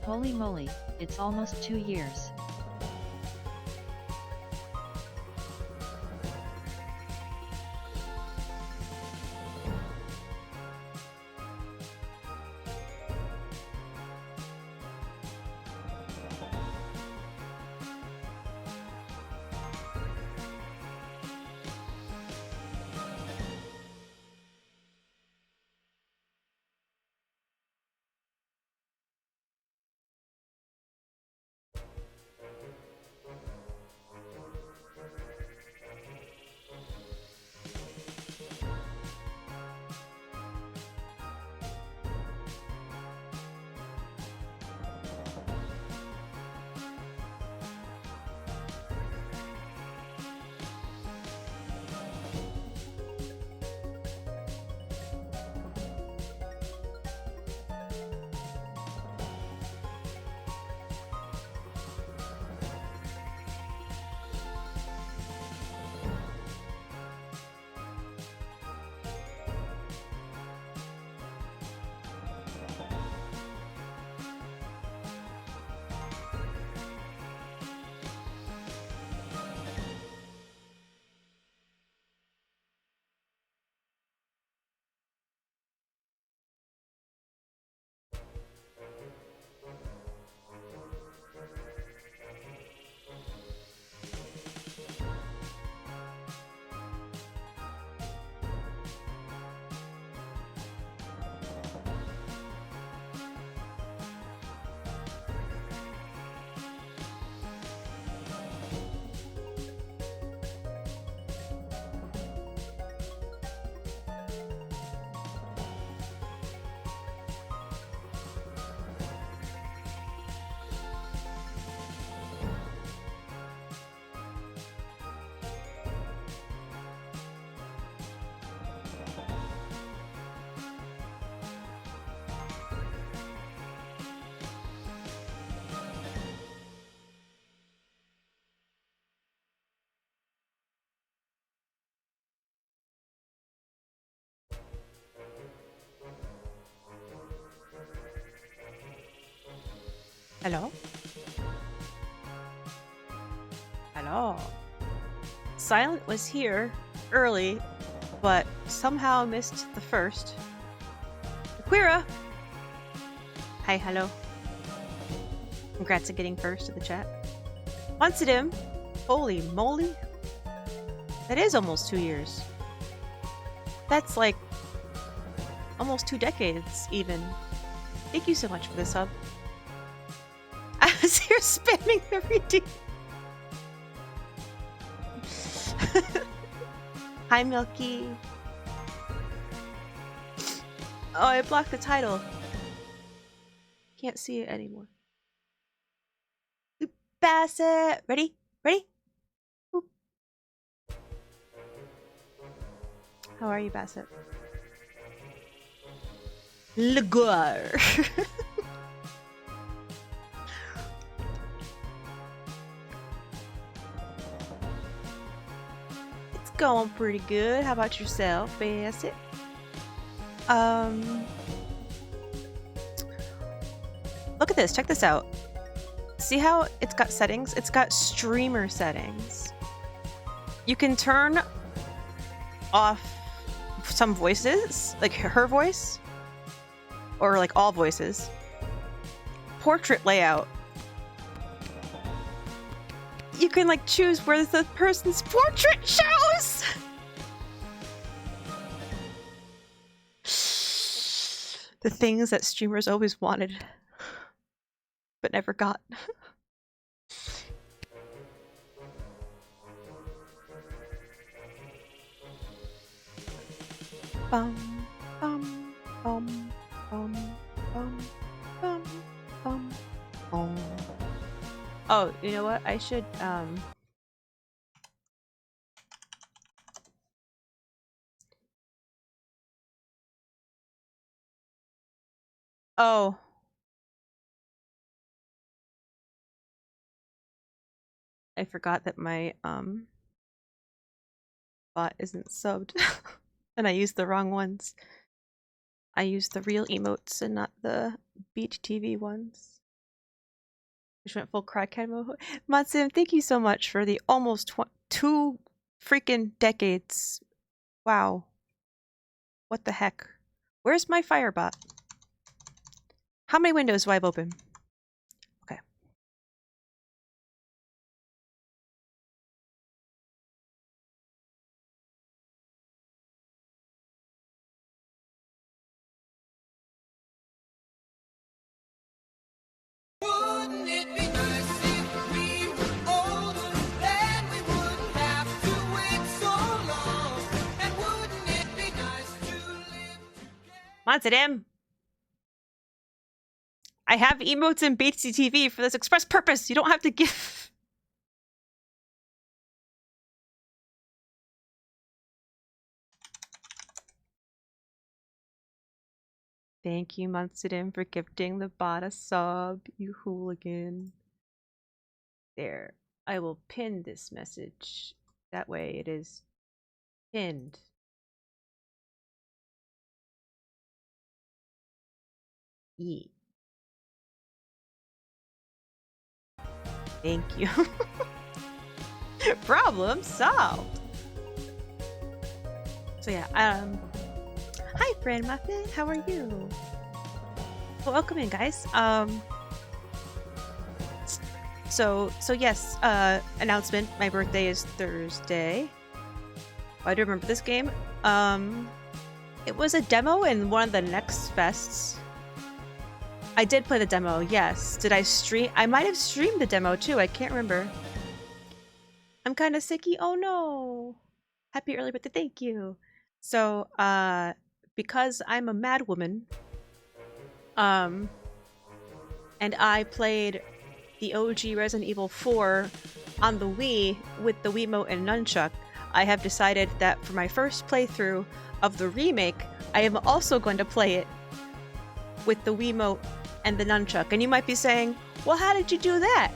Holy moly, it's almost 2 years. Hello? Hello? Silent was here early, but somehow missed the first. Aquira! Hi, hello. Congrats on getting first to the chat. Onsidim! Holy moly! That is almost 2 years. That's like almost 2 decades, even. Thank you so much for the sub. I was here spamming the redeem. Hi, Milky. Oh, I blocked the title. Can't see it anymore. Bassett! Ready? Ready? Boop. How are you, Bassett? Leguar. It's going pretty good. How about yourself, Bassett? Look at this. Check this out. See how it's got settings? It's got streamer settings. You can turn off some voices, like her voice, or like all voices. Portrait layout. You can like choose where the person's portrait shows. The things that streamers always wanted, but never got. Bum, bum, bum, bum, bum, bum, bum, bum. Oh, you know what? I should, oh. I forgot that my, bot isn't subbed. And I used the wrong ones. I used the real emotes and not the Beach TV ones. Just went full crackhead mode. Matsim, thank you so much for the almost 2 freaking decades. Wow. What the heck? Where's my Firebot? How many windows do I have open? Okay. Wouldn't it be nice if we were older? Then we wouldn't have to wait so long. And wouldn't it be nice to live together? Matsim! I have emotes in BTTV for this express purpose. You don't have to give. Thank you, Matsudim, for gifting the bot a sub, you hooligan. There. I will pin this message. That way it is pinned. E. Thank you. Problem solved. So yeah, hi friend Muffin, how are you? Well, welcome in, guys. So yes, announcement, my birthday is Thursday. I do remember this game. It was a demo in one of the next fests. I did play the demo, yes. Did I stream? I might have streamed the demo too, I can't remember. I'm kind of sicky. Oh no. Happy early birthday, thank you. So, because I'm a mad woman, and I played the OG Resident Evil 4 on the Wii with the Wiimote and Nunchuck, I have decided that for my first playthrough of the remake, I am also going to play it with the Wiimote and the Nunchuck. And you might be saying, well, how did you do that?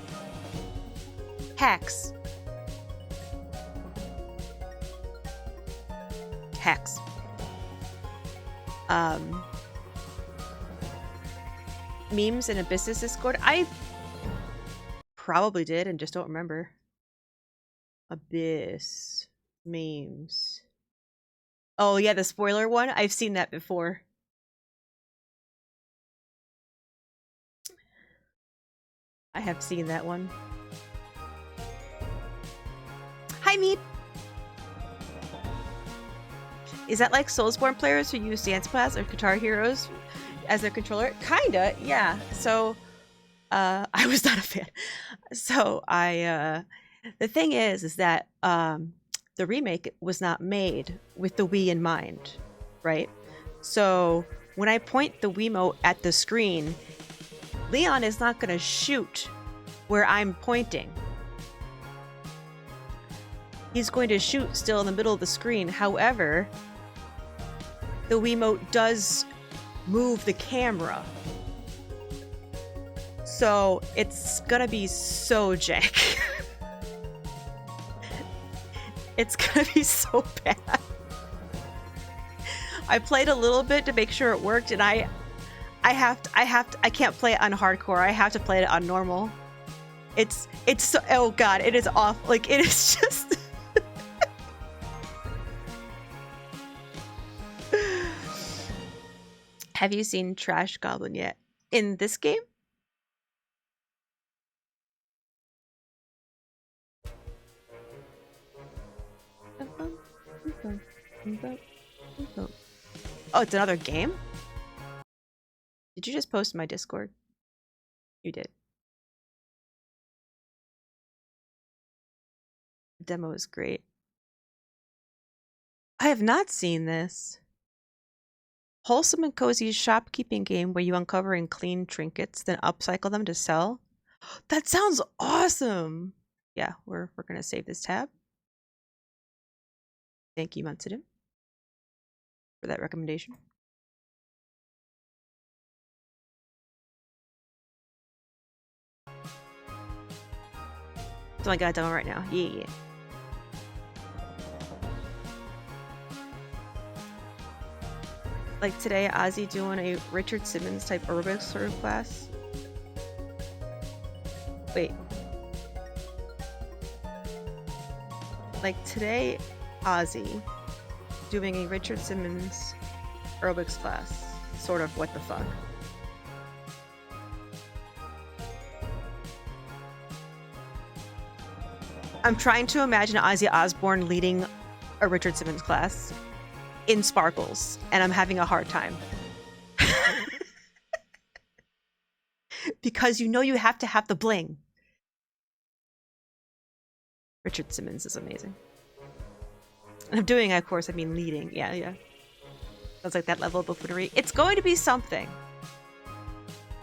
Hacks. Hacks. Memes in a business Discord? I probably did and just don't remember. Abyss. Memes. Oh yeah, the spoiler one? I've seen that before. I have seen that one. Hi, Meep! Is that like Soulsborne players who use Dance Pass or Guitar Heroes as their controller? Kinda, yeah. So, I was not a fan. So, the thing is that, the remake was not made with the Wii in mind, right? So, when I point the Wiimote at the screen, Leon is not gonna shoot where I'm pointing. He's going to shoot still in the middle of the screen. However, the Wiimote does move the camera. So it's gonna be so jank. It's gonna be so bad. I played a little bit to make sure it worked, and I can't play it on hardcore. I have to play it on normal. It's so, oh god, it is awful. Like, it is just Have you seen Trash Goblin yet? In this game? Oh, it's another game? Did you just post my Discord? You did. The demo is great. I have not seen this. Wholesome and cozy shopkeeping game where you uncover and clean trinkets, then upcycle them to sell. That sounds awesome! Yeah, we're gonna save this tab. Thank you, Matsudim, for that recommendation. So I got a demo right now. Yeah. Like today, Ozzy doing a Richard Simmons type aerobics sort of class. Wait. Like today, Ozzy doing a Richard Simmons aerobics class. Sort of what the fuck. I'm trying to imagine Ozzy Osbourne leading a Richard Simmons class in sparkles, and I'm having a hard time. Because you know you have to have the bling. Richard Simmons is amazing. And I'm doing, of course, I mean leading. Yeah. Sounds like that level of buffoonery. It's going to be something.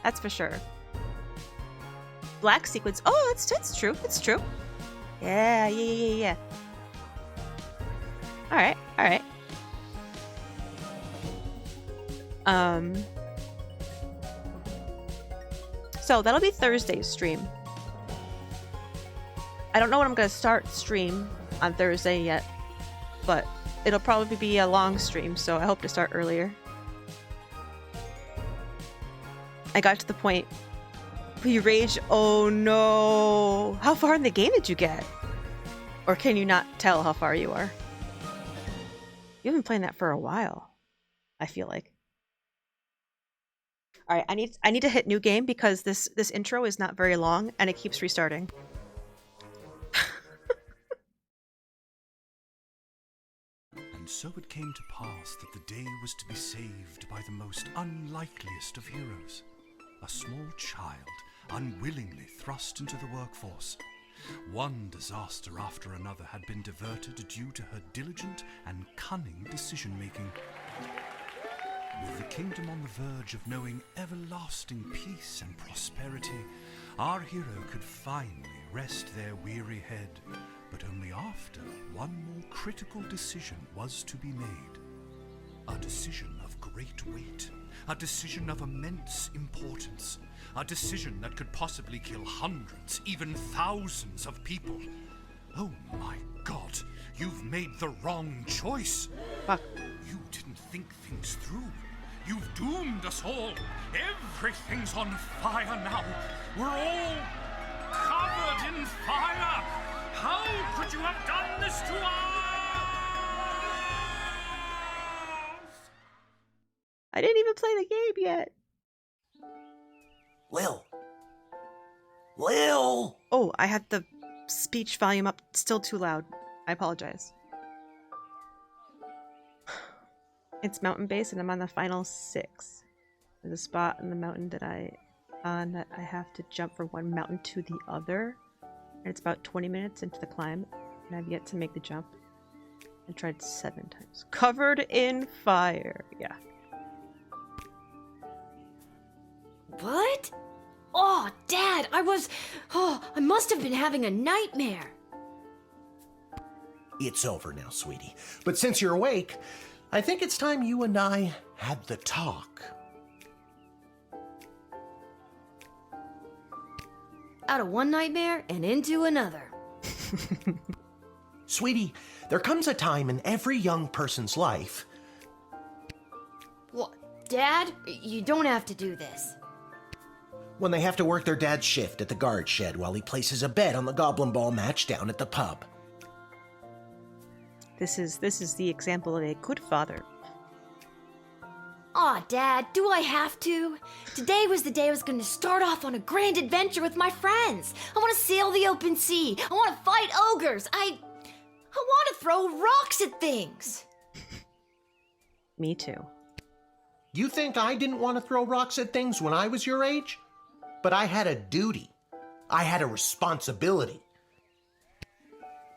That's for sure. Black sequence. Oh, that's true. It's true. Yeah. All right. So that'll be Thursday's stream. I don't know when I'm gonna start stream on Thursday yet, but it'll probably be a long stream, so I hope to start earlier. I got to the point where you rage. Oh no! How far in the game did you get? Or can you not tell how far you are? You've been playing that for a while, I feel like. All right, I need to hit new game because this intro is not very long and it keeps restarting. And so it came to pass that the day was to be saved by the most unlikeliest of heroes, a small child unwillingly thrust into the workforce. One disaster after another had been diverted due to her diligent and cunning decision-making. With the kingdom on the verge of knowing everlasting peace and prosperity, our hero could finally rest their weary head, but only after one more critical decision was to be made. A decision of great weight, a decision of immense importance, a decision that could possibly kill hundreds, even thousands of people. Oh my God, you've made the wrong choice. Fuck. You didn't think things through. You've doomed us all. Everything's on fire now. We're all covered in fire. How could you have done this to us? I didn't even play the game yet. Lil! Oh, I had the speech volume up still too loud. I apologize. It's mountain base and I'm on the final 6. There's a spot in the mountain that I have to jump from one mountain to the other. And it's about 20 minutes into the climb. And I've yet to make the jump. I tried 7 times. Covered in fire. Yeah. What? Oh, Dad, I must have been having a nightmare. It's over now, sweetie. But since you're awake, I think it's time you and I had the talk. Out of one nightmare and into another. Sweetie, there comes a time in every young person's life. What? Dad, you don't have to do this. When they have to work their dad's shift at the guard shed while he places a bet on the goblin ball match down at the pub. This is the example of a good father. Aw, Dad, do I have to? Today was the day I was going to start off on a grand adventure with my friends. I want to sail the open sea. I want to fight ogres. I want to throw rocks at things. Me too. You think I didn't want to throw rocks at things when I was your age? But I had a duty. I had a responsibility.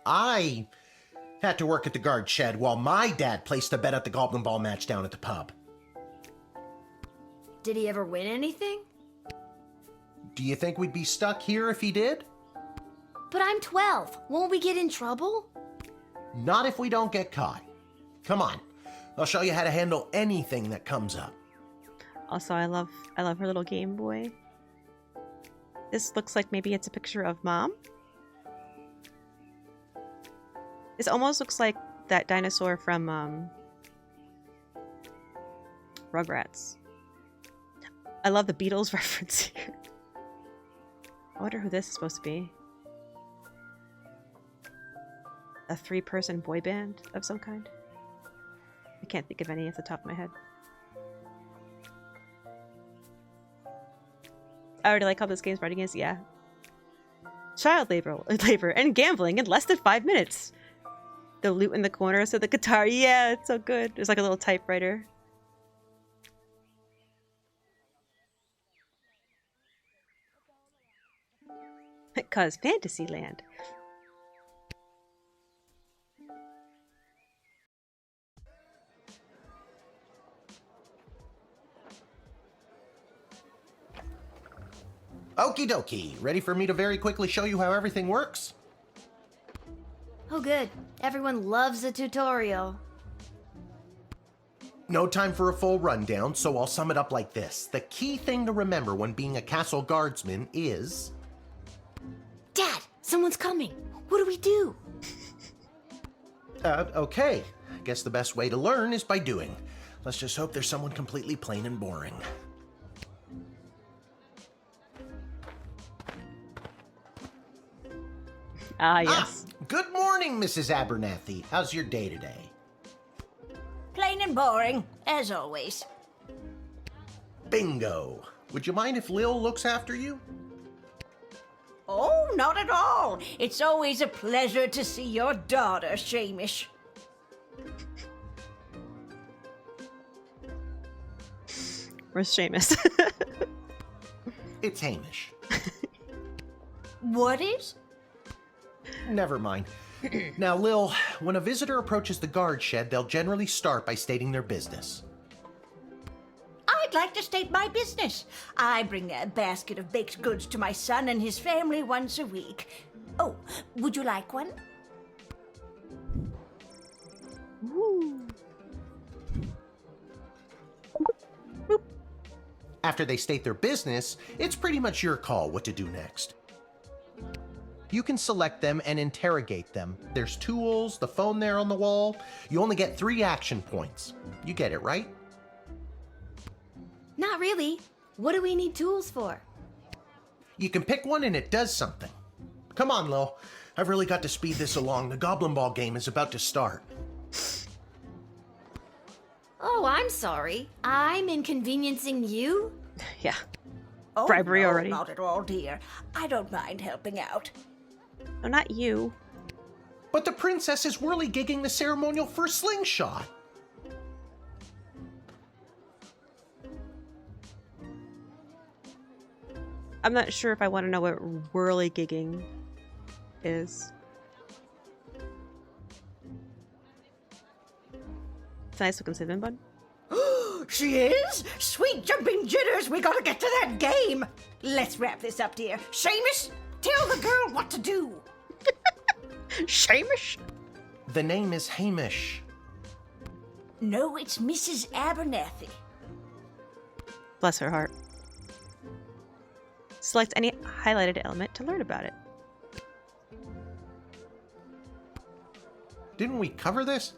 I had to work at the guard shed while my dad placed a bet at the goblin ball match down at the pub. Did he ever win anything? Do you think we'd be stuck here if he did? But I'm 12. Won't we get in trouble? Not if we don't get caught. Come on. I'll show you how to handle anything that comes up. Also, I love her little Game Boy. This looks like maybe it's a picture of Mom. This almost looks like that dinosaur from Rugrats. I love the Beatles reference here. I wonder who this is supposed to be. A 3-person boy band of some kind? I can't think of any off the top of my head. I already like how this game's writing is, yeah. Child labor and gambling in less than 5 minutes. The lute in the corner, so the guitar, yeah, it's so good. There's like a little typewriter. Cause Fantasyland. Okie dokie. Ready for me to very quickly show you how everything works? Oh, good. Everyone loves a tutorial. No time for a full rundown, so I'll sum it up like this. The key thing to remember when being a castle guardsman is... Dad, someone's coming. What do we do? Okay. Guess the best way to learn is by doing. Let's just hope there's someone completely plain and boring. Ah, yes. Good morning, Mrs. Abernathy. How's your day today? Plain and boring, as always. Bingo. Would you mind if Lil looks after you? Oh, not at all. It's always a pleasure to see your daughter, Shamish. Where's Seamus? It's Hamish. What is? Never mind. Now, Lil, when a visitor approaches the guard shed, they'll generally start by stating their business. I'd like to state my business. I bring a basket of baked goods to my son and his family once a week. Oh, would you like one? After they state their business, it's pretty much your call what to do next. You can select them and interrogate them. There's tools, the phone there on the wall. You only get 3 action points. You get it, right? Not really. What do we need tools for? You can pick one and it does something. Come on, Lil. I've really got to speed this along. The Goblin Ball game is about to start. Oh, I'm sorry. I'm inconveniencing you? Yeah. Oh, Bribery no, already. Not at all, dear. I don't mind helping out. No, not you. But the princess is whirly-gigging the ceremonial for slingshot. I'm not sure if I want to know what whirly-gigging is. It's a nice looking cinnamon bun. She is? Sweet jumping jitters, we gotta get to that game. Let's wrap this up, dear. Seamus, tell the girl what to do. Shamish? The name is Hamish. No, it's Mrs. Abernathy. Bless her heart. Select any highlighted element to learn about it. Didn't we cover this?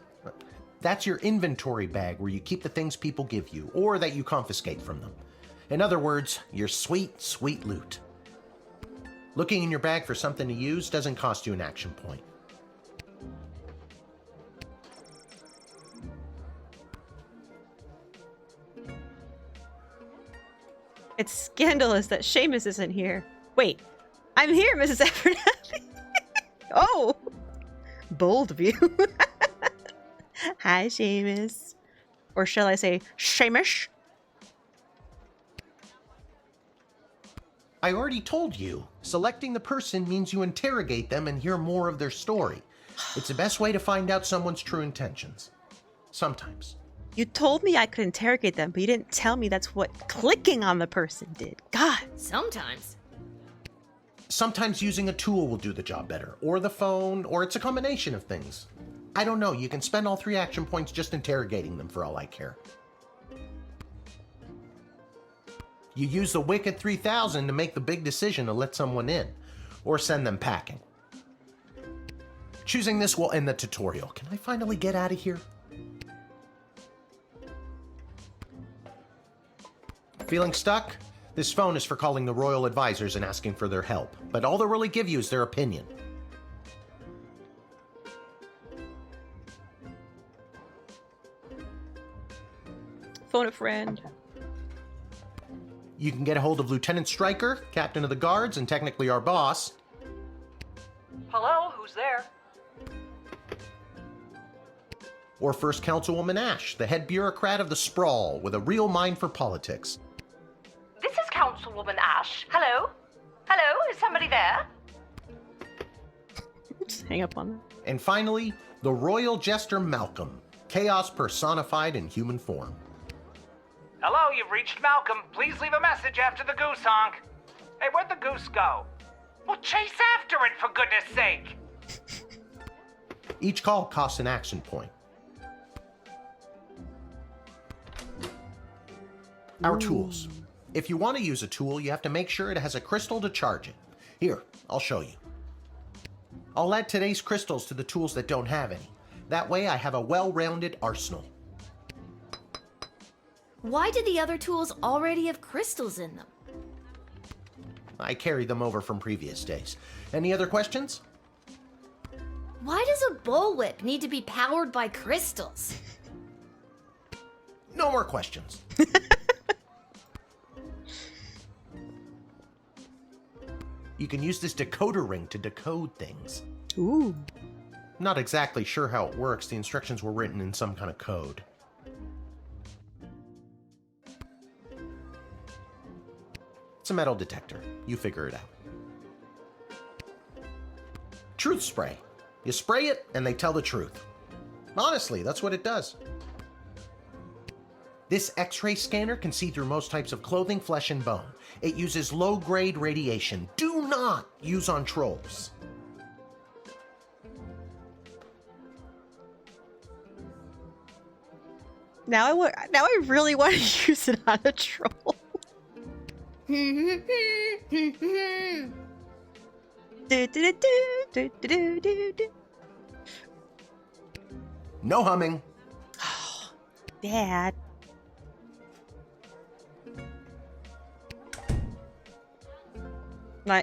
That's your inventory bag where you keep the things people give you, or that you confiscate from them. In other words, your sweet, sweet loot. Looking in your bag for something to use doesn't cost you an action point. It's scandalous that Seamus isn't here. Wait, I'm here, Mrs. Abernathy. Oh, bold of you. Hi, Seamus. Or shall I say, Shamish? I already told you, selecting the person means you interrogate them and hear more of their story. It's the best way to find out someone's true intentions. Sometimes. You told me I could interrogate them, but you didn't tell me that's what clicking on the person did. God. Sometimes. Sometimes using a tool will do the job better, or the phone, or it's a combination of things. I don't know, you can spend all 3 action points just interrogating them for all I care. You use the Wicked 3000 to make the big decision to let someone in, or send them packing. Choosing this will end the tutorial. Can I finally get out of here? Feeling stuck? This phone is for calling the royal advisors and asking for their help, but all they'll really give you is their opinion. Phone a friend. You can get a hold of Lieutenant Stryker, captain of the guards and technically our boss. Hello, who's there? Or First Councilwoman Ash, the head bureaucrat of the Sprawl with a real mind for politics. This is Councilwoman Ash. Hello? Hello, is somebody there? Just hang up on them. And finally, the royal jester Malcolm, chaos personified in human form. Hello, you've reached Malcolm. Please leave a message after the goose honk. Hey, where'd the goose go? Well, chase after it, for goodness sake! Each call costs an action point. Our tools. If you want to use a tool, you have to make sure it has a crystal to charge it. Here, I'll show you. I'll add today's crystals to the tools that don't have any. That way I have a well-rounded arsenal. Why do the other tools already have crystals in them? I carried them over from previous days. Any other questions? Why does a bullwhip need to be powered by crystals? No more questions. You can use this decoder ring to decode things. Ooh. Not exactly sure how it works. The instructions were written in some kind of code. It's a metal detector. You figure it out. Truth spray. You spray it and they tell the truth. Honestly, that's what it does. This X-ray scanner can see through most types of clothing, flesh, and bone. It uses low-grade radiation. Do not use on trolls. Now I really want to use it on a troll. Do, do, do, do, do, do, do, do. No humming. Dad.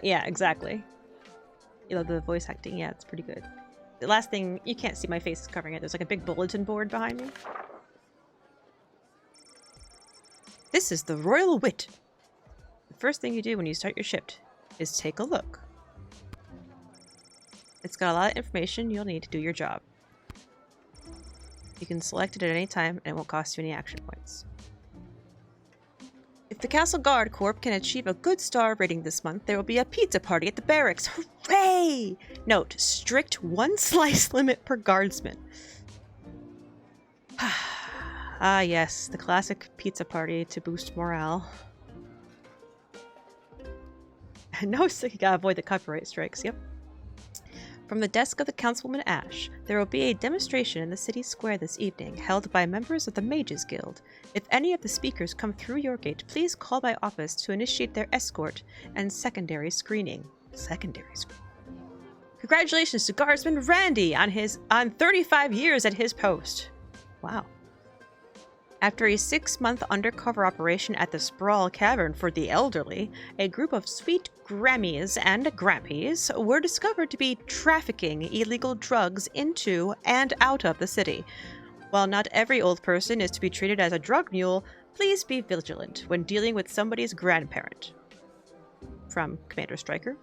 Yeah, exactly. You love the voice acting. Yeah, it's pretty good. The last thing, you can't see my face is covering it. There's like a big bulletin board behind me. This is the Royal Wit. The first thing you do when you start your shift is take a look. It's got a lot of information you'll need to do your job. You can select it at any time and it won't cost you any action points. If the Castle Guard Corps can achieve a good star rating this month, there will be a pizza party at the barracks. Hooray! Note, strict 1 slice limit per guardsman. Ah yes, the classic pizza party to boost morale. No, so you gotta avoid the copyright strikes, yep. From the desk of the Councilwoman Ash, there will be a demonstration in the city square this evening, held by members of the Mages Guild. If any of the speakers come through your gate, please call my office to initiate their escort and secondary screening. Congratulations to Guardsman Randy on 35 years at his post. Wow. After a 6-month undercover operation at the Sprawl Cavern for the elderly, a group of sweet Grammies and Grampies were discovered to be trafficking illegal drugs into and out of the city. While not every old person is to be treated as a drug mule, please be vigilant when dealing with somebody's grandparent. From Commander Stryker.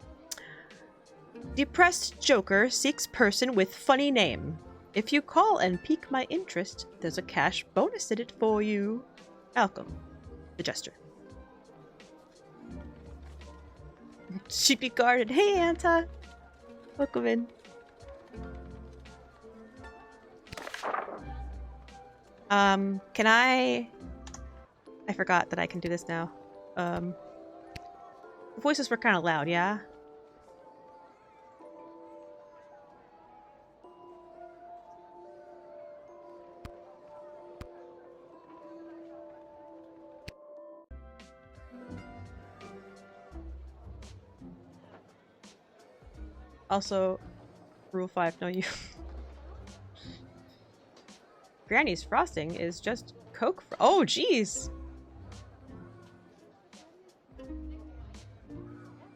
Depressed Joker seeks person with funny name. If you call and pique my interest, there's a cash bonus in it for you. Malcolm, the Jester. She'd be guarded. Hey, Anta. Welcome in. Can I forgot that I can do this now. The voices were kind of loud, yeah? Also, Rule 5, no you. Granny's frosting is just Coke. Oh, jeez.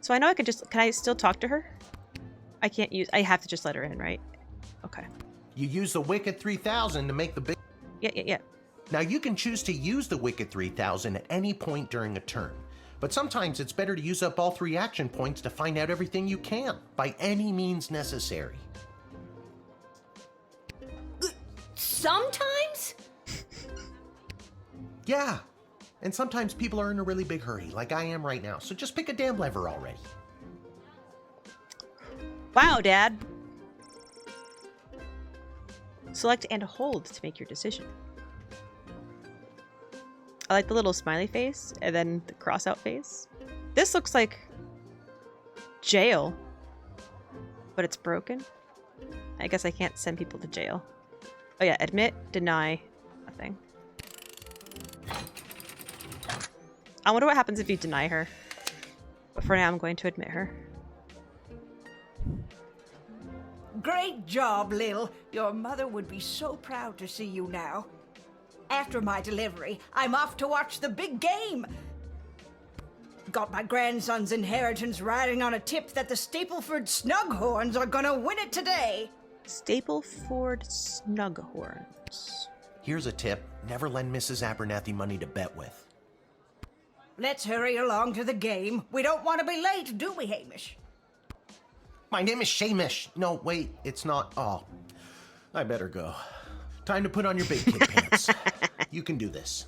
So I know I could just... Can I still talk to her? I can't use... I have to just let her in, right? Okay. You use the Wicked 3000 to make the big... Yeah. Now, you can choose to use the Wicked 3000 at any point during a turn, but sometimes it's better to use up all 3 action points to find out everything you can, by any means necessary. Sometimes? Yeah, and sometimes people are in a really big hurry, like I am right now, so just pick a damn lever already. Wow, Dad. Select and hold to make your decision. I like the little smiley face and then the cross-out face. This looks like jail, but it's broken. I guess I can't send people to jail. Oh yeah, admit, deny, nothing. I wonder what happens if you deny her. But for now, I'm going to admit her. Great job, Lil. Your mother would be so proud to see you now. After my delivery, I'm off to watch the big game. Got my grandson's inheritance riding on a tip that the Stapleford Snughorns are gonna win it today. Stapleford Snughorns. Here's a tip. Never lend Mrs. Abernathy money to bet with. Let's hurry along to the game. We don't want to be late, do we, Hamish? My name is Shamish. No, wait, it's not. Oh, I better go. Time to put on your big kid pants. You can do this.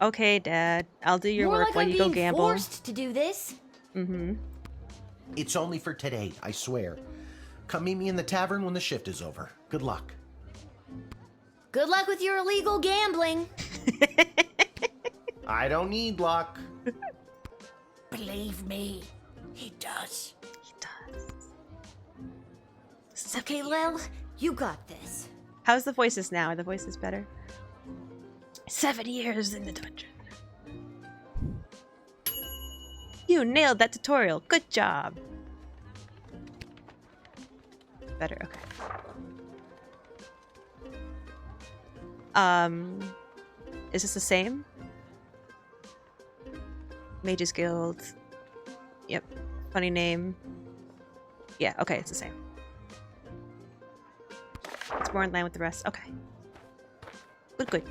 Okay, Dad. I'll do your More work like while I'm you go being gamble. forced to do this. Mm-hmm. It's only for today, I swear. Come meet me in the tavern when the shift is over. Good luck. Good luck with your illegal gambling. I don't need luck. Believe me, he does. He does. Okay, Lil, you got this. How's the voices now? Are the voices better? 7 years in the dungeon. You nailed that tutorial. Good job. Better, okay. Is this the same? Mages Guild. Yep. Funny name. Yeah, okay, it's the same. It's more in line with the rest. Okay. Good.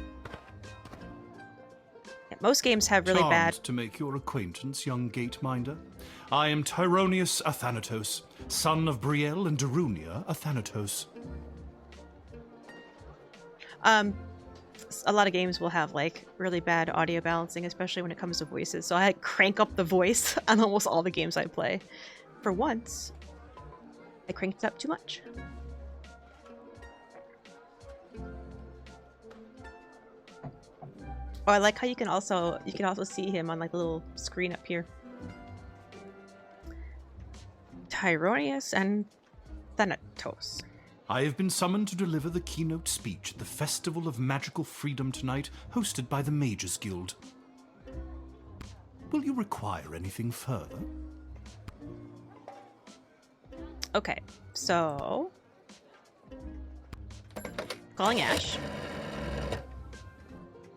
Yeah, most games have really Charmed bad... to make your acquaintance, young Gateminder. I am Tyronius Athanatos, son of Brielle and Darunia Athanatos. A lot of games will have like really bad audio balancing, especially when it comes to voices. So I crank up the voice on almost all the games I play. For once, I cranked it up too much. Oh, I like how you can also see him on like the little screen up here. Tyronius and Thanatos. I have been summoned to deliver the keynote speech at the Festival of Magical Freedom tonight, hosted by the Mages Guild. Will you require anything further? Okay, so... Calling Ash.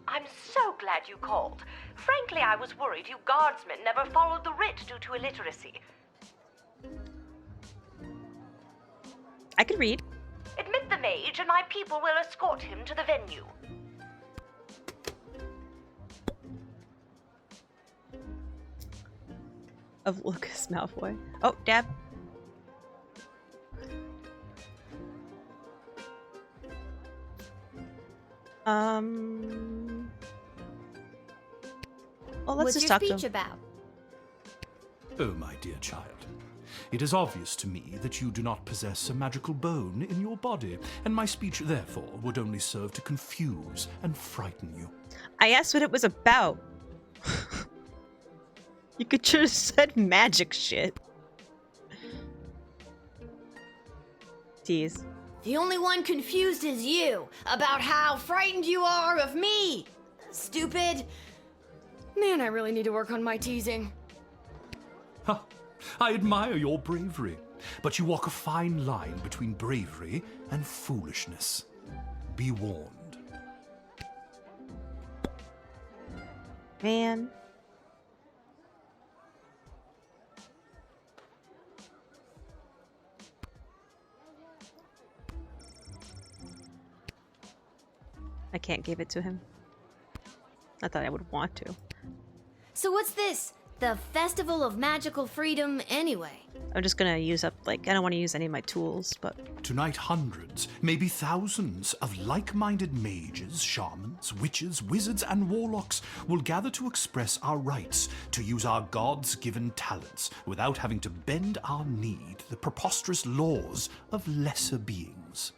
I'm so glad you called. Frankly, I was worried you guardsmen never followed the writ due to illiteracy. I can read. Admit the mage, and my people will escort him to the venue. Of Lucas Malfoy. Oh, Dab. Well, let's What's just your talk to speech him. about? Oh, my dear child. It is obvious to me that you do not possess a magical bone in your body, and my speech, therefore, would only serve to confuse and frighten you. I asked what it was about. You could just said magic shit. Tease. The only one confused is you about how frightened you are of me. Stupid. Man, I really need to work on my teasing. Ha! I admire your bravery, but you walk a fine line between bravery and foolishness. Be warned. Man. I can't give it to him. Not that I would want to. So what's this? The Festival of Magical Freedom anyway? I'm just gonna use up, like, I don't want to use any of my tools, but... Tonight, hundreds, maybe thousands of like-minded mages, shamans, witches, wizards, and warlocks will gather to express our rights to use our gods-given talents without having to bend our knee to the preposterous laws of lesser beings.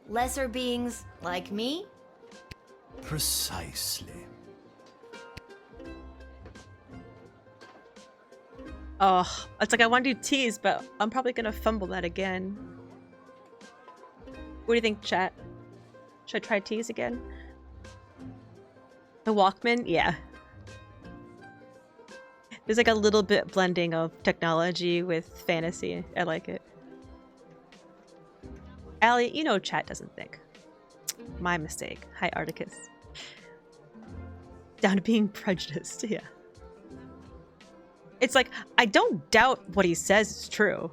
Lesser beings like me? Precisely. Oh, it's like I want to do tease, but I'm probably gonna fumble that again. What do you think, chat? Should I try tease again? The Walkman? Yeah. There's like a little bit blending of technology with fantasy. I like it. Allie, you know chat doesn't think. My mistake. Hi, Articus. Down to being prejudiced, yeah. It's like, I don't doubt what he says is true.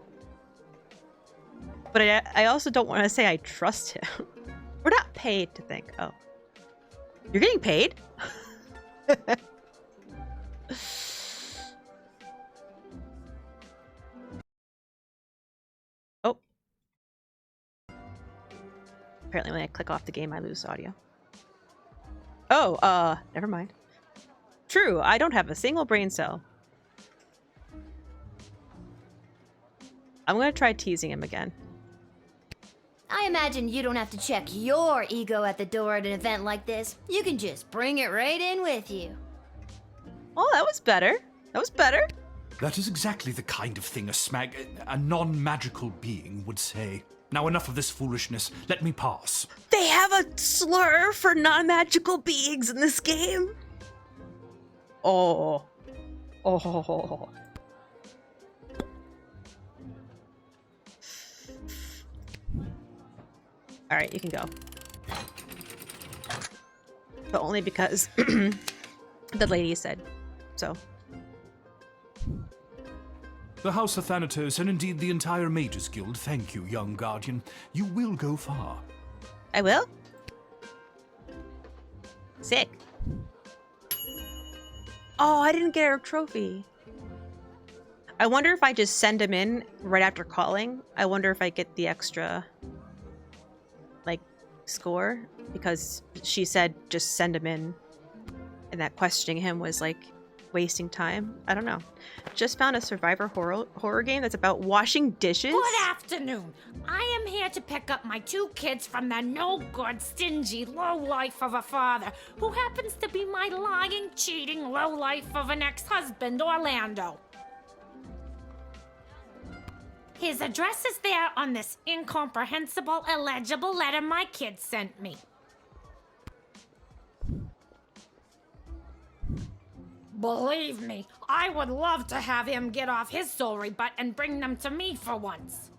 But I also don't want to say I trust him. We're not paid to think. Oh. You're getting paid? Oh. Apparently when I click off the game, I lose audio. Oh, never mind. True, I don't have a single brain cell. I'm gonna try teasing him again. I imagine you don't have to check your ego at the door at an event like this. You can just bring it right in with you. Oh, that was better. That was better. That is exactly the kind of thing a non-magical being would say. Now enough of this foolishness. Let me pass. They have a slur for non-magical beings in this game. Oh. Oh. All right, you can go. But only because the lady said so. The House of Thanatos, and indeed the entire Mages Guild, thank you, young guardian. You will go far. I will? Sick. Oh, I didn't get a trophy. I wonder if I just send him in right after calling. I wonder if I get the extra, like, score. Because she said just send him in. And that questioning him was, like, wasting time. I don't know. Just found a survivor horror game that's about washing dishes. Good afternoon. I am here to pick up my 2 kids from the no-good, stingy lowlife of a father who happens to be my lying, cheating lowlife of an ex-husband, Orlando. His address is there on this incomprehensible, illegible letter my kids sent me. Believe me, I would love to have him get off his sorry butt and bring them to me for once.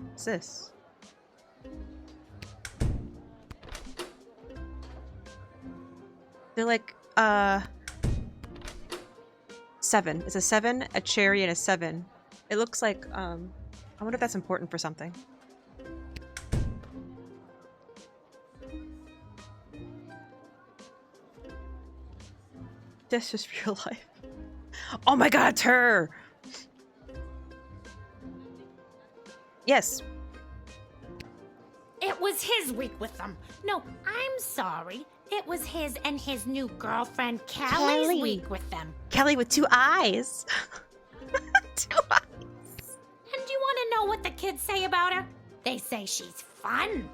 What's this? They're like, 7. It's a 7, a cherry, and a 7. It looks like, I wonder if that's important for something. That's just real life. Oh my god, it's her! Yes. It was his week with them. No, I'm sorry. It was his and his new girlfriend Callie's Kelly. week with them. Kelly with 2 eyes. 2 eyes. And do you want to know what the kids say about her? They say she's fun.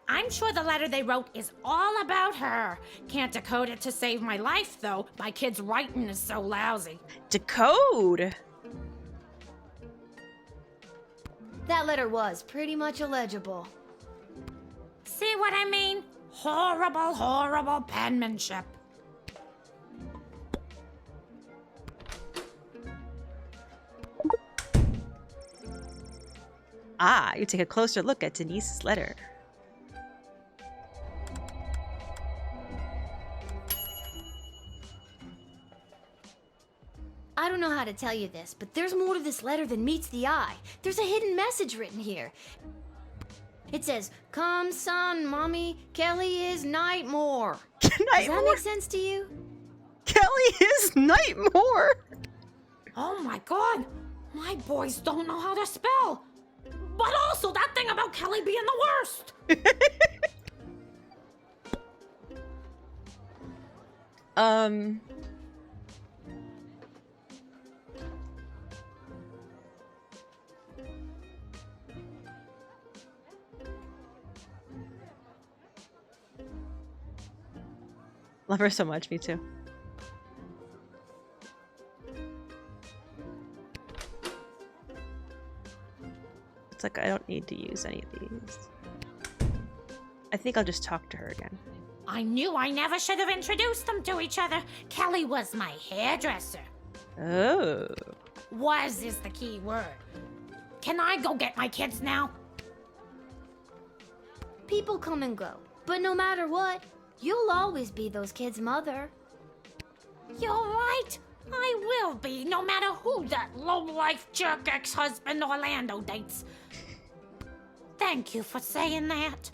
I'm sure the letter they wrote is all about her. Can't decode it to save my life, though. My kid's writing is so lousy. Decode. That letter was pretty much illegible. See what I mean? Horrible, horrible penmanship. Ah, you take a closer look at Denise's letter. I don't know how to tell you this, but there's more to this letter than meets the eye. There's a hidden message written here. It says, "Come, son, mommy, Kelly is Nightmore." Does that make sense to you? Kelly is Nightmore! Oh my god! My boys don't know how to spell! But also that thing about Kelly being the worst! Love her so much, me too. It's like I don't need to use any of these. I think I'll just talk to her again. I knew I never should have introduced them to each other. Kelly was my hairdresser. Oh. Was is the key word. Can I go get my kids now? People come and go, but no matter what, you'll always be those kids' mother. You're right. I will be, no matter who that low-life jerk ex-husband Orlando dates. Thank you for saying that.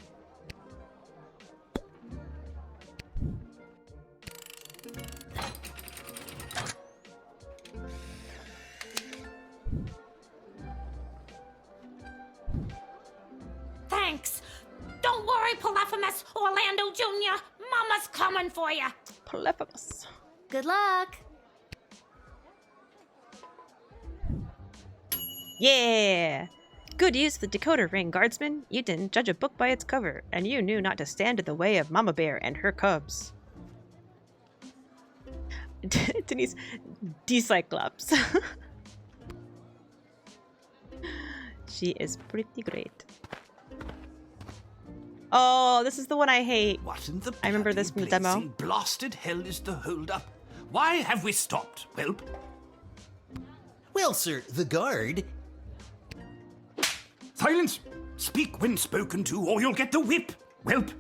Thanks. Don't worry, Polyphemus, Orlando Jr. Mama's coming for you. Polyphemus. Good luck. Yeah! Good use of the decoder ring, Guardsman. You didn't judge a book by its cover, and you knew not to stand in the way of Mama Bear and her cubs. Denise, D-Cyclops. She is pretty great. Oh, this is the one I hate. What in the I remember this from the demo. blazing blasted hell is the hold-up? Why have we stopped, Whelp? Well, sir, the guard. Silence! Speak when spoken to, or you'll get the whip, Whelp!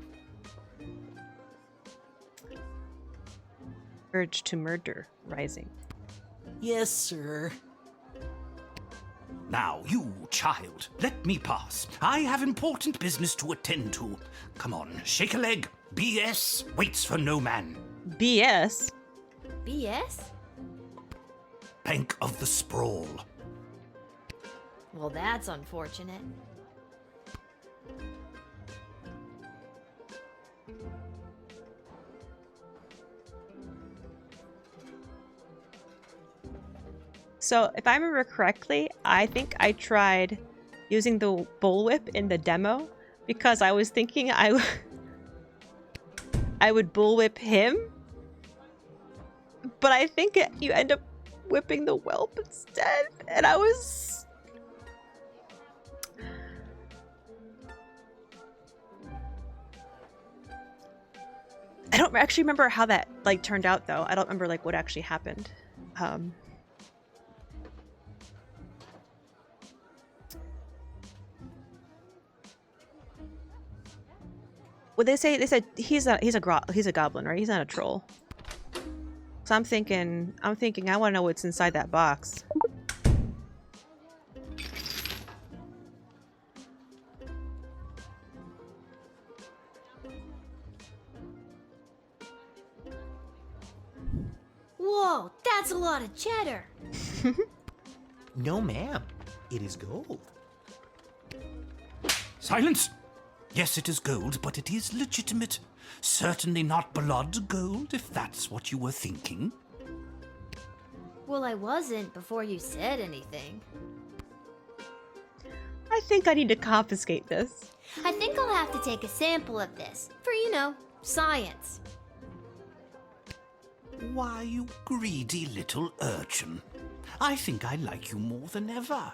Urge to murder rising. Yes, sir. Now, you, child, let me pass. I have important business to attend to. Come on, shake a leg. BS waits for no man. BS? BS? Bank of the Sprawl. Well, that's unfortunate. So, if I remember correctly, I think I tried using the bullwhip in the demo because I was thinking I would bullwhip him, but I think you end up whipping the whelp instead, and I was... I don't actually remember how that like turned out though. I don't remember like what actually happened. Well, they said he's a goblin, right? He's not a troll. So I'm thinking I want to know what's inside that box. Whoa, that's a lot of cheddar. No, ma'am. It is gold. Silence! Yes, it is gold, but it is legitimate. Certainly not blood gold, if that's what you were thinking. Well, I wasn't before you said anything. I think I need to confiscate this. I think I'll have to take a sample of this for, you know, science. Why, you greedy little urchin. I think I like you more than ever.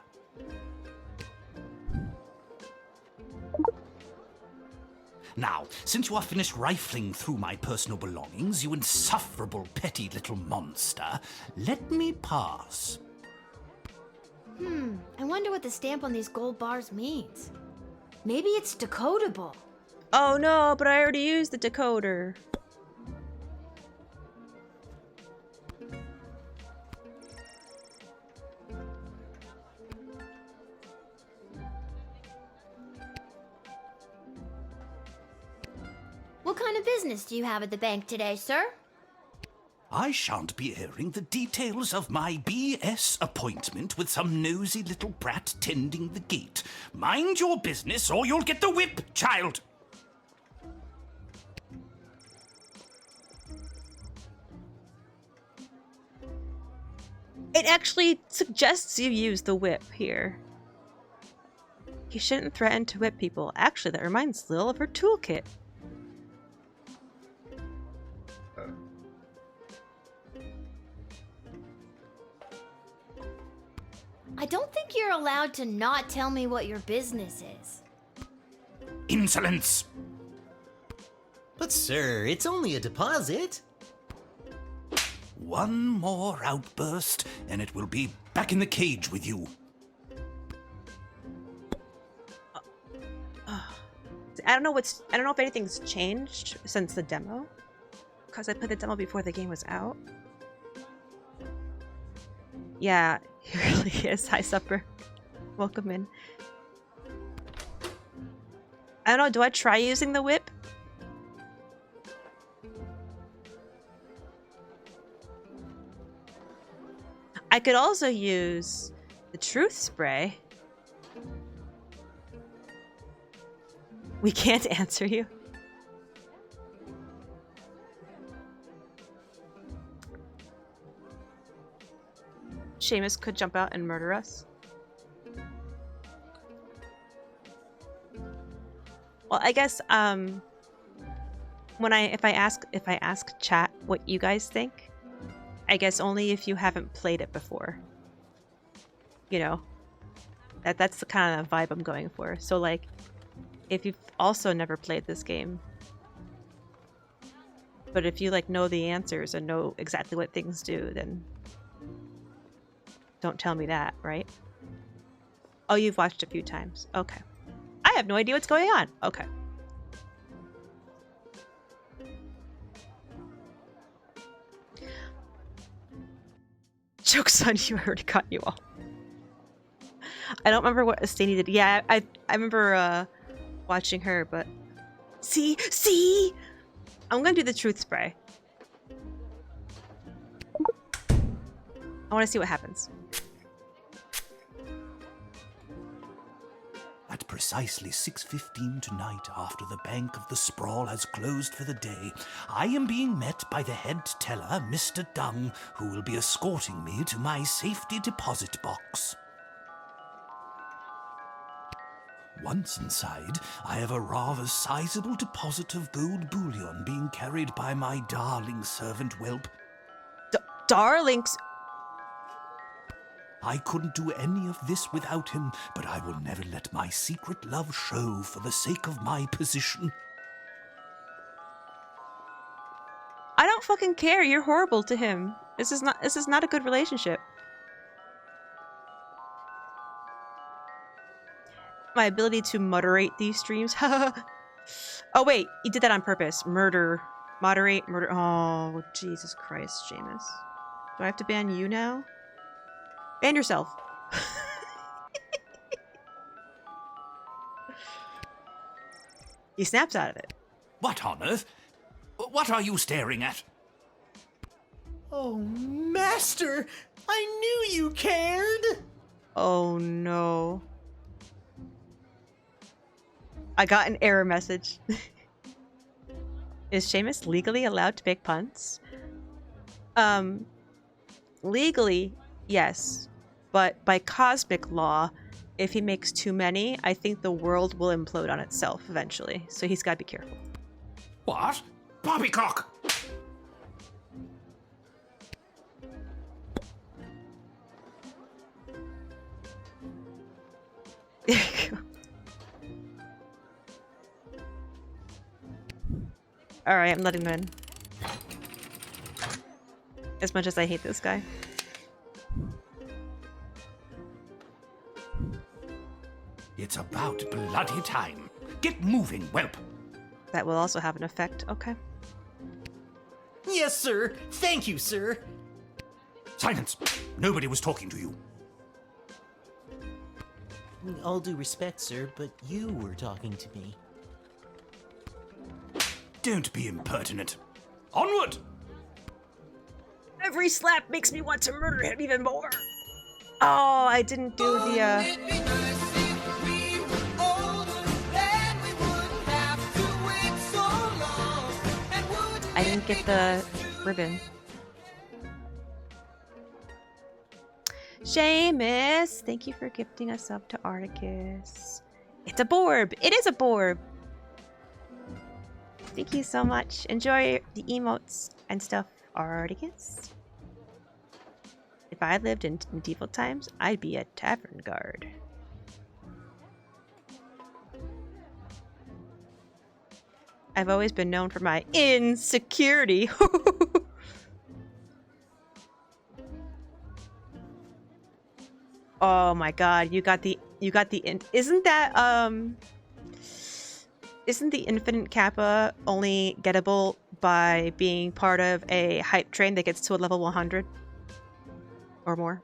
Now, since you are finished rifling through my personal belongings, you insufferable petty little monster, let me pass. I wonder what the stamp on these gold bars means. Maybe it's decodable. Oh no, but I already used the decoder. What kind of business do you have at the bank today, sir? I shan't be airing the details of my BS appointment with some nosy little brat tending the gate. Mind your business or you'll get the whip, child! It actually suggests you use the whip here. You shouldn't threaten to whip people. Actually, that reminds Lil of her toolkit. I don't think you're allowed to not tell me what your business is. Insolence! But sir, it's only a deposit. One more outburst, and it will be back in the cage with you. I don't know if anything's changed since the demo, because I played the demo before the game was out. Yeah, he really is. Hi, Supper. Welcome in. I don't know, do I try using the whip? I could also use the truth spray. We can't answer you. Seamus could jump out and murder us. Well, I guess if I ask chat what you guys think, I guess only if you haven't played it before. You know, that's the kind of vibe I'm going for. So like, if you've also never played this game, but if you like know the answers and know exactly what things do, then don't tell me that, right? Oh, you've watched a few times. Okay. I have no idea what's going on. Okay. Joke's on you, I already got you all. I don't remember what Estanie did. Yeah, I remember watching her, but... See? I'm gonna do the truth spray. I want to see what happens. At precisely 6:15 tonight, after the Bank of the Sprawl has closed for the day, I am being met by the head teller, Mr. Dung, who will be escorting me to my safety deposit box. Once inside, I have a rather sizable deposit of gold bullion being carried by my darling servant whelp. Darlings... I couldn't do any of this without him, but I will never let my secret love show for the sake of my position. I don't fucking care. You're horrible to him. This is not a good relationship. My ability to moderate these streams. Oh wait, you did that on purpose. Moderate, murder. Oh, Jesus Christ, Seamus. Do I have to ban you now? Ban yourself. He snaps out of it. What on earth? What are you staring at? Oh, Master! I knew you cared! Oh no. I got an error message. Is Seamus legally allowed to make puns? Legally, yes. But by cosmic law, if he makes too many, I think the world will implode on itself eventually. So he's gotta be careful. What? Poppycock! There you go. Alright, I'm letting him in. As much as I hate this guy. It's about bloody time. Get moving, whelp. That will also have an effect. Okay. Yes, sir. Thank you, sir. Silence. Nobody was talking to you. All due respect, sir, but you were talking to me. Don't be impertinent. Onward! Every slap makes me want to murder him even more. Oh, I didn't do the, It'd be nice if we were older, then we wouldn't have to wait so long. And wouldn't I didn't it get be the nice to ribbon. Seamus, thank you for gifting us up to Articus. It's a Borb. It is a Borb. Thank you so much. Enjoy the emotes and stuff, Articus. If I lived in medieval times, I'd be a tavern guard. I've always been known for my insecurity. Oh my god, you got the isn't the infinite kappa only gettable by being part of a hype train that gets to a level 100 or more?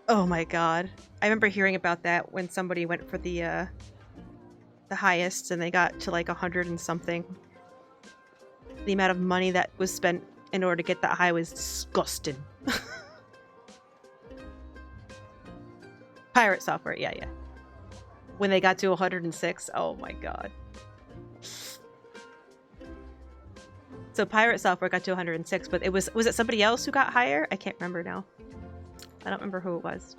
Oh my god. I remember hearing about that when somebody went for the highest and they got to like 100 and something. The amount of money that was spent in order to get that high was disgusting. Pirate software, yeah. When they got to 106, oh my god. So pirate software got to 106, but was it somebody else who got higher? I can't remember now. I don't remember who it was.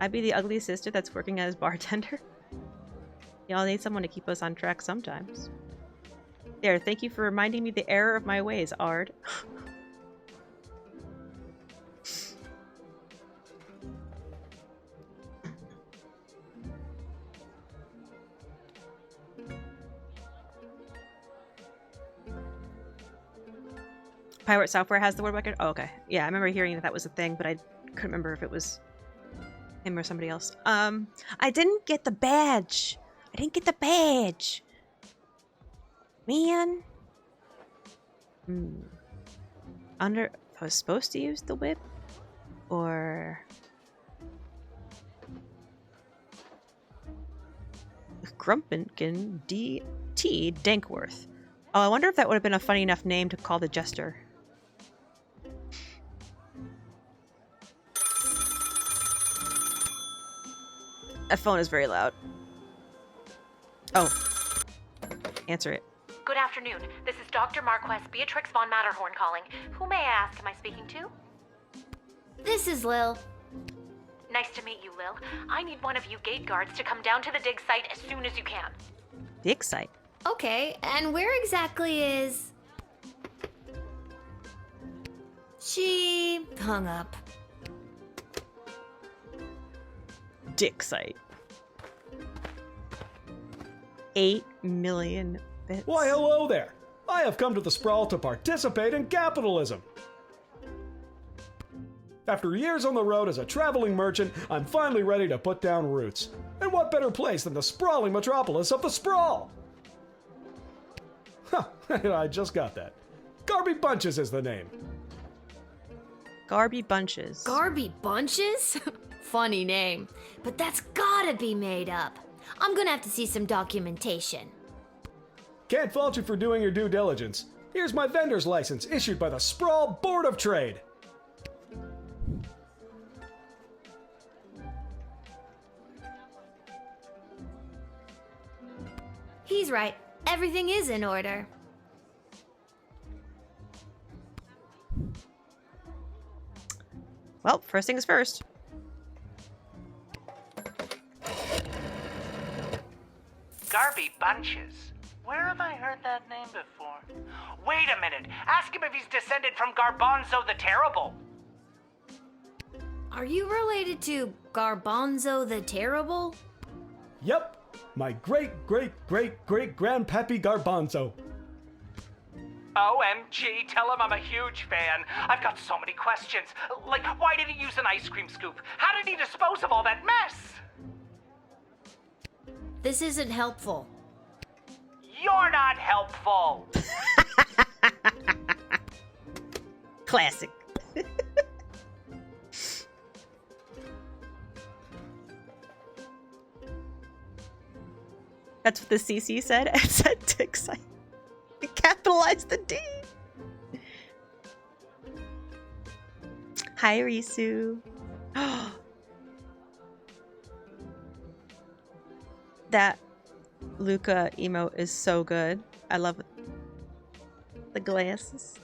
I'd be the ugly sister that's working as bartender. Y'all need someone to keep us on track sometimes. There, thank you for reminding me the error of my ways, Ard. Pirate software has the word record? Oh, okay. Yeah, I remember hearing that was a thing, but I couldn't remember if it was him or somebody else. I didn't get the badge. Man. I was supposed to use the whip? Or... Grumpinkin D.T. Dankworth. Oh, I wonder if that would have been a funny enough name to call the jester. That phone is very loud. Oh. Answer it. Good afternoon. This is Dr. Marquess Beatrix von Matterhorn calling. Who may I ask am I speaking to? This is Lil. Nice to meet you, Lil. I need one of you gate guards to come down to the dig site as soon as you can. Dig site? Okay, and where exactly is... She hung up. Dig site. 8 million bits. Why, hello there. I have come to the Sprawl to participate in capitalism. After years on the road as a traveling merchant, I'm finally ready to put down roots. And what better place than the sprawling metropolis of the Sprawl? Huh, I just got that. Garby Bunches is the name. Garby Bunches. Garby Bunches? Funny name. But that's gotta be made up. I'm gonna have to see some documentation. Can't fault you for doing your due diligence. Here's my vendor's license issued by the Sprawl Board of Trade. He's right. Everything is in order. Well, first things first. Garby Bunches. Where have I heard that name before? Wait a minute. Ask him if he's descended from Garbanzo the Terrible. Are you related to Garbanzo the Terrible? Yep, my great-great-great-great-grandpappy Garbanzo. OMG, tell him I'm a huge fan. I've got so many questions. Like, why did he use an ice cream scoop? How did he dispose of all that mess? This isn't helpful. You're not helpful. Classic. That's what the CC said. It said Tix. I capitalized the D. Hi, Risu. That Luca emote is so good. I love it. The glasses.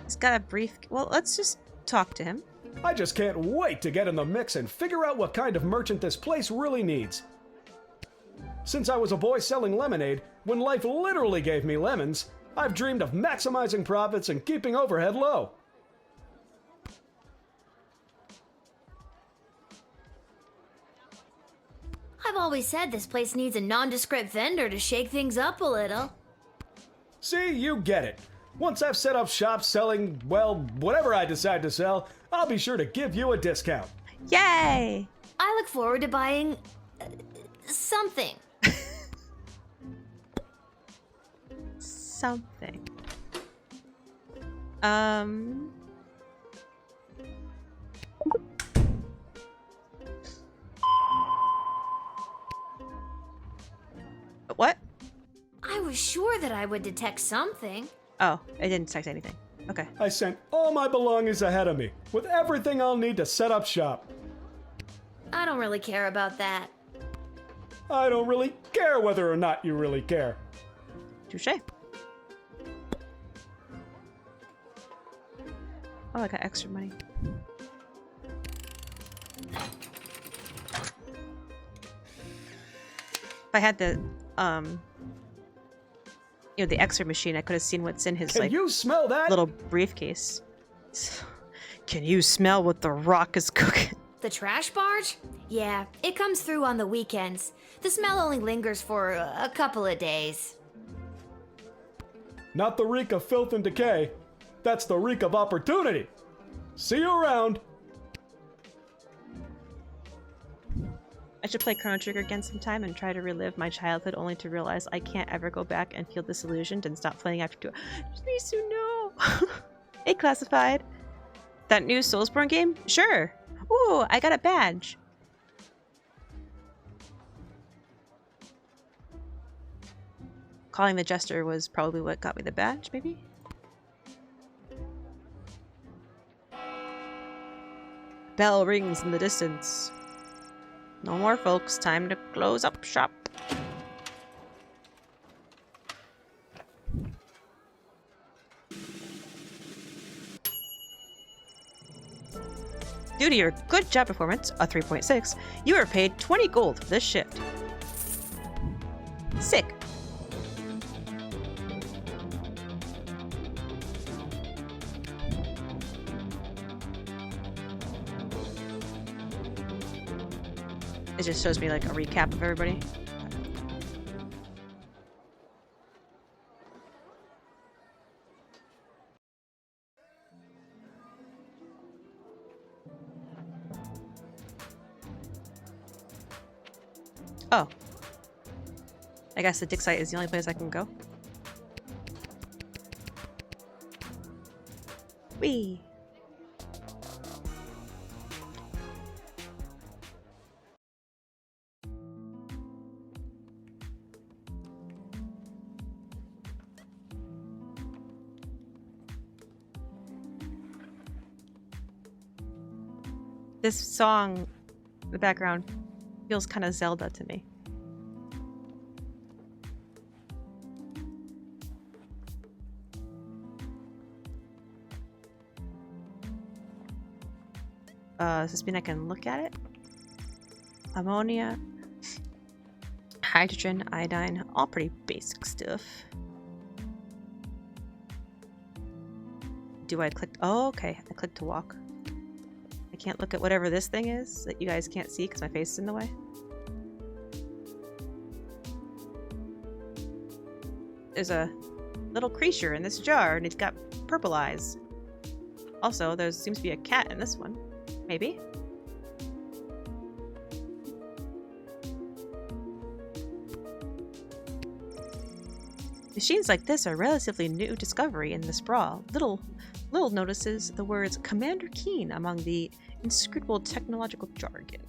He's got a brief. Well, let's just talk to him. I just can't wait to get in the mix and figure out what kind of merchant this place really needs. Since I was a boy selling lemonade, when life literally gave me lemons, I've dreamed of maximizing profits and keeping overhead low. I've always said this place needs a nondescript vendor to shake things up a little. See, you get it. Once I've set up shop selling, well, whatever I decide to sell, I'll be sure to give you a discount. Yay! I look forward to buying something. Something. What? I was sure that I would detect something. Oh, I didn't detect anything. Okay. I sent all my belongings ahead of me, with everything I'll need to set up shop. I don't really care about that. I don't really care whether or not you really care. Touché. Oh, I got extra money. If I had the, the X-ray machine, I could have seen what's in his, Can you smell that? little briefcase. Can you smell what the Rock is cooking? The trash barge? Yeah, it comes through on the weekends. The smell only lingers for a couple of days. Not the reek of filth and decay. That's the reek of opportunity. See you around. I should play Chrono Trigger again sometime and try to relive my childhood, only to realize I can't ever go back and feel disillusioned and stop playing after 2 hours. Risu, no! Hey, Classified. That new Soulsborne game? Sure. Ooh, I got a badge. Calling the Jester was probably what got me the badge, maybe? Bell rings in the distance. No more, folks. Time to close up shop. Due to your good job performance, a 3.6, you are paid 20 gold for this shift. Sick. It just shows me like a recap of everybody. Oh. I guess the dig site is the only place I can go. Whee! This song, in the background, feels kind of Zelda to me. Does this mean I can look at it? Ammonia, hydrogen, iodine, all pretty basic stuff. Do I click? Oh, okay. I click to walk. I can't look at whatever this thing is that you guys can't see because my face is in the way. There's a little creature in this jar, and it's got purple eyes. Also, there seems to be a cat in this one. Maybe? Machines like this are a relatively new discovery in the sprawl. Little notices the words Commander Keen among the inscrutable technical jargon.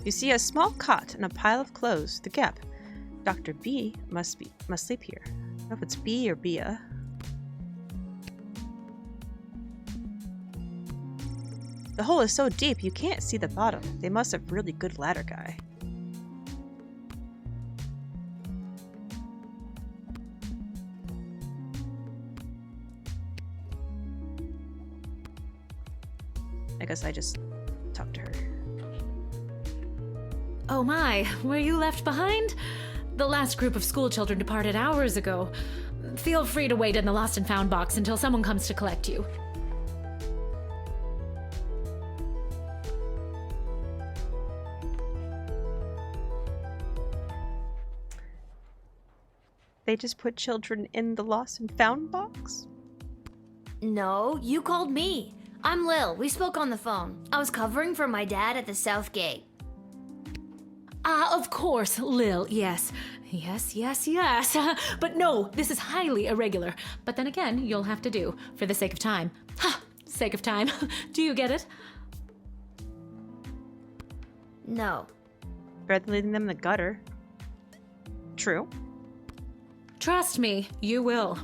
You see a small cot and a pile of clothes. The gap. Dr. B must sleep here. I don't know if it's B or Bia. The hole is so deep you can't see the bottom. They must have really good ladder guy. I guess I just talked to her. Oh my, were you left behind? The last group of school children departed hours ago. Feel free to wait in the lost and found box until someone comes to collect you. They just put children in the lost and found box? No, you called me. I'm Lil. We spoke on the phone. I was covering for my dad at the South Gate. Of course, Lil, yes. Yes. But no, this is highly irregular. But then again, you'll have to do, for the sake of time. Ha! Sake of time. Do you get it? No. Rather than leaving them in the gutter. True. Trust me, you will.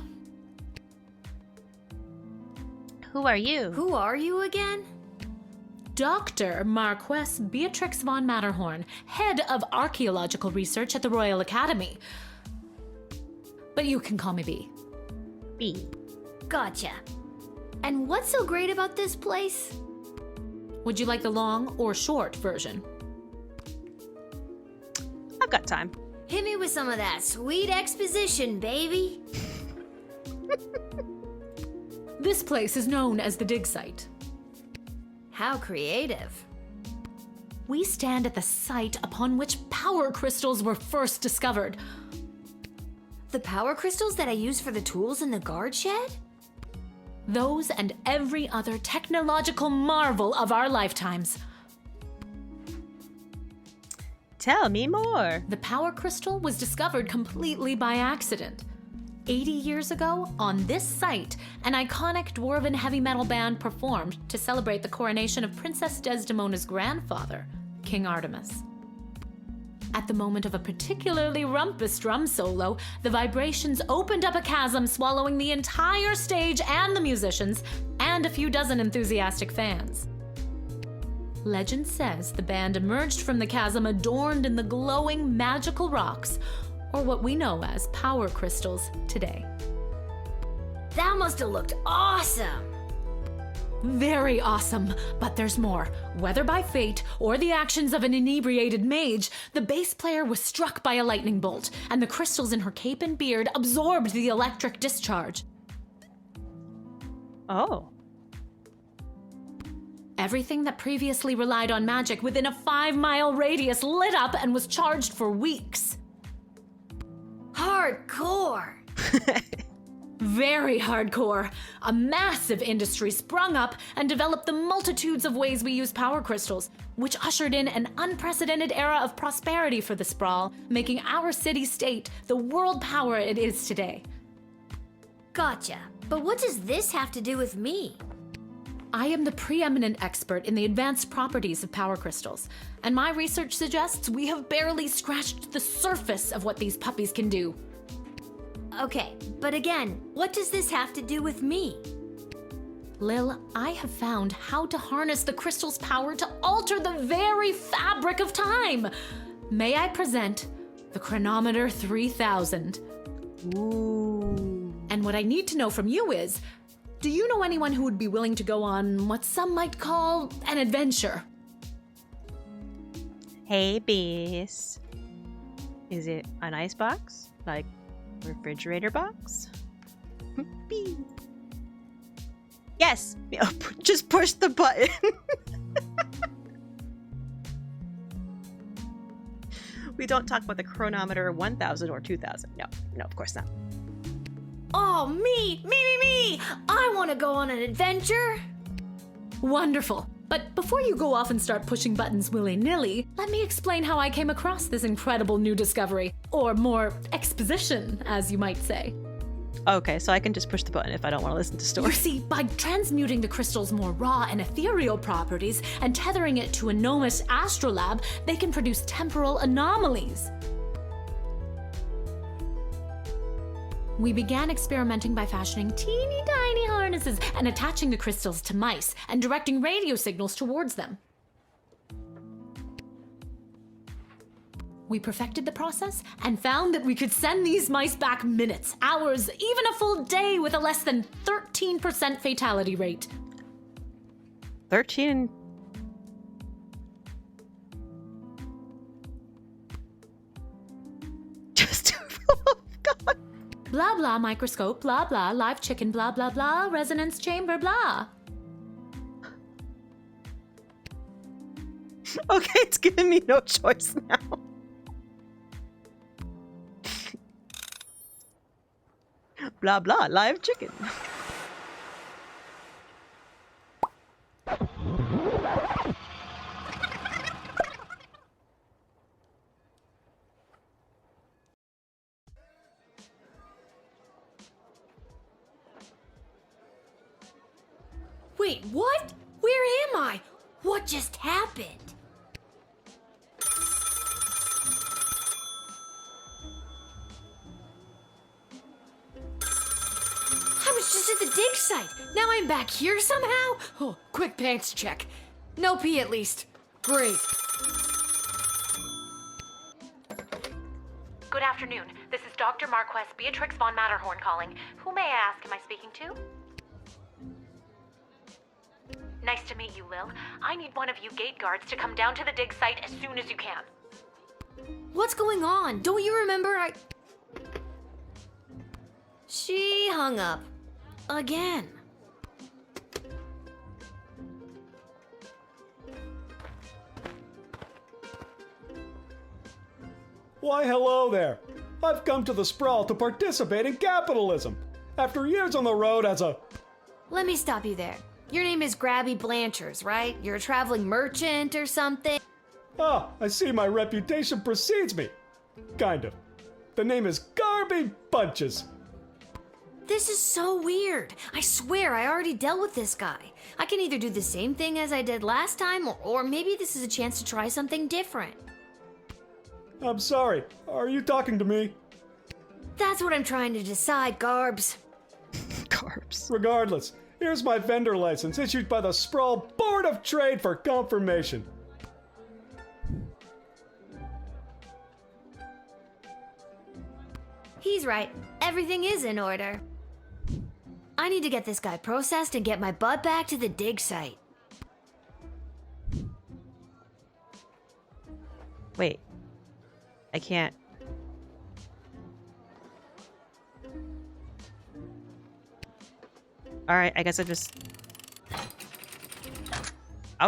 Who are you? Who are you again? Dr. Marquess Beatrix von Matterhorn, head of archaeological research at the Royal Academy. But you can call me B. B. Gotcha. And what's so great about this place? Would you like the long or short version? I've got time. Hit me with some of that sweet exposition, baby. This place is known as the dig site. How creative. We stand at the site upon which power crystals were first discovered. The power crystals that I use for the tools in the guard shed? Those and every other technological marvel of our lifetimes. Tell me more. The power crystal was discovered completely by accident. 80 years ago, on this site, an iconic dwarven heavy metal band performed to celebrate the coronation of Princess Desdemona's grandfather, King Artemis. At the moment of a particularly rumpus drum solo, the vibrations opened up a chasm, swallowing the entire stage and the musicians, and a few dozen enthusiastic fans. Legend says the band emerged from the chasm adorned in the glowing magical rocks, or what we know as power crystals today. That must have looked awesome. Very awesome, but there's more. Whether by fate or the actions of an inebriated mage, the bass player was struck by a lightning bolt, and the crystals in her cape and beard absorbed the electric discharge. Oh. Everything that previously relied on magic within a 5-mile radius lit up and was charged for weeks. Hardcore. Very hardcore. A massive industry sprung up and developed the multitudes of ways we use power crystals, which ushered in an unprecedented era of prosperity for the sprawl, making our city-state the world power it is today. Gotcha. But what does this have to do with me? I am the preeminent expert in the advanced properties of power crystals, and my research suggests we have barely scratched the surface of what these puppies can do. Okay, but again, what does this have to do with me? Lil, I have found how to harness the crystal's power to alter the very fabric of time. May I present the Chronometer 3000? Ooh. And what I need to know from you is, do you know anyone who would be willing to go on what some might call an adventure? Hey, bees. Is it an ice box? Like refrigerator box? Beep. Yes! Just push the button. We don't talk about the chronometer 1000 or 2000. No, of course not. Oh, me! I want to go on an adventure! Wonderful. But before you go off and start pushing buttons willy-nilly, let me explain how I came across this incredible new discovery. Or more exposition, as you might say. Okay, so I can just push the button if I don't want to listen to You stories. see, by transmuting the crystal's more raw and ethereal properties and tethering it to a gnomish astrolabe, they can produce temporal anomalies. We began experimenting by fashioning teeny tiny harnesses and attaching the crystals to mice and directing radio signals towards them. We perfected the process and found that we could send these mice back minutes, hours, even a full day with a less than 13% fatality rate. 13? Just oh God. Blah blah microscope, blah blah live chicken, blah blah blah resonance chamber, blah. Okay, it's giving me no choice now. Blah blah, live chicken. Wait, what? Where am I? What just happened? I was just at the dig site. Now I'm back here somehow? Oh, quick pants check. No pee at least. Great. Good afternoon. This is Dr. Marquess Beatrix von Matterhorn calling. Who may I ask am I speaking to? Nice to meet you, Lil. I need one of you gate guards to come down to the dig site as soon as you can. What's going on? Don't you remember She hung up. Again. Why, hello there. I've come to the Sprawl to participate in capitalism. After years on the road as a... Let me stop you there. Your name is Grabby Blanchers, right? You're a traveling merchant or something? Ah, I see my reputation precedes me. Kind of. The name is Garby Bunches. This is so weird. I swear I already dealt with this guy. I can either do the same thing as I did last time, or maybe this is a chance to try something different. I'm sorry. Are you talking to me? That's what I'm trying to decide, Garbs. Carbs. Regardless, here's my vendor license issued by the Sprawl Board of Trade for confirmation. He's right. Everything is in order. I need to get this guy processed and get my butt back to the dig site. Wait. I can't. Alright, I guess I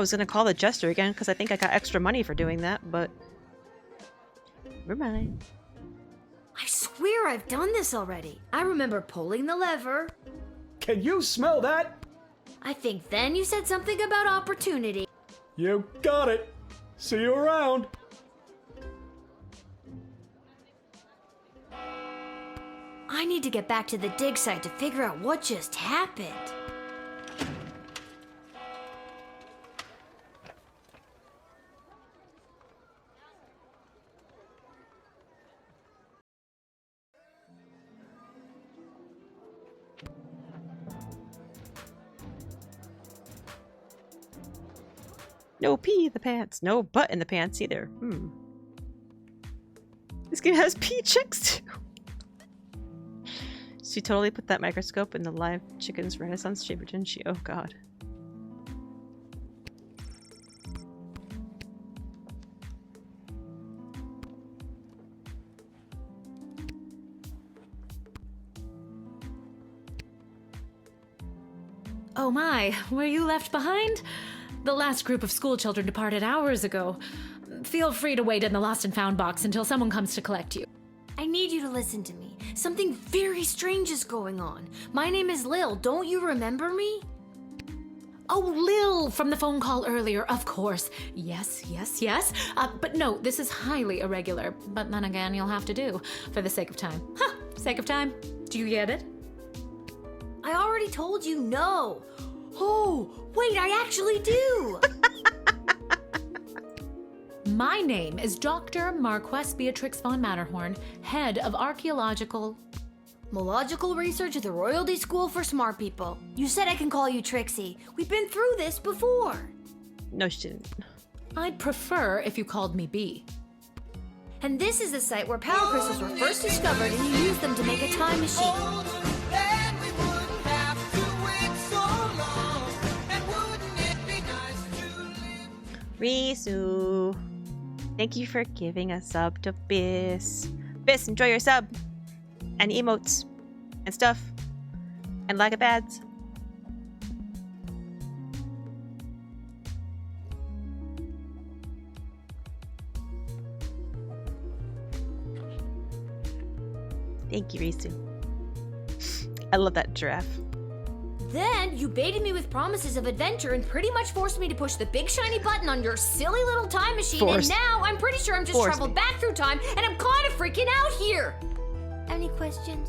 was gonna call the jester again because I think I got extra money for doing that, but never mind. I swear I've done this already. I remember pulling the lever. Can you smell that? I think then you said something about opportunity. You got it. See you around. I need to get back to the dig site to figure out what just happened. No pee in the pants. No butt in the pants either. This game has pee chicks too. She totally put that microscope in the live chicken's Renaissance chamber, didn't she? Oh god. Oh my, were you left behind? The last group of school children departed hours ago. Feel free to wait in the lost and found box until someone comes to collect you. I need you to listen to me. Something very strange is going on. My name is Lil. Don't you remember me? Oh, Lil, from the phone call earlier, of course. Yes. But no, this is highly irregular. But then again, you'll have to do, for the sake of time. Sake of time. Do you get it? I already told you no. Oh, wait, I actually do. My name is Dr. Marquess Beatrix von Matterhorn, head of archaeological... Mological research at the Royalty School for Smart People. You said I can call you Trixie. We've been through this before. No, she didn't. I'd prefer if you called me B. And this is the site where power crystals were first discovered, and you used them to make a time machine. Then we wouldn't have to wait so long. And wouldn't it be nice to live? Risu, thank you for giving a sub to Biss. Biss, enjoy your sub. And emotes. And stuff. And like a bads. Thank you, Risu. I love that giraffe. Then you baited me with promises of adventure and pretty much forced me to push the big shiny button on your silly little time machine. Forced. And now I'm pretty sure I'm just Forced traveled me. back through time and I'm kind of freaking out here. Any questions?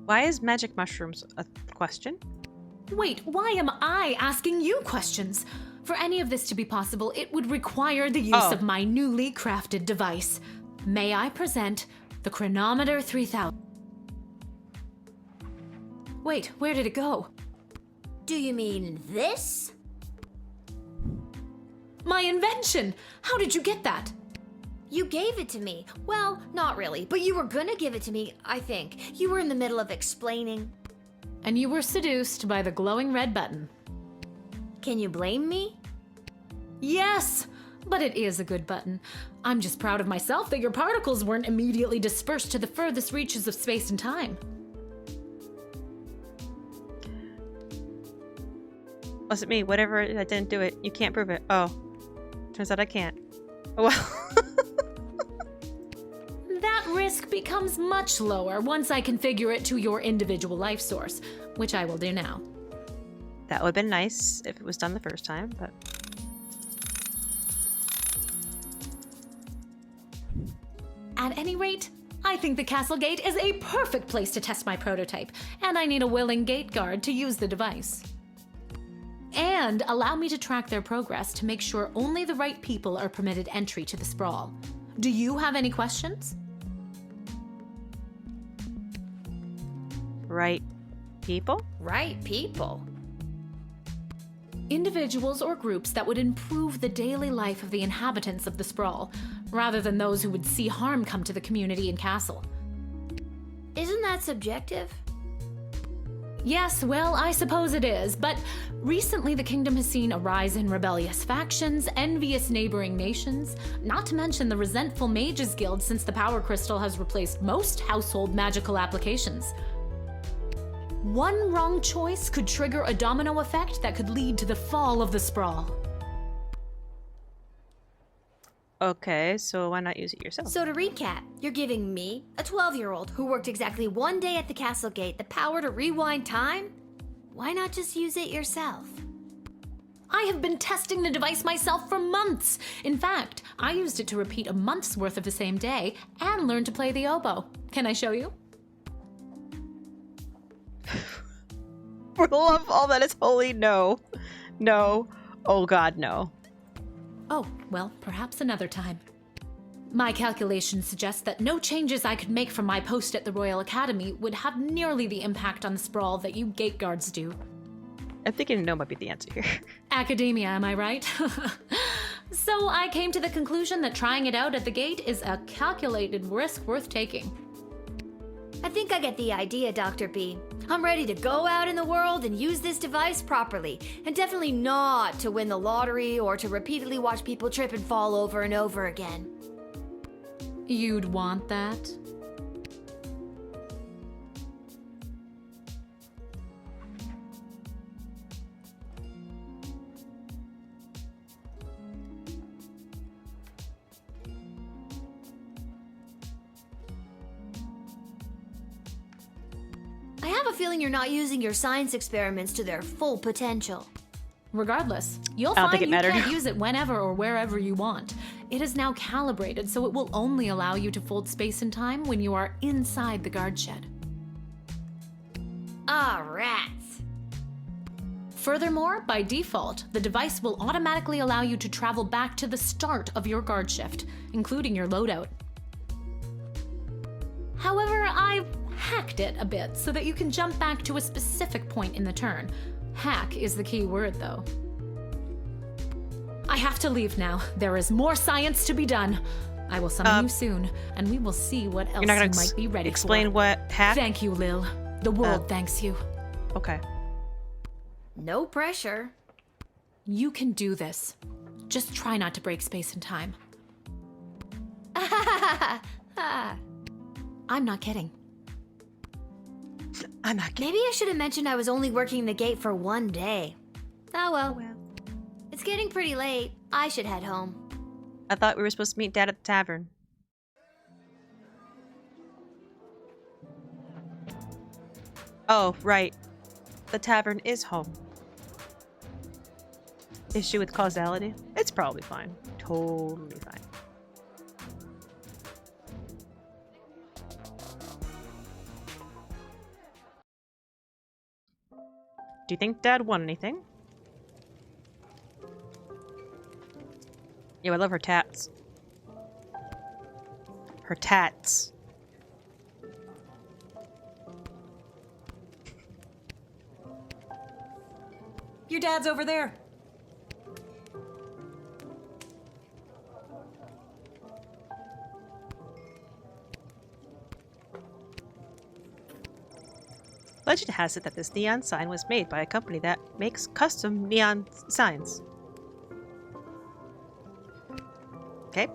Why is magic mushrooms a question? Wait, why am I asking you questions? For any of this to be possible, it would require the use of my newly crafted device. May I present the Chronometer 3000? Wait, where did it go? Do you mean this? My invention! How did you get that? You gave it to me. Well, not really, but you were gonna give it to me, I think. You were in the middle of explaining. And you were seduced by the glowing red button. Can you blame me? Yes! But it is a good button. I'm just proud of myself that your particles weren't immediately dispersed to the furthest reaches of space and time. Wasn't me. Whatever, I didn't do it. You can't prove it. Oh. Turns out I can't. Oh well. That risk becomes much lower once I configure it to your individual life source, which I will do now. That would have been nice if it was done the first time, but... At any rate, I think the castle gate is a perfect place to test my prototype, and I need a willing gate guard to use the device. And allow me to track their progress to make sure only the right people are permitted entry to the sprawl. Do you have any questions? Right people? Right people. Individuals or groups that would improve the daily life of the inhabitants of the sprawl, rather than those who would see harm come to the community and castle. Isn't that subjective? Yes, well, I suppose it is, but recently the kingdom has seen a rise in rebellious factions, envious neighboring nations, not to mention the resentful Mages Guild since the Power Crystal has replaced most household magical applications. One wrong choice could trigger a domino effect that could lead to the fall of the sprawl. Okay, so why not use it yourself? So to recap, you're giving me, a 12-year-old who worked exactly one day at the castle gate, the power to rewind time? Why not just use it yourself? I have been testing the device myself for months. In fact, I used it to repeat a month's worth of the same day and learn to play the oboe. Can I show you? For the love of all that is holy, no. No. Oh god, no. Oh, well, perhaps another time. My calculations suggest that no changes I could make from my post at the Royal Academy would have nearly the impact on the sprawl that you gate guards do. I'm thinking no might be the answer here. Academia, am I right? So I came to the conclusion that trying it out at the gate is a calculated risk worth taking. I think I get the idea, Dr. B. I'm ready to go out in the world and use this device properly, and definitely not to win the lottery or to repeatedly watch people trip and fall over and over again. You'd want that? I have a feeling you're not using your science experiments to their full potential. Regardless, you'll I don't find think it you mattered. can't use it whenever or wherever you want. It is now calibrated, so it will only allow you to fold space and time when you are inside the guard shed. Ah, rats. Furthermore, by default, the device will automatically allow you to travel back to the start of your guard shift, including your loadout. However, I've hacked it a bit so that you can jump back to a specific point in the turn. Hack is the key word, though. I have to leave now. There is more science to be done. I will summon you soon, and we will see what else You're not you gonna might be ready explain for. what hack? Thank you, Lil. The world thanks you. Okay. No pressure. You can do this. Just try not to break space and time. I'm not kidding. I'm not kidding. Maybe I should have mentioned I was only working the gate for one day. Oh well. It's getting pretty late. I should head home. I thought we were supposed to meet Dad at the tavern. Oh, right. The tavern is home. Issue with causality? It's probably fine. Totally fine. Do you think Dad won anything? Yo, I love her tats. Her tats. Your dad's over there. Legend has it that this neon sign was made by a company that makes custom neon signs. Okay.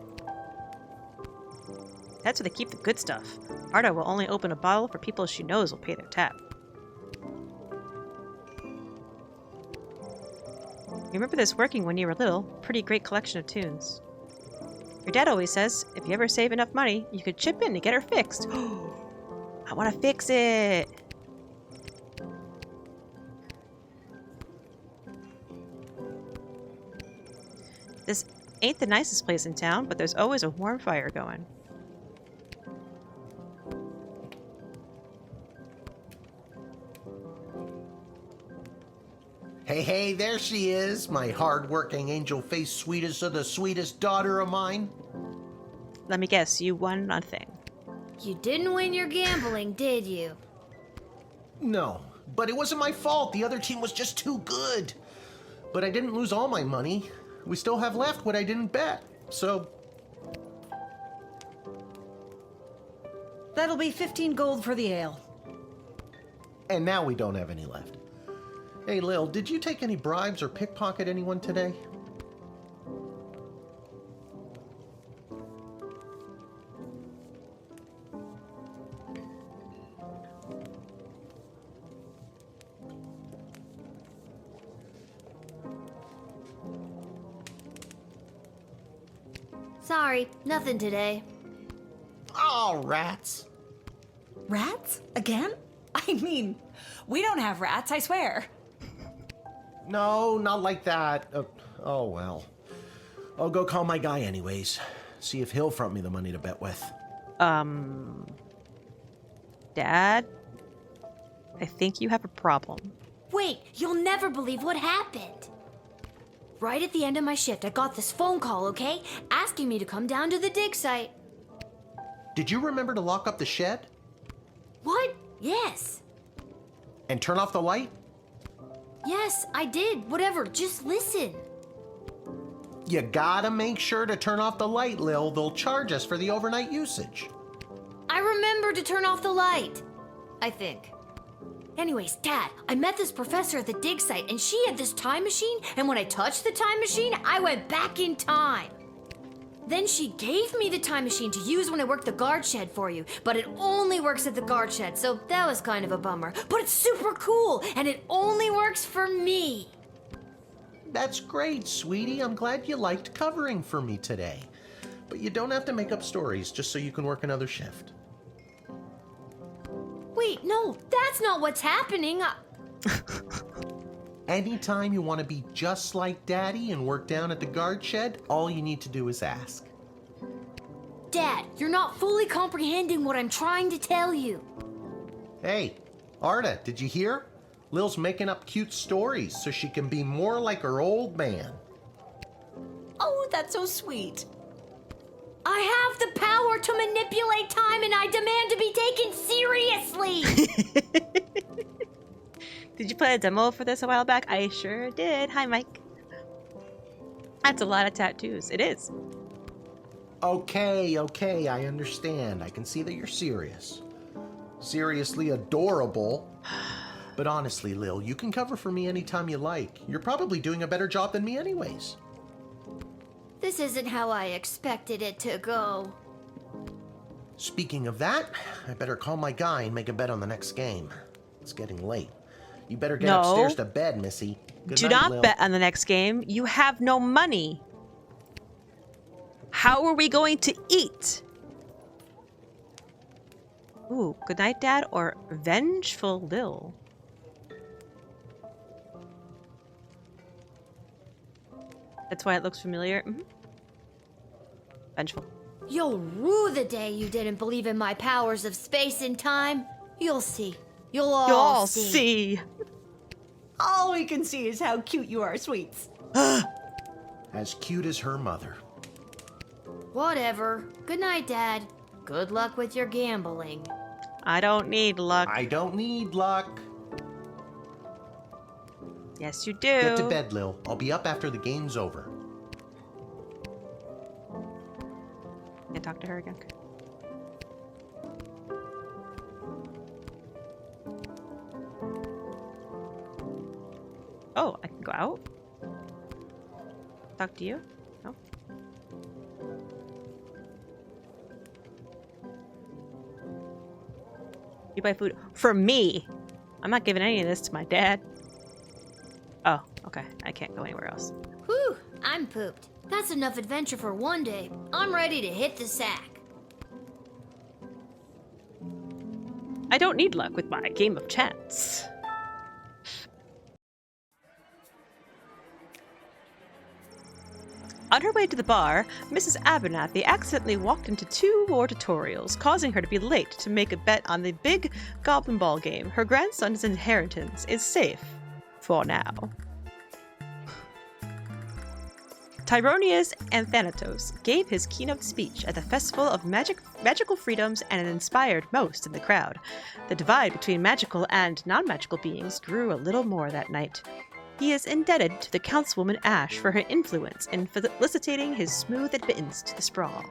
That's where they keep the good stuff. Arda will only open a bottle for people she knows will pay their tab. You remember this working when you were little? Pretty great collection of tunes. Your dad always says, if you ever save enough money, you could chip in to get her fixed. I want to fix it! This ain't the nicest place in town, but there's always a warm fire going. Hey, hey, there she is, my hard-working, angel-faced sweetest of the sweetest daughter of mine. Let me guess, you won nothing. You didn't win your gambling, did you? No, but it wasn't my fault. The other team was just too good. But I didn't lose all my money. We still have left what I didn't bet, so... That'll be 15 gold for the ale. And now we don't have any left. Hey, Lil, did you take any bribes or pickpocket anyone today? Sorry, nothing today. Oh, rats. Rats? Again? I mean, we don't have rats, I swear. No, not like that. Oh, well. I'll go call my guy anyways. See if he'll front me the money to bet with. Dad? I think you have a problem. Wait, you'll never believe what happened. Right at the end of my shift, I got this phone call, okay? Asking me to come down to the dig site. Did you remember to lock up the shed? What? Yes. And turn off the light? Yes, I did. Whatever, just listen. You gotta make sure to turn off the light, Lil. They'll charge us for the overnight usage. I remember to turn off the light. I think. Anyways, Dad, I met this professor at the dig site, and she had this time machine, and when I touched the time machine, I went back in time. Then she gave me the time machine to use when I worked the guard shed for you, but it only works at the guard shed, so that was kind of a bummer. But it's super cool, and it only works for me. That's great, sweetie. I'm glad you liked covering for me today. But you don't have to make up stories just so you can work another shift. Wait, no, that's not what's happening. Anytime you want to be just like Daddy and work down at the guard shed, all you need to do is ask. Dad, you're not fully comprehending what I'm trying to tell you. Hey, Arda, did you hear? Lil's making up cute stories so she can be more like her old man. Oh, that's so sweet. I have the power to manipulate time and I demand to be taken seriously! Did you play a demo for this a while back? I sure did. Hi, Mike. That's a lot of tattoos. It is. Okay, I understand. I can see that you're serious. Seriously adorable. But honestly, Lil, you can cover for me anytime you like. You're probably doing a better job than me anyways. This isn't how I expected it to go. Speaking of that, I better call my guy and make a bet on the next game. It's getting late. You better get upstairs to bed, Missy. Good Do night, not Lil. bet on the next game. You have no money. How are we going to eat? Ooh, good night, Dad, or Vengeful Lil. That's why it looks familiar. Vengeful. You'll rue the day you didn't believe in my powers of space and time. You'll see. You'll all see. All we can see is how cute you are, sweets. As cute as her mother. Whatever. Good night, Dad. Good luck with your gambling. I don't need luck. I don't need luck. Yes, you do. Get to bed, Lil. I'll be up after the game's over. Can't talk to her again. Oh, I can go out? Talk to you? No? You buy food for me. I'm not giving any of this to my dad. Oh, okay. I can't go anywhere else. Whew, I'm pooped. That's enough adventure for one day. I'm ready to hit the sack. I don't need luck with my game of chance. On her way to the bar, Mrs. Abernathy accidentally walked into 2 more tutorials, causing her to be late to make a bet on the big Goblin Ball game. Her grandson's inheritance is safe. For now. Tyronius and Thanatos gave his keynote speech at the Festival of Magical Freedoms, and it inspired most in the crowd. The divide between magical and non-magical beings grew a little more that night. He is indebted to the Councilwoman Ash for her influence in felicitating his smooth admittance to the sprawl.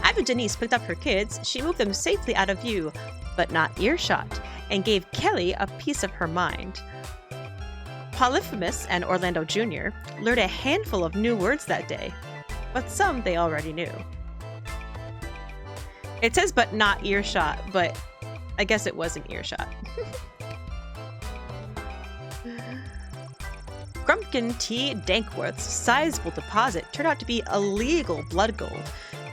After Denise picked up her kids, she moved them safely out of view, but not earshot, and gave Kelly a piece of her mind. Polyphemus and Orlando Jr. learned a handful of new words that day, but some they already knew. It says but not earshot, but I guess it wasn't earshot. Grumpkin T. Dankworth's sizable deposit turned out to be illegal blood gold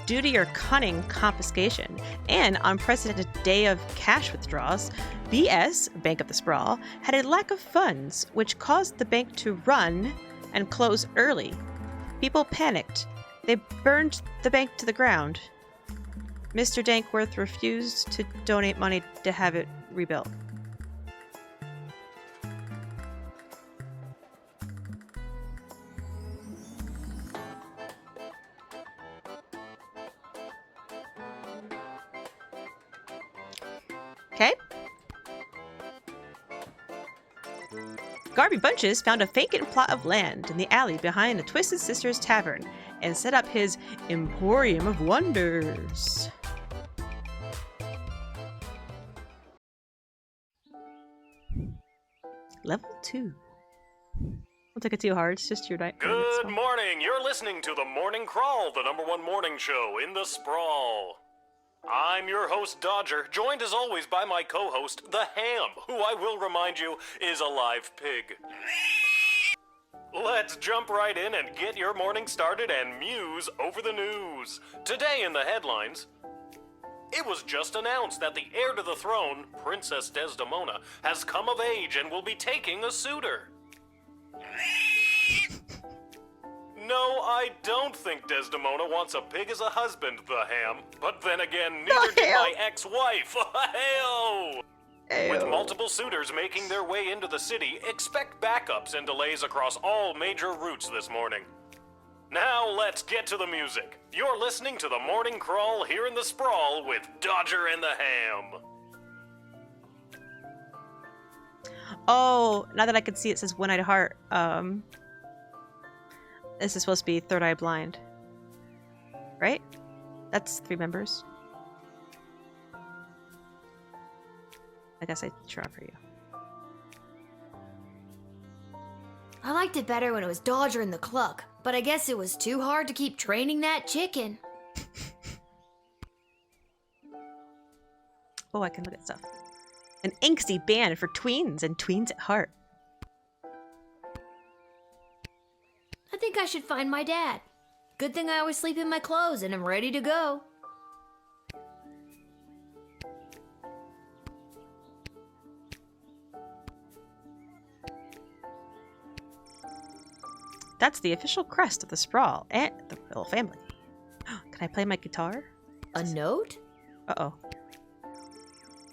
due to your cunning confiscation and unprecedented day of cash withdrawals. BS, Bank of the Sprawl, had a lack of funds, which caused the bank to run and close early. People panicked. They burned the bank to the ground. Mr. Dankworth refused to donate money to have it rebuilt. Okay. Garby Bunches found a vacant plot of land in the alley behind the Twisted Sisters Tavern and set up his Emporium of Wonders. Level 2. Don't take it too hard, it's just your night. Good morning, you're listening to the Morning Crawl, the #1 morning show in the sprawl. I'm your host, Dodger, joined as always by my co-host, the Ham, who I will remind you is a live pig. Let's jump right in and get your morning started and muse over the news. Today in the headlines, It was just announced that the heir to the throne, Princess Desdemona, has come of age and will be taking a suitor. No, I don't think Desdemona wants a pig as a husband, the Ham. But then again, neither did my ex-wife. Hell! With multiple suitors making their way into the city, expect backups and delays across all major routes this morning. Now let's get to the music. You're listening to the Morning Crawl here in the Sprawl with Dodger and the Ham. Oh, now that I can see it says One-Eyed Heart. This is supposed to be Third Eye Blind. Right? That's 3 members. I guess I try for you. I liked it better when it was Dodger and the Cluck, but I guess it was too hard to keep training that chicken. Oh, I can look at stuff. An angsty band for tweens and tweens at heart. I think I should find my dad. Good thing I always sleep in my clothes and I'm ready to go. That's the official crest of the Sprawl and the royal family. Can I play my guitar? A note? Uh-oh.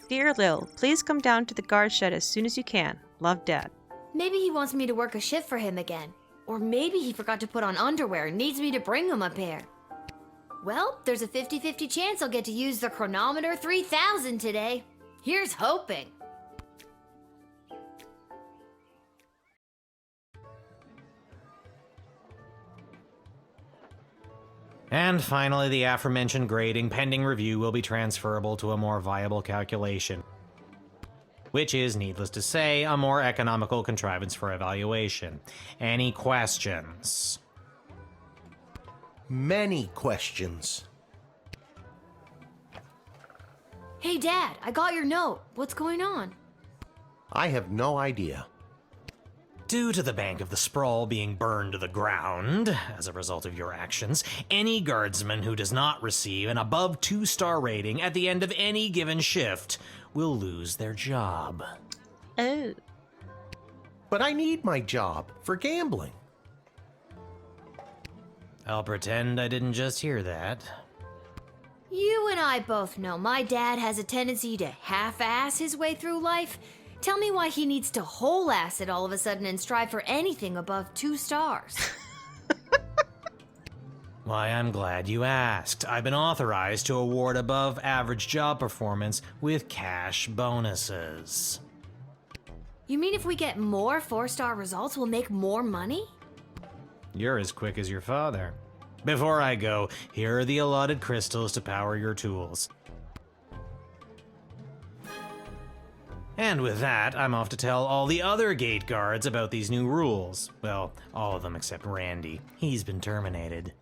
Dear Lil, please come down to the guard shed as soon as you can. Love, Dad. Maybe he wants me to work a shift for him again. Or maybe he forgot to put on underwear and needs me to bring him a pair. Well, there's a 50-50 chance I'll get to use the Chronometer 3000 today. Here's hoping. And finally, the aforementioned grading pending review will be transferable to a more viable calculation, which is, needless to say, a more economical contrivance for evaluation. Any questions? Many questions. Hey, Dad, I got your note. What's going on? I have no idea. Due to the Bank of the Sprawl being burned to the ground as a result of your actions, any guardsman who does not receive an above 2-star rating at the end of any given shift will lose their job. Oh. But I need my job for gambling. I'll pretend I didn't just hear that. You and I both know my dad has a tendency to half-ass his way through life. Tell me why he needs to whole-ass it all of a sudden and strive for anything above 2 stars. Why, I'm glad you asked. I've been authorized to award above average job performance with cash bonuses. You mean if we get more 4-star results, we'll make more money? You're as quick as your father. Before I go, here are the allotted crystals to power your tools. And with that, I'm off to tell all the other gate guards about these new rules. Well, all of them except Randy. He's been terminated.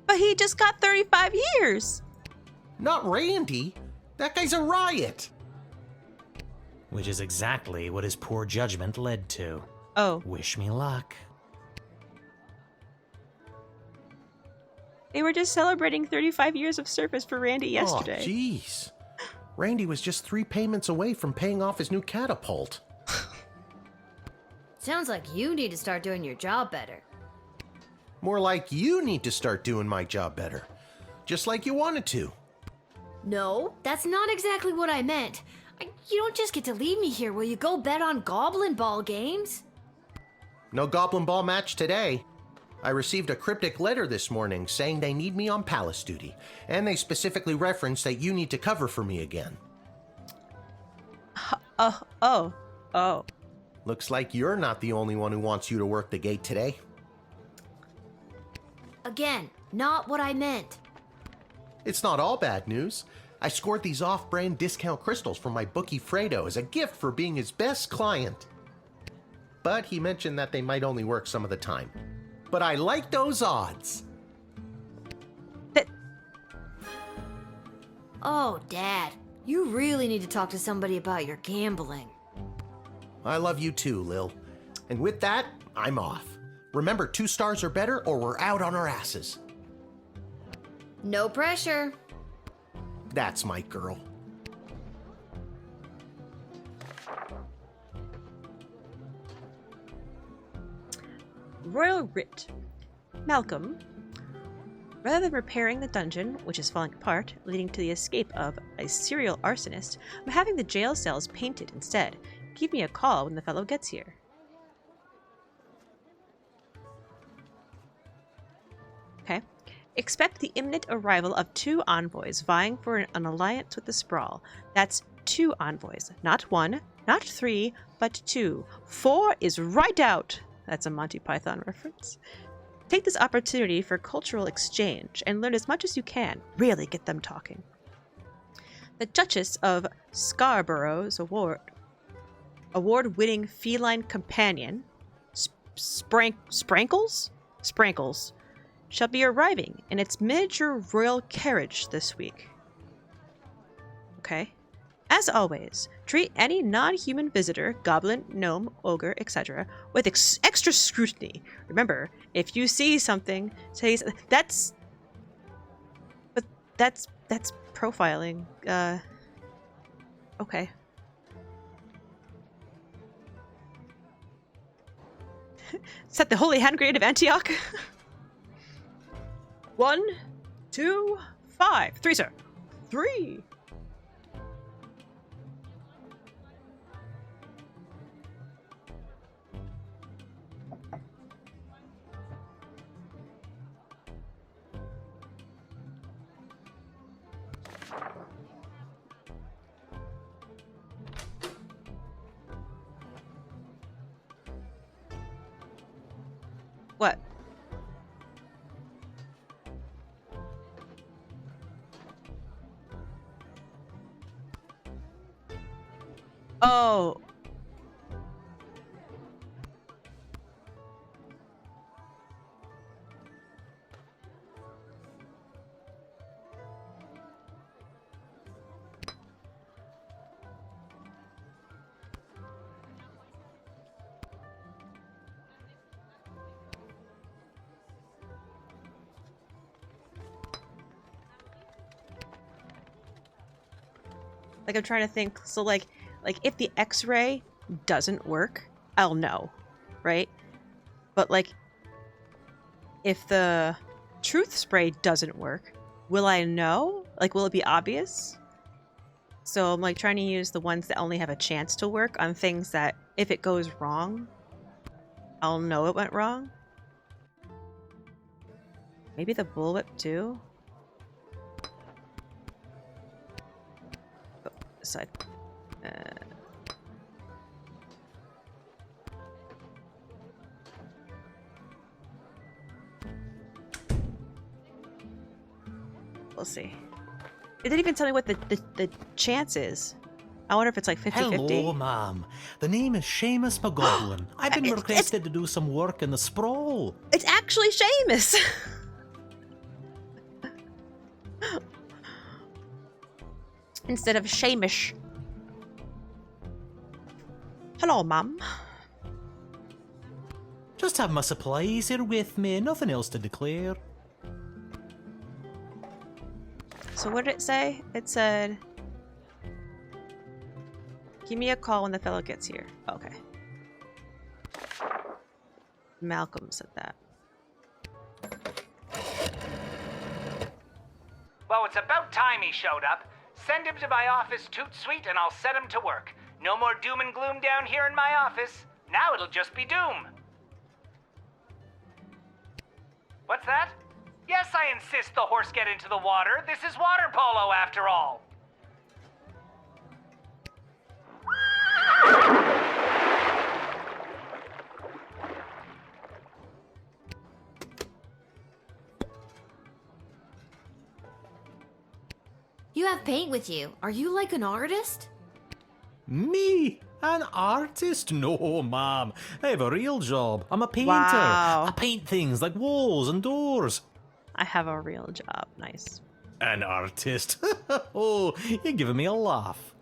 But he just got 35 years! Not Randy. That guy's a riot. Which is exactly what his poor judgment led to. Oh. Wish me luck. They were just celebrating 35 years of service for Randy yesterday. Oh, jeez. Randy was just 3 payments away from paying off his new catapult. Sounds like you need to start doing your job better. More like you need to start doing my job better. Just like you wanted to. No, that's not exactly what I meant. You don't just get to leave me here. Will you go bet on Goblin Ball games? No Goblin Ball match today. I received a cryptic letter this morning saying they need me on palace duty, and they specifically referenced that you need to cover for me again. Oh. Looks like you're not the only one who wants you to work the gate today. Again, not what I meant. It's not all bad news. I scored these off-brand discount crystals from my bookie Fredo as a gift for being his best client. But he mentioned that they might only work some of the time. But I like those odds. Oh, Dad, you really need to talk to somebody about your gambling. I love you too, Lil. And with that, I'm off. Remember, 2 stars or better, or we're out on our asses. No pressure. That's my girl. Royal Writ. Malcolm, rather than repairing the dungeon, which is falling apart, leading to the escape of a serial arsonist, I'm having the jail cells painted instead. Give me a call when the fellow gets here. Okay. Expect the imminent arrival of 2 envoys vying for an alliance with the Sprawl. That's 2 envoys. Not 1, not 3, but 2. 4 is right out. That's a Monty Python reference. Take this opportunity for cultural exchange and learn as much as you can. Really get them talking. The Duchess of Scarborough's award-winning feline companion, Sprankles, shall be arriving in its miniature royal carriage this week. Okay. As always, treat any non-human visitor, goblin, gnome, ogre, etc., with extra scrutiny. Remember, if you see something, say that's profiling. Okay. Set the holy hand grenade of Antioch. 1, 2, 5. 3, sir. 3. What? Oh. Like, I'm trying to think. So, like if the X-ray doesn't work, I'll know, right? But, like, if the truth spray doesn't work, will I know? Like, will it be obvious? So I'm, like, trying to use the ones that only have a chance to work on things that, if it goes wrong, I'll know it went wrong. Maybe the bullwhip, too? Side. We'll see. It didn't even tell me what the chance is. I wonder if it's like 50-50. Hello, ma'am. The name is Seamus McGoblin. I've been requested to do some work in the Sprawl. It's actually Seamus! Instead of Shamish. Hello, ma'am. Just have my supplies here with me, nothing else to declare. So what did it say? It said, give me a call when the fellow gets here. Okay. Malcolm said that. Well, it's about time he showed up. Send him to my office toot suite and I'll set him to work. No more doom and gloom down here in my office. Now it'll just be doom. What's that? Yes, I insist the horse get into the water. This is water polo after all. You have paint with you. Are you like an artist? Me? An artist? No, ma'am. I have a real job. I'm a painter. Wow. I paint things like walls and doors. I have a real job. Nice. An artist? Oh, you're giving me a laugh.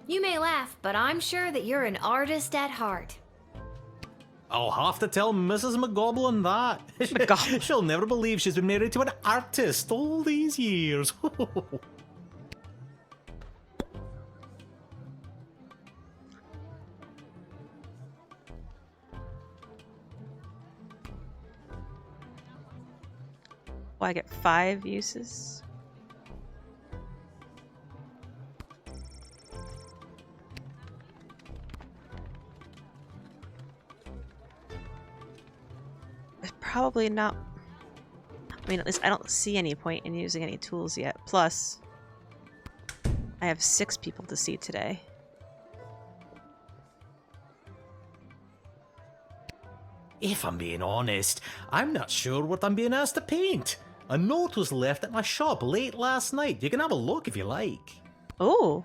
You may laugh, but I'm sure that you're an artist at heart. I'll have to tell Mrs. McGoblin that. She'll never believe she's been married to an artist all these years. Well, I get 5 uses. It's probably not. I mean, at least I don't see any point in using any tools yet. Plus, I have 6 people to see today. If I'm being honest, I'm not sure what I'm being asked to paint. A note was left at my shop late last night. You can have a look if you like. Oh.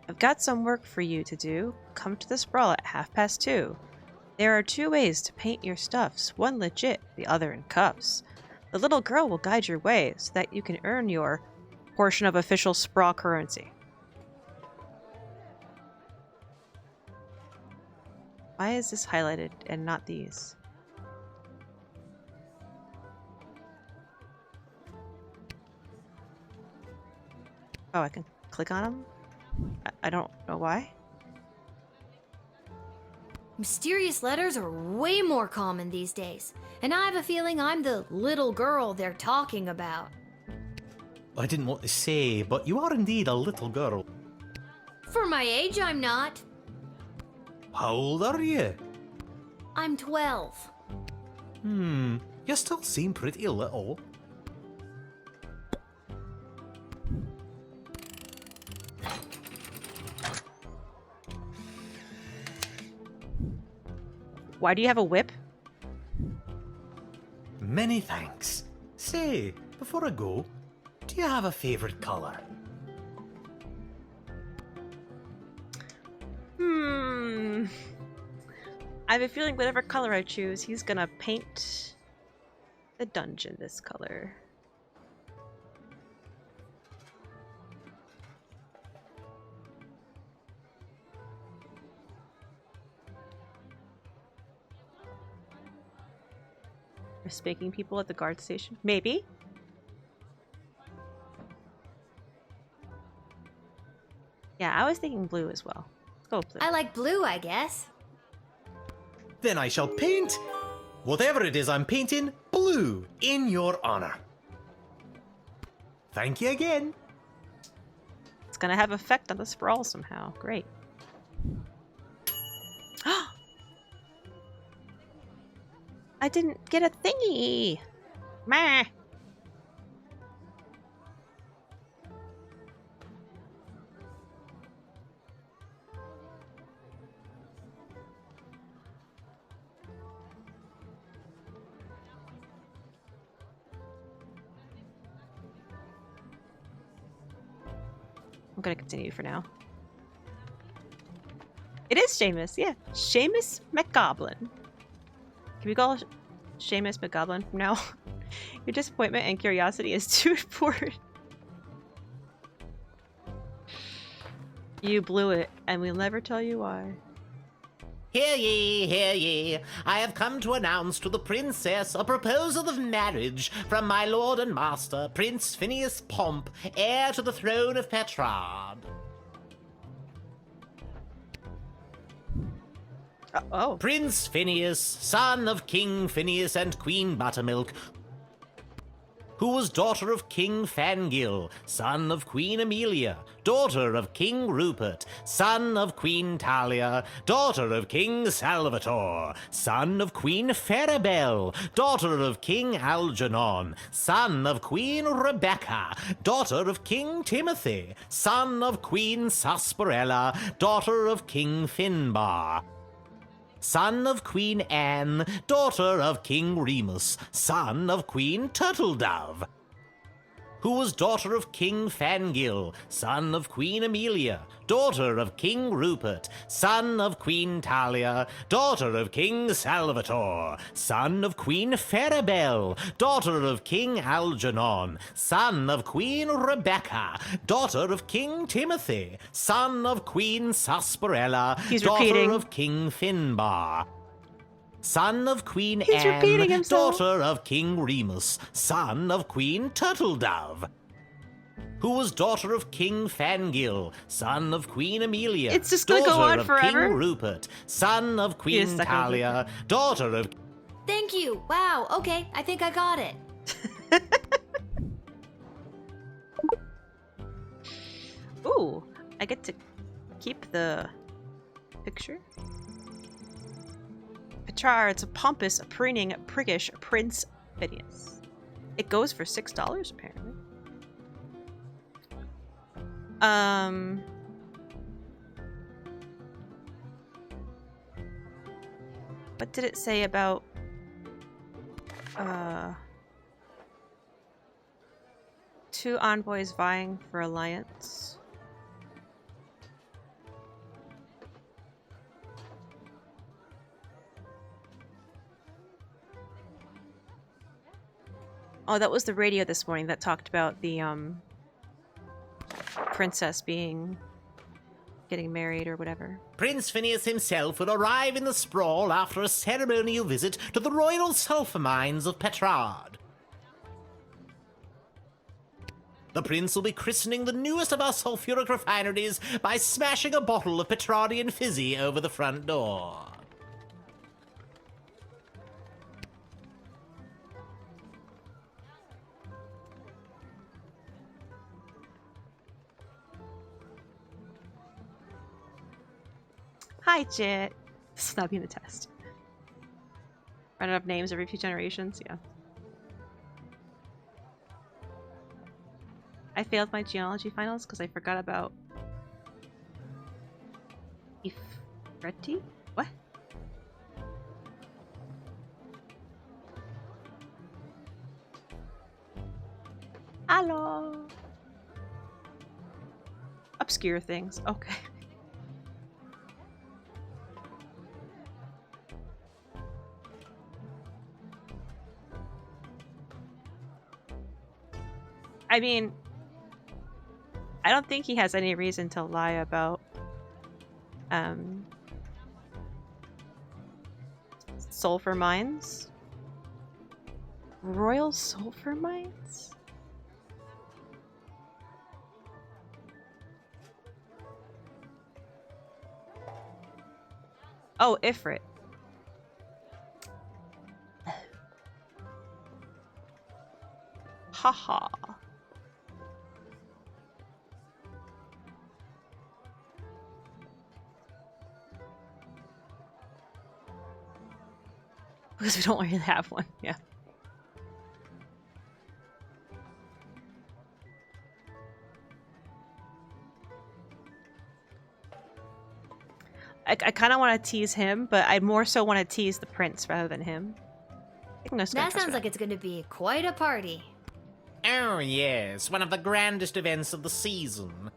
I've got some work for you to do. Come to the Sprawl at 2:30. There are 2 ways to paint your stuffs, one legit, the other in cuffs. The little girl will guide your way so that you can earn your portion of official Sprawl currency. Why is this highlighted and not these? Oh, I can click on them? I don't know why. Mysterious letters are way more common these days, and I have a feeling I'm the little girl they're talking about. I didn't want to say, but you are indeed a little girl. For my age, I'm not. How old are you? I'm 12. You still seem pretty little. Why do you have a whip? Many thanks. Say, before I go, do you have a favorite color? I have a feeling whatever color I choose, he's gonna paint the dungeon this color. Or spanking people at the guard station? Maybe. Yeah, I was thinking blue as well. Let's go with blue. I like blue, I guess. Then I shall paint whatever it is I'm painting blue in your honor. Thank you again. It's gonna have effect on the Sprawl somehow. Great. I didn't get a thingy. Meh. I'm gonna continue for now. It is Seamus, yeah. Seamus McGoblin. Can we call Seamus McGoblin from now? Your disappointment and curiosity is too important. You blew it, and we'll never tell you why. Hear ye, hear ye. I have come to announce to the princess a proposal of marriage from my lord and master, Prince Phineas Pomp, heir to the throne of Petrard. Oh. Prince Phineas, son of King Phineas and Queen Buttermilk, who was daughter of King Fangil, son of Queen Amelia, daughter of King Rupert, son of Queen Talia, daughter of King Salvatore, son of Queen Farabelle, daughter of King Algernon, son of Queen Rebecca, daughter of King Timothy, son of Queen Sarsaparilla, daughter of King Finbar, son of Queen Anne, daughter of King Remus, son of Queen Turtledove, who was daughter of King Fangil, son of Queen Amelia, daughter of King Rupert, son of Queen Talia, daughter of King Salvatore, son of Queen Farabelle, daughter of King Algernon, son of Queen Rebecca, daughter of King Timothy, son of Queen Sarsaparilla, He's daughter repeating. of King Finbar, son of Queen He's repeating Anne, himself. daughter of King Remus, son of Queen Turtledove, who was daughter of King Fangil, son of Queen Amelia, It's just gonna daughter go on of forever. King Rupert, son of Queen stuck on Talia, daughter of... Thank you. Wow. Okay, I think I got it. Ooh, I get to keep the picture. Petrarch, a pompous, a preening, a priggish Prince Phineas. It goes for $6 apparently. What did it say about two envoys vying for alliance? Oh, that was the radio this morning that talked about the princess getting married or whatever. Prince Phineas himself will arrive in the Sprawl after a ceremonial visit to the royal sulphur mines of Petrard. The prince will be christening the newest of our sulphuric refineries by smashing a bottle of Petrardian fizzy over the front door. Hi, Jit. This will not be in the test. Run out of names every few generations, yeah. I failed my geology finals because I forgot about Ifreti? What? Hello. Obscure things. Okay. I mean, I don't think he has any reason to lie about sulfur mines. Royal sulfur mines? Oh, Ifrit. Haha. Because we don't really have one, yeah. I kind of want to tease him, but I more so want to tease the prince rather than him. I think I'm just gonna That trust sounds her. like it's going to be quite a party. Oh, yes, one of the grandest events of the season.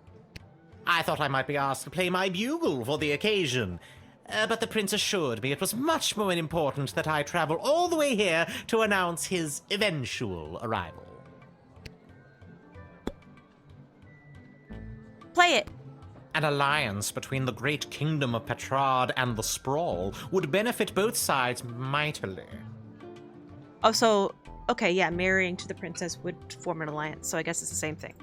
I thought I might be asked to play my bugle for the occasion, but the prince assured me it was much more important that I travel all the way here to announce his eventual arrival. Play it! An alliance between the great kingdom of Petrard and the Sprawl would benefit both sides mightily. Oh, so, okay, yeah, marrying to the princess would form an alliance, so I guess it's the same thing.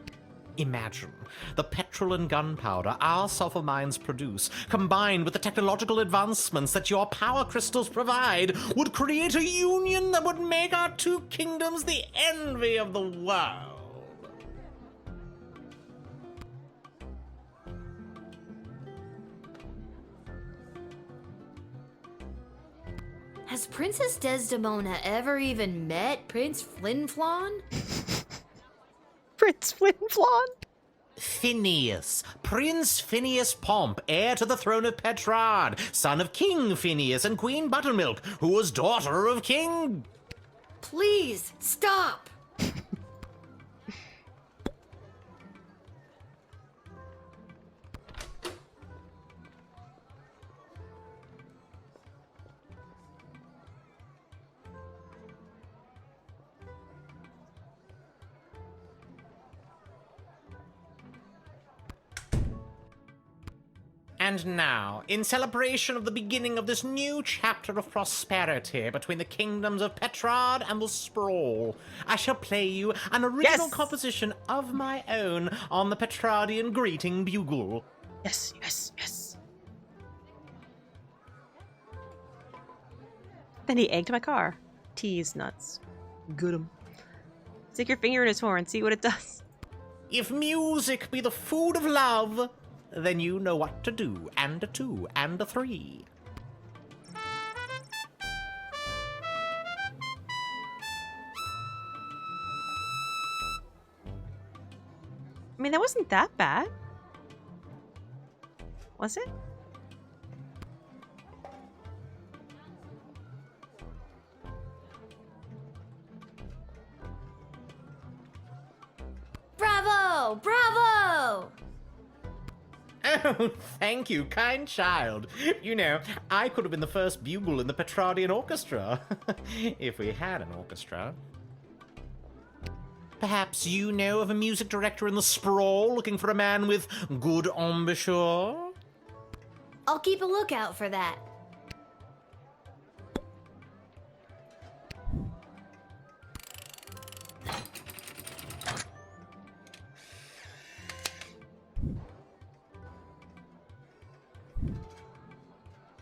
Imagine the petrol and gunpowder our sulfur mines produce, combined with the technological advancements that your power crystals provide, would create a union that would make our two kingdoms the envy of the world. Has Princess Desdemona ever even met Prince Flinflon? Prince Flinflon? Phineas, Prince Phineas Pomp, heir to the throne of Petrard, son of King Phineas and Queen Buttermilk, who was daughter of King... Please, stop! And now, in celebration of the beginning of this new chapter of prosperity between the kingdoms of Petrard and the Sprawl, I shall play you an original composition of my own on the Petrardian greeting bugle. Yes, yes, yes. Then he egged my car. Tease nuts. Good 'em. Stick your finger in his horn, see what it does. If music be the food of love, then you know what to do, and a 2, and a 3. I mean, that wasn't that bad. Was it? Bravo! Bravo! Oh, thank you, kind child. You know, I could have been the first bugle in the Petrardian orchestra. If we had an orchestra. Perhaps you know of a music director in the Sprawl looking for a man with good embouchure? I'll keep a lookout for that.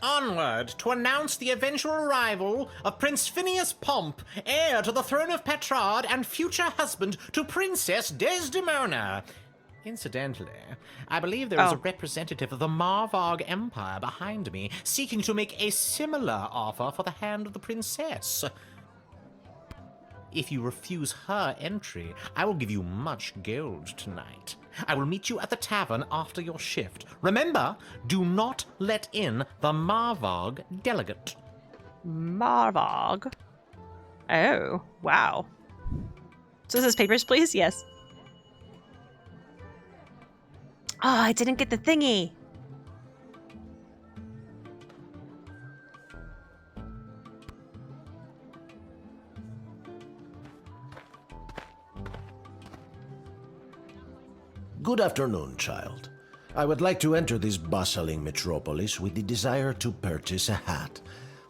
Onward to announce the eventual arrival of Prince Phineas Pomp, heir to the throne of Petrard and future husband to Princess Desdemona. Incidentally, I believe there is a representative of the Marvarg Empire behind me, seeking to make a similar offer for the hand of the princess. If you refuse her entry, I will give you much gold tonight. I will meet you at the tavern after your shift. Remember, do not let in the Marvarg delegate. Marvarg? Oh, wow. So this is papers, please? Yes. Oh, I didn't get the thingy. Good afternoon, child. I would like to enter this bustling metropolis with the desire to purchase a hat.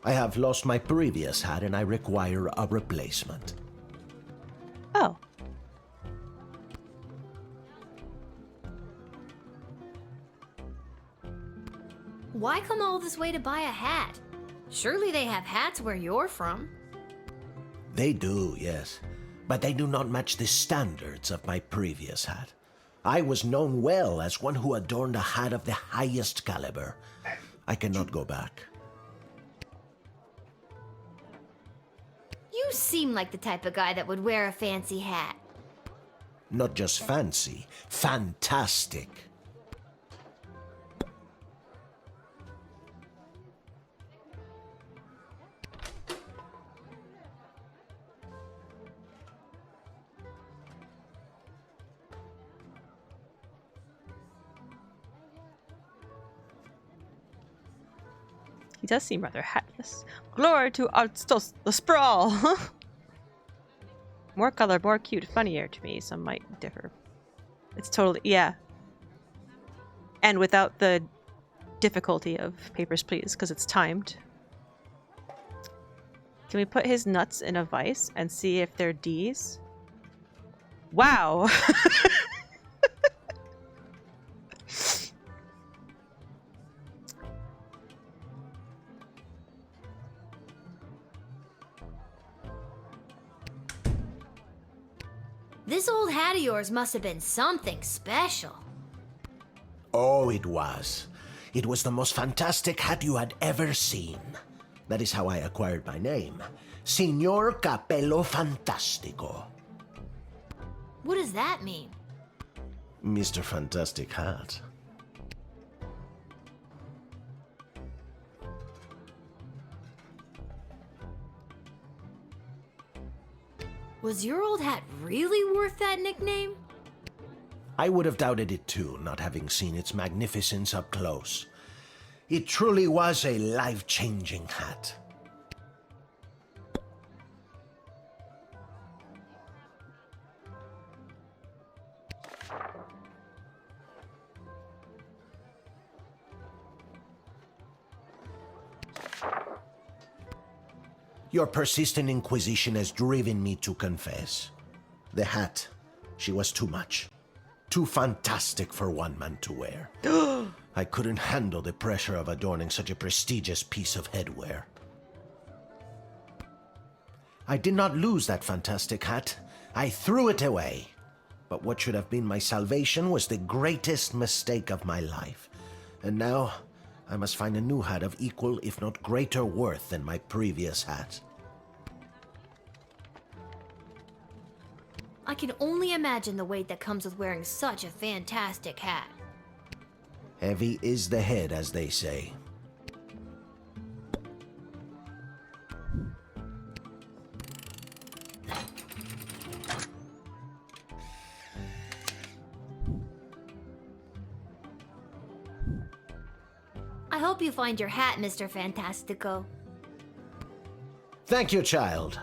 I have lost my previous hat and I require a replacement. Oh. Why come all this way to buy a hat? Surely they have hats where you're from. They do, yes. But they do not match the standards of my previous hat. I was known well as one who adorned a hat of the highest caliber. I cannot go back. You seem like the type of guy that would wear a fancy hat. Not just fancy, fantastic. He does seem rather hatless. Glory to Artstos, the Sprawl! More color, more cute, funnier to me. Some might differ. It's totally, yeah. And without the difficulty of Papers, Please, because it's timed. Can we put his nuts in a vice and see if they're D's? Wow! This old hat of yours must have been something special. Oh, it was. It was the most fantastic hat you had ever seen. That is how I acquired my name. Signor Capello Fantastico. What does that mean? Mr. Fantastic Hat. Was your old hat really worth that nickname? I would have doubted it too, not having seen its magnificence up close. It truly was a life-changing hat. Your persistent inquisition has driven me to confess. The hat, she was too much. Too fantastic for one man to wear. I couldn't handle the pressure of adorning such a prestigious piece of headwear. I did not lose that fantastic hat. I threw it away. But what should have been my salvation was the greatest mistake of my life. And now, I must find a new hat of equal, if not greater worth than my previous hat. I can only imagine the weight that comes with wearing such a fantastic hat. Heavy is the head, as they say. I hope you find your hat, Mr. Fantastico. Thank you, child.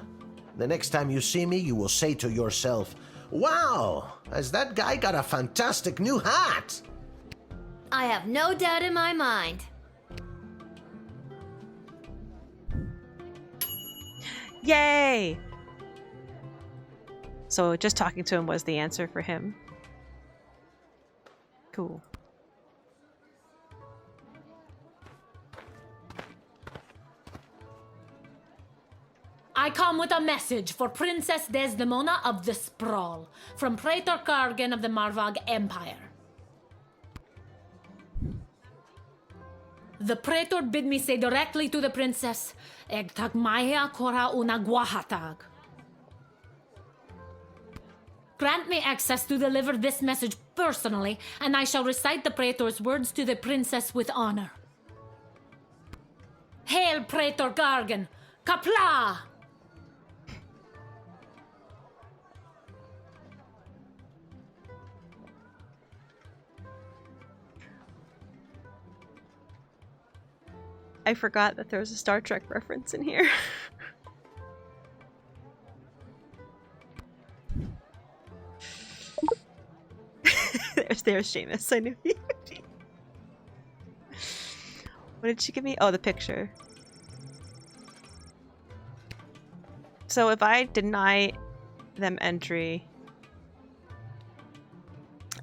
The next time you see me, you will say to yourself, "Wow, has that guy got a fantastic new hat?" I have no doubt in my mind. Yay! So just talking to him was the answer for him. Cool. I come with a message for Princess Desdemona of the Sprawl, from Praetor Kargan of the Marvag Empire. The Praetor bid me say directly to the princess, Eg tagmaya kora una guahatag. Grant me access to deliver this message personally, and I shall recite the Praetor's words to the princess with honor. Hail, Praetor Kargan! Kapla! I forgot that there was a Star Trek reference in here. there's Seamus. I knew he would be. What did she give me? Oh, the picture. So if I deny them entry,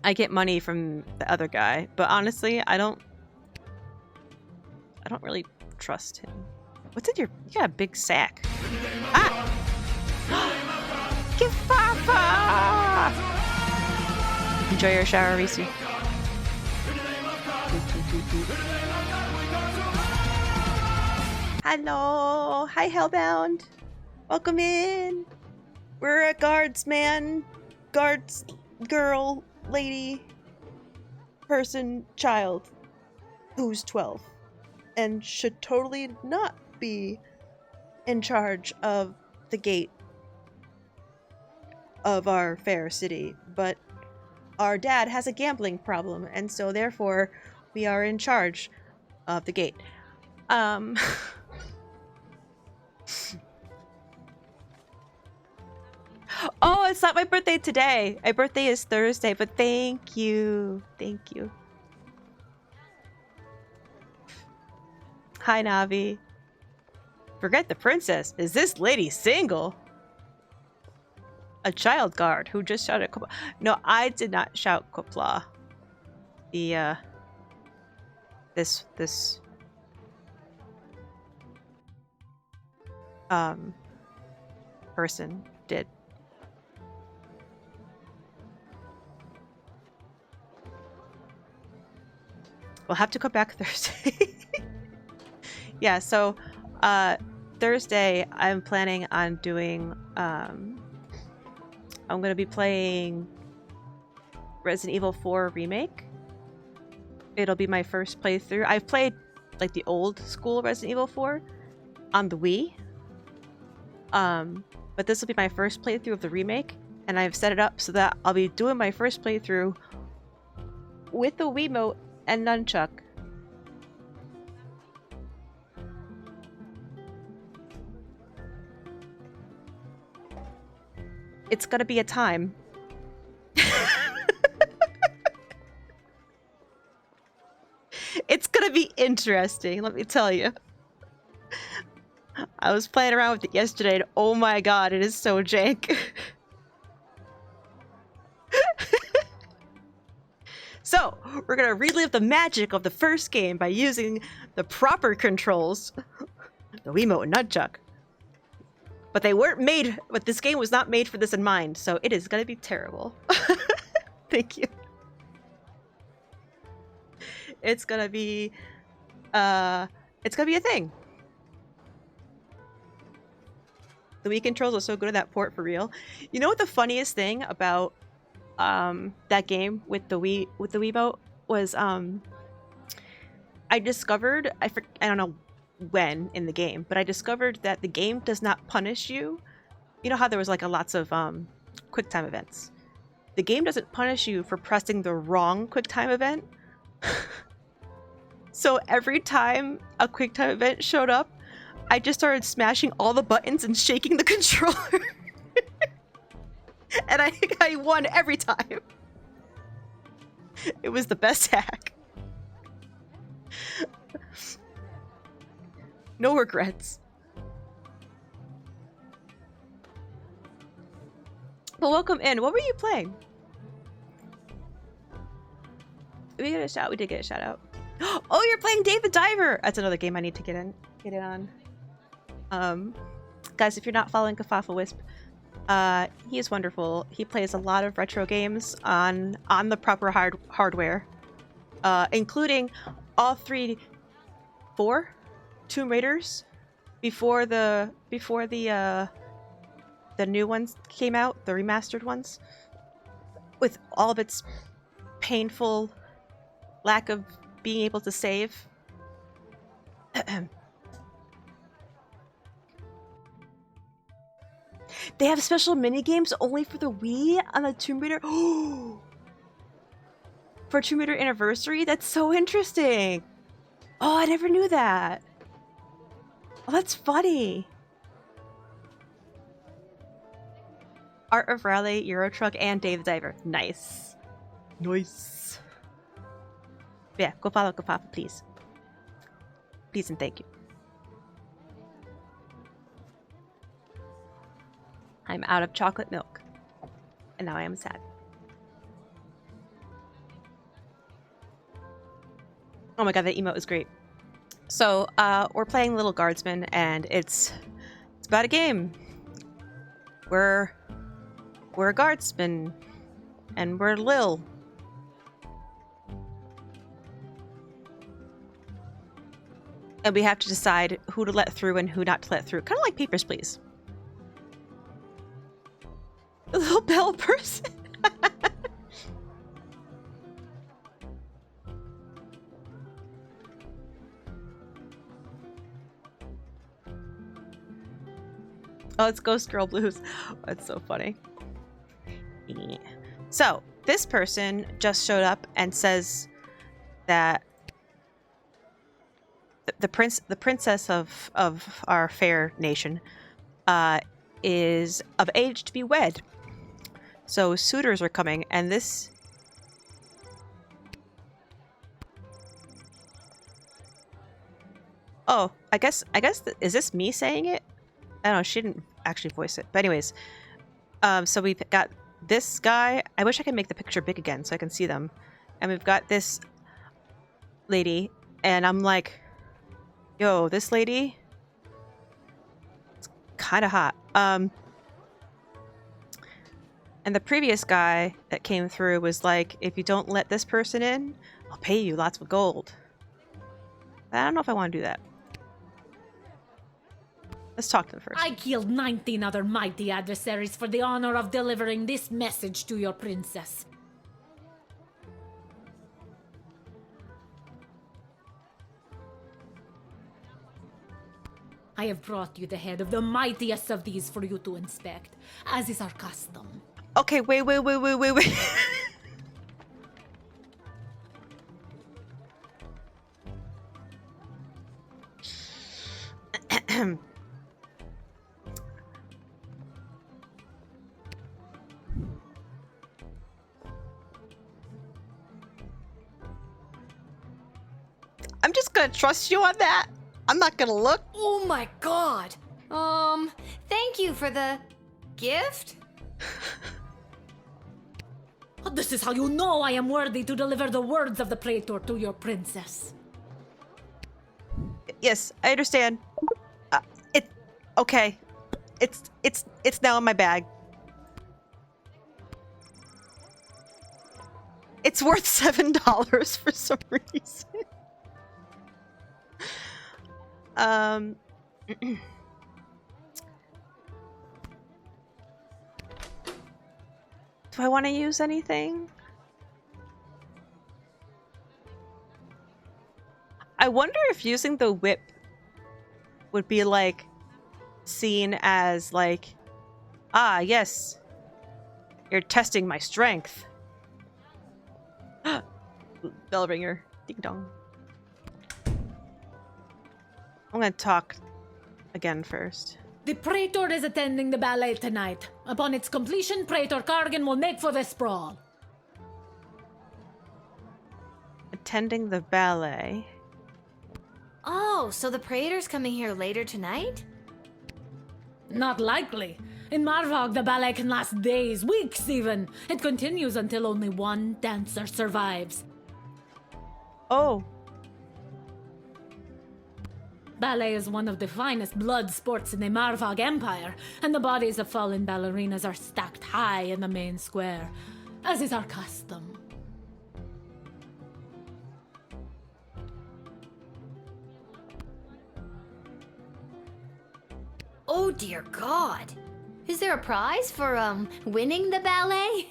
I get money from the other guy. But honestly, I don't really trust him. What's in your... You got a big sack. Ah! Give Papa! Enjoy your shower, Risu. Hello! Hi, Hellbound! Welcome in! We're a guardsman, guards, girl, lady, person, child, who's 12. And should totally not be in charge of the gate of our fair city. But our dad has a gambling problem, and so therefore we are in charge of the gate. Oh, it's not my birthday today. My birthday is Thursday, but thank you. Thank you. Hi, Navi. Forget the princess. Is this lady single? A child guard who just shouted Qapla'. No, I did not shout Qapla'. The, this person did. We'll have to come back Thursday. Yeah, so Thursday I'm planning on doing I'm gonna be playing Resident Evil 4 Remake. It'll be my first playthrough. I've played like the old school Resident Evil 4 on the Wii. But this will be my first playthrough of the remake, and I've set it up so that I'll be doing my first playthrough with the Wiimote and nunchuck. It's gonna be a time. It's gonna be interesting, let me tell you. I was playing around with it yesterday, and oh my god, it is so jank. So, we're gonna relive the magic of the first game by using the proper controls. The Wiimote and Nunchuck. But they weren't made, but this game was not made for this in mind, so it is gonna be terrible. Thank you. It's gonna be a thing. The Wii controls are so good at that port for real. You know what the funniest thing about that game with the Wiimote was I discovered I don't know when in the game, but I discovered that the game does not punish you. You know how there was like lots of QuickTime events. The game doesn't punish you for pressing the wrong QuickTime event. So every time a QuickTime event showed up, I just started smashing all the buttons and shaking the controller. And I won every time. It was the best hack. No regrets. Well, welcome in. What were you playing? Did we get a shout? We did get a shout out. Oh, you're playing Dave the Diver! That's another game I need to get in on. Guys, if you're not following Kafafa Wisp, he is wonderful. He plays a lot of retro games on the proper hardware, including all 4 Tomb Raiders before the new ones came out, the remastered ones, with all of its painful lack of being able to save. They have special mini games only for the Wii on the Tomb Raider. For Tomb Raider Anniversary? That's so interesting. Oh, I never knew that. Oh, that's funny. Art of Raleigh, Euro Truck, and Dave the Diver. Nice. Nice. Yeah, go follow Kafafa, please. Please and thank you. I'm out of chocolate milk. And now I am sad. Oh my god, that emote is great. So, we're playing Little Guardsman, and it's about a game. We're a guardsman, and we're Lil. And we have to decide who to let through and who not to let through. Kind of like Papers, Please. A little bell person. Oh, it's Ghost Girl Blues. That's so funny. So, this person just showed up and says that the princess of our fair nation is of age to be wed. So suitors are coming, and this... Oh, I guess is this me saying it? I don't know, she didn't actually voice it. But anyways, so we've got this guy. I wish I could make the picture big again so I can see them. And we've got this lady, and I'm like, yo, this lady, it's kind of hot. And the previous guy that came through was like, if you don't let this person in, I'll pay you lots of gold. I don't know if I want to do that. Let's talk to them first. I killed 19 other mighty adversaries for the honor of delivering this message to your princess. I have brought you the head of the mightiest of these for you to inspect, as is our custom. Okay, wait. I'm just gonna trust you on that. I'm not gonna look. Oh my god! Thank you for the gift? This is how you know I am worthy to deliver the words of the praetor to your princess. Yes, I understand. Okay. It's now in my bag. It's worth $7 for some reason. Do I want to use anything? I wonder if using the whip would be like seen as like, ah, yes, you're testing my strength. Bell ringer. Ding dong. I'm gonna talk again first. The praetor is attending the ballet tonight. Upon its completion, Praetor Kargan will make for the sprawl. Attending the ballet. Oh, so the praetor's coming here later tonight? Not likely. In Marvog, the ballet can last days, weeks even. It continues until only one dancer survives. Oh. Ballet is one of the finest blood sports in the Marvog Empire, and the bodies of fallen ballerinas are stacked high in the main square, as is our custom. Oh dear God. Is there a prize for, winning the ballet?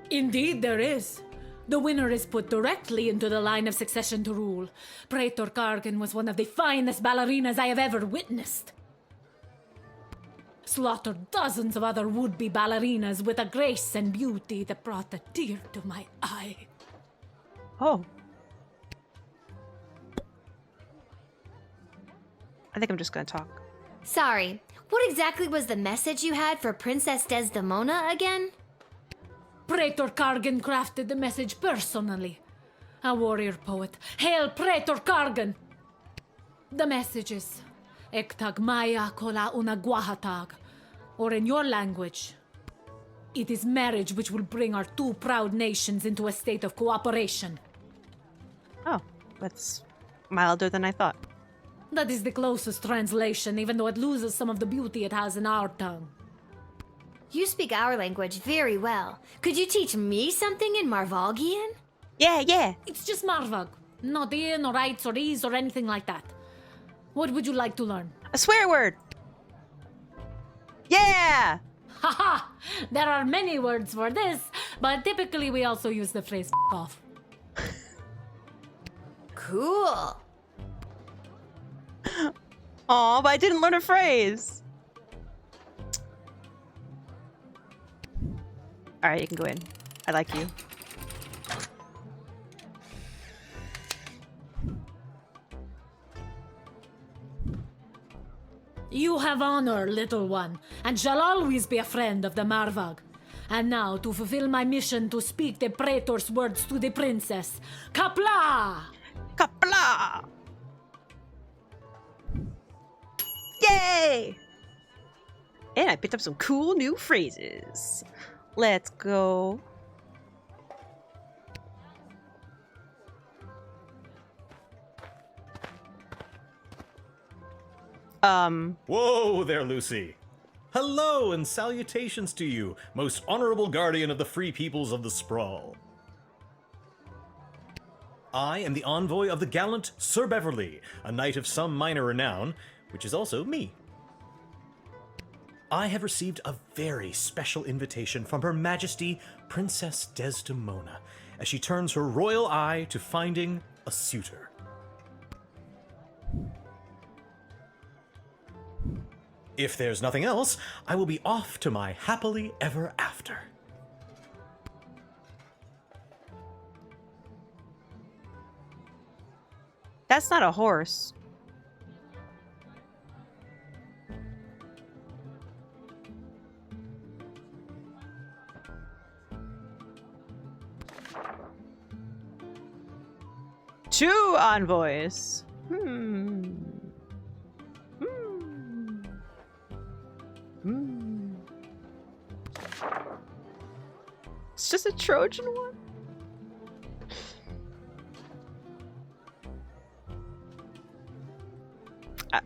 Indeed there is. The winner is put directly into the line of succession to rule. Praetor Kargan was one of the finest ballerinas I have ever witnessed. Slaughtered dozens of other would-be ballerinas with a grace and beauty that brought a tear to my eye. Oh. I think I'm just gonna talk. Sorry, what exactly was the message you had for Princess Desdemona again? Praetor Kargan crafted the message personally. A warrior poet. Hail Praetor Kargan! The message is Ektag Maya Kola Una Guahatag. Or in your language, it is marriage which will bring our two proud nations into a state of cooperation. Oh, that's milder than I thought. That is the closest translation, even though it loses some of the beauty it has in our tongue. You speak our language very well. Could you teach me something in Marvogian? Yeah. It's just Marvog. Not in or rights or ease or anything like that. What would you like to learn? A swear word! Yeah! Haha! There are many words for this, but typically we also use the phrase off. Cool. Aw, but I didn't learn a phrase. Alright, you can go in. I like you. You have honor, little one, and shall always be a friend of the Marvog. And now, to fulfill my mission to speak the praetor's words to the princess. Kapla! Kapla! Yay! And I picked up some cool new phrases. Let's go. Whoa there, Lucy. Hello and salutations to you, most honorable guardian of the free peoples of the Sprawl. I am the envoy of the gallant Sir Beverly, a knight of some minor renown, which is also me. I have received a very special invitation from Her Majesty Princess Desdemona as she turns her royal eye to finding a suitor. If there's nothing else, I will be off to my happily ever after. That's not a horse. Two envoys. It's just a Trojan one.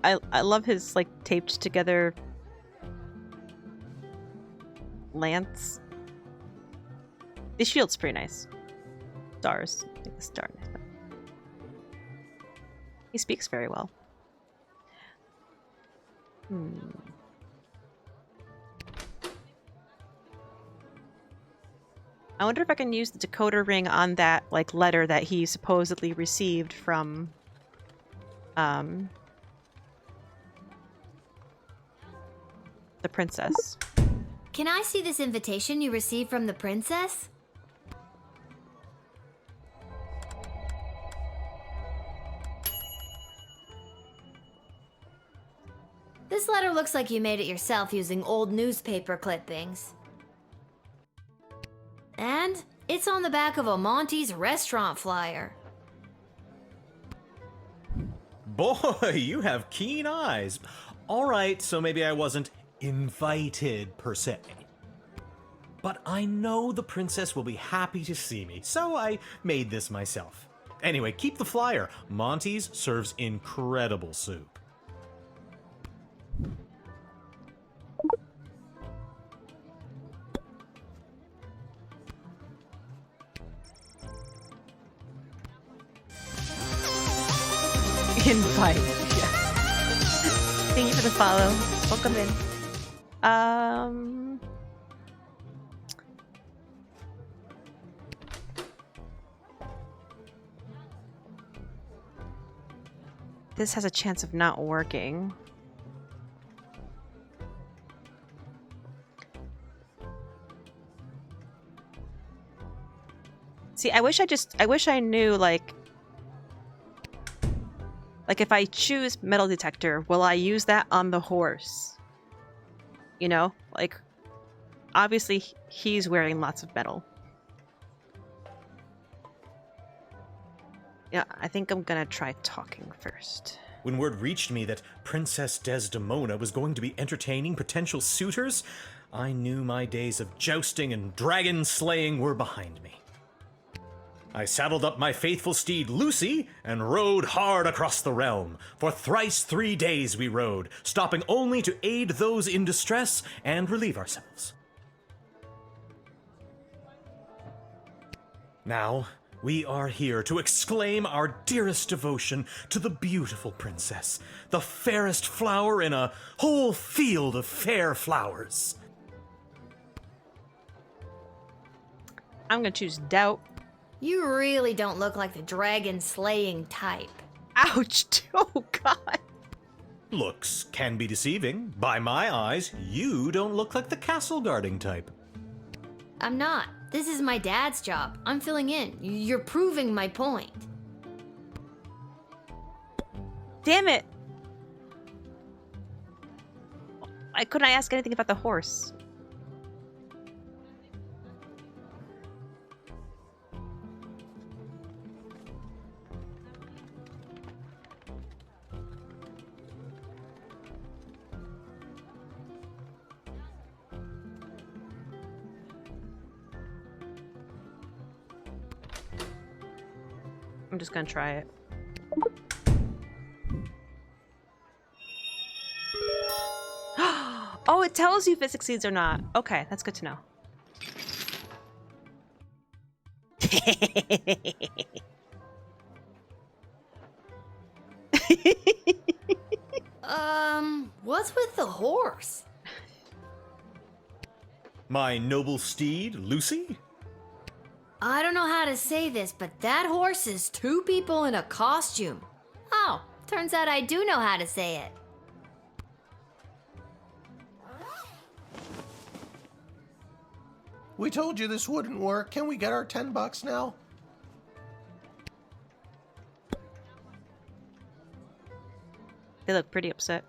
I love his like taped together lance. The shield's pretty nice. Stars. I think the star. He speaks very well. I wonder if I can use the decoder ring on that like letter that he supposedly received from the princess. Can I see this invitation you received from the princess? This letter looks like you made it yourself using old newspaper clippings. And it's on the back of a Monty's restaurant flyer. Boy, you have keen eyes. All right, so maybe I wasn't invited per se. But I know the princess will be happy to see me, so I made this myself. Anyway, keep the flyer. Monty's serves incredible soup. Invite. Yeah. Thank you for the follow. Welcome in. This has a chance of not working. See, I wish I knew like if I choose metal detector, will I use that on the horse? You know, like obviously he's wearing lots of metal. Yeah, I think I'm gonna try talking first. When word reached me that Princess Desdemona was going to be entertaining potential suitors, I knew my days of jousting and dragon slaying were behind me. I saddled up my faithful steed Lucy and rode hard across the realm. For thrice 3 days we rode, stopping only to aid those in distress and relieve ourselves. Now, we are here to exclaim our dearest devotion to the beautiful princess, the fairest flower in a whole field of fair flowers. I'm gonna choose doubt. You really don't look like the dragon slaying type. Ouch! Oh god! Looks can be deceiving. By my eyes, you don't look like the castle guarding type. I'm not. This is my dad's job. I'm filling in. You're proving my point. Damn it! I couldn't ask anything about the horse. I'm just gonna try it. Oh, it tells you if it succeeds or not. Okay, that's good to know. What's with the horse? My noble steed, Lucy? I don't know how to say this, but that horse is 2 people in a costume. Oh, turns out I do know how to say it. We told you this wouldn't work. Can we get our $10 now? They look pretty upset.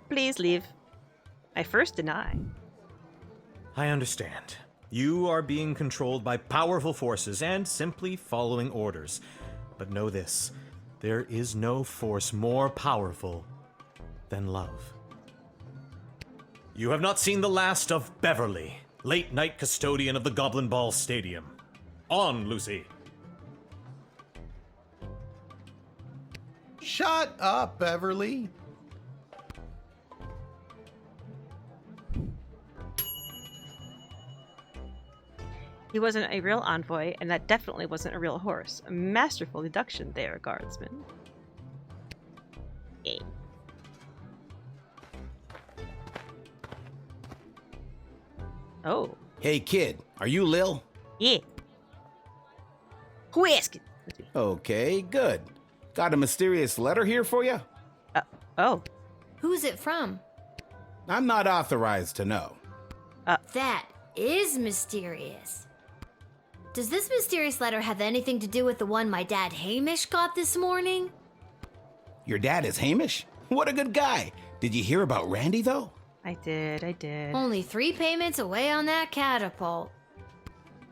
Please leave. I first deny. I understand. You are being controlled by powerful forces and simply following orders. But know this There is no force more powerful than love. You have not seen the last of Beverly, late night custodian of the Goblin Ball Stadium. On, Lucy. Shut up, Beverly. He wasn't a real envoy, and that definitely wasn't a real horse. A masterful deduction there, Guardsman. Yay. Oh. Hey, kid, are you Lil? Yeah. Who asked? Okay, good. Got a mysterious letter here for you? Oh. Who's it from? I'm not authorized to know. That is mysterious. Does this mysterious letter have anything to do with the one my dad Hamish got this morning? Your dad is Hamish? What a good guy. Did you hear about Randy, though? I did. Only 3 payments away on that catapult.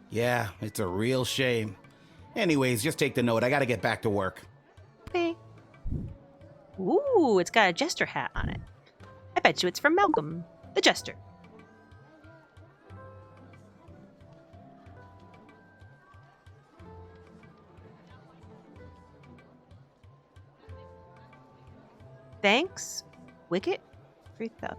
Yeah, it's a real shame. Anyways, just take the note. I gotta get back to work. Okay. Ooh, it's got a jester hat on it. I bet you it's from Malcolm, the jester. Thanks, Wicket. 3,000.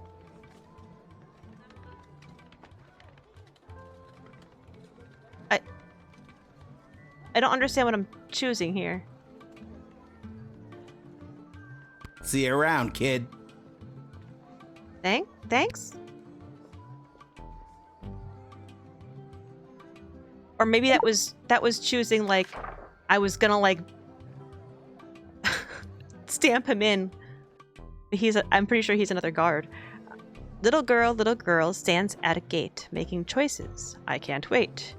I don't understand what I'm choosing here. See you around, kid. Thanks? Or maybe that was choosing, like, I was gonna, like, stamp him in. I'm pretty sure he's another guard. Little girl stands at a gate, making choices. I can't wait.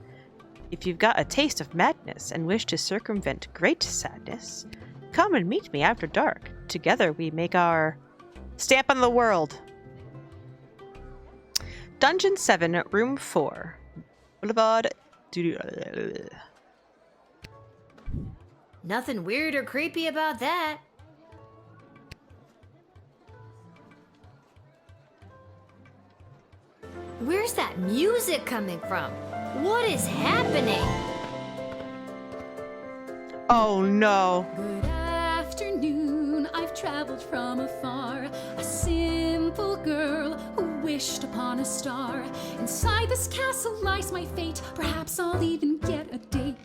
If you've got a taste of madness and wish to circumvent great sadness, come and meet me after dark. Together we make our stamp on the world. Dungeon 7, Room 4. Boulevard. Nothing weird or creepy about that. Where's that music coming from? What is happening? Oh no. Good afternoon, I've traveled from afar. A simple girl who wished upon a star. Inside this castle lies my fate. Perhaps I'll even get a date.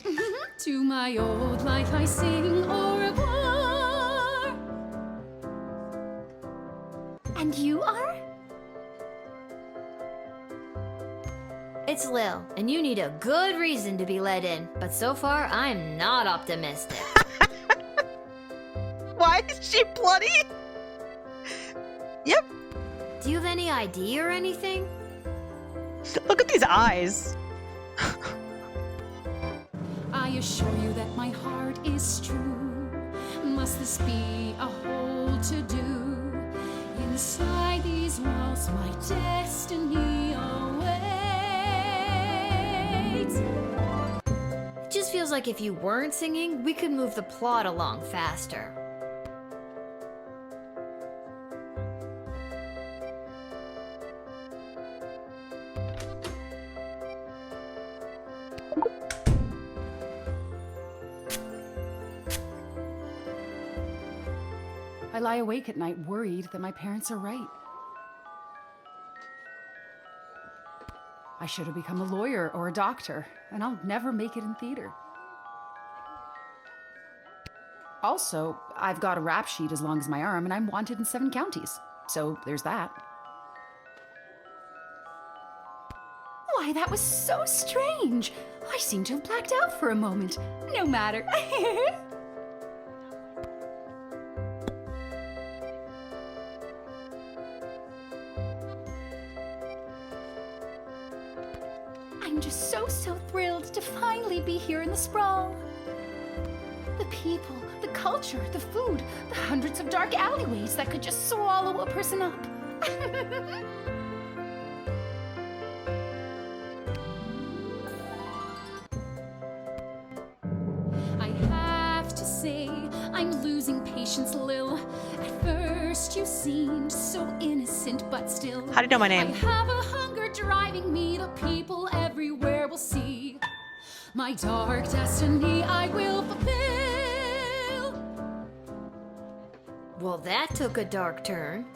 To my old life I sing au revoir. And you are? It's Lil, and you need a good reason to be let in, but so far I'm not optimistic. Why is she bloody? Yep. Do you have any ID or anything? Look at these eyes. I assure you that my heart is true. Must this be a whole to-do? Inside these walls my destiny awaits. It just feels like if you weren't singing, we could move the plot along faster. I lie awake at night worried that my parents are right. I should have become a lawyer or a doctor, and I'll never make it in theater. Also, I've got a rap sheet as long as my arm, and I'm wanted in 7 counties. So there's that. Why, that was so strange. I seem to have blacked out for a moment. No matter. I'm just so thrilled to finally be here in the sprawl. The people, the culture, the food, the hundreds of dark alleyways that could just swallow a person up. I have to say, I'm losing first you seemed so innocent, but still. How do you know my name? I have a hunger driving me, the people everywhere will see. My dark destiny I will fulfill. Well, that took a dark turn.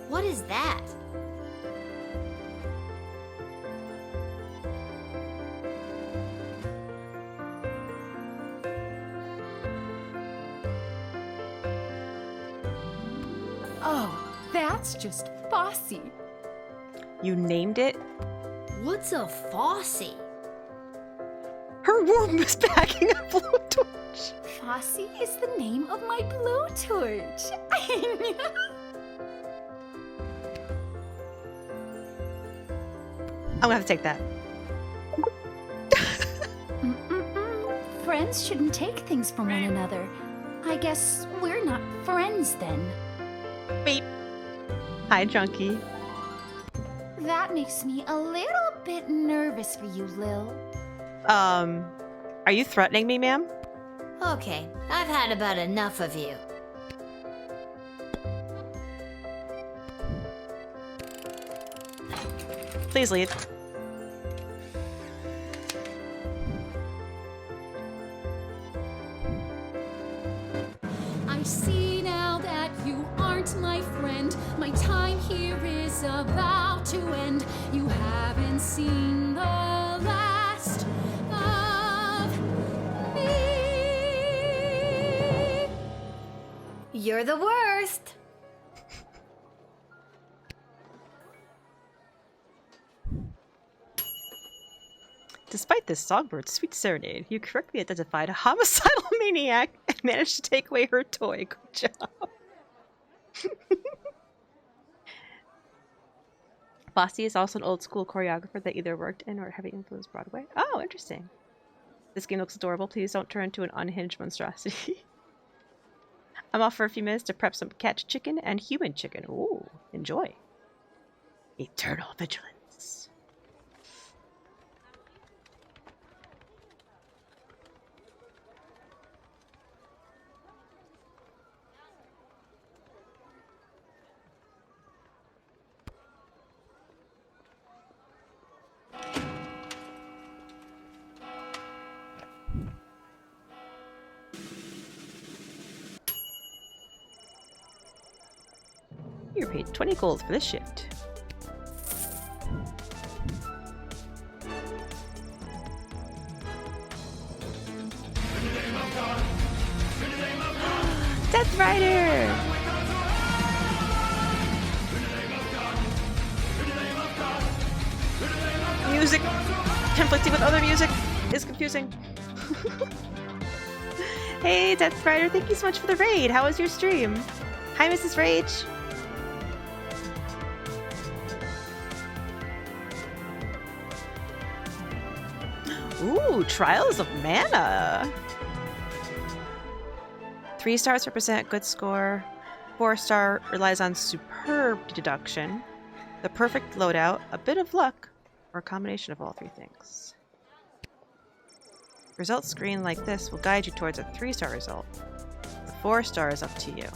What is that? Oh, that's just Fossy. You named it? What's a Fossy? Her womb is packing a blowtorch. Fossy is the name of my blowtorch. I'm gonna have to take that. Friends shouldn't take things from one another. I guess we're not friends then. Beep. Hi, Junkie. That makes me a little bit nervous for you, Lil. Are you threatening me, ma'am? Okay, I've had about enough of you. Please leave. I see now that you aren't my friend. My time here is about to end. You haven't seen the last of me. You're the worst. Despite this songbird's sweet serenade, you correctly identified a homicidal maniac and managed to take away her toy. Good job. Fossy is also an old school choreographer that either worked in or heavily influenced Broadway. Oh, interesting. This game looks adorable. Please don't turn into an unhinged monstrosity. I'm off for a few minutes to prep some cat chicken and human chicken. Ooh, enjoy. Eternal vigilance. You're paid 20 gold for this shift. Death Rider! Music conflicting with other music is confusing. Hey, Death Rider, thank you so much for the raid. How was your stream? Hi, Mrs. Rage. Ooh, Trials of Mana. 3 stars represent good score. 4-star relies on superb deduction. The perfect loadout, a bit of luck, or a combination of all 3 things. Results screen like this will guide you towards a 3-star result. The 4-star is up to you.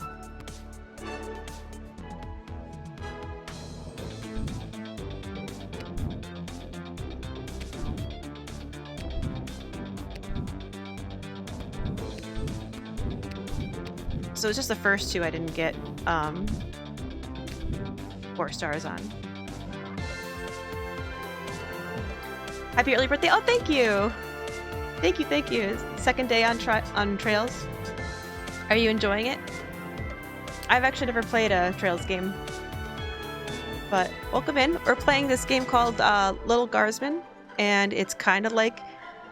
So it's just the first 2 I didn't get 4 stars on. Happy early birthday! Oh, thank you! Thank you, thank you. Second day on Trails. Are you enjoying it? I've actually never played a Trails game. But welcome in. We're playing this game called Little Guardsman. And it's kind of like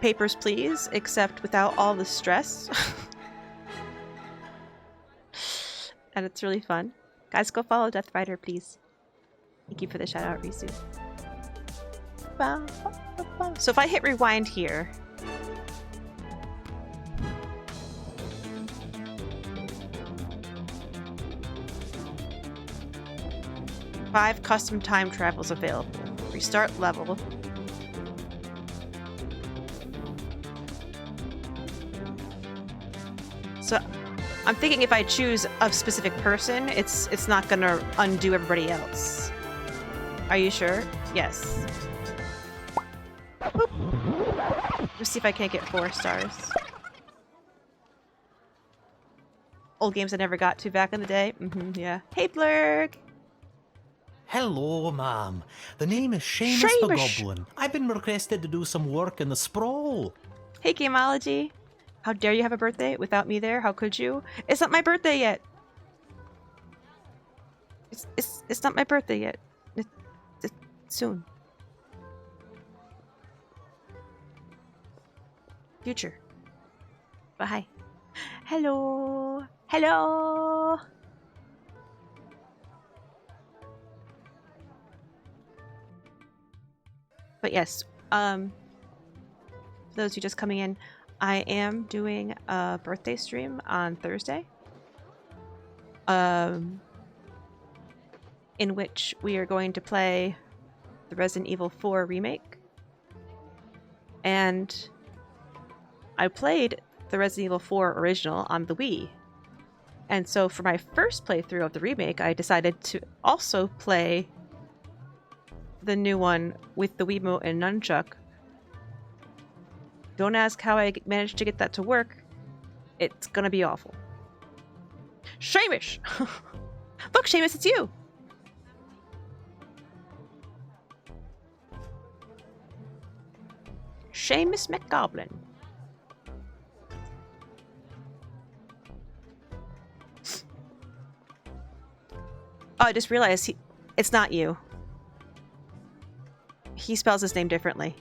Papers, Please, except without all the stress. And it's really fun. Guys, go follow Death Rider, please. Thank you for the shout out, Risu. So if I hit rewind here, 5 custom time travels available. Restart level. So I'm thinking if I choose a specific person, it's not gonna undo everybody else. Are you sure? Yes. Boop. Let's see if I can't get 4 stars. Old games I never got to back in the day. Yeah. Hey, Blurg! Hello, ma'am. The name is Seamus the Goblin. I've been requested to do some work in the sprawl. Hey, Gameology. How dare you have a birthday without me there? How could you? It's not my birthday yet. It's not my birthday yet. It's soon. Future. Bye. Hello. Hello. But yes, for those who just coming in, I am doing a birthday stream on Thursday, in which we are going to play the Resident Evil 4 remake. And I played the Resident Evil 4 original on the Wii. And so for my first playthrough of the remake, I decided to also play the new one with the Wiimote and Nunchuck. Don't ask how I managed to get that to work. It's gonna be awful. Seamus! Look, Seamus, it's you! Seamus McGoblin. Oh, I just realized it's not you. He spells his name differently.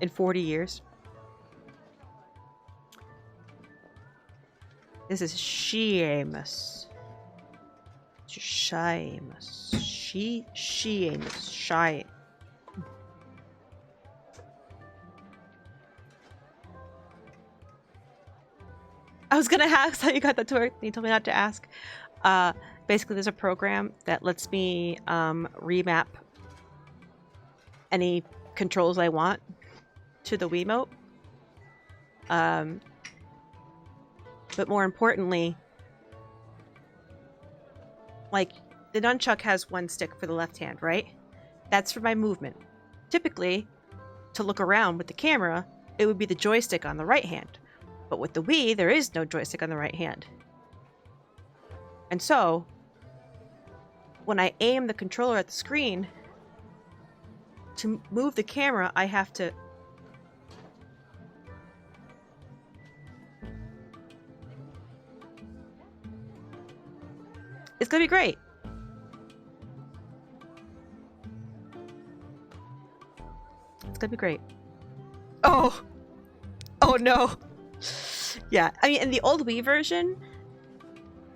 In 40 years. This is Seamus. Seamus. Seamus. I was gonna ask how you got that to work. You told me not to ask. Basically, there's a program that lets me remap any controls I want to the Wiimote. But more importantly, like, the nunchuck has one stick for the left hand, right? That's for my movement. Typically, to look around with the camera, it would be the joystick on the right hand. But with the Wii, there is no joystick on the right hand. And so, when I aim the controller at the screen, to move the camera, I have to it's gonna be great. It's gonna be great. Oh! Oh no! Yeah, I mean, in the old Wii version,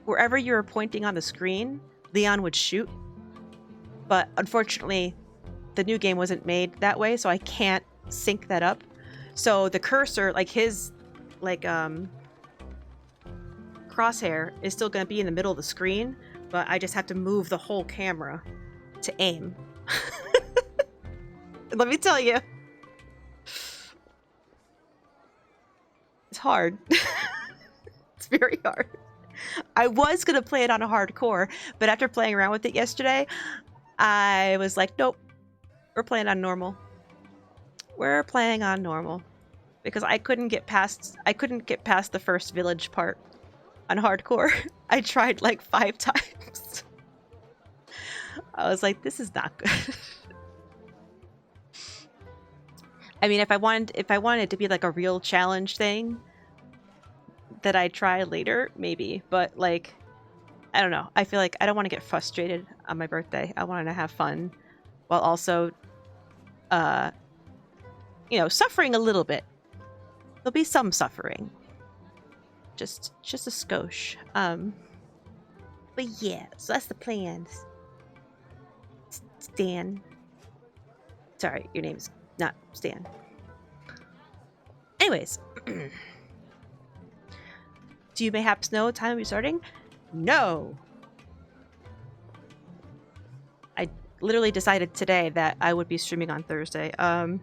wherever you were pointing on the screen, Leon would shoot. But unfortunately, the new game wasn't made that way, so I can't sync that up. So the cursor, like his, like, crosshair is still going to be in the middle of the screen, but I just have to move the whole camera to aim. Let me tell you. It's hard. It's very hard. I was going to play it on a hardcore, but after playing around with it yesterday, I was like, nope, we're playing on normal. We're playing on normal. Because I couldn't get past the first village part on hardcore. I tried like 5 times. I was like, this is not good. I mean, if I wanted it to be like a real challenge thing that I try later, maybe. But like, I don't know. I feel like I don't want to get frustrated on my birthday. I want to have fun while also, you know, suffering a little bit. There'll be some suffering. Just a skosh. But yeah, so that's the plans. Stan. Sorry, your name's not Stan. Anyways. Do you mayhaps know what time we're starting? No. literally decided today that I would be streaming on Thursday. I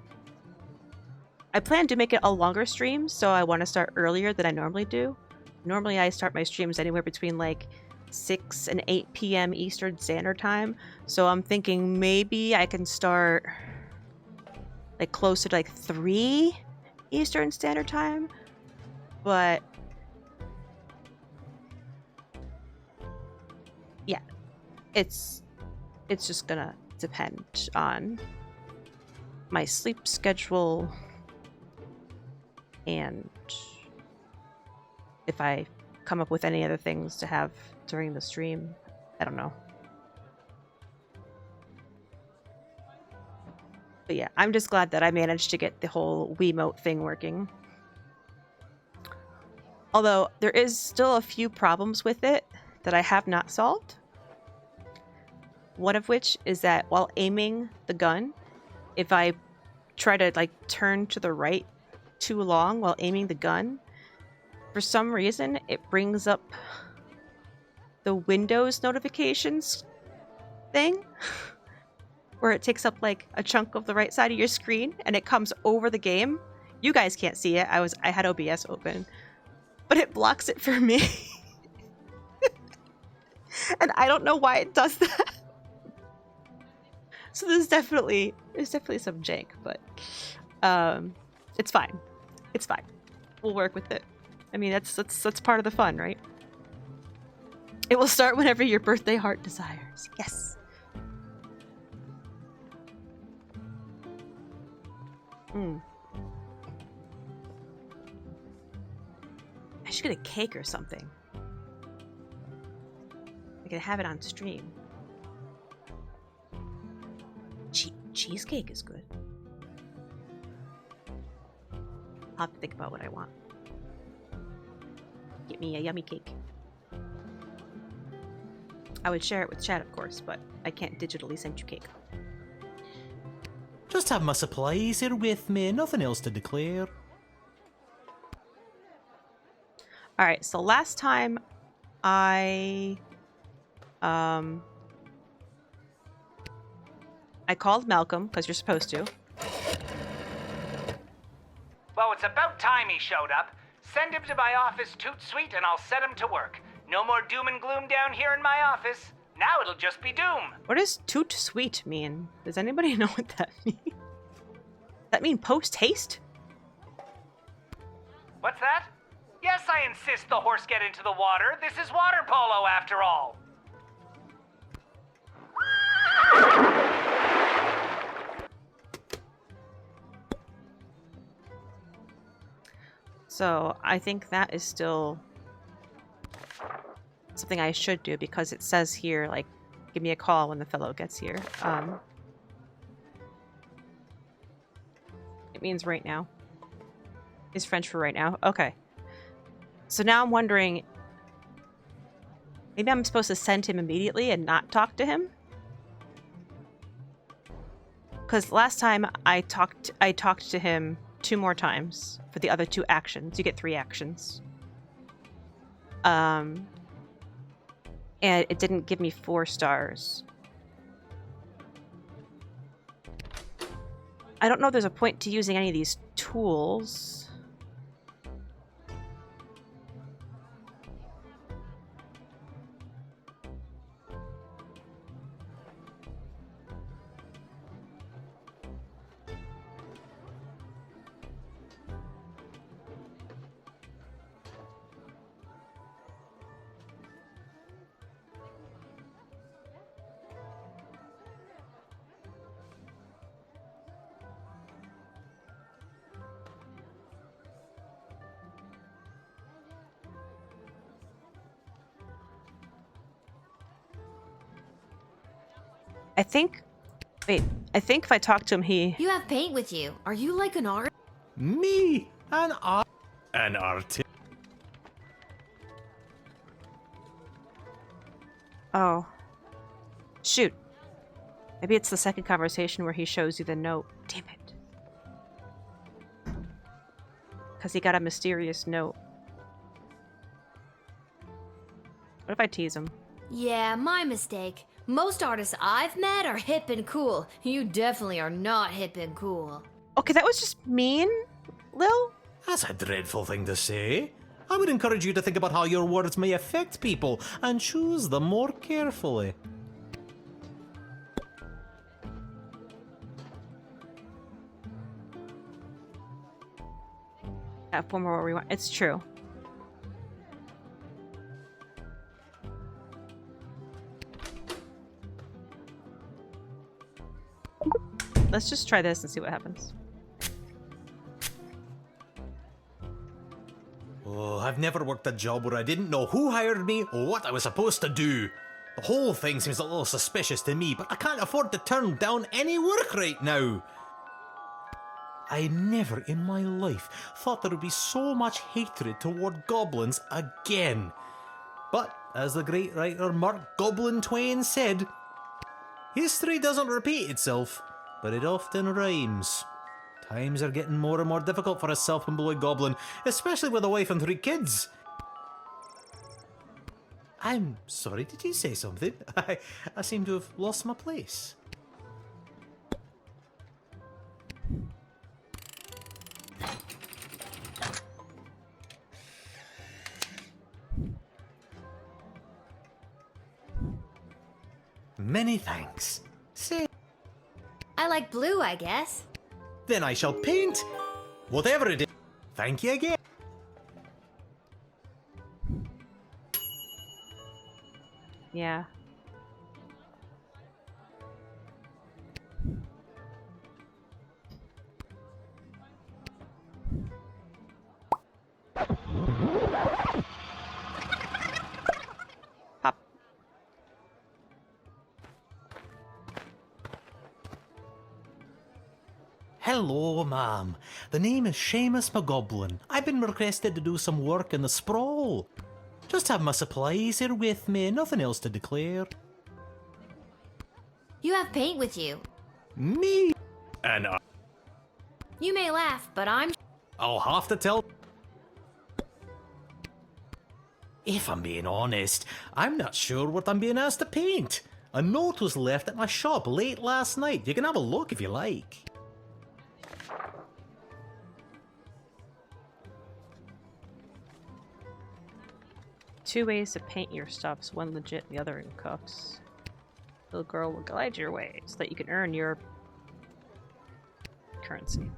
plan to make it a longer stream, so I want to start earlier than I normally do. Normally, I start my streams anywhere between like 6 and 8 p.m. Eastern Standard Time. So I'm thinking maybe I can start like closer to like 3 Eastern Standard Time. But yeah, it's just gonna depend on my sleep schedule and if I come up with any other things to have during the stream. I don't know. But yeah, I'm just glad that I managed to get the whole Wiimote thing working. Although there is still a few problems with it that I have not solved. One of which is that while aiming the gun, if I try to like turn to the right too long while aiming the gun, for some reason it brings up the Windows notifications thing where it takes up like a chunk of the right side of your screen and it comes over the game. You guys can't see it. I had OBS open, but it blocks it for me. And I don't know why it does that. So there's definitely some jank, but it's fine. It's fine. We'll work with it. I mean, that's part of the fun, right? It will start whenever your birthday heart desires. Yes. I should get a cake or something. I can have it on stream. Cheesecake is good. I'll have to think about what I want. Get me a yummy cake. I would share it with chat, of course, but I can't digitally send you cake. Just have my supplies here with me, nothing else to declare. Alright, so last time I called Malcolm, because you're supposed to. Well, it's about time he showed up. Send him to my office toot sweet and I'll set him to work. No more doom and gloom down here in my office. Now it'll just be doom. What does toot sweet mean? Does anybody know what that means? Does that mean post haste? What's that? Yes, I insist the horse get into the water. This is water polo after all. So I think that is still something I should do because it says here, like, give me a call when the fellow gets here. It means right now. Is French for right now? Okay. So now I'm wondering, maybe I'm supposed to send him immediately and not talk to him? Because last time I talked to him 2 more times for the other 2 actions. You get 3 actions. And it didn't give me 4 stars. I don't know if there's a point to using any of these tools. I think if I talk to him, You have paint with you. Are you like an artist? Me? An artist? Oh. Shoot. Maybe it's the second conversation where he shows you the note. Damn it. Because he got a mysterious note. What if I tease him? Yeah, my mistake. Most artists I've met are hip and cool. You definitely are not hip and cool. Okay, that was just mean, Lil. That's a dreadful thing to say. I would encourage you to think about how your words may affect people and choose them more carefully. That form where we want. It's true. Let's just try this and see what happens. Oh, I've never worked a job where I didn't know who hired me or what I was supposed to do. The whole thing seems a little suspicious to me, but I can't afford to turn down any work right now. I never in my life thought there would be so much hatred toward goblins again. But, as the great writer Mark Goblin Twain said, history doesn't repeat itself, but it often rhymes. Times are getting more and more difficult for a self-employed goblin, especially with a wife and 3 kids. I'm sorry, did you say something? I seem to have lost my place. Many thanks. Say, I like blue, I guess. then I shall paint. Whatever it is. Thank you again. Yeah. Pop. Hello, ma'am. The name is Seamus McGoblin. I've been requested to do some work in the sprawl. Just have my supplies here with me, nothing else to declare. You have paint with you. Me? And You may laugh, but I'll have to tell. If I'm being honest, I'm not sure what I'm being asked to paint. A note was left at my shop late last night. You can have a look if you like. Two ways to paint your stuffs, one legit, the other in cooks. Little girl will guide your way so that you can earn your currency.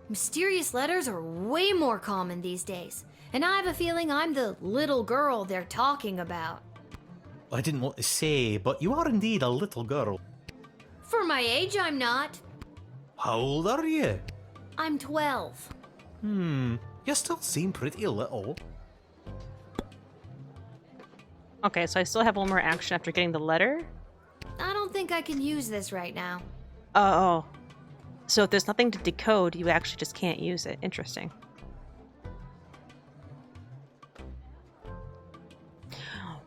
mysterious letters are way more common these days. And I have a feeling I'm the little girl they're talking about. I didn't want to say, but you are indeed a little girl. For my age, I'm not. How old are you? I'm 12. You still seem pretty little. Okay, so I still have one more action after getting the letter. I don't think I can use this right now. Oh. So if there's nothing to decode, you actually just can't use it. Interesting.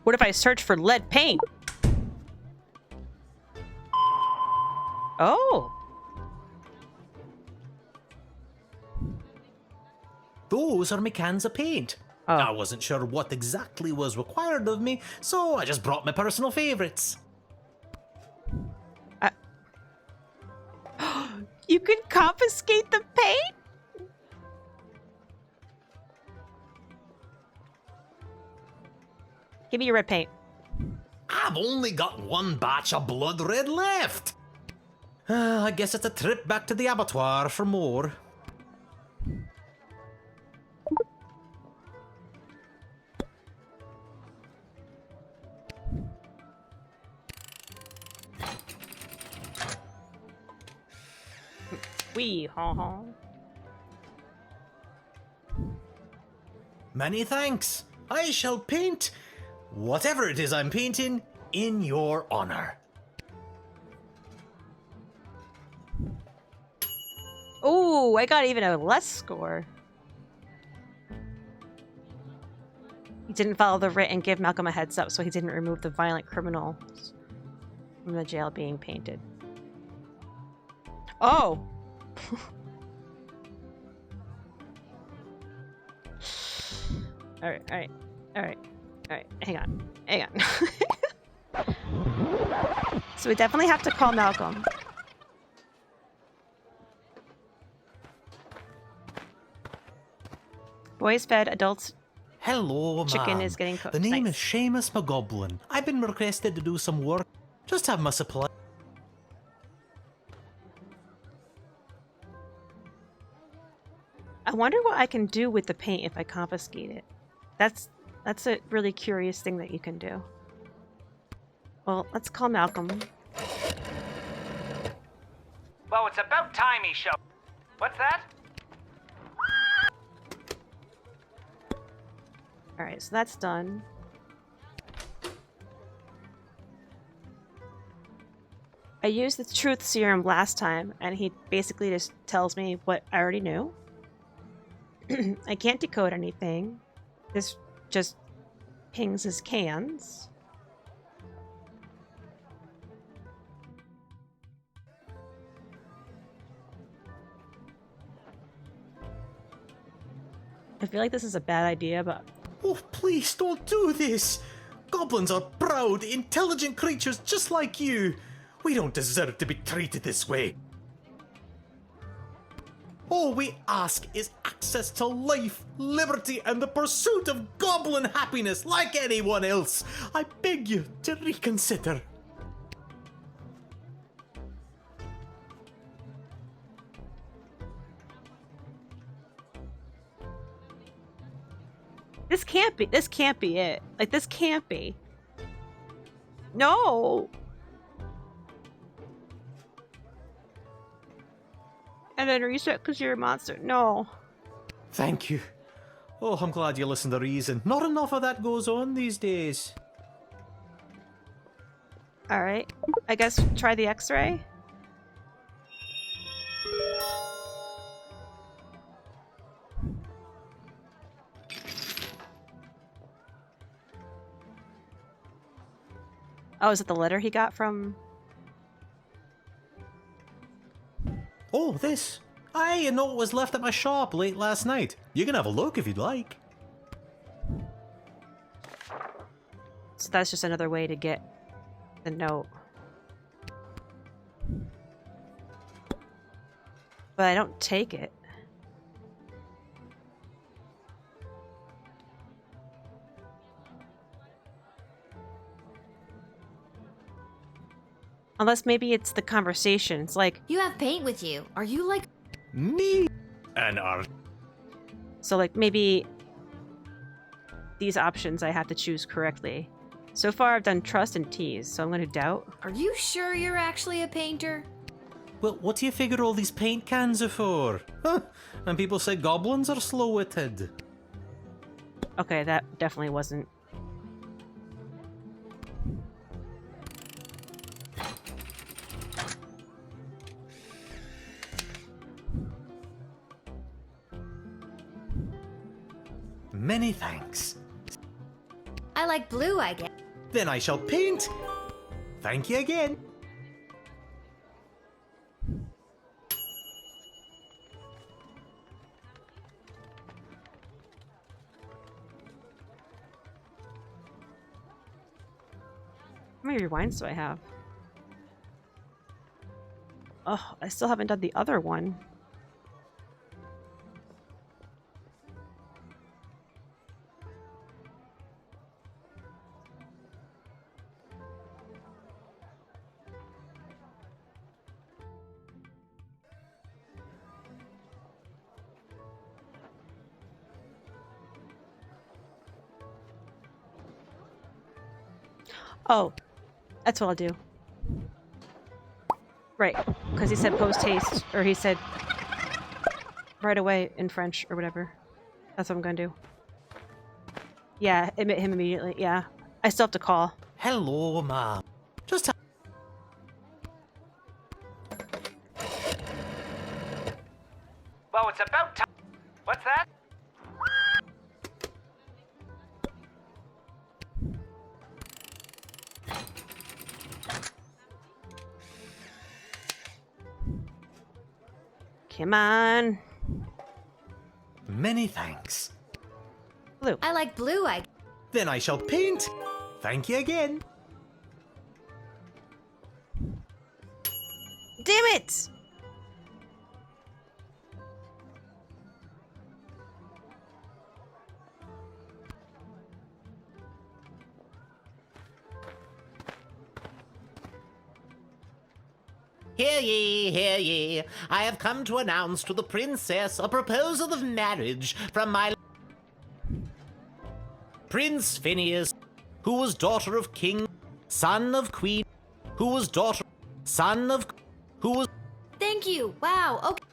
What if I search for lead paint? Oh. Those are my cans of paint. Oh. I wasn't sure what exactly was required of me, so I just brought my personal favorites. You can confiscate the paint? Give me your red paint. I've only got one batch of blood red left. I guess it's a trip back to the abattoir for more. Wee haw haw. Many thanks. I shall paint whatever it is I'm painting in your honor. Oh, I got even a less score. He didn't follow the writ and give Malcolm a heads up, so he didn't remove the violent criminals from the jail being painted. Oh! Alright. Hang on. So we definitely have to call Malcolm. Boys fed, adults. Hello, Chicken ma'am. is getting cooked. The name Nice. is Seamus McGoblin. I've been requested to do some work. Just have my supply. I wonder what I can do with the paint if I confiscate it. That's a really curious thing that you can do. Well, let's call Malcolm. Well, it's about time he showed. What's that? Alright, so that's done. I used the truth serum last time, and he basically just tells me what I already knew. I can't decode anything. This just pings his cans. I feel like this is a bad idea, but... Oh, please don't do this! Goblins are proud, intelligent creatures just like you. We don't deserve to be treated this way. All we ask is access to life, liberty, and the pursuit of goblin happiness like anyone else. I beg you to reconsider. This can't be it. Like, this can't be. No! And then reset because you're a monster. No. Thank you. Oh, I'm glad you listened to reason. Not enough of that goes on these days. Alright. I guess try the x-ray? Oh, is it the letter he got from... Oh, this. Aye, a note was left at my shop late last night. You can have a look if you'd like. So that's just another way to get the note. But I don't take it. Unless maybe it's the conversation. It's like, You have paint with you. Are you like... Me? An art. So like maybe these options I have to choose correctly. So far I've done trust and tease, so I'm going to doubt. Are you sure you're actually a painter? Well, what do you figure all these paint cans are for? Huh? And people say goblins are slow-witted. Okay, that definitely wasn't. Many thanks. I like blue, I guess. Then I shall paint. Thank you again. How many rewinds do I have? Oh, I still haven't done the other one. Oh, that's what I'll do. Right, because he said post haste, or he said right away in French or whatever. That's what I'm gonna do. Yeah, admit him immediately. Yeah, I still have to call. Hello, ma'am. Just Well, it's about time. What's that? Come on. Many thanks. blue. I like blue, Then I shall paint. Thank you again. Damn it! Hear ye, hear ye. I have come to announce to the princess a proposal of marriage from my Prince Phineas, who was daughter of King, son of Queen, who was daughter, son of, who was. Thank you. Wow. Okay.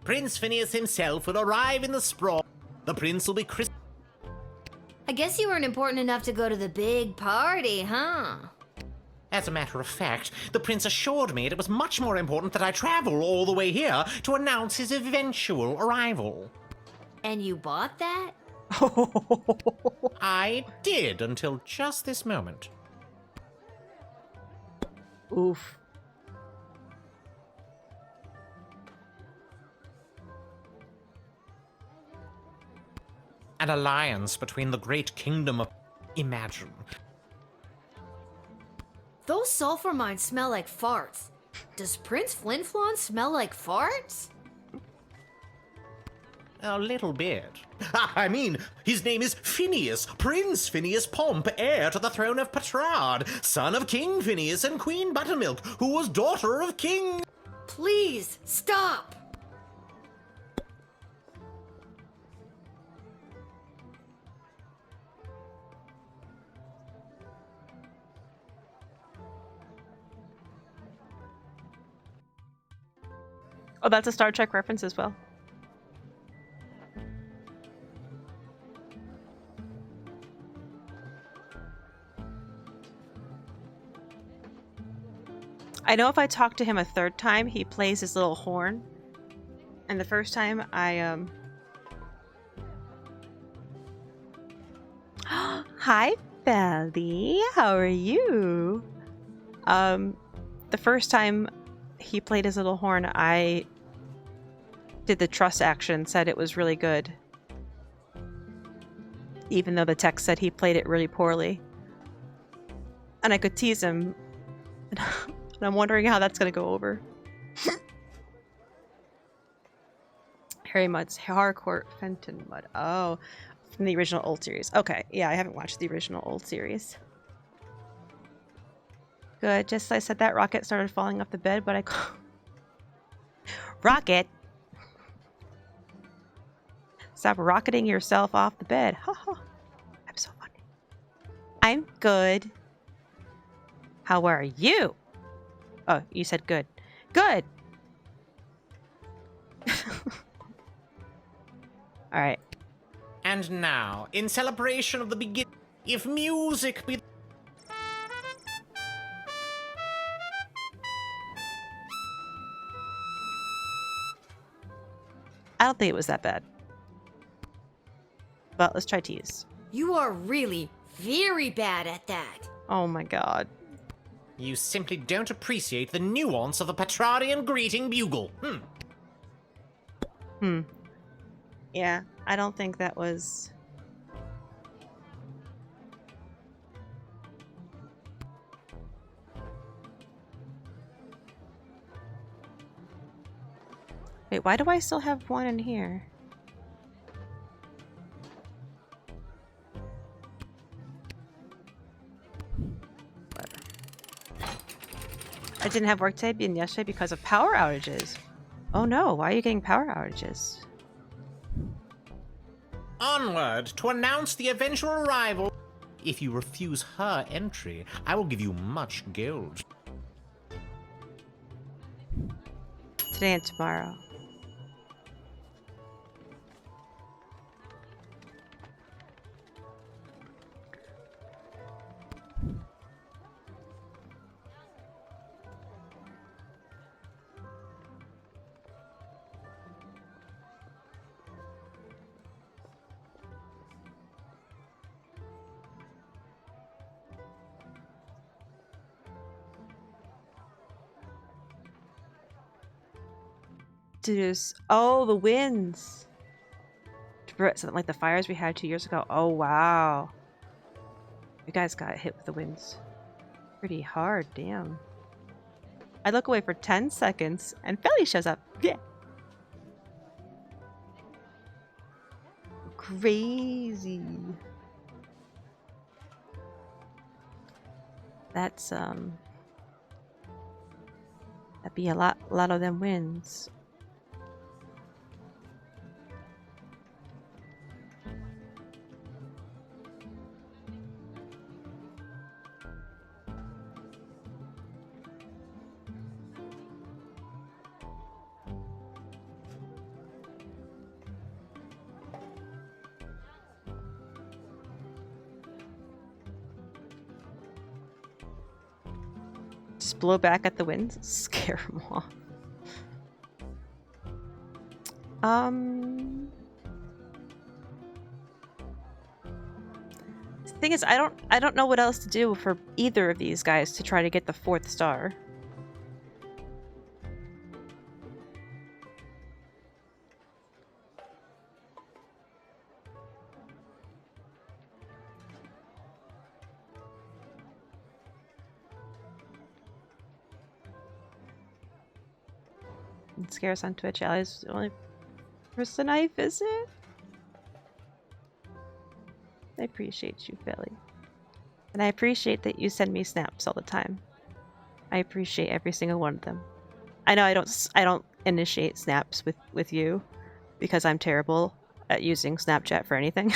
Prince Phineas himself will arrive in the sprawl. The prince will be christened. I guess you weren't important enough to go to the big party, huh? As a matter of fact, the prince assured me it was much more important that I travel all the way here to announce his eventual arrival. And you bought that? I did until just this moment. Oof. An alliance between the great kingdom of... Imagine. Those sulfur mines smell like farts. Does Prince Flinflon smell like farts? A little bit. I mean, his name is Phineas, Prince Phineas Pomp, heir to the throne of Petrard, son of King Phineas and Queen Buttermilk, who was daughter of King... Please, stop! Oh, that's a Star Trek reference as well. I know if I talk to him a third time, he plays his little horn. And the first time I Hi, Belly. How are you? The first time he played his little horn, I did the trust action, said it was really good. Even though the text said he played it really poorly. And I could tease him. And I'm wondering how that's going to go over. Harry Mudd's Harcourt Fenton Mudd. Oh, from the original old series. Okay, yeah, I haven't watched the original old series. Good, just as I said that, Rocket started falling off the bed, but I... Rocket! Stop rocketing yourself off the bed. Ha ha. I'm so funny. I'm good. How are you? Oh, you said good. Good! Alright. And now, in celebration of the beginning, if music be... I don't think it was that bad. But let's try tease. You are really very bad at that. Oh my god. You simply don't appreciate the nuance of the Petrarian greeting bugle. Yeah, I don't think that was... Wait, why do I still have one in here? I didn't have work today and yesterday because of power outages. Oh no, why are you getting power outages? Onward to announce the eventual arrival. If you refuse her entry, I will give you much gold. Today and tomorrow. Oh, the winds. To prevent something like the fires we had 2 years ago. Oh, wow. You guys got hit with the winds pretty hard, damn. I look away for 10 seconds and Felly shows up. Yeah. Crazy. That's that'd be a lot of them wins. Just blow back at the winds, scare them off. The thing is, I don't know what else to do for either of these guys to try to get the 4th star. Scarce on Twitch. Allie's the only person I visit. I appreciate you, Philly. And I appreciate that you send me snaps all the time. I appreciate every single one of them. I know I don't initiate snaps with you because I'm terrible at using Snapchat for anything.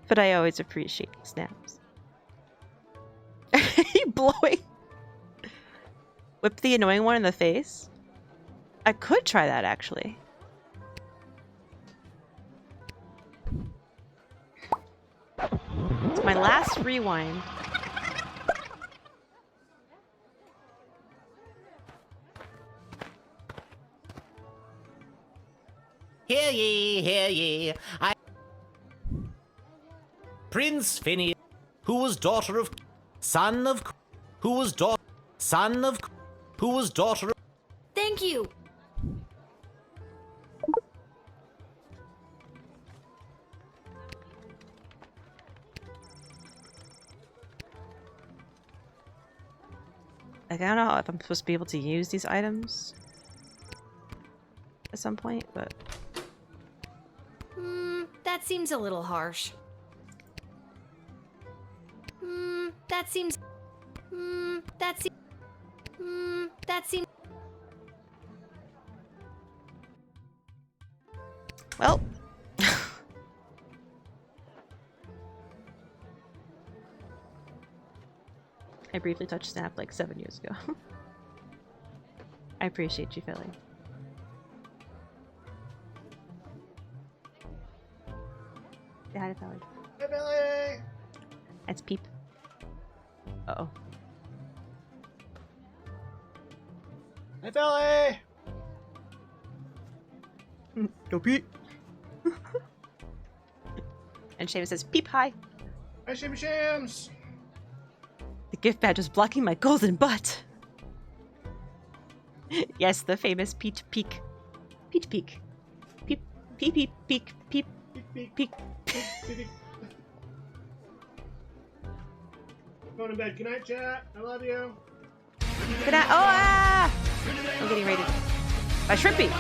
But I always appreciate snaps. Are you blowing? Whip the annoying one in the face? I could try that, actually. It's my last rewind. Hear ye, hear ye. Prince Phineas, who was daughter of... Son of... Who was daughter... Son of... Who was daughter of... Thank you. Like, I don't know if I'm supposed to be able to use these items at some point, but... That seems a little harsh. That seems... That seems... Well... I briefly touched Snap like 7 years ago. I appreciate you, Philly. Say hi to Philly. Hey, Billy! That's Peep. Uh-oh. Hey, Billy! Go Pete! And Seamus says, Peep, hi! Hi, Shimmy Shams! The gift badge is blocking my golden butt! Yes, the famous Pete Peek. Pete Peek. Peep, peep, peep, peek, peep, peep, peek. Going to bed. Good night, chat. I love you. Good night. Oh, ah! I'm getting raided by Shrimpy.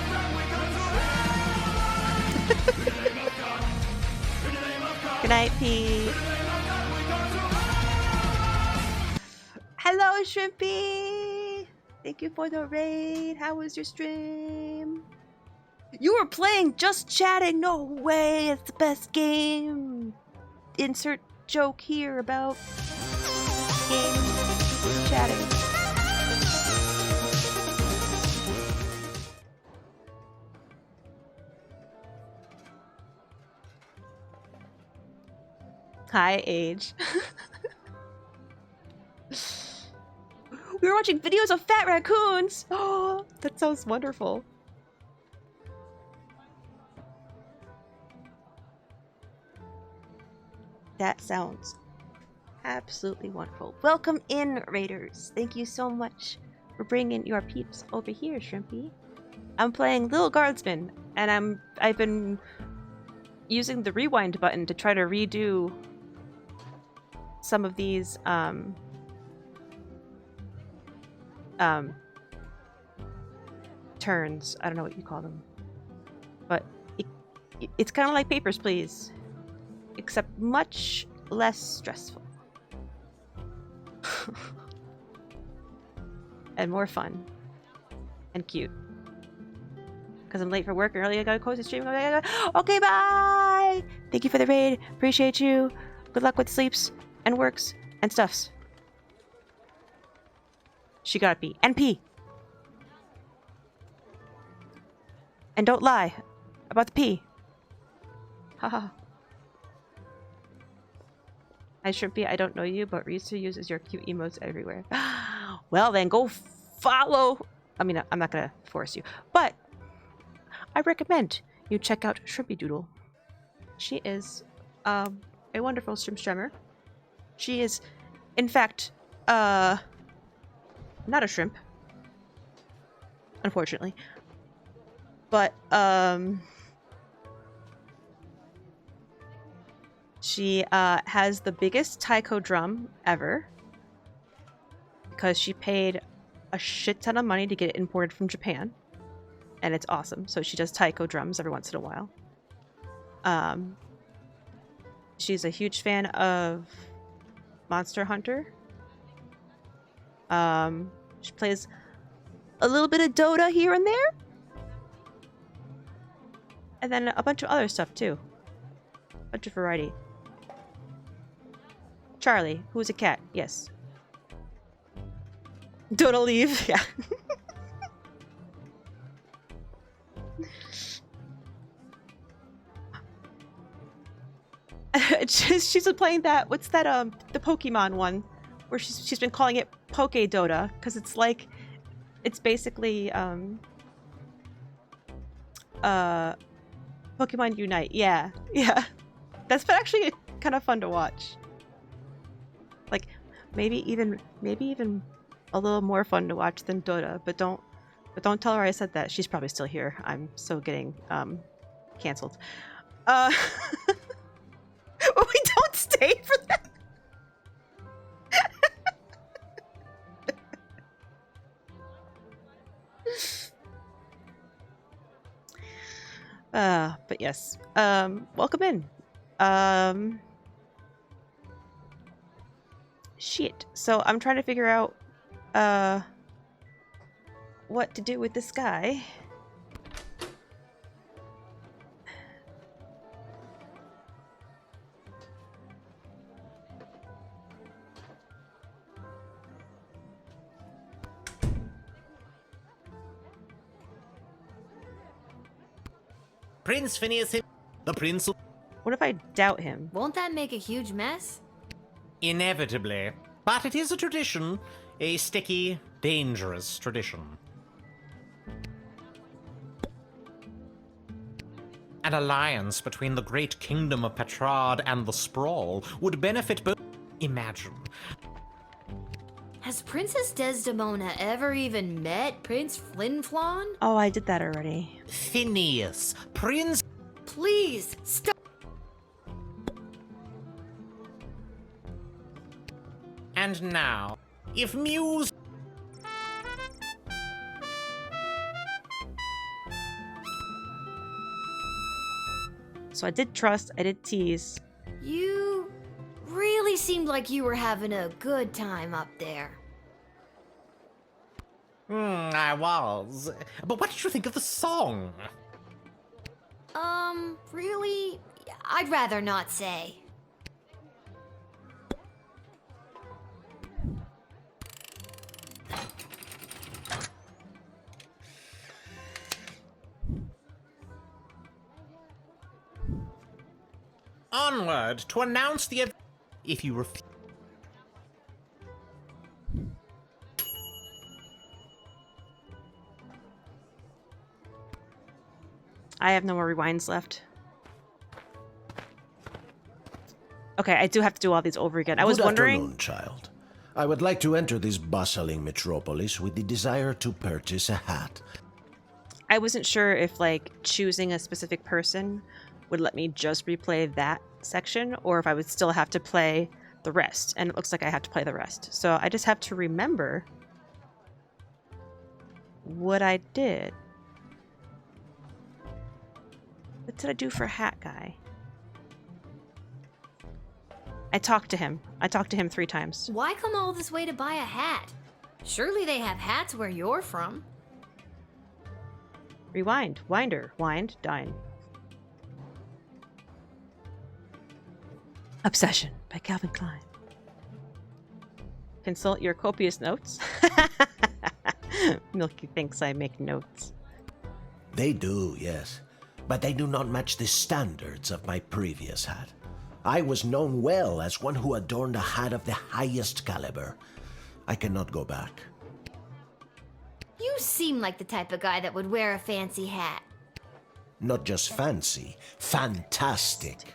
Good night, Pete. Hello, Shrimpy. Thank you for the raid. How was your stream? You were playing Just Chatting. No way. It's the best game. Insert joke here about game Just Chatting. Hi, Age. We were watching videos of fat raccoons. Oh, that sounds wonderful. That sounds absolutely wonderful. Welcome in, Raiders. Thank you so much for bringing your peeps over here, Shrimpy. I'm playing Little Guardsman, and I've been using the rewind button to try to redo some of these turns. I don't know what you call them, but it's kind of like Papers, Please, except much less stressful and more fun and cute. Because I'm late for work and early, I gotta close the stream. Okay, bye! Thank you for the raid. Appreciate you. Good luck with sleeps and works and stuffs. She gotta pee. And pee! And don't lie about the pee. Haha. I Shrimpy, I don't know you, but Risa uses your cute emotes everywhere. Well then, go follow. I mean, I'm not gonna force you, but I recommend you check out Shrimpy Doodle. She is a wonderful shrimp strummer. She is, in fact, not a shrimp, unfortunately. But she has the biggest taiko drum ever because she paid a shit ton of money to get it imported from Japan. And it's awesome. So she does taiko drums every once in a while. She's a huge fan of Monster Hunter. She plays a little bit of Dota here and there. And then a bunch of other stuff too. A bunch of variety. Charlie, who's a cat? Yes. Dota leave. Yeah. She's been playing that. What's that? The Pokemon one, where she's been calling it Poke Dota because it's like, it's basically Pokemon Unite. Yeah, yeah. That's been actually kind of fun to watch. Like, maybe even a little more fun to watch than Dota. But don't tell her I said that. She's probably still here. I'm so getting canceled. We don't stay for that. But yes. Welcome in. Shit. So I'm trying to figure out what to do with this guy. Prince Phineas, the prince. What if I doubt him? Won't that make a huge mess? Inevitably. But it is a tradition. A sticky, dangerous tradition. An alliance between the great kingdom of Petrard and the Sprawl would benefit both. Imagine. Has Princess Desdemona ever even met Prince Flinflon? Oh, I did that already. Phineas, Prince. Please, stop. And now, if Muse. So I did trust, I did tease. You really seemed like you were having a good time up there. I was. But what did you think of the song? Really? I'd rather not say. Onward to announce the event. If you refuse. I have no more rewinds left. Okay, I do have to do all these over again. I was Good wondering... afternoon, child. I would like to enter this bustling metropolis with the desire to purchase a hat. I wasn't sure if like choosing a specific person would let me just replay that section or if I would still have to play the rest. And it looks like I have to play the rest. So I just have to remember what I did. What did I do for Hat Guy? I talked to him. I talked to him 3 times. Why come all this way to buy a hat? Surely they have hats where you're from. Rewind. Winder. Wind. Dine. Obsession by Calvin Klein. Consult your copious notes. Milky thinks I make notes. They do, yes. But they do not match the standards of my previous hat. I was known well as one who adorned a hat of the highest caliber. I cannot go back. You seem like the type of guy that would wear a fancy hat. Not just fancy, fantastic.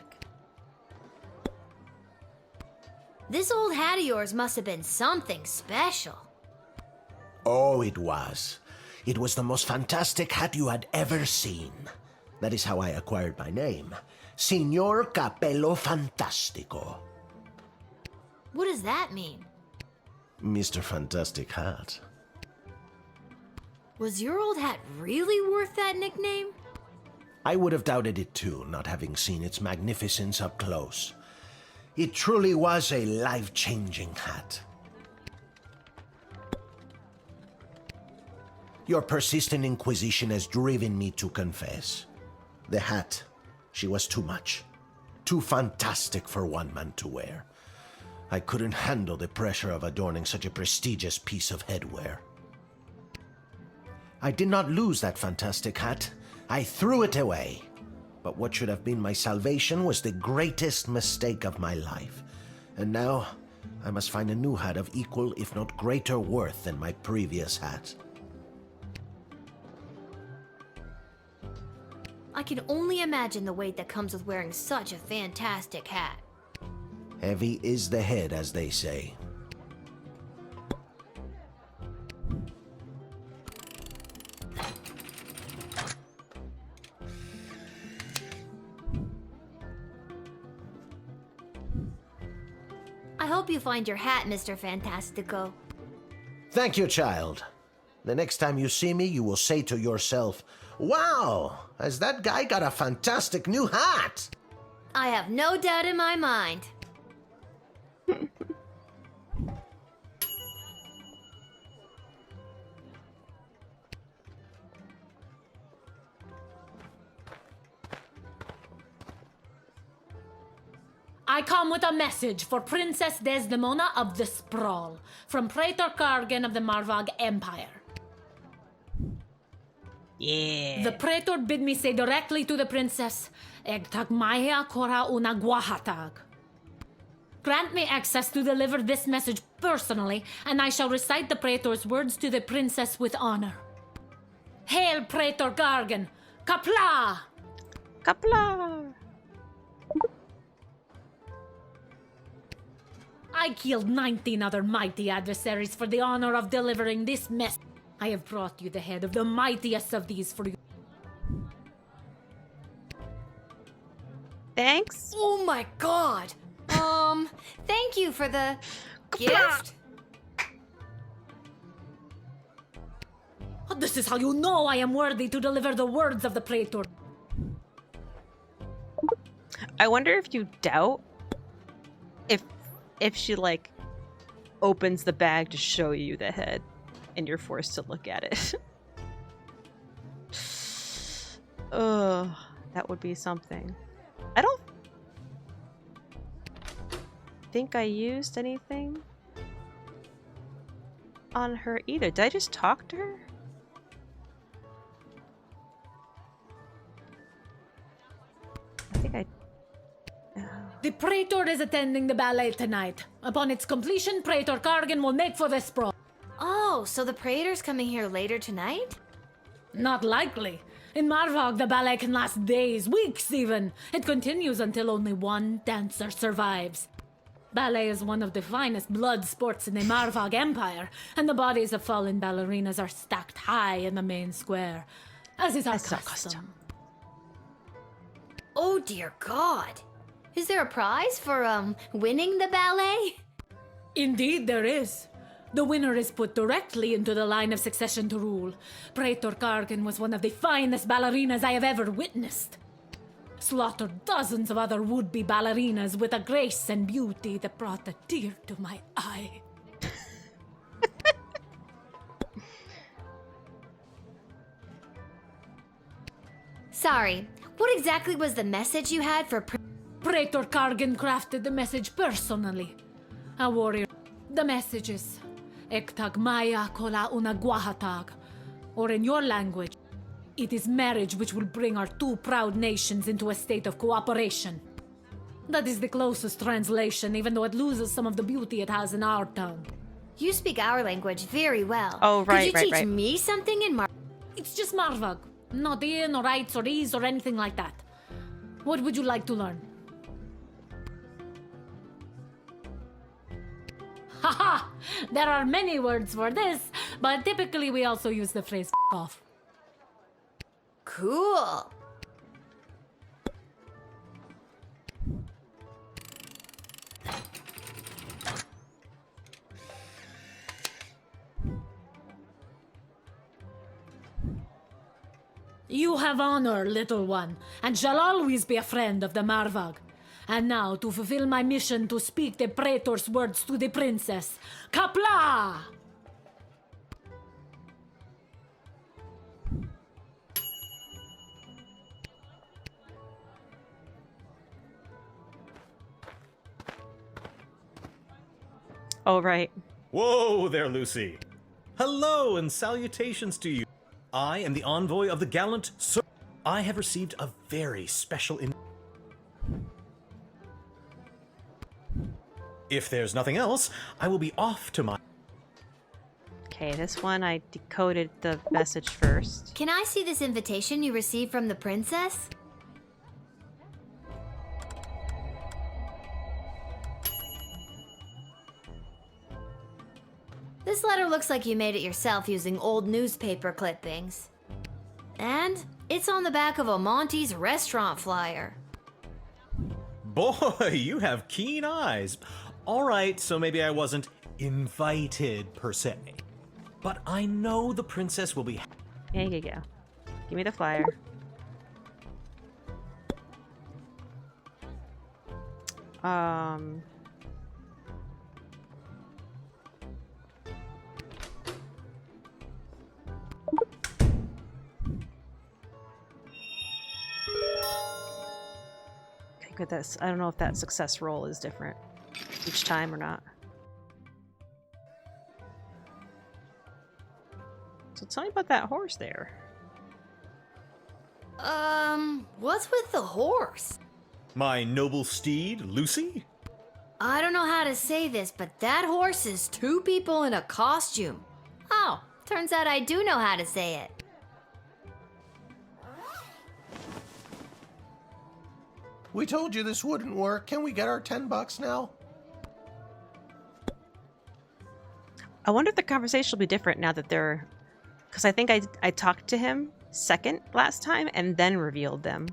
This old hat of yours must have been something special. Oh, it was. It was the most fantastic hat you had ever seen. That is how I acquired my name. Signor Capello Fantastico. What does that mean? Mr. Fantastic Hat. Was your old hat really worth that nickname? I would have doubted it too, not having seen its magnificence up close. It truly was a life-changing hat. Your persistent inquisition has driven me to confess. The hat, she was too much. Too fantastic for one man to wear. I couldn't handle the pressure of adorning such a prestigious piece of headwear. I did not lose that fantastic hat. I threw it away. But what should have been my salvation was the greatest mistake of my life. And now, I must find a new hat of equal, if not greater worth than my previous hat. I can only imagine the weight that comes with wearing such a fantastic hat. Heavy is the head, as they say. I hope you find your hat, Mr. Fantastico. Thank you, child. The next time you see me, you will say to yourself, "Wow, has that guy got a fantastic new hat?" I have no doubt in my mind. I come with a message for Princess Desdemona of the Sprawl, from Praetor Kargan of the Marvog Empire. Yeah. The Praetor bid me say directly to the princess, Egtag Maya Kora una Guahatag. Grant me access to deliver this message personally, and I shall recite the Praetor's words to the princess with honor. Hail, Praetor Kargan! Kapla! Kapla! I killed 19 other mighty adversaries for the honor of delivering this message. I have brought you the head of the mightiest of these for you. Thanks. Oh my god! Thank you for the gift? This is how you know I am worthy to deliver the words of the Praetor. I wonder if you doubt if she like opens the bag to show you the head and you're forced to look at it. Oh, that would be something. I don't think I used anything on her either. Did I just talk to her? I think I... The Praetor is attending the ballet tonight. Upon its completion, Praetor Kargan will make for the sprawl. Oh, so the Praetor's coming here later tonight? Not likely. In Marvog, the ballet can last days, weeks even. It continues until only one dancer survives. Ballet is one of the finest blood sports in the Marvog Empire, and the bodies of fallen ballerinas are stacked high in the main square. as is our As is our custom. Oh dear God. Is there a prize for, winning the ballet? Indeed, there is. The winner is put directly into the line of succession to rule. Praetor Kargan was one of the finest ballerinas I have ever witnessed. Slaughtered dozens of other would-be ballerinas with a grace and beauty that brought a tear to my eye. Sorry, what exactly was the message you had for Praetor Kargan crafted the message personally. A warrior. The message is Ektag Maya Kola Una Guahatag. Or in your language, it is marriage which will bring our two proud nations into a state of cooperation. That is the closest translation, even though it loses some of the beauty it has in our tongue. You speak our language very well. Oh, right, Could you right, teach right. me something in It's just Marvag. Not in or rights or ease or anything like that. What would you like to learn? Haha! There are many words for this, but typically we also use the phrase "f off." Cool. You have honor, little one, and shall always be a friend of the Marvag. And now, to fulfill my mission to speak the Praetor's words to the princess. Kapla! Oh, right. Whoa there, Lucy. Hello and salutations to you. I am the envoy of the gallant Sir. I have received a very special If there's nothing else, I will be off to my... Okay, this one I decoded the message first. Can I see this invitation you received from the princess? This letter looks like you made it yourself using old newspaper clippings. And it's on the back of a Monty's restaurant flyer. Boy, you have keen eyes. All right, so maybe I wasn't invited per se. But I know the princess will be... There you go. Give me the flyer. Okay, good. That's, I don't know if that success roll is different each time or not. So tell me about that horse there. What's with the horse? My noble steed, Lucy? I don't know how to say this, but that horse is two people in a costume. Oh, turns out I do know how to say it. We told you this wouldn't work. Can we get our $10 now? I wonder if the conversation will be different now that they're... Because I think I talked to him second last time and then revealed them.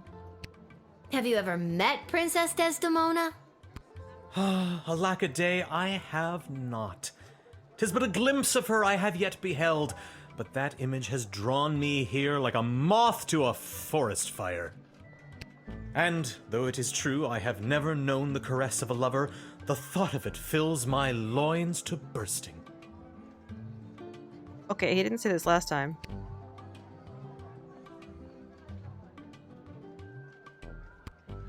Have you ever met Princess Desdemona? Alack a day, I have not. 'Tis but a glimpse of her I have yet beheld, but that image has drawn me here like a moth to a forest fire. And, though it is true I have never known the caress of a lover, the thought of it fills my loins to bursting. Okay, he didn't say this last time.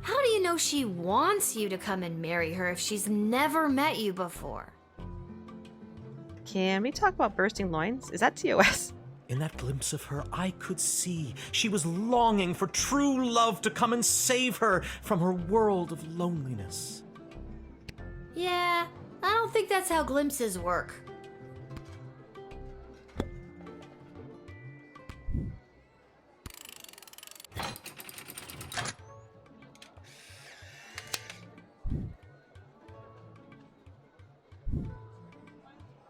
How do you know she wants you to come and marry her if she's never met you before? Can we talk about bursting loins? Is that TOS? In that glimpse of her, I could see she was longing for true love to come and save her from her world of loneliness. Yeah, I don't think that's how glimpses work.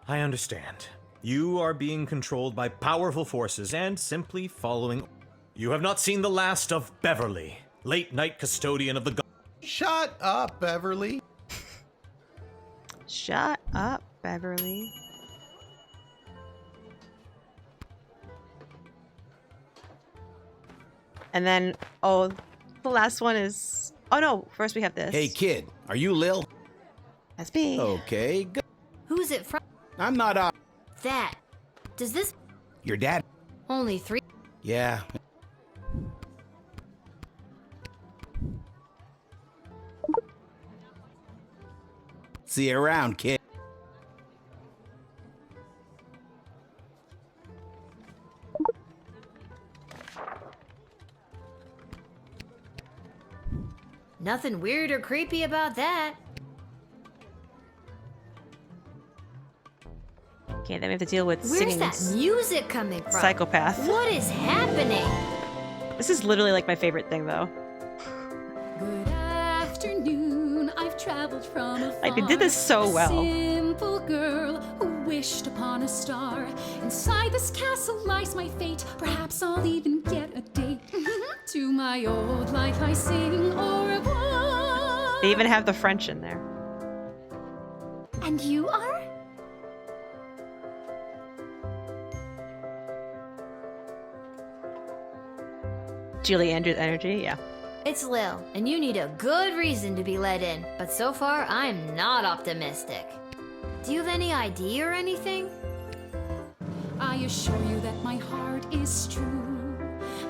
I understand. You are being controlled by powerful forces and simply following... You have not seen the last of Beverly, late night custodian of the Shut up, Beverly. Shut up, Beverly. And then, oh, the last one is... Oh no, first we have this. Hey, kid, are you Lil? That's me. Okay, good. Who's it from? I'm not, That. Does this... Your dad? Only 3? Yeah. See you around, kid. Nothing weird or creepy about that. Okay, then we have to deal with Where's singing that music coming from? psychopath. What is happening? This is literally like my favorite thing, though. Good afternoon, I've traveled from afar. Like, they did this so well. Simple girl who wished upon a star. Inside this castle lies my fate. Perhaps I'll even get a date. To my old life I sing au revoir. They even have the French in there. And you are? Julie Andrews energy, yeah. It's Lil, and you need a good reason to be let in. But so far, I'm not optimistic. Do you have any ID or anything? I assure you that my heart is true.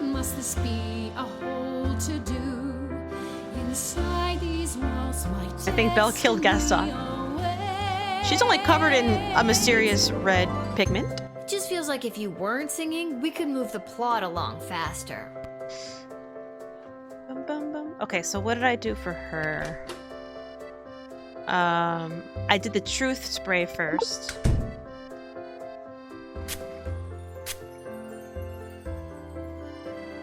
Must this be a whole to-do? Inside these walls, my I think Belle killed Gaston. She's only covered in a mysterious red pigment. It just feels like if you weren't singing, we could move the plot along faster. Bum, bum, bum. Okay, so what did I do for her? I did the truth spray first.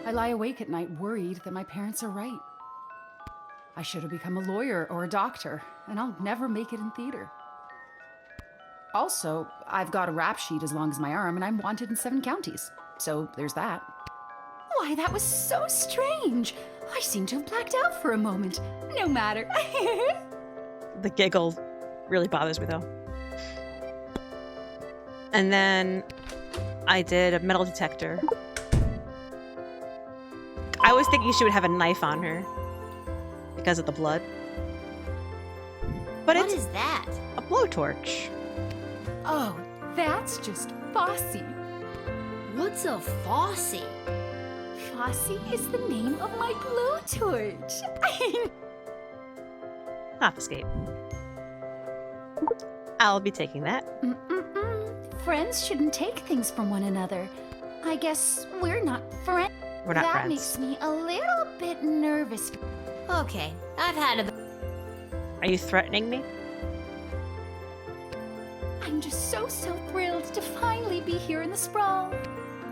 I lie awake at night worried that my parents are right. I should have become a lawyer or a doctor, and I'll never make it in theater. Also, I've got a rap sheet as long as my arm, and I'm wanted in 7 counties. So there's that. Why, that was so strange. I seem to have blacked out for a moment. No matter. The giggle really bothers me, though. And then I did a metal detector. I was thinking she would have a knife on her because of the blood. But What it's is that? a blowtorch. Oh, that's just Fossy. What's a Fossy? Fossy is the name of my blowtorch. Obfuscate. I'll be taking that. Friends shouldn't take things from one another. I guess we're not friends. We're not that friends. makes me a little bit nervous. Okay, I've had a... Are you threatening me? I'm just so thrilled to finally be here in the sprawl.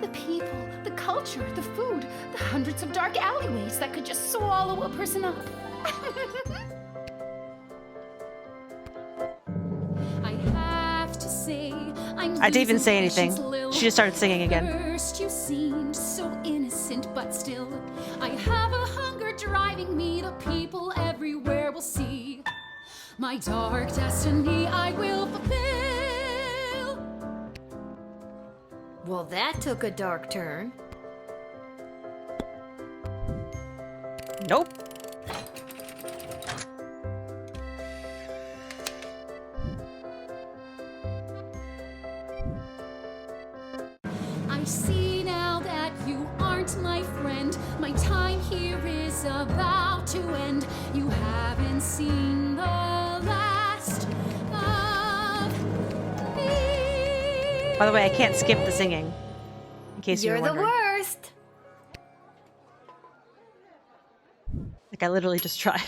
The people, the culture, the food, the hundreds of dark alleyways that could just swallow a person up. I have to say, I didn't even say anything. She just started singing again. First you seemed so innocent, but still, I have a hunger driving me. The people everywhere will see my dark destiny. I will fulfill. Well, that took a dark turn. Nope. I see now that you aren't my friend. My time here is about to end. You haven't seen the last of me. By the way, I can't skip the singing. In case you were You're the wondering. worst. Like, I literally just tried.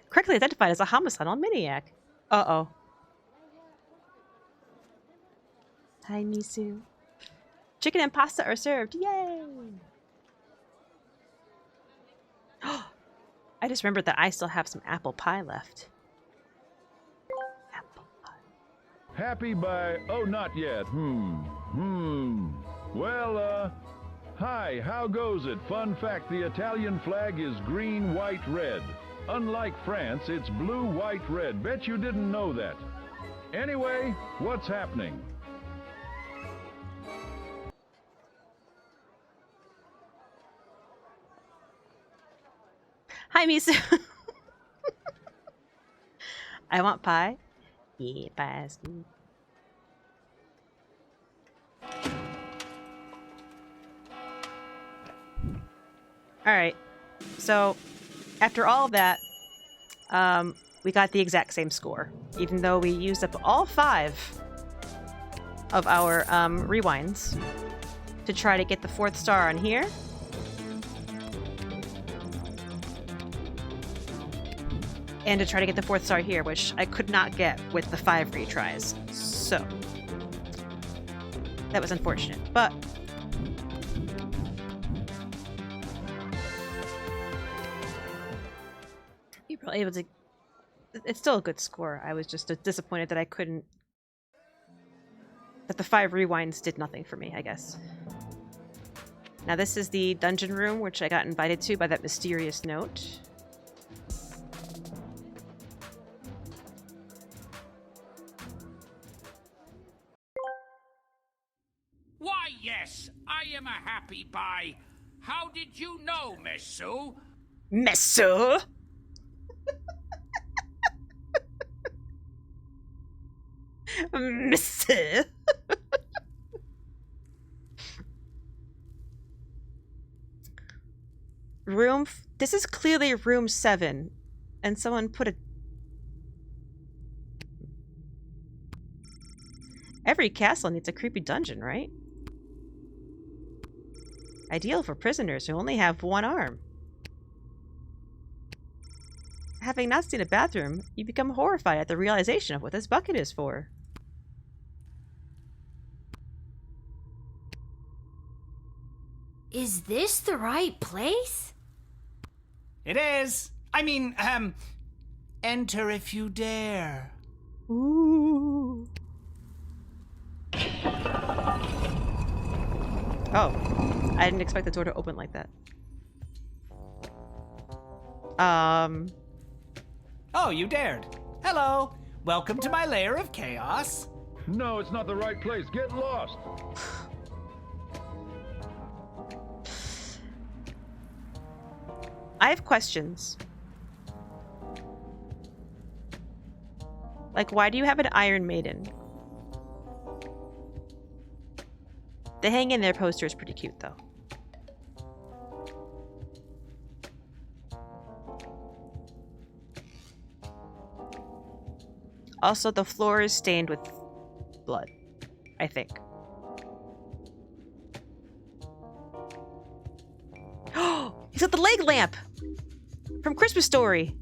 Correctly identified as a homicidal maniac. Uh-oh. Hi, Misu. Chicken and pasta are served. Yay! I just remembered that I still have some apple pie left. Happy by... Oh, not yet. Well, hi, how goes it? Fun fact, the Italian flag is green, white, red. Unlike France, it's blue, white, red. Bet you didn't know that. Anyway, what's happening? Hi, Misu. I want pie. Yeah, pie is good. Alright. So, after all of that, we got the exact same score. Even though we used up all 5 of our rewinds to try to get the 4th star on here. And to try to get the 4th star here, which I could not get with the 5 retries. So, that was unfortunate. But you were able to... It's still a good score. I was just disappointed that I couldn't... That the 5 rewinds did nothing for me, I guess. Now this is the dungeon room, which I got invited to by that mysterious note. Why, yes, I am a happy buy. How did you know, Miss Sue? Miss Sue? Miss Sue? This is clearly room 7. And someone put a... Every castle needs a creepy dungeon, right? Ideal for prisoners who only have one arm. Having not seen a bathroom, you become horrified at the realization of what this bucket is for. Is this the right place? It is. I mean, enter if you dare. Ooh. Oh, I didn't expect the door to open like that. Oh, you dared. Hello. Welcome to my lair of chaos. No, it's not the right place. Get lost. I have questions. Like, why do you have an Iron Maiden? The Hang In There poster is pretty cute, though. Also, the floor is stained with blood, I think. Oh, he's got the leg lamp from Christmas Story.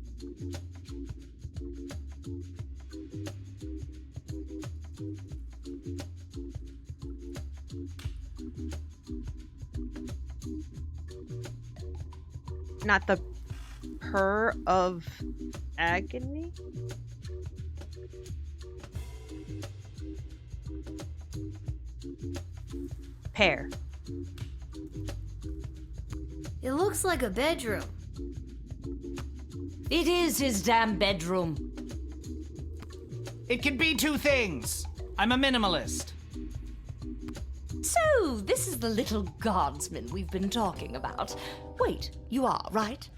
Not the purr of agony? Pear. It looks like a bedroom. It is his damn bedroom. It can be 2 things. I'm a minimalist. So, this is the little guardsman we've been talking about. Wait, you are, right?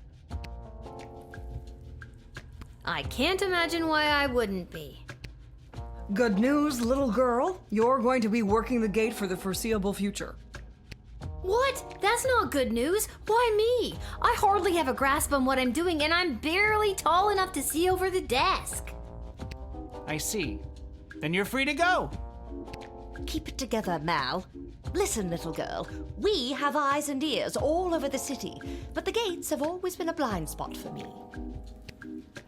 I can't imagine why I wouldn't be. Good news, little girl. You're going to be working the gate for the foreseeable future. What? That's not good news. Why me? I hardly have a grasp on what I'm doing, and I'm barely tall enough to see over the desk. I see. Then you're free to go. Keep it together, Mal. Listen, little girl, we have eyes and ears all over the city, but the gates have always been a blind spot for me.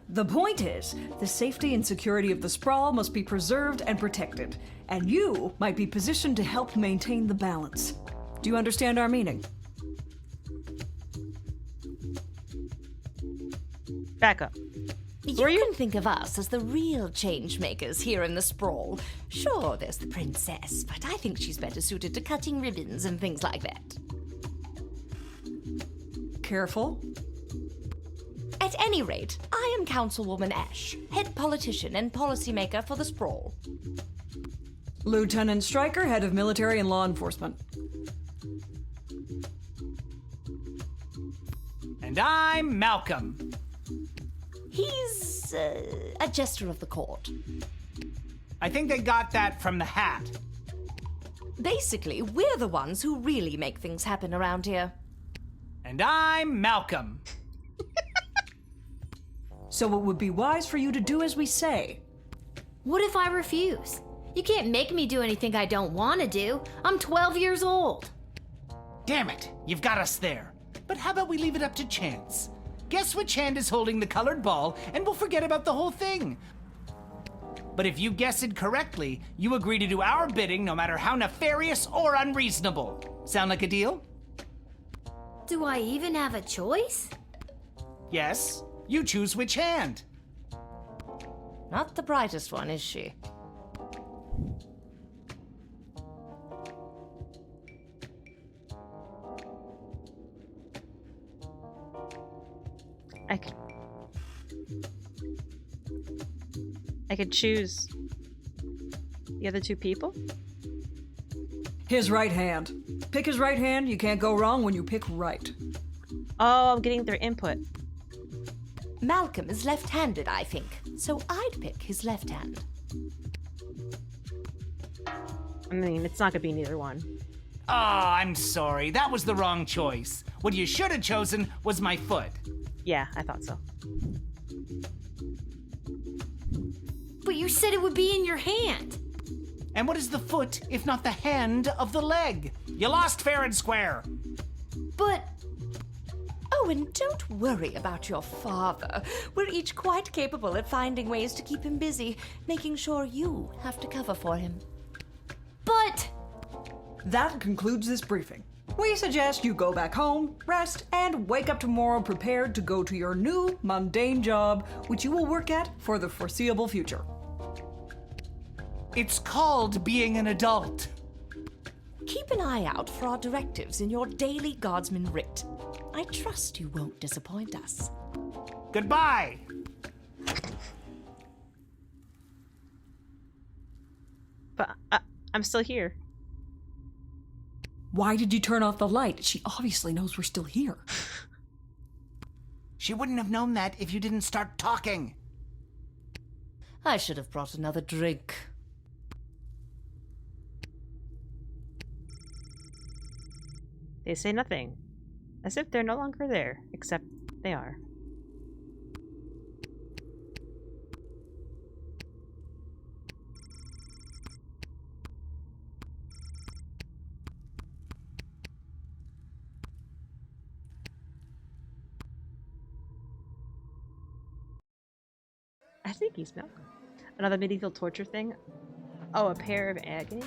The point is, the safety and security of the sprawl must be preserved and protected, and you might be positioned to help maintain the balance. Do you understand our meaning? Back up. You can think of us as the real change makers here in the sprawl. Sure, there's the princess, but I think she's better suited to cutting ribbons and things like that. Careful. At any rate, I am Councilwoman Ash, head politician and policymaker for the sprawl. Lieutenant Stryker, head of military and law enforcement. And I'm Malcolm. He's a jester of the court. I think they got that from the hat. Basically, we're the ones who really make things happen around here. And I'm Malcolm. So it would be wise for you to do as we say. What if I refuse? You can't make me do anything I don't want to do. I'm 12 years old. Damn it, you've got us there. But how about we leave it up to chance? Guess which hand is holding the colored ball, and we'll forget about the whole thing. But if you guess it correctly, you agree to do our bidding no matter how nefarious or unreasonable. Sound like a deal? Do I even have a choice? Yes. You choose which hand. Not the brightest one, is she? I could choose the other two people? His right hand. Pick his right hand. You can't go wrong when you pick right. Oh, I'm getting their input. Malcolm is left-handed, I think, so I'd pick his left hand. I mean, it's not gonna be neither one. Oh, I'm sorry. That was the wrong choice. What you should have chosen was my foot. Yeah, I thought so. But you said it would be in your hand. And what is the foot if not the hand of the leg? You lost fair and square. But... Oh, and don't worry about your father. We're each quite capable at finding ways to keep him busy, making sure you have to cover for him. But... That concludes this briefing. We suggest you go back home, rest, and wake up tomorrow prepared to go to your new, mundane job, which you will work at for the foreseeable future. It's called being an adult. Keep an eye out for our directives in your daily Guardsman writ. I trust you won't disappoint us. Goodbye. But I'm still here. Why did you turn off the light? She obviously knows we're still here. She wouldn't have known that if you didn't start talking. I should have brought another drink. They say nothing. As if they're no longer there, except they are. I think he's Malcolm. Another medieval torture thing? Oh, a pair of agony?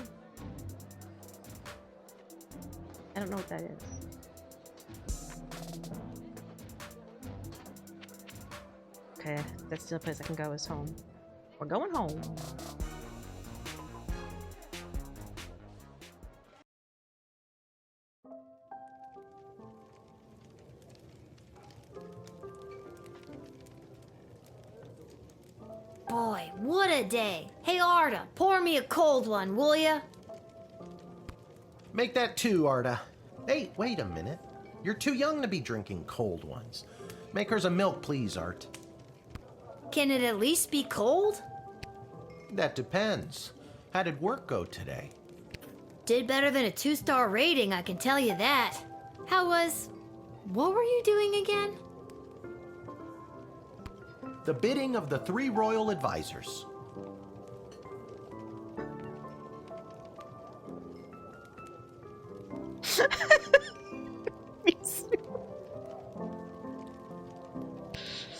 I don't know what that is. Okay, that's the only place I can go is home. We're going home. Boy, what a day. Hey, Arda, pour me a cold one, will ya? Make that two, Arda. Hey, wait a minute. You're too young to be drinking cold ones. Make hers a milk, please, Art. Can it at least be cold? That depends. How did work go today? Did better than a 2-star rating, I can tell you that. How was... What were you doing again? The bidding of the 3 royal advisors.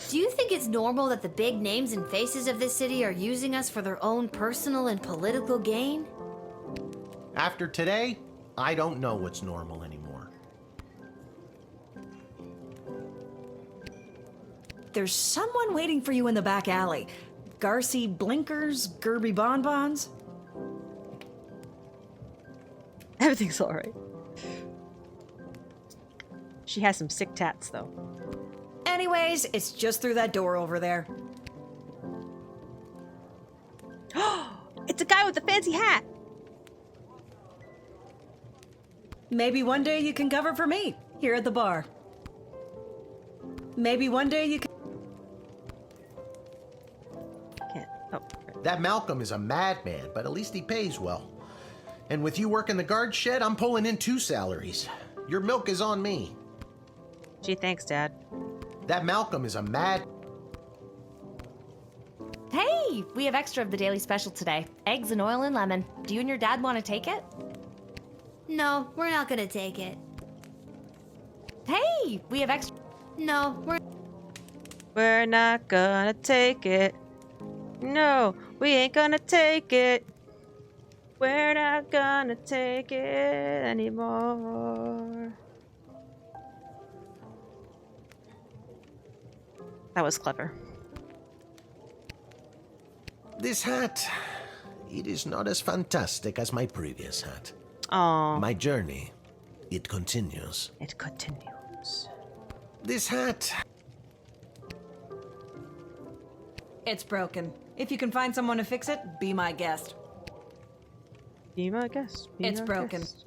Do you think it's normal that the big names and faces of this city are using us for their own personal and political gain? After today, I don't know what's normal anymore. there's someone waiting for you in the back alley. Garcy Blinkers, Gerby Bonbons. Everything's alright. She has some sick tats, though. Anyways, it's just through that door over there. It's a guy with a fancy hat! Maybe one day you can cover for me here at the bar. Maybe one day you can. Can't. Oh. That Malcolm is a madman, but at least he pays well. And with you working the guard shed, I'm pulling in 2 salaries. Your milk is on me. Gee, thanks, Dad. That Malcolm is a mad... Hey, we have extra of the daily special today. Eggs and oil and lemon. Do you and your dad want to take it? No, we're not gonna take it. Hey, we have extra. No, We're not gonna take it. No, we ain't gonna take it. We're not gonna take it anymore. That was clever. This hat, it is not as fantastic as my previous hat. Aww. My journey, it continues. It continues. This hat... It's broken. If you can find someone to fix it, be my guest. Be my guest. Be It's my broken. guest.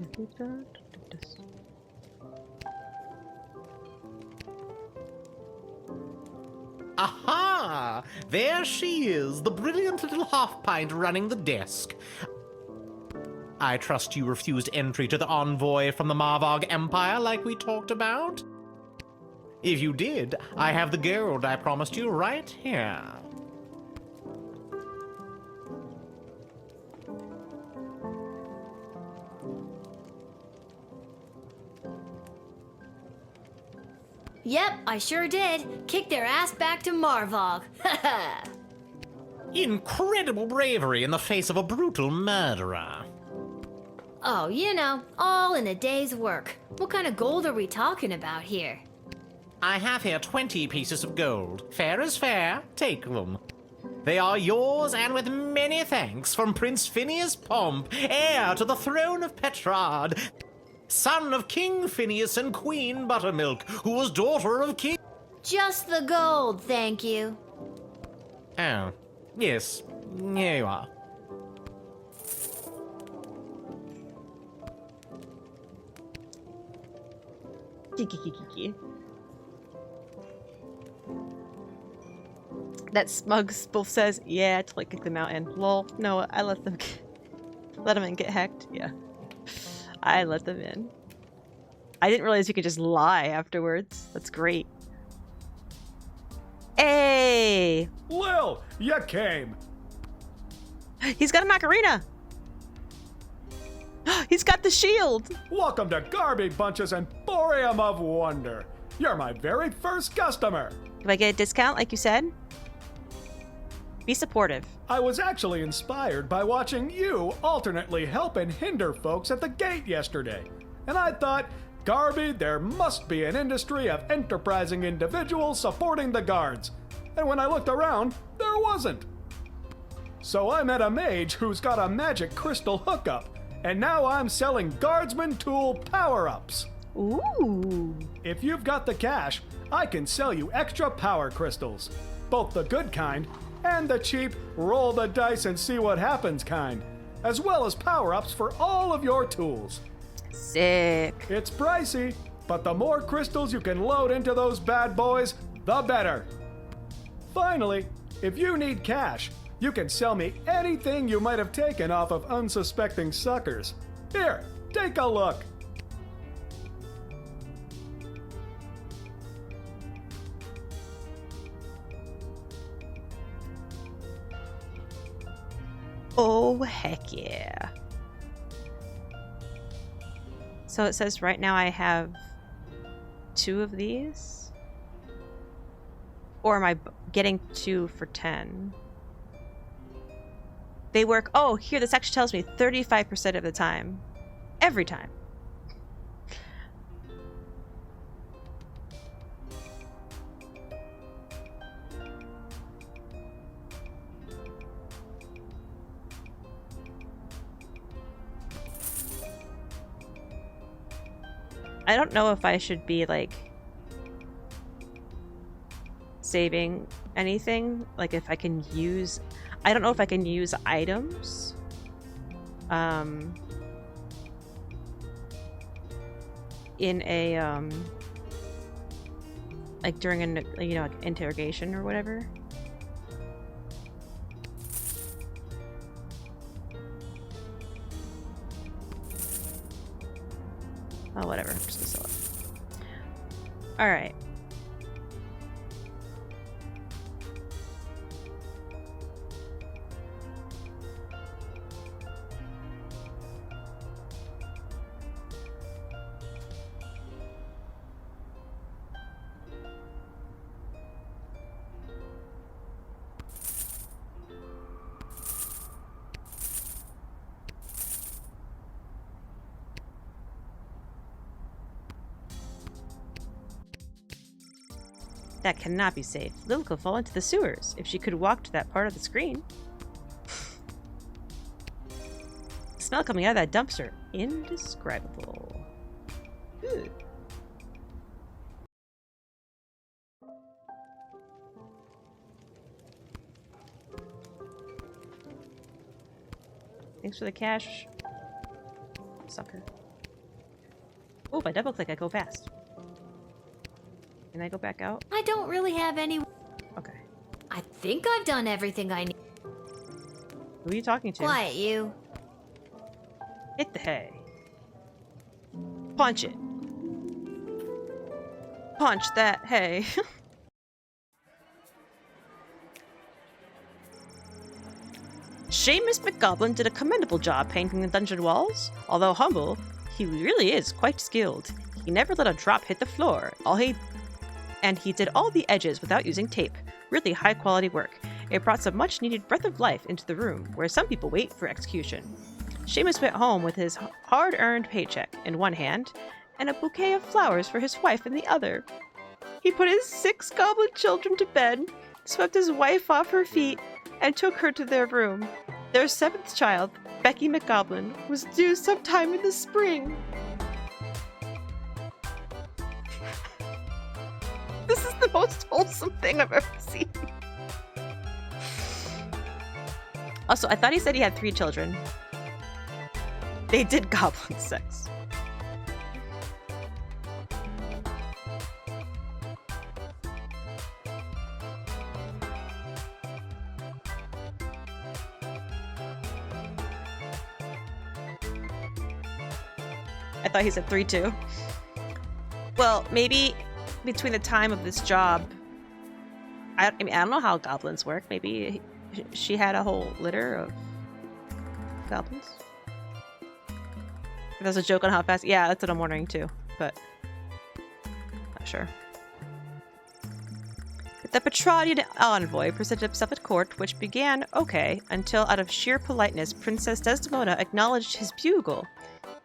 Aha! There she is, the brilliant little half-pint running the desk. I trust you refused entry to the envoy from the Marvog Empire like we talked about? If you did, I have the gold I promised you right here. Yep, I sure did. Kick their ass back to Marvog. Incredible bravery in the face of a brutal murderer. Oh, you know, all in a day's work. What kind of gold are we talking about here? I have here 20 pieces of gold. Fair is fair. Take them. They are yours, and with many thanks from Prince Phineas Pomp, heir to the throne of Petrard, son of King Phineas and Queen Buttermilk, who was daughter of King... Just the gold, thank you. Oh, yes. Here you are. That smug spoof says, yeah, to like kick them out, and lol, no, I let them in get hacked. Yeah. I let them in. I didn't realize you could just lie afterwards. That's great. Hey! Lil, you came. He's got a Macarena! He's got the shield! Welcome to Garby Bunches Emporium of Wonder. You're my very first customer. Do I get a discount like you said? Be supportive. I was actually inspired by watching you alternately help and hinder folks at the gate yesterday. And I thought, Garby, there must be an industry of enterprising individuals supporting the guards. And when I looked around, there wasn't. So I met a mage who's got a magic crystal hookup, and now I'm selling Guardsman tool power-ups. Ooh. If you've got the cash, I can sell you extra power crystals. Both the good kind and the cheap roll the dice and see what happens kind, as well as power-ups for all of your tools. Sick. It's pricey, but the more crystals you can load into those bad boys, the better. Finally, if you need cash, you can sell me anything you might have taken off of unsuspecting suckers. Here, take a look. Oh, heck yeah. So it says right now I have 2 of these? Or am I getting 2 for 10? They work, oh, here, this actually tells me 35% of the time. Every time. I don't know if I should be, like, saving anything. Like, if I can use... I don't know if I can use items. In a, like, during an, you know, like, interrogation or whatever. Oh, whatever. I'm just gonna sell it. Alright. That cannot be safe. Lil could fall into the sewers if she could walk to that part of the screen. The smell coming out of that dumpster. Indescribable. Good. Thanks for the cash. Sucker. Oh, if I double click, I go fast. Can I go back out? I don't really have any. Okay. I think I've done everything I need. Who are you talking to? Quiet, you. Hit the hay. Punch it. Punch that hay. Seamus McGoblin did a commendable job painting the dungeon walls. Although humble, he really is quite skilled. He never let a drop hit the floor. And he did all the edges without using tape. Really high quality work. It brought some much needed breath of life into the room, where some people wait for execution. Seamus went home with his hard-earned paycheck in one hand, and a bouquet of flowers for his wife in the other. He put his 6 goblin children to bed, swept his wife off her feet, and took her to their room. Their 7th child, Becky McGoblin, was due sometime in the spring. This is the most wholesome thing I've ever seen. Also, I thought he said he had 3 children. They did goblin sex. I thought he said 3 too. Well, maybe between the time of this job, I mean, I don't know how goblins work. Maybe she had a whole litter of goblins. If that's a joke on how fast. Yeah, that's what I'm wondering too, but not sure. The Petronian envoy presented himself at court, which began okay until, out of sheer politeness, Princess Desdemona acknowledged his bugle.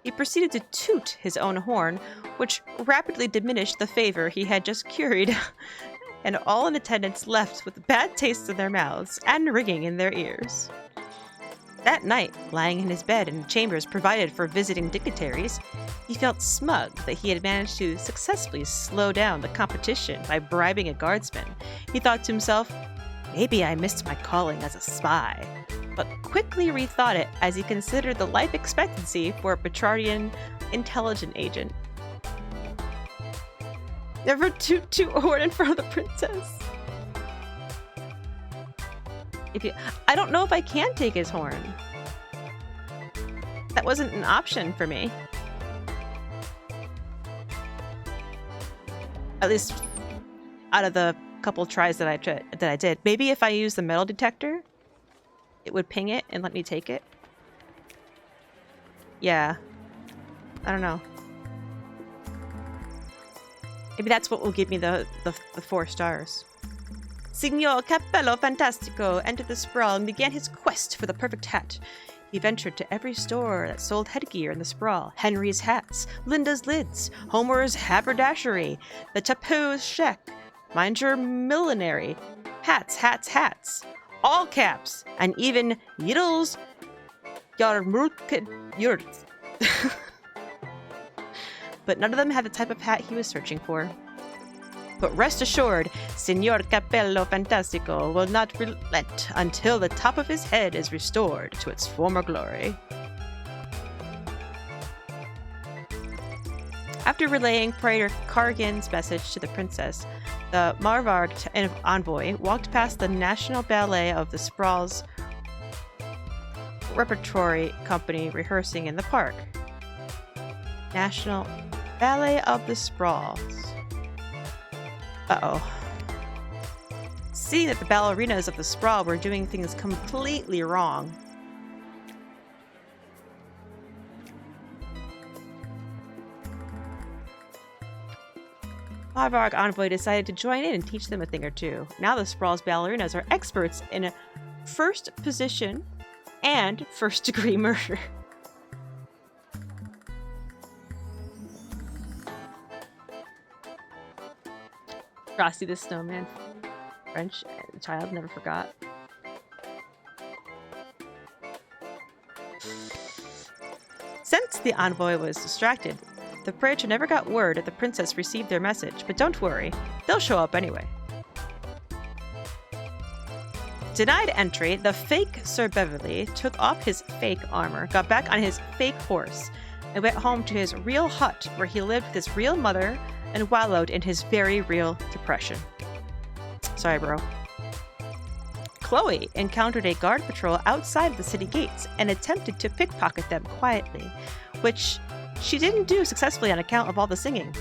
He proceeded to toot his own horn, which rapidly diminished the favor he had just curried, and all in attendance left with bad tastes in their mouths and ringing in their ears. That night, lying in his bed in chambers provided for visiting dignitaries, he felt smug that he had managed to successfully slow down the competition by bribing a guardsman. He thought to himself, maybe I missed my calling as a spy, but quickly rethought it as he considered the life expectancy for a Petrardian intelligence agent. Never toot horn in front of the princess. I don't know if I can take his horn. That wasn't an option for me. At least out of the couple tries that I did. Maybe if I use the metal detector, it would ping it and let me take it. Yeah. I don't know. Maybe that's what will give me the 4 stars. Signor Capello Fantastico entered the sprawl and began his quest for the perfect hat. He ventured to every store that sold headgear in the sprawl. Henry's Hats, Linda's Lids, Homer's Haberdashery, the Chapeau's Check, Mind Your Millinery, hats, all caps, and even Yiddle's Yarmulke Yurt. but none of them had the type of hat he was searching for. But rest assured, Signor Capello Fantastico will not relent until the top of his head is restored to its former glory. After relaying Praetor Kargan's message to the princess, the Marvarg envoy walked past the National Ballet of the Sprawl's repertory company rehearsing in the park. National Ballet of the Sprawls. Uh-oh. Seeing that the ballerinas of the Sprawl were doing things completely wrong. Marvarg envoy decided to join in and teach them a thing or two. Now the Sprawl's ballerinas are experts in first position and first-degree murder. Frosty the Snowman, French child never forgot. Since the envoy was distracted, the Praetor never got word if the princess received their message, but don't worry, they'll show up anyway. Denied entry, the fake Sir Beverly took off his fake armor, got back on his fake horse, and went home to his real hut where he lived with his real mother and wallowed in his very real depression. Sorry, bro. Chloe encountered a guard patrol outside the city gates and attempted to pickpocket them quietly, which she didn't do successfully on account of all the singing.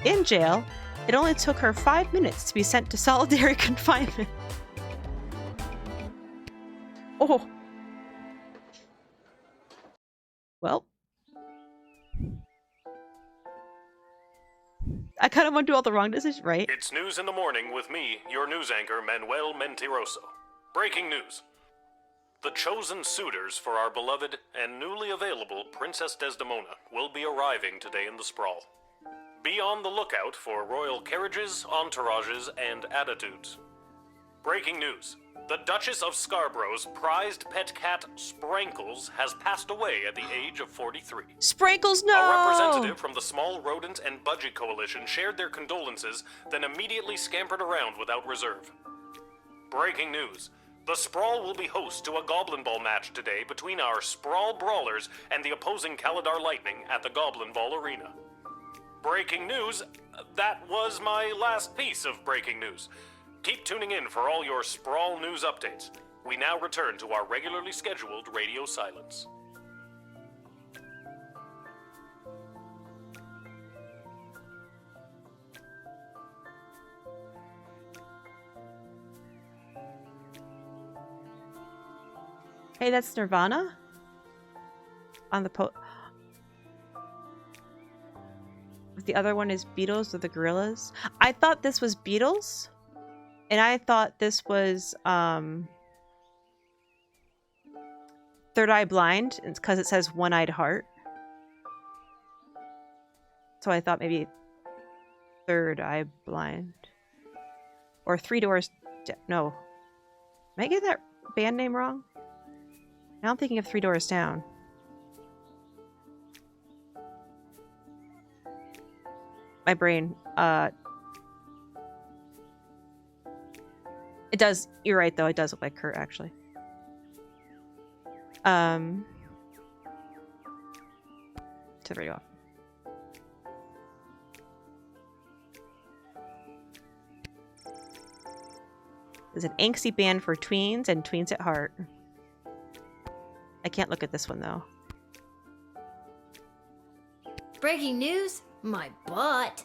In jail, it only took her 5 minutes to be sent to solitary confinement. Oh. Well. I kind of want to do all the wrong decisions, right? It's News in the Morning with me, your news anchor, Manuel Mentiroso. Breaking news. The chosen suitors for our beloved and newly available Princess Desdemona will be arriving today in the Sprawl. Be on the lookout for royal carriages, entourages, and attitudes. Breaking news. The Duchess of Scarborough's prized pet cat, Sprankles, has passed away at the age of 43. Sprankles, no! A representative from the Small Rodent and Budgie Coalition shared their condolences, then immediately scampered around without reserve. Breaking news. The Sprawl will be host to a Goblin Ball match today between our Sprawl Brawlers and the opposing Caladar Lightning at the Goblin Ball Arena. Breaking news. That was my last piece of breaking news. Keep tuning in for all your Sprawl news updates. We now return to our regularly scheduled radio silence. Hey, that's Nirvana? On the the other one is Beatles or the Gorillas? I thought this was Beatles. And I thought this was Third Eye Blind, because it says One-Eyed Heart. So I thought maybe Third Eye Blind. Or Three Doors no. Am I getting that band name wrong? Now I'm thinking of Three Doors Down. My brain, it does, you're right though, it does look like Kurt actually. To read off. There's an angsty band for tweens and tweens at heart. I can't look at this one though. Breaking news? My butt.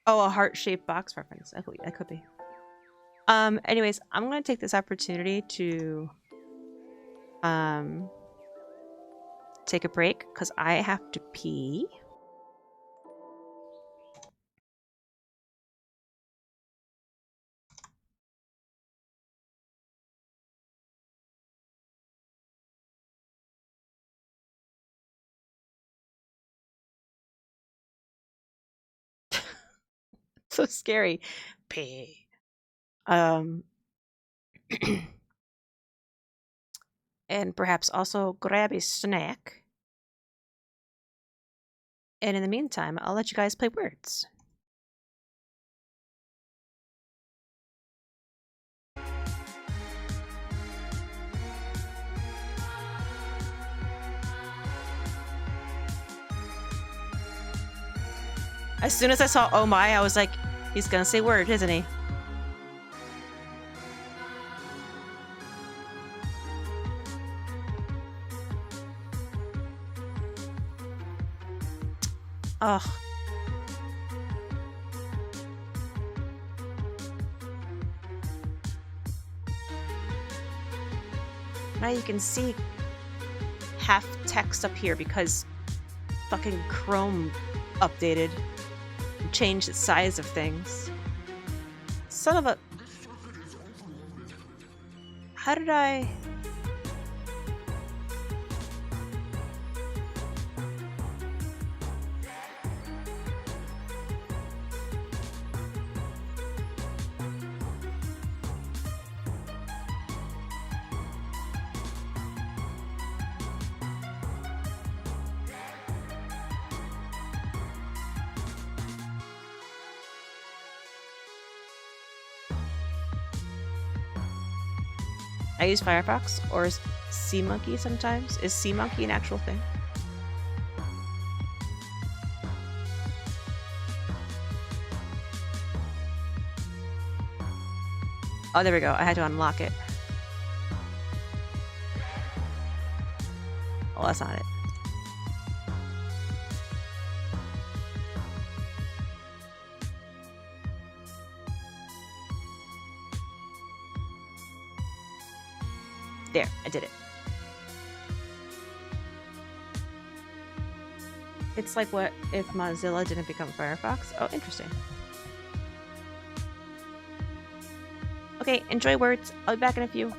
Oh, a heart-shaped box reference. That could be. Anyways, I'm gonna take this opportunity to take a break because I have to pee. So scary. Pee. And perhaps also grab a snack. And in the meantime, I'll let you guys play words. As soon as I saw oh my, I was like, he's gonna say word, isn't he? Ugh. Now you can see half text up here because fucking Chrome updated and changed the size of things. Son of a... How did I... I use Firefox or SeaMonkey sometimes. Is SeaMonkey an actual thing? Oh, there we go. I had to unlock it. Oh, that's not it. There, I did it. It's like what if Mozilla didn't become Firefox? Oh, interesting. Okay, enjoy words. I'll be back in a few.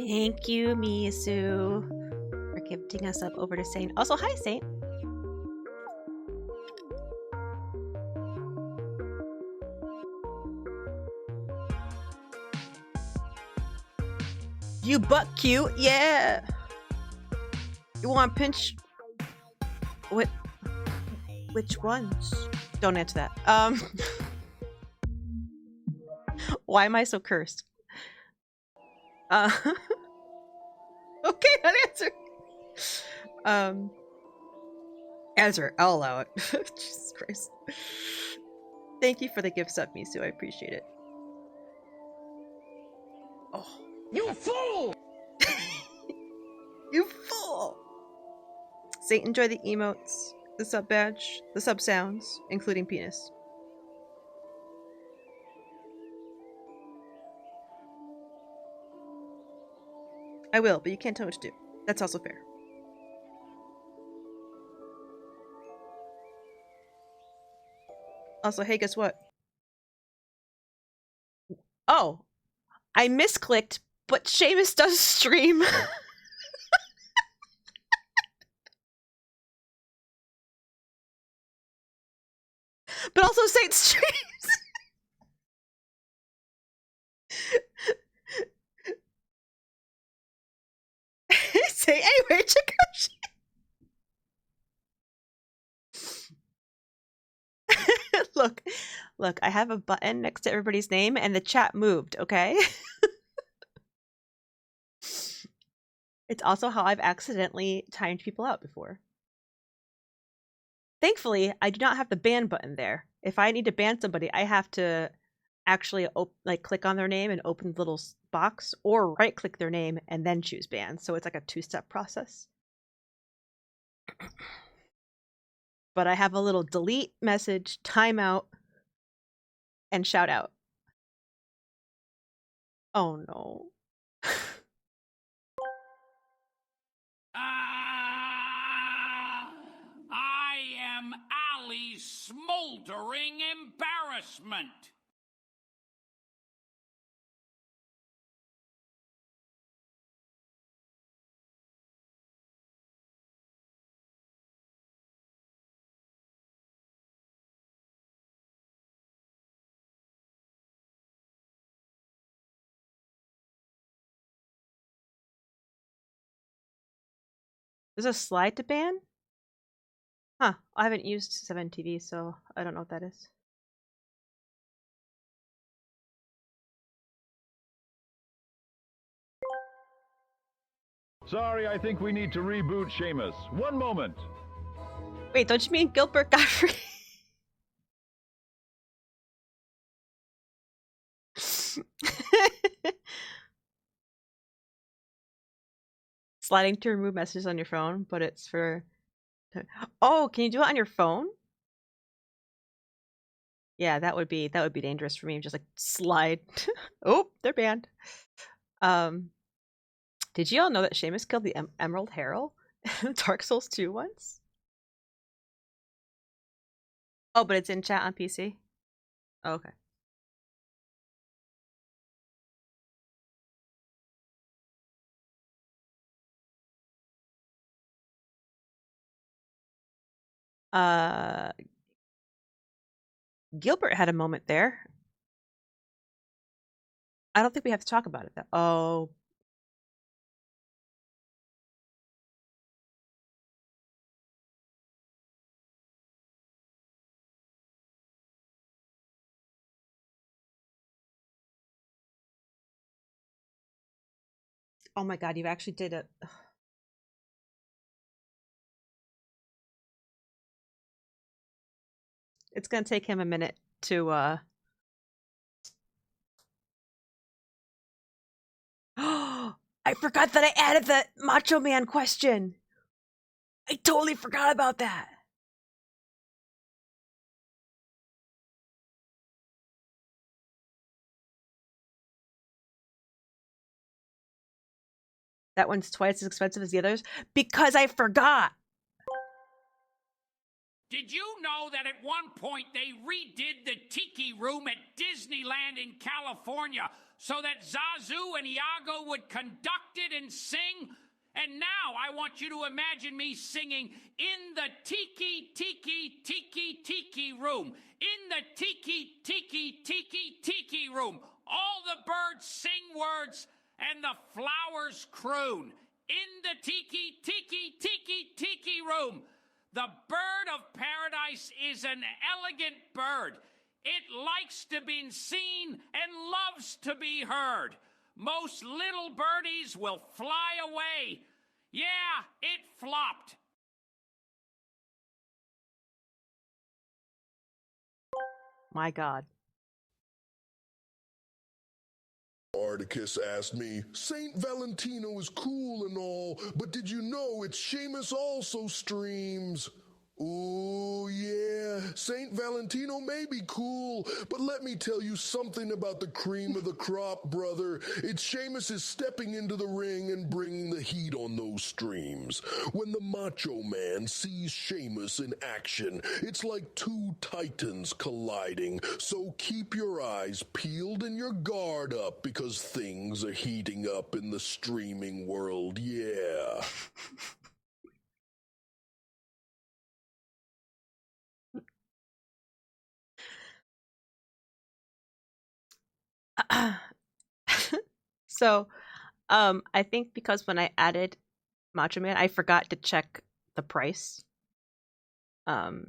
Thank you, Misu, for gifting us up over to Saint. Also, hi, Saint. You butt cute, yeah. You want to pinch? What? Which ones? Don't answer that. Why am I so cursed? Okay, that answer. Answer. I'll allow it. Jesus Christ. Thank you for the gifts up, Misu. I appreciate it. Oh. You fool! You fool! Saint, enjoy the emotes, the sub badge, the sub sounds, including penis. I will, but you can't tell me what to do. That's also fair. Also, hey, guess what? Oh, I misclicked, but Seamus does stream. But also Saint streams. Say anyway, check out. Look, I have a button next to everybody's name and the chat moved, okay? It's also how I've accidentally timed people out before. Thankfully, I do not have the ban button there. If I need to ban somebody, I have to actually click on their name and open the little box, or right click their name and then choose ban. So it's like a two-step process. But I have a little delete message, timeout, and shout out. Oh no. I am Allie's smoldering embarrassment. There's a slide to ban? Huh. I haven't used 7TV, so I don't know what that is. Sorry, I think we need to reboot Seamus. One moment. Wait, don't you mean Gilbert Godfrey? Sliding to remove messages on your phone, but it's for... Oh, can you do it on your phone? Yeah, that would be dangerous for me. Just like slide. Oh, they're banned. Did you all know that Seamus killed the Emerald Herald in Dark Souls 2 once? Oh, but it's in chat on PC? Oh, okay. Gilbert had a moment there. I don't think we have to talk about it though. Oh. Oh my god, you actually did it. It's gonna take him a minute to I forgot that I added the Macho Man question. I totally forgot about that. That one's twice as expensive as the others because I forgot. Did you know that at one point they redid the Tiki Room at Disneyland in California so that Zazu and Iago would conduct it and sing. And now I want you to imagine me singing in the tiki, tiki, tiki, tiki room. In the tiki, tiki, tiki, tiki room. All the birds sing words and the flowers croon. In the tiki, tiki, tiki, tiki room. The bird of paradise is an elegant bird. It likes to be seen and loves to be heard. Most little birdies will fly away. Yeah, it flopped. My God. Articus asked me, Saint Valentino is cool and all, but did you know it's Seamus also streams? Oh yeah, Saint Valentino may be cool, but let me tell you something about the cream of the crop, brother. It's Seamus is stepping into the ring and bringing the heat on those streams. When the Macho Man sees Seamus in action, it's like two titans colliding. So keep your eyes peeled and your guard up, because things are heating up in the streaming world, yeah. So, I think because when I added Macho Man, I forgot to check the price. So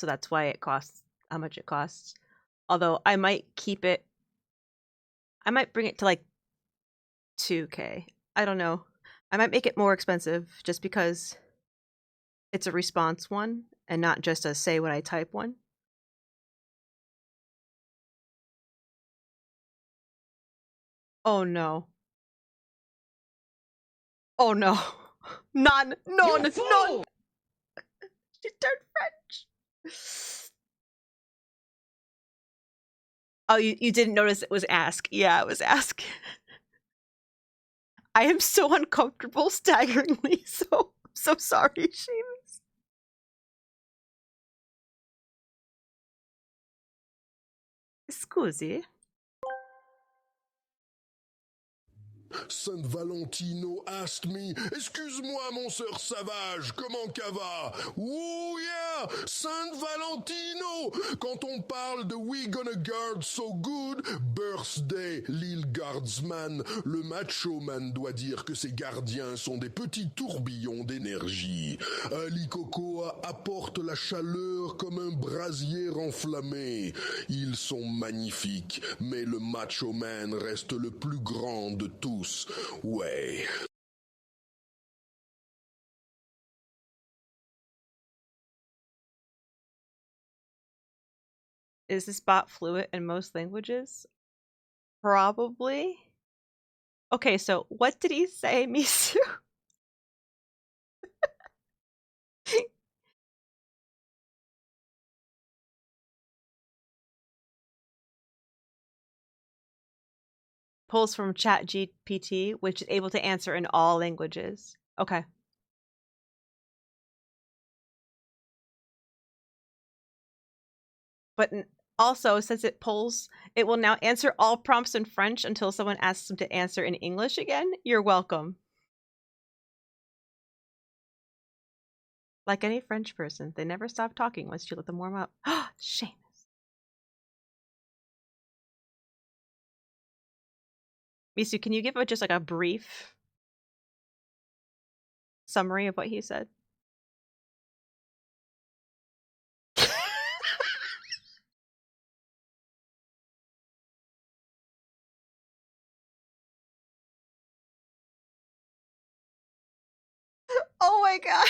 that's why it costs how much it costs. Although I might keep it, I might bring it to like 2K. I don't know. I might make it more expensive just because it's a response one and not just a say what I type one. Oh no. Oh no. None. No, no, no. She turned French. Oh, you didn't notice it was ask. Yeah, it was ask. I am so uncomfortable, staggeringly so. I'm so sorry, Seamus. Scusi. Saint Valentino asked me, Excuse-moi, mon sœur sauvage, comment ça va? Oh yeah, Saint Valentino! Quand on parle de We Gonna Guard So Good, Birthday, l'île Guardsman, le macho man doit dire que ses gardiens sont des petits tourbillons d'énergie. Ali Cocoa apporte la chaleur comme un brasier enflammé. Ils sont magnifiques, mais le macho man reste le plus grand de tous. Ouais. Is this bot fluent in most languages? Probably. Okay, so what did he say, Misu? Pulls from ChatGPT, which is able to answer in all languages. Okay. But also, since it pulls, it will now answer all prompts in French until someone asks them to answer in English again. You're welcome. Like any French person, they never stop talking once you let them warm up. Shame. Misu, can you give just like a brief summary of what he said? Oh my god.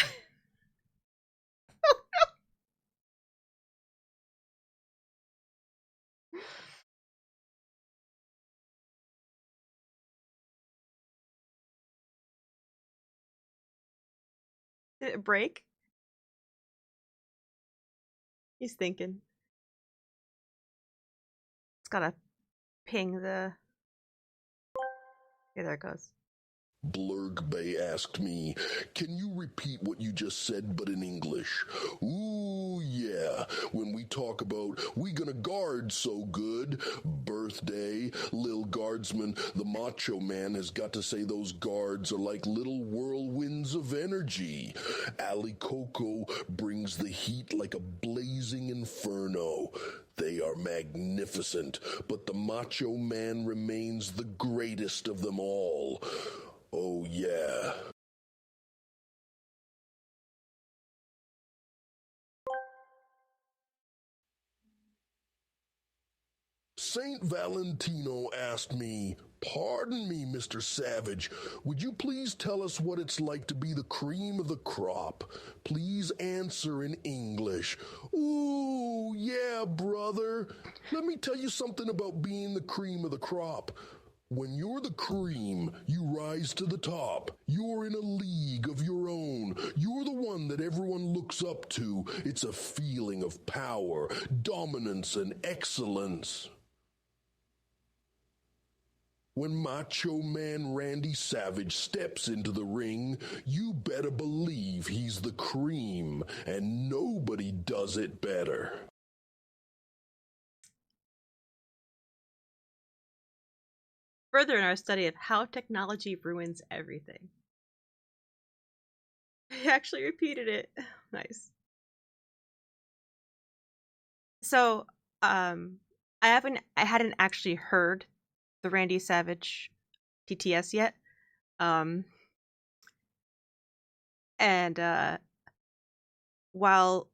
Did it break? He's thinking. It's gotta ping the... Okay, there it goes. Blurg Bay asked me, "Can you repeat what you just said, but in English?" Ooh, yeah. When we talk about we gonna guard so good, birthday, Lil Guardsman, the Macho Man has got to say those guards are like little whirlwinds of energy. Ali Coco brings the heat like a blazing inferno. They are magnificent, but the Macho Man remains the greatest of them all. Oh, yeah. Saint Valentino asked me, "Pardon me, Mr. Savage, would you please tell us what it's like to be the cream of the crop? Please answer in English." Ooh, yeah, brother. Let me tell you something about being the cream of the crop. When you're the cream, you rise to the top. You're in a league of your own. You're the one that everyone looks up to. It's a feeling of power, dominance, and excellence. When Macho Man Randy Savage steps into the ring, you better believe he's the cream, and nobody does it better. Further in our study of how technology ruins everything. I actually repeated it. Nice. So, I hadn't actually heard the Randy Savage TTS yet. And while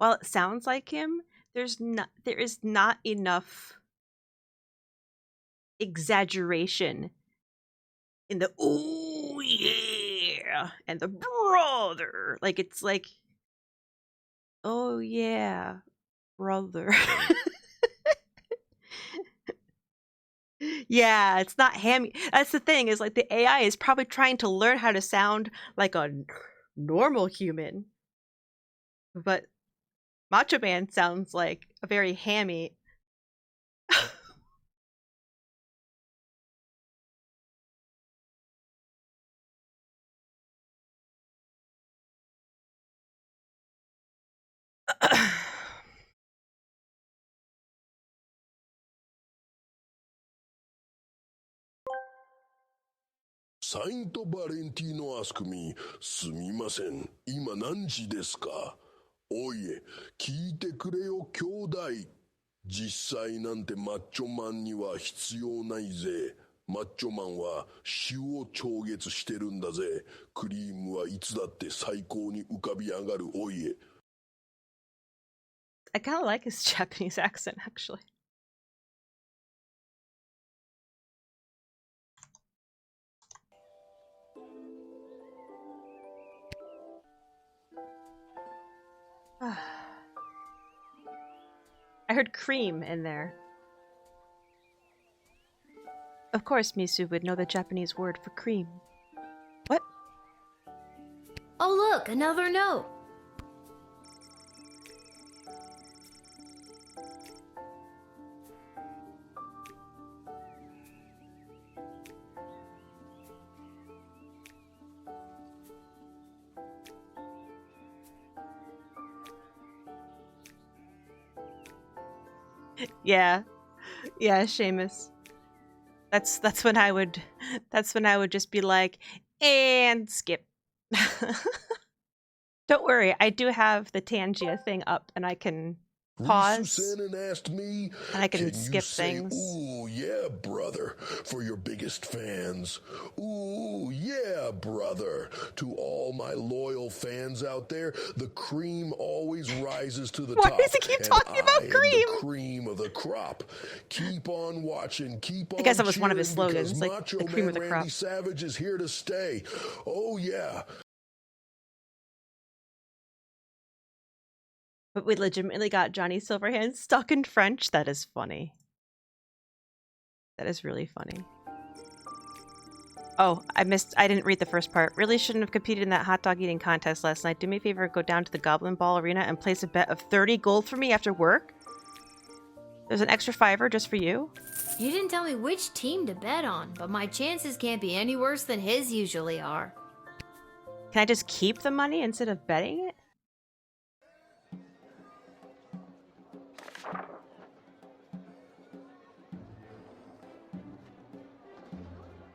it sounds like him, there is not enough exaggeration in the "ooh yeah" and the "brother." Like, it's like, "Oh yeah, brother." Yeah, it's not hammy. That's the thing, is like the AI is probably trying to learn how to sound like a normal human. But Macho Man sounds like a very hammy. Saint Valentino asked me, "Sumimasen, ima nanji desu ka?" Oye, 聞いてくれよ兄弟。実際なんてマッチョマンには必要ないぜ。マッチョマンは塩を超越してるんだぜ。クリームはいつだって最高に浮かび上がる。おいえ。I kind of like his Japanese accent, actually. I heard cream in there. Of course, Misu would know the Japanese word for cream. What? Oh, look, another note. Yeah, Seamus. That's when I would just be like, and skip. Don't worry, I do have the Tangia thing up, and I can pause, and asked me, and I can "Can skip you say, things. ooh, yeah, brother, for your biggest fans? Ooh, yeah, brother. To all my loyal fans out there, the cream always rises to the Why top. does he keep and talking about I am cream? the cream of the crop. Keep on watching, keep on I guess that was one of his cheering, because slogans, like, Macho the cream Man of the Randy crop. Savage is here to stay. Oh, yeah. But we legitimately got Johnny Silverhand stuck in French. That is funny. That is really funny. Oh, I didn't read the first part. Really shouldn't have competed in that hot dog eating contest last night. Do me a favor, go down to the Goblin Ball Arena and place a bet of 30 gold for me after work? There's an extra $5 just for you. You didn't tell me which team to bet on, but my chances can't be any worse than his usually are. Can I just keep the money instead of betting it?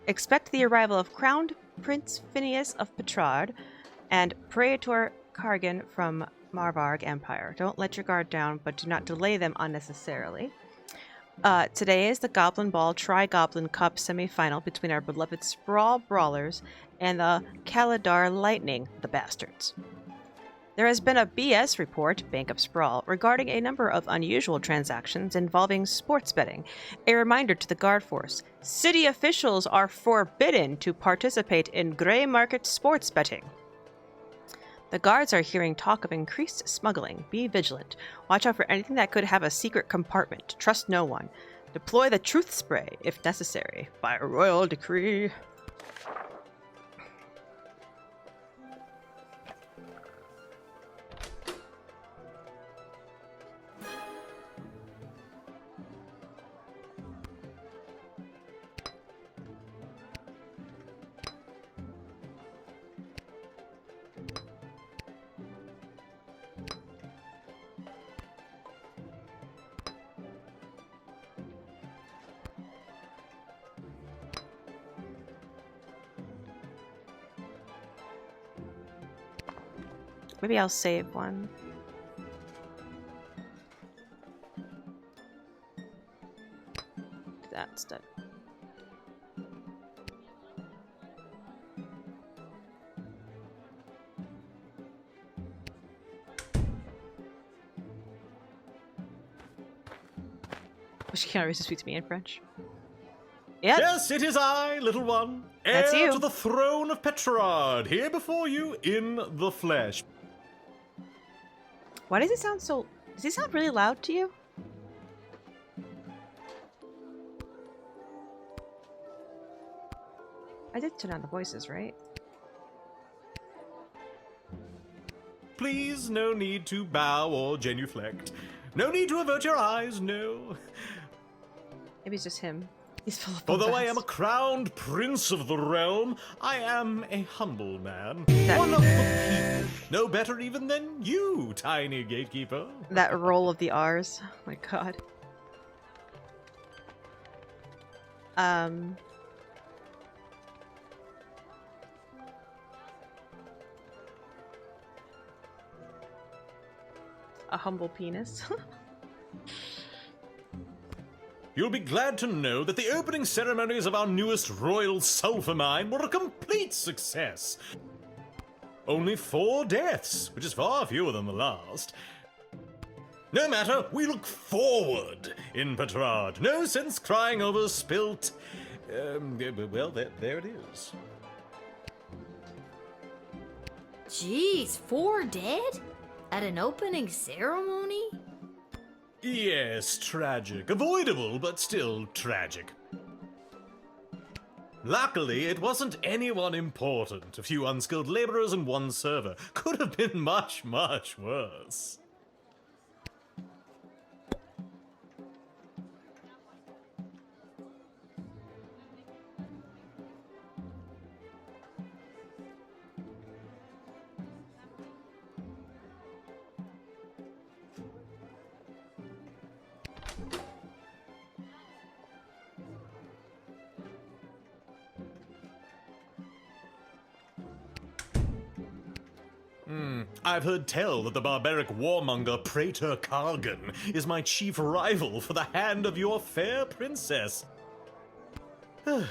Expect the arrival of Crowned Prince Phineas of Petrard and Praetor Kargan from Marvarg Empire. Don't let your guard down, but do not delay them unnecessarily. Today is the Goblin Ball Tri-Goblin Cup semi-final between our beloved Sprawl Brawlers and the Kaladar Lightning, the bastards. There has been a BS report, Bank of Sprawl, regarding a number of unusual transactions involving sports betting. A reminder to the guard force, city officials are forbidden to participate in grey market sports betting. The guards are hearing talk of increased smuggling. Be vigilant. Watch out for anything that could have a secret compartment. Trust no one. Deploy the truth spray, if necessary, by royal decree. Maybe I'll save one. Do that instead. She can't always speak to me in French. Yep. Yes, it is I, little one, That's heir you. to the throne of Petrard, here before you in the flesh. Why does it sound so... Does he sound really loud to you? I did turn on the voices, right? Please, no need to bow or genuflect. No need to avert your eyes, no. Maybe it's just him. He's full of Although I bombast. am a crowned prince of the realm, I am a humble man. That- One of the people. No better even than you, tiny gatekeeper. That roll of the R's. Oh my god. A humble penis. You'll be glad to know that the opening ceremonies of our newest royal sulfur mine were a complete success. Only 4 deaths, which is far fewer than the last. No matter, we look forward in Petrard. No sense crying over spilt... well, there it is. Jeez, 4 dead? At an opening ceremony? Yes, tragic. Avoidable, but still tragic. Luckily, it wasn't anyone important. A few unskilled laborers and 1 server. Could have been much, much worse. I've heard tell that the barbaric warmonger Praetor Kargan is my chief rival for the hand of your fair princess.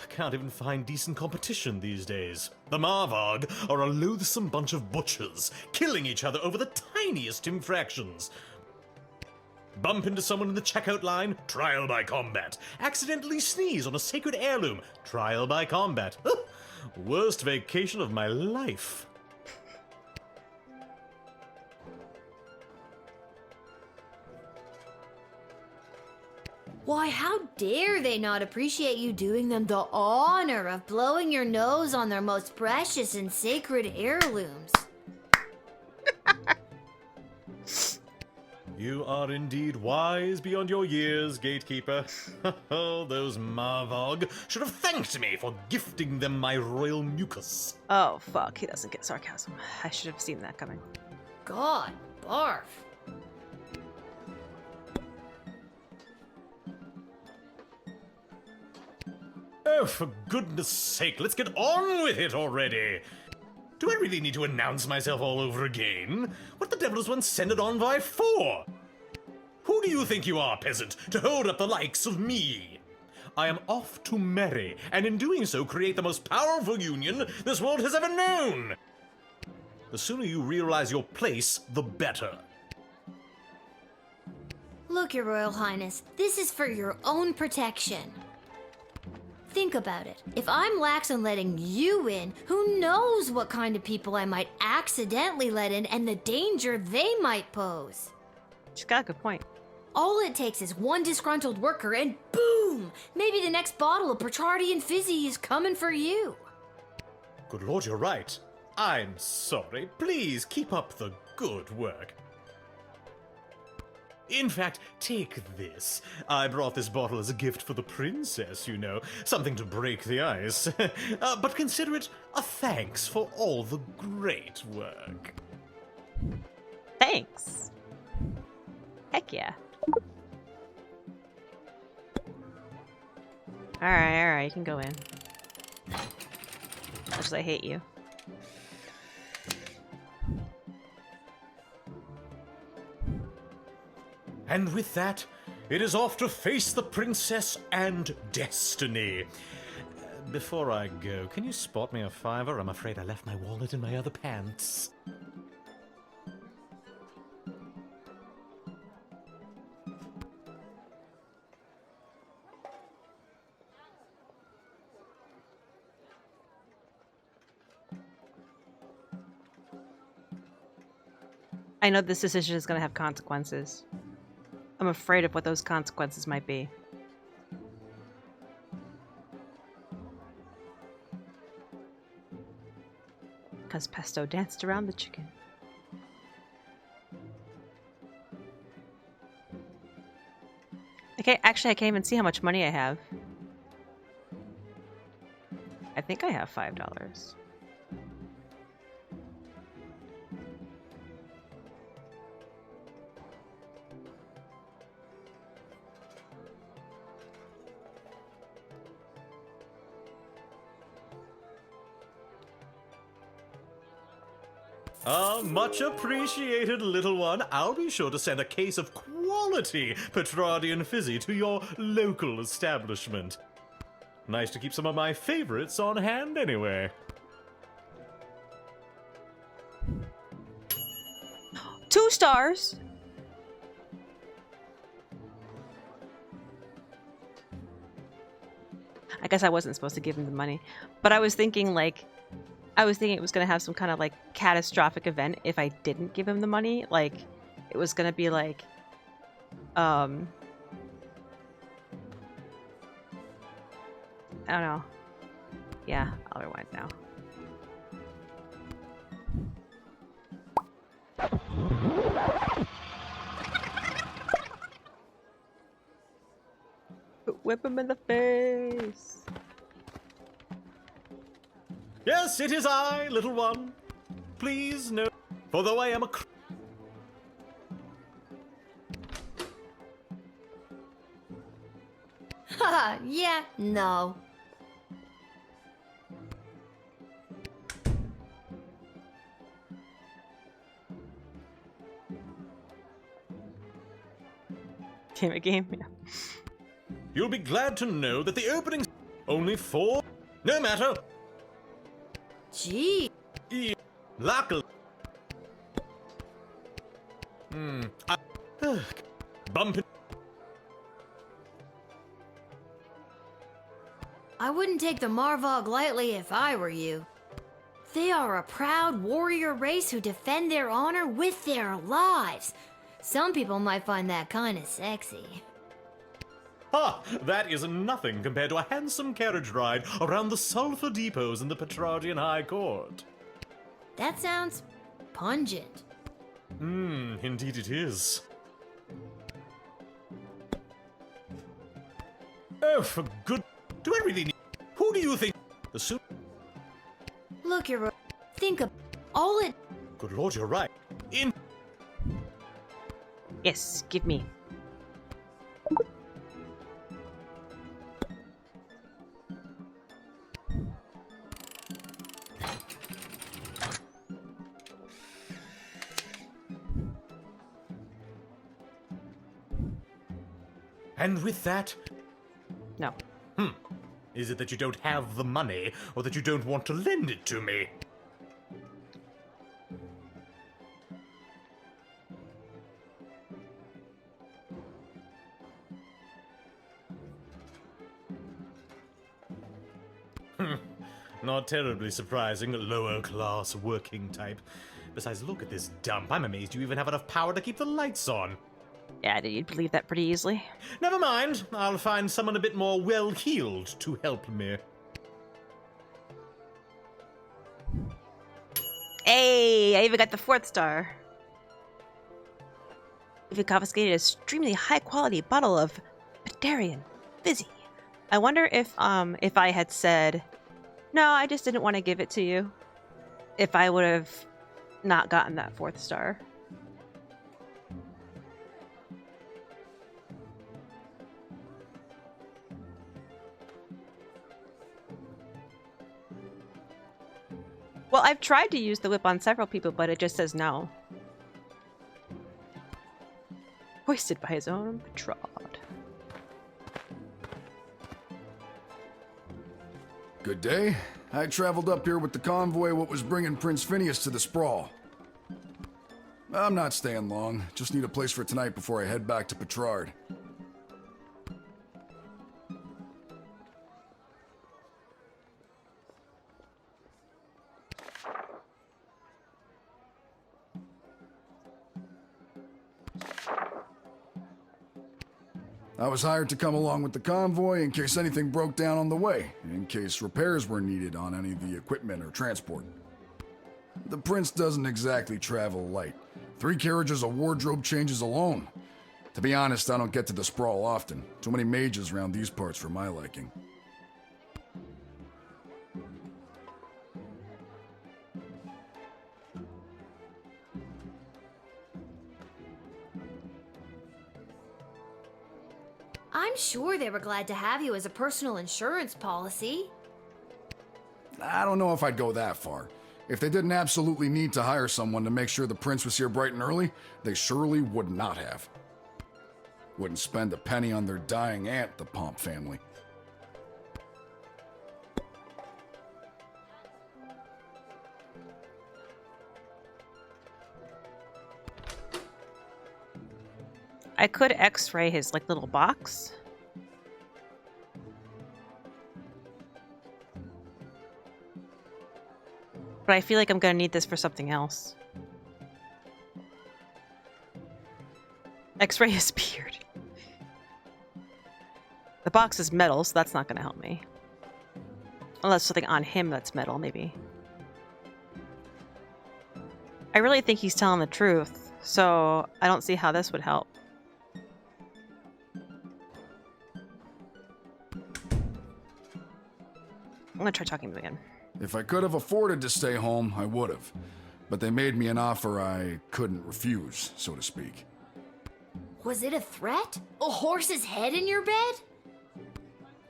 Can't even find decent competition these days. The Marvarg are a loathsome bunch of butchers, killing each other over the tiniest infractions. Bump into someone in the checkout line, trial by combat. Accidentally sneeze on a sacred heirloom, trial by combat. Worst vacation of my life. Why, how dare they not appreciate you doing them the honor of blowing your nose on their most precious and sacred heirlooms? You are indeed wise beyond your years, gatekeeper. Oh, those Marvog should have thanked me for gifting them my royal mucus. Oh, fuck. He doesn't get sarcasm. I should have seen that coming. God, barf. Oh, for goodness sake, let's get on with it already. Do I really need to announce myself all over again? What the devil does one send an envoy for? Who do you think you are, peasant, to hold up the likes of me? I am off to marry, and in doing so create the most powerful union this world has ever known. The sooner you realize your place, the better. Look, Your Royal Highness, this is for your own protection. Think about it. If I'm lax on letting you in, who knows what kind of people I might accidentally let in and the danger they might pose. She's got a good point. All it takes is one disgruntled worker and boom! Maybe the next bottle of Petrardian Fizzy is coming for you. Good lord, you're right. I'm sorry. Please keep up the good work. In fact, take this. I brought this bottle as a gift for the princess, you know. Something to break the ice. But consider it a thanks for all the great work. Thanks. Heck yeah. Alright, you can go in. Much as I hate you. And with that, it is off to face the princess and destiny. Before I go, can you spot me a $5? I'm afraid I left my wallet in my other pants. I know this decision is going to have consequences. I'm afraid of what those consequences might be. Because Pesto danced around the chicken. Okay, actually I can't even see how much money I have. I think I have $5. Much appreciated, little one. I'll be sure to send a case of quality Petrardian Fizzy to your local establishment. Nice to keep some of my favorites on hand anyway. 2 stars! I guess I wasn't supposed to give him the money, but I was thinking like, it was going to have some kind of like catastrophic event if I didn't give him the money. Like, it was going to be like, I don't know. Yeah, I'll rewind now. Whip him in the face. Yes, it is I, little one. Please no, for though I am a Haha, yeah, no. Damn it, game. Yeah. You'll be glad to know that the opening only 4. No matter. Gee. Luckily. Bumping. I wouldn't take the Marvog lightly if I were you. They are a proud warrior race who defend their honor with their lives. Some people might find that kind of sexy. Ha! That is nothing compared to a handsome carriage ride around the sulfur depots in the Petrardian High Court. That sounds pungent. Indeed it is. Oh, for good... Do I really need... Who do you think... The suit... Look, you're. Think of all it. Good lord, you're right. In... Yes, give me. And with that... No. Is it that you don't have the money, or that you don't want to lend it to me? Not terribly surprising, lower class working type. Besides, look at this dump. I'm amazed you even have enough power to keep the lights on. Yeah, you'd believe that pretty easily. Never mind. I'll find someone a bit more well-heeled to help me. Hey, I even got the 4th star. Even confiscated a extremely high-quality bottle of Badarian Fizzy. I wonder if I had said, no, I just didn't want to give it to you, if I would have not gotten that 4th star. Well, I've tried to use the whip on several people, but it just says no. Hoisted by his own Petrod. Good day. I traveled up here with the convoy what was bringing Prince Phineas to the Sprawl. I'm not staying long. Just need a place for tonight before I head back to Petrard. I was hired to come along with the convoy in case anything broke down on the way, in case repairs were needed on any of the equipment or transport. The prince doesn't exactly travel light. 3 carriages of wardrobe changes alone. To be honest, I don't get to the Sprawl often. Too many mages around these parts for my liking. I'm sure they were glad to have you as a personal insurance policy. I don't know if I'd go that far. If they didn't absolutely need to hire someone to make sure the prince was here bright and early, they surely would not have. Wouldn't spend a penny on their dying aunt, the Pomp family. I could x-ray his like little box. But I feel like I'm gonna need this for something else. X-ray his beard. The box is metal, so that's not gonna help me. Unless something on him that's metal, maybe. I really think he's telling the truth, so I don't see how this would help. I'm gonna try talking to him again. If I could have afforded to stay home, I would have. But they made me an offer I couldn't refuse, so to speak. Was it a threat? A horse's head in your bed?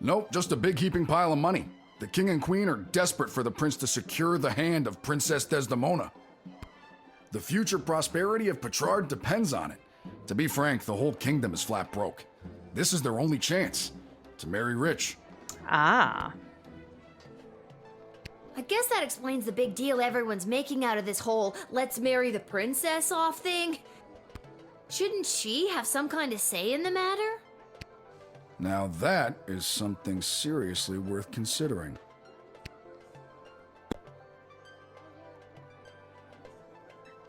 Nope, just a big heaping pile of money. The king and queen are desperate for the prince to secure the hand of Princess Desdemona. The future prosperity of Petrard depends on it. To be frank, the whole kingdom is flat broke. This is their only chance to marry rich. Ah. I guess that explains the big deal everyone's making out of this whole let's marry the princess off thing. Shouldn't she have some kind of say in the matter? Now that is something seriously worth considering.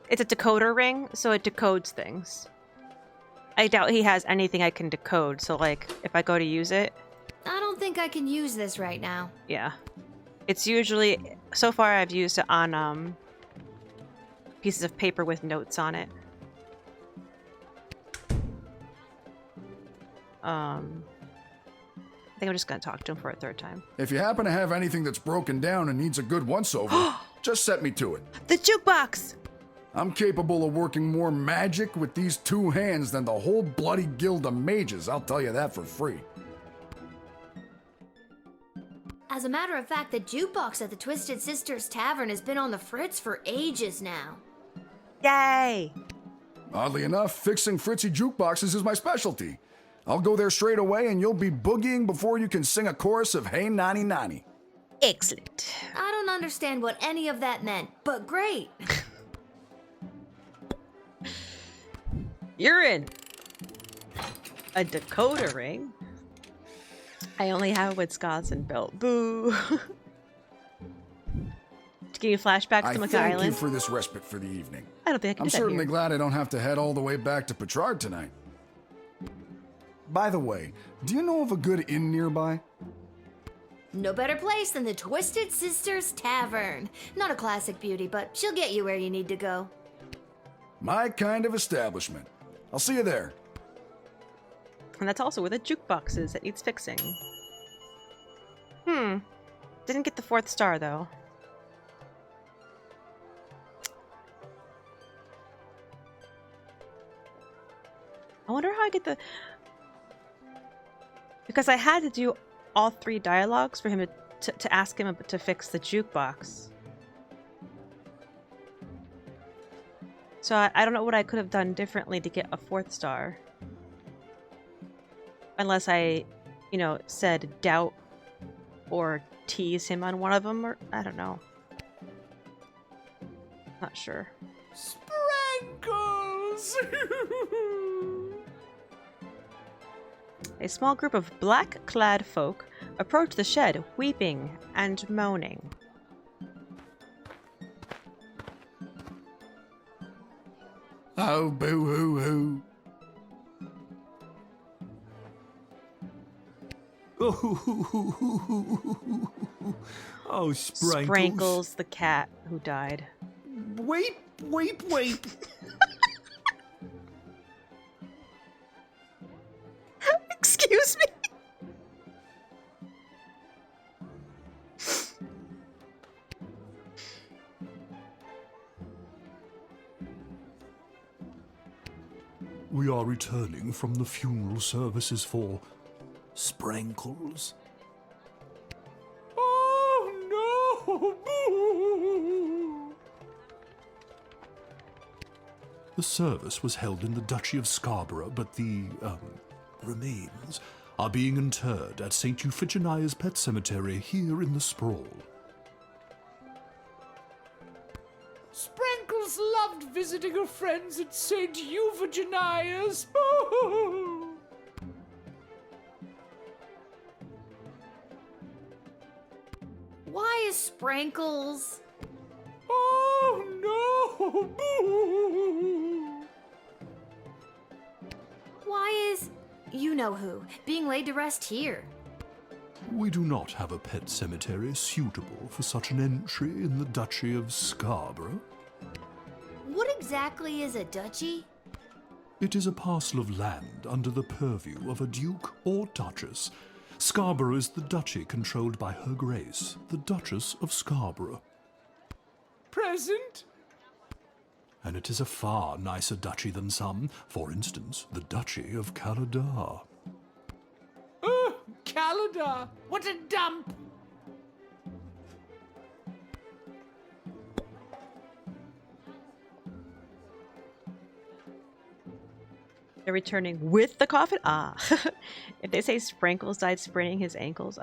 It's a decoder ring, so it decodes things. I doubt he has anything I can decode, so like, if I go to use it... I don't think I can use this right now. Yeah. It's usually... So far I've used it on, pieces of paper with notes on it. think I'm just gonna talk to him for a third time. If you happen to have anything that's broken down and needs a good once-over, just set me to it. The jukebox! I'm capable of working more magic with these two hands than the whole bloody guild of mages, I'll tell you that for free. As a matter of fact, the jukebox at the Twisted Sisters Tavern has been on the fritz for ages now. Yay! Oddly enough, fixing fritzy jukeboxes is my specialty. I'll go there straight away and you'll be boogieing before you can sing a chorus of Hey Nani Nani. Excellent. I don't understand what any of that meant, but great. You're in. A Dakota ring? I only have what Guardsman built. Boo. To give you flashbacks to Mocha Thank Island. you for this respite for the evening. I don't think I can I'm do that certainly here. glad I don't have to head all the way back to Petrard tonight. By the way, do you know of a good inn nearby? No better place than the Twisted Sisters Tavern. Not a classic beauty, but she'll get you where you need to go. My kind of establishment. I'll see you there. And that's also where the jukebox is that needs fixing. Didn't get the 4th star, though. I wonder how I get the... Because I had to do all 3 dialogues for him to ask him to fix the jukebox. So I don't know what I could have done differently to get a 4th star. Unless I, said doubt or tease him on one of them, or I don't know. Not sure. Sprinkles! A small group of black-clad folk approach the shed, weeping and moaning. Oh, boo-hoo-hoo. Oh, Sprankles. Sprankles, the cat who died. Wait. Excuse me? We are returning from the funeral services for Sprankles. Oh no! The service was held in the Duchy of Scarborough, but the remains are being interred at St. Euphigenia's Pet Cemetery here in the Sprawl. Sprankles loved visiting her friends at St. Euphigenia's. Why is Sprankles? Oh no! Why is you-know-who being laid to rest here? We do not have a pet cemetery suitable for such an entry in the Duchy of Scarborough. What exactly is a duchy? It is a parcel of land under the purview of a duke or duchess. Scarborough is the duchy controlled by Her Grace, the Duchess of Scarborough. Present? And it is a far nicer duchy than some, for instance, the Duchy of Caladar. Caladar! What a dump! They're returning with the coffin? Ah. If they say Sprankles died spraining his ankles.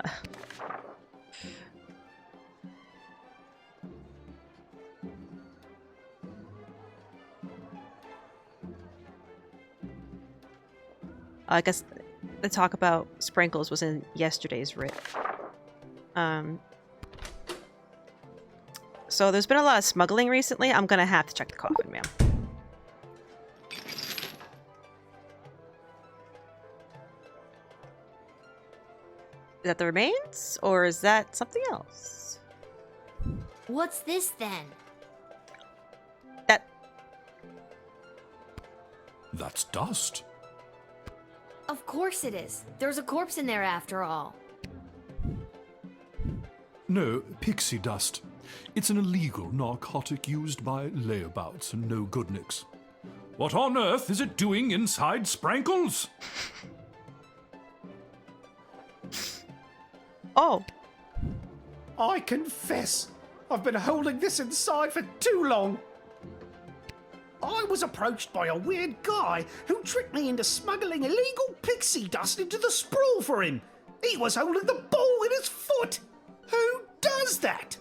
I guess the talk about Sprankles was in yesterday's writ. So there's been a lot of smuggling recently. I'm gonna have to check the coffin, ma'am. Is that the remains? Or is that something else? What's this then? That's dust. Of course it is. There's a corpse in there after all. No, pixie dust. It's an illegal narcotic used by layabouts and no-goodniks. What on earth is it doing inside Sprankles? Oh. I confess, I've been holding this inside for too long. I was approached by a weird guy who tricked me into smuggling illegal pixie dust into the sprawl for him. He was holding the ball in his foot. Who does that?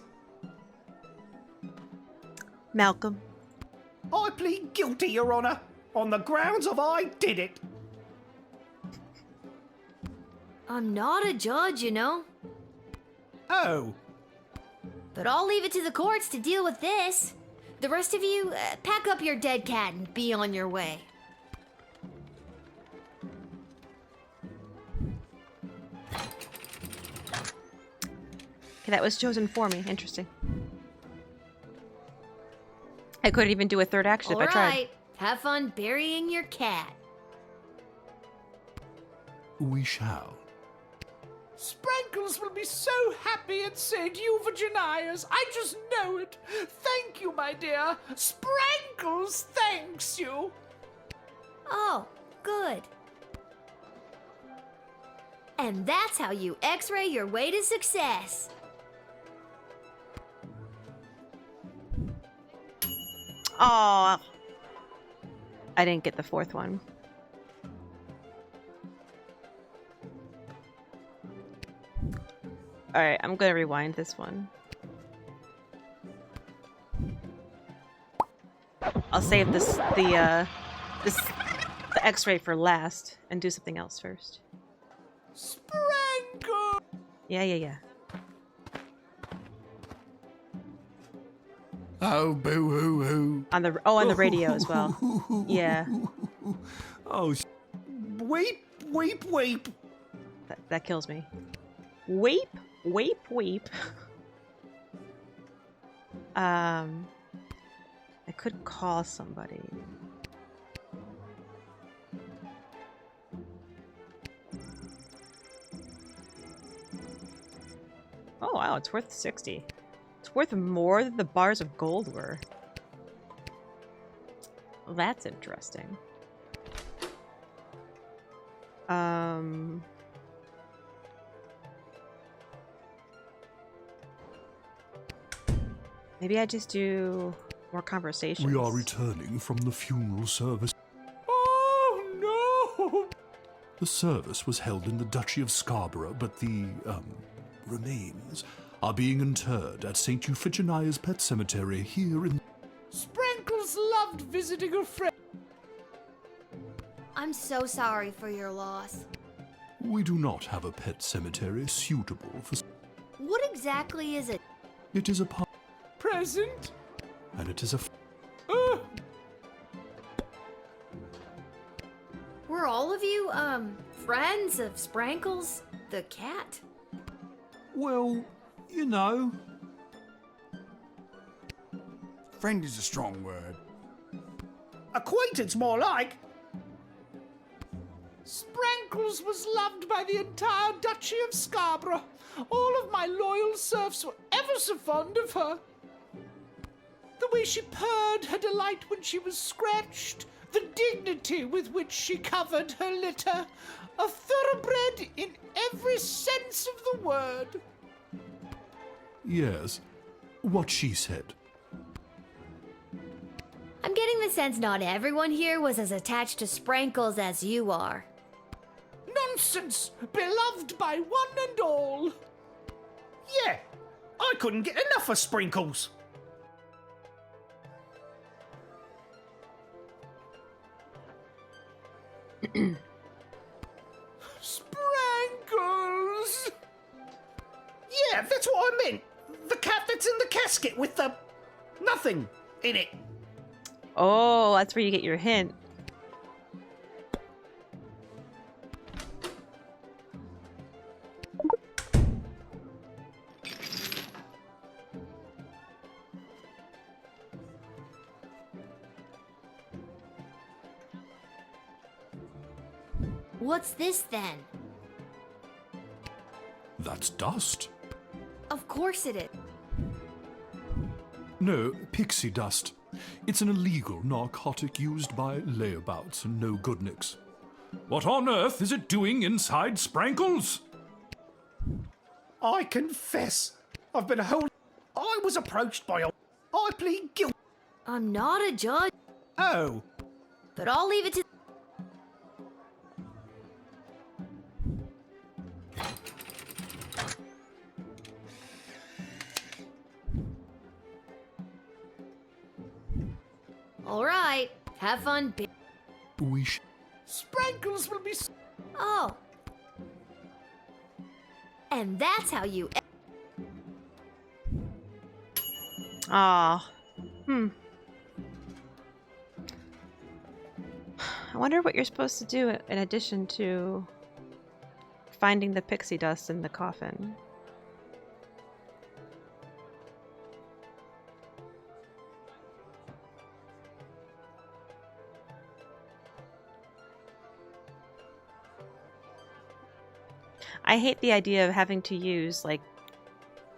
Malcolm. I plead guilty, Your Honor, on the grounds of I did it. I'm not a judge, you know. Oh. But I'll leave it to the courts to deal with this. The rest of you, pack up your dead cat and be on your way. Okay, that was chosen for me. Interesting. I couldn't even do a third action if I tried. Alright, have fun burying your cat. We shall. Sprankles will be so happy at St. Euphegenias. I just know it. Thank you, my dear. Sprankles thanks you. Oh, good. And that's how you x-ray your way to success. Aw. I didn't get the fourth one. Alright, I'm gonna rewind this one. I'll save the X-ray for last and do something else first. Sprankle! Yeah. Oh, boo-hoo-hoo. On the radio as well. Yeah. Oh, weep, weep, weep. That kills me. Weep, weep, weep. I could call somebody. Oh wow, it's worth 60. It's worth more than the bars of gold were. Well, that's interesting. Maybe I just do more conversations. We are returning from the funeral service. Oh, no! The service was held in the Duchy of Scarborough, but the, remains are being interred at St. Euphigenia's Pet Cemetery here in... Sprankles loved visiting a friend. I'm so sorry for your loss. We do not have a pet cemetery suitable for... What exactly is it? It is a present. And it is a... Were all of you, friends of Sprankles the cat? Well, you know... Friend is a strong word. Acquaintance, more like. Sprankles was loved by the entire Duchy of Scarborough. All of my loyal serfs were ever so fond of her. The way she purred her delight when she was scratched, the dignity with which she covered her litter, a thoroughbred in every sense of the word. Yes, what she said. I'm getting the sense not everyone here was as attached to Sprankles as you are. Nonsense! Beloved by one and all. Yeah, I couldn't get enough of Sprinkles. Sprankles! Yeah, that's what I meant. The cat that's in the casket with the... nothing in it. Oh, that's where you get your hint. What's this then? That's dust. Of course it is. No, pixie dust. It's an illegal narcotic used by layabouts and no-goodniks. What on earth is it doing inside Sprankles? I confess, I've been holding. I was approached by a. I plead guilty. I'm not a judge. Oh. But I'll leave it to. All right, have fun. Sprankles will be. Oh. And that's how you. Aw. I wonder what you're supposed to do in addition to finding the pixie dust in the coffin. I hate the idea of having to use like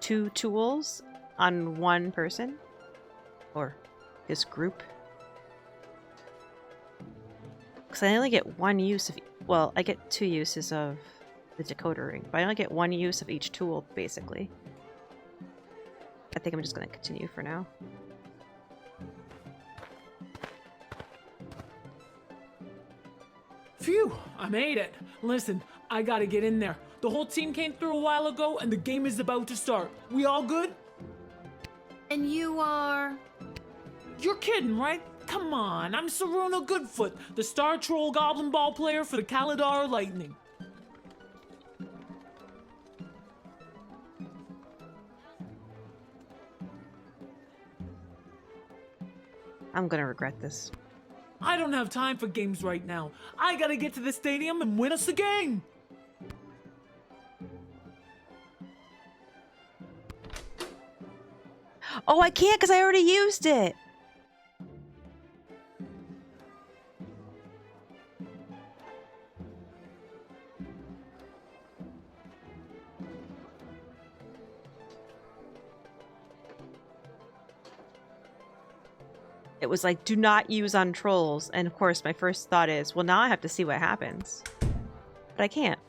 2 tools on one person or this group. Because I only get 1 use of, well, I get 2 uses of the decoder ring, but I only get 1 use of each tool, basically. I think I'm just going to continue for now. Phew, I made it. Listen, I gotta get in there. The whole team came through a while ago and the game is about to start. We all good? And you are? You're kidding, right? Come on, I'm Saruna Goodfoot, the Star Troll Goblin Ball player for the Kaladar Lightning. I'm gonna regret this. I don't have time for games right now. I gotta get to the stadium and win us the game. Oh, I can't because I already used it. It was like, do not use on trolls. And of course, my first thought is, well, now I have to see what happens. But I can't.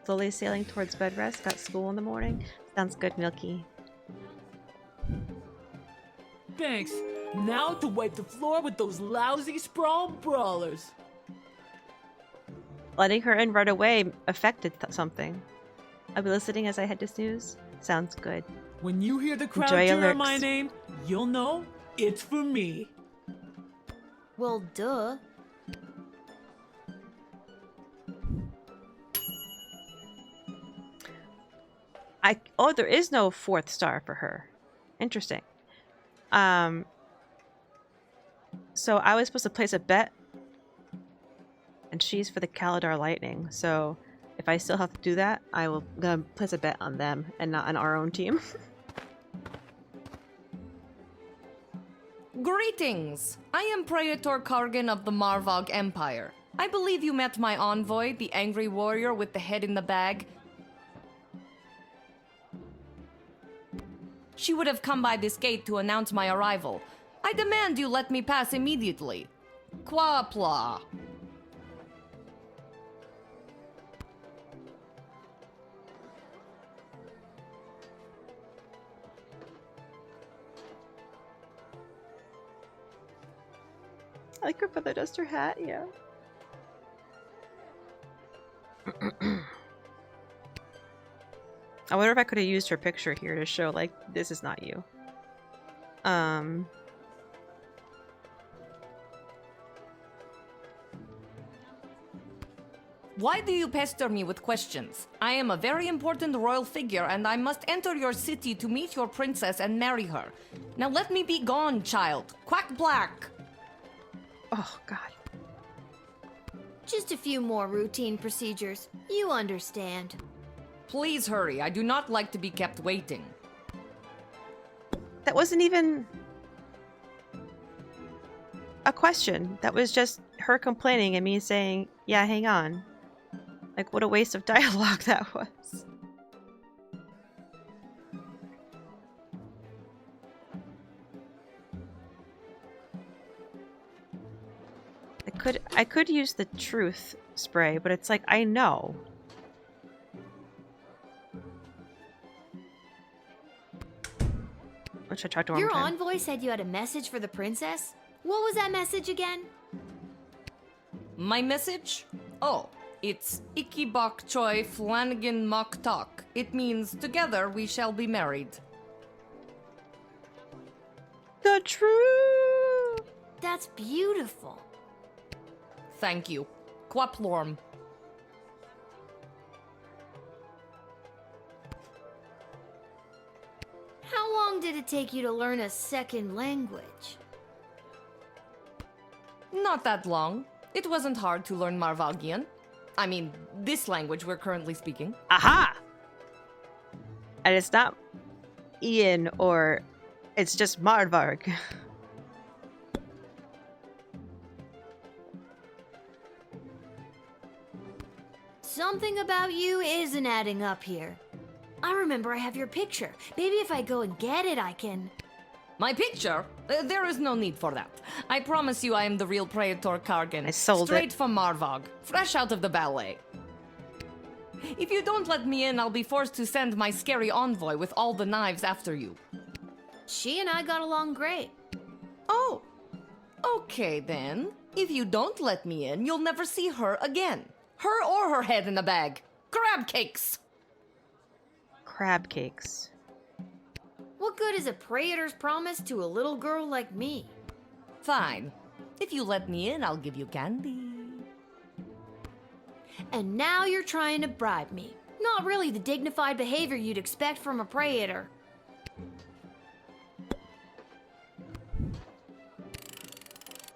Slowly sailing towards bed rest. Got school in the morning. Sounds good, Milky. Thanks. Now to wipe the floor with those lousy sprawl brawlers. Letting her in right away affected something. I'll be listening as I head to snooze. Sounds good. When you hear the crowd Enjoy cheer alerts. my name, you'll know it's for me. Well, duh. Oh, there is no 4th star for her. Interesting. So I was supposed to place a bet, and she's for the Kaladar Lightning. So if I still have to do that, gonna place a bet on them and not on our own team. Greetings! I am Praetor Kargan of the Marvog Empire. I believe you met my envoy, the angry warrior with the head in the bag. She would have come by this gate to announce my arrival. I demand you let me pass immediately. Quapla. I like her feather duster hat, yeah. I wonder if I could have used her picture here to show, like, this is not you. Why do you pester me with questions? I am a very important royal figure and I must enter your city to meet your princess and marry her. Now let me be gone, child. Quack black! Oh, God. Just a few more routine procedures. You understand. Please hurry. I do not like to be kept waiting. That wasn't even a question. That was just her complaining and me saying, yeah, hang on. Like, what a waste of dialogue that was. I could use the truth spray, but it's like, I know. Which I talked to Your envoy said you had a message for the princess? What was that message again? My message? Oh, it's Iki Bok Choi Flanagan Mok Tok. It means together we shall be married. The truth! That's beautiful. Thank you. Quaplorm. How long did it take you to learn a second language? Not that long. It wasn't hard to learn Marvagian. I mean, this language we're currently speaking. Aha! And it's not Ian or it's just Marvarg. Something about you isn't adding up here. I remember I have your picture. Maybe if I go and get it, I can... My picture? There is no need for that. I promise you I am the real Praetor Kargan. I sold Straight it. from Marvog. Fresh out of the ballet. If you don't let me in, I'll be forced to send my scary envoy with all the knives after you. She and I got along great. Oh. Okay, then. If you don't let me in, you'll never see her again. Her or her head in a bag. Crab cakes! Crab cakes. What good is a praetor's promise to a little girl like me? Fine. If you let me in, I'll give you candy. And now you're trying to bribe me. Not really the dignified behavior you'd expect from a praetor.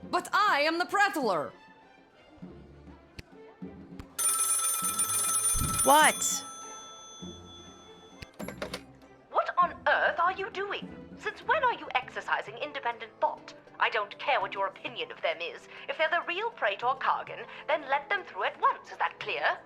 But I am the prattler! What? What on earth are you doing? Since when are you exercising independent thought? I don't care what your opinion of them is. If they're the real Praetor Kargan, then let them through at once. Is that clear?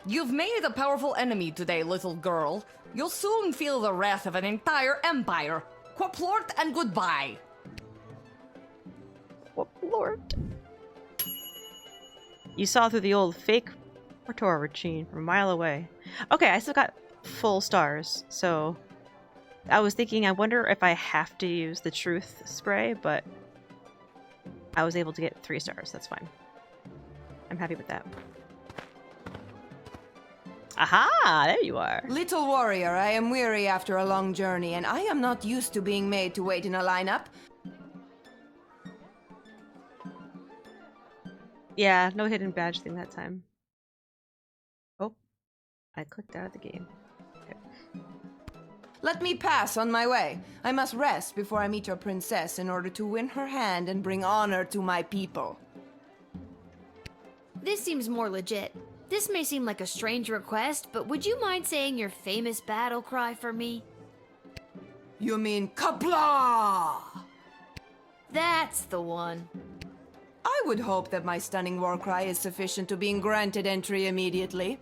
You've made a powerful enemy today, little girl. You'll soon feel the wrath of an entire empire. Quaplort and goodbye. Quaplort. You saw through the old fake Praetor routine from a mile away. Okay, I still got full stars, so I was thinking, I wonder if I have to use the truth spray, but I was able to get 3 stars. That's fine. I'm happy with that. Aha! There you are. Little warrior, I am weary after a long journey, and I am not used to being made to wait in a lineup. Yeah, no hidden badge thing that time. Oh, I clicked out of the game. Okay. Let me pass on my way. I must rest before I meet your princess in order to win her hand and bring honor to my people. This seems more legit. This may seem like a strange request, but would you mind saying your famous battle cry for me? You mean Kapla? That's the one. I would hope that my stunning war cry is sufficient to being granted entry immediately.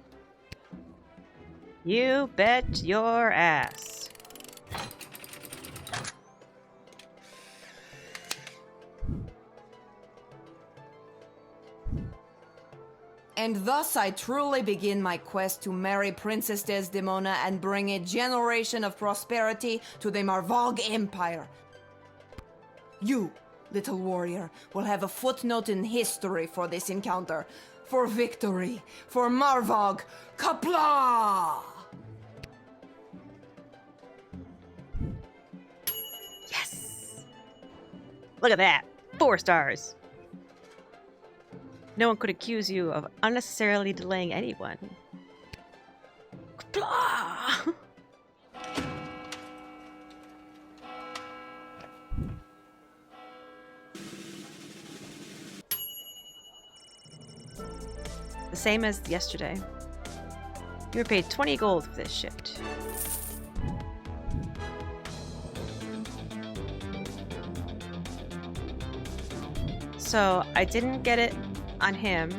You bet your ass. And thus I truly begin my quest to marry Princess Desdemona and bring a generation of prosperity to the Marvog Empire. You, little warrior, will have a footnote in history for this encounter. For victory, for Marvog, Kapla! Yes! Look at that! 4 stars. No one could accuse you of unnecessarily delaying anyone. Blah! The same as yesterday. You were paid 20 gold for this shift. So I didn't get it on him.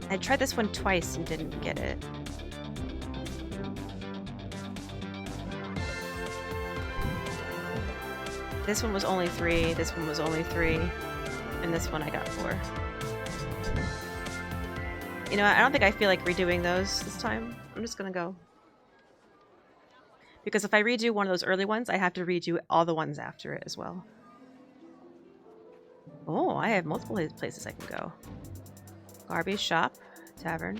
I tried this one twice and didn't get it. This one was only 3, this one was only 3, and this one I got 4. You know, I don't think I feel like redoing those this time. I'm just gonna go. Because if I redo one of those early ones, I have to redo all the ones after it as well. Oh, I have multiple places I can go. Garby's shop, tavern.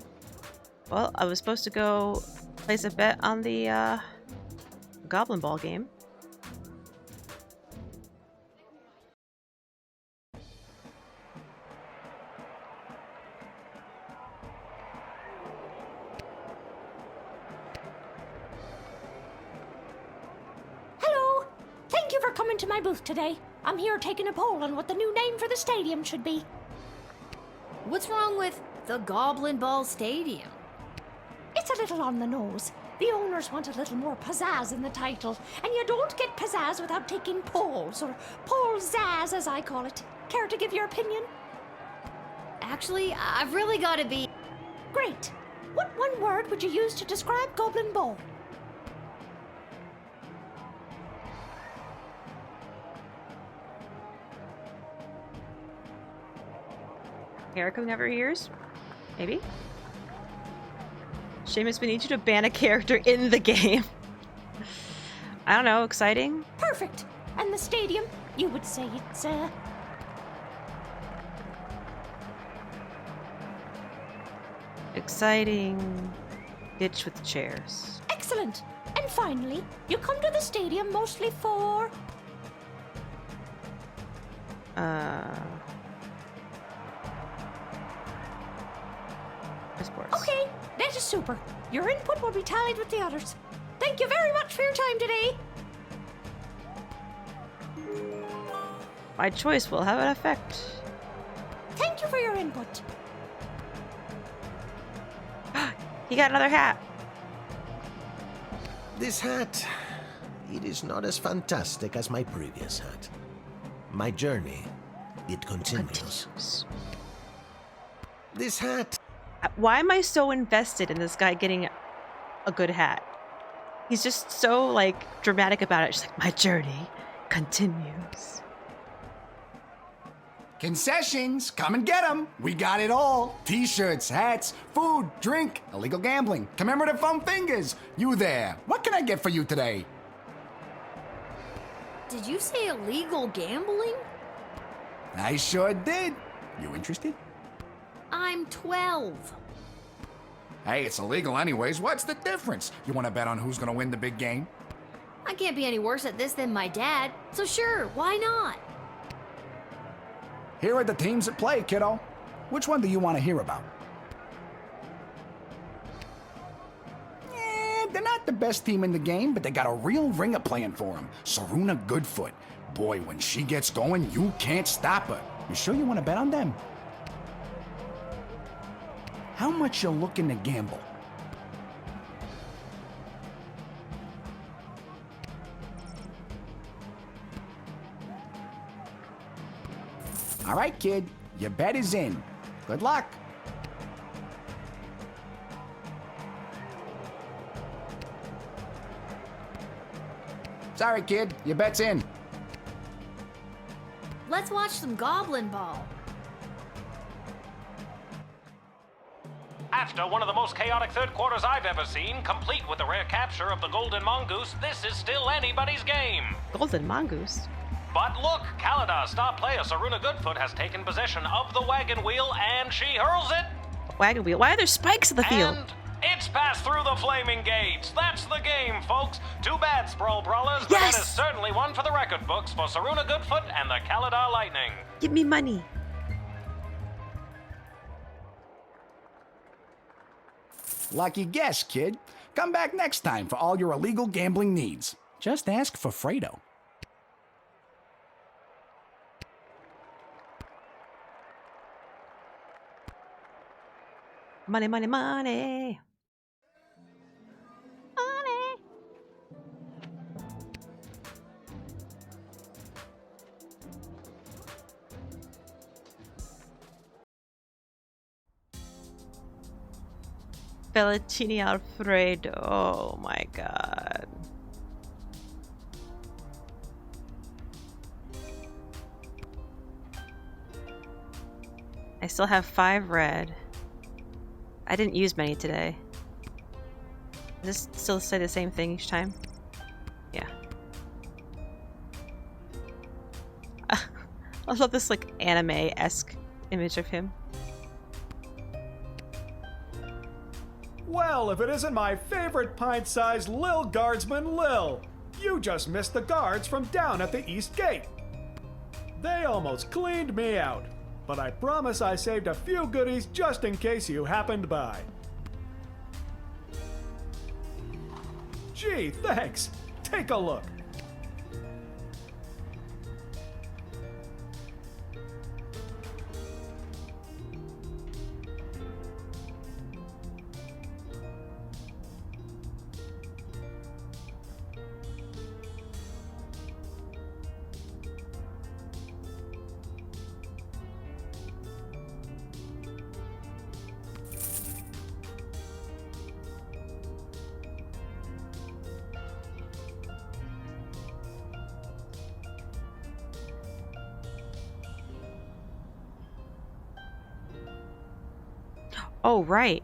Well, I was supposed to go place a bet on the Goblin Ball game. Hello! Thank you for coming to my booth today. I'm here taking a poll on what the new name for the stadium should be. What's wrong with the Goblin Ball Stadium? It's a little on the nose. The owners want a little more pizzazz in the title, and you don't get pizzazz without taking polls, or poll-zazz as I call it. Care to give your opinion? Actually, I've really got to be... Great. What one word would you use to describe Goblin Ball? Erica never hears? Maybe? Seamus, we need you to ban a character in the game. I don't know, exciting? Perfect. And the stadium, you would say it's, Exciting. Ditch with chairs. Excellent. And finally, you come to the stadium mostly for... Sports. Okay, that is super. Your input will be tallied with the others. Thank you very much for your time today. My choice will have an effect. Thank you for your input. He got another hat. This hat, it is not as fantastic as my previous hat. My journey, it continues. This hat... Why am I so invested in this guy getting a good hat? He's just so, like, dramatic about it. Just like, my journey continues. Concessions, come and get them. We got it all. T-shirts, hats, food, drink, illegal gambling, commemorative foam fingers. You there. What can I get for you today? Did you say illegal gambling? I sure did. You interested? I'm 12. Hey, it's illegal anyways. What's the difference? You want to bet on who's going to win the big game? I can't be any worse at this than my dad, so sure, why not? Here are the teams at play, kiddo. Which one do you want to hear about? They're not the best team in the game, but they got a real ringer playing for them. Saruna Goodfoot. Boy, when she gets going, you can't stop her. You sure you want to bet on them? How much you looking to gamble? All right, kid. Your bet is in. Good luck. Sorry, kid. Your bet's in. Let's watch some Goblin Ball. After one of the most chaotic third quarters I've ever seen, complete with the rare capture of the Golden Mongoose, this is still anybody's game. Golden Mongoose? But look, Kalida, star player Saruna Goodfoot has taken possession of the wagon wheel and she hurls it. Wagon wheel? Why are there spikes in the field? And It's passed through the flaming gates. That's the game, folks. Too bad, Sprawl Brawlers, but that is certainly one for the record books for Saruna Goodfoot and the Kaladar Lightning. Give me money. Lucky guess, kid. Come back next time for all your illegal gambling needs. Just ask for Fredo. Money, money, money. Money. Valentini Alfredo. Oh my god. I still have 5 red. I didn't use many today. Does this still say the same thing each time? Yeah. I love this like anime-esque image of him. Well, if it isn't my favorite pint-sized Lil Guardsman Lil, you just missed the guards from down at the East Gate. They almost cleaned me out, but I promise I saved a few goodies just in case you happened by. Gee, thanks. Take a look. Oh, right.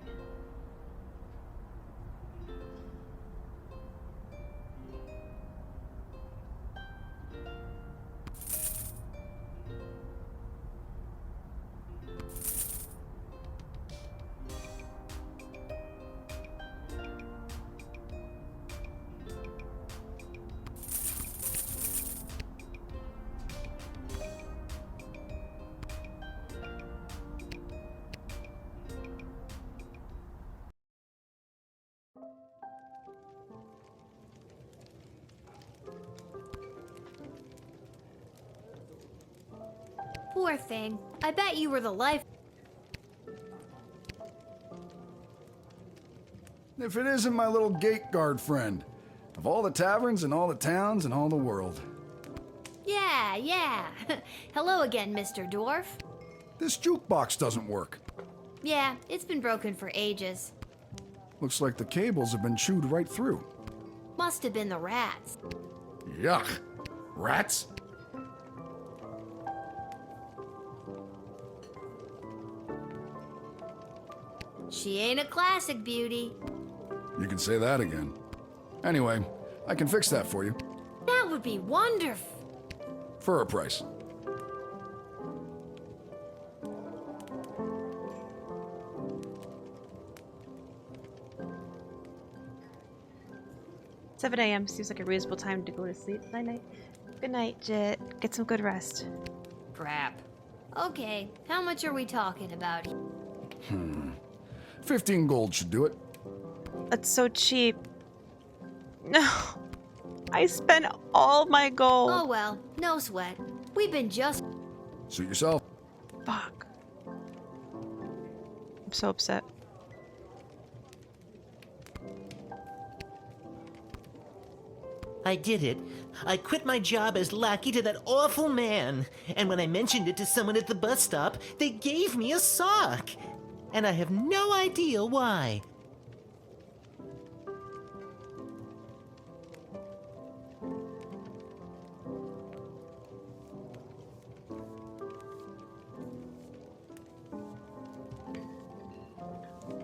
Poor thing. I bet you were the life. If it isn't my little gate guard friend. Of all the taverns and all the towns and all the world. Yeah. Hello again, Mr. Dwarf. This jukebox doesn't work. Yeah, it's been broken for ages. Looks like the cables have been chewed right through. Must have been the rats. Yuck. Rats? She ain't a classic beauty. You can say that again. Anyway, I can fix that for you. That would be wonderful. For a price. $7 a.m. seems like a reasonable time to go to sleep. Night night. Good night, Jet. Get some good rest. Crap. Okay, how much are we talking about? 15 gold should do it. That's so cheap. No. I spent all my gold. Oh well, no sweat. We've been just... Suit yourself. Fuck. I'm so upset. I did it. I quit my job as lackey to that awful man. And when I mentioned it to someone at the bus stop, they gave me a sock. And I have no idea why.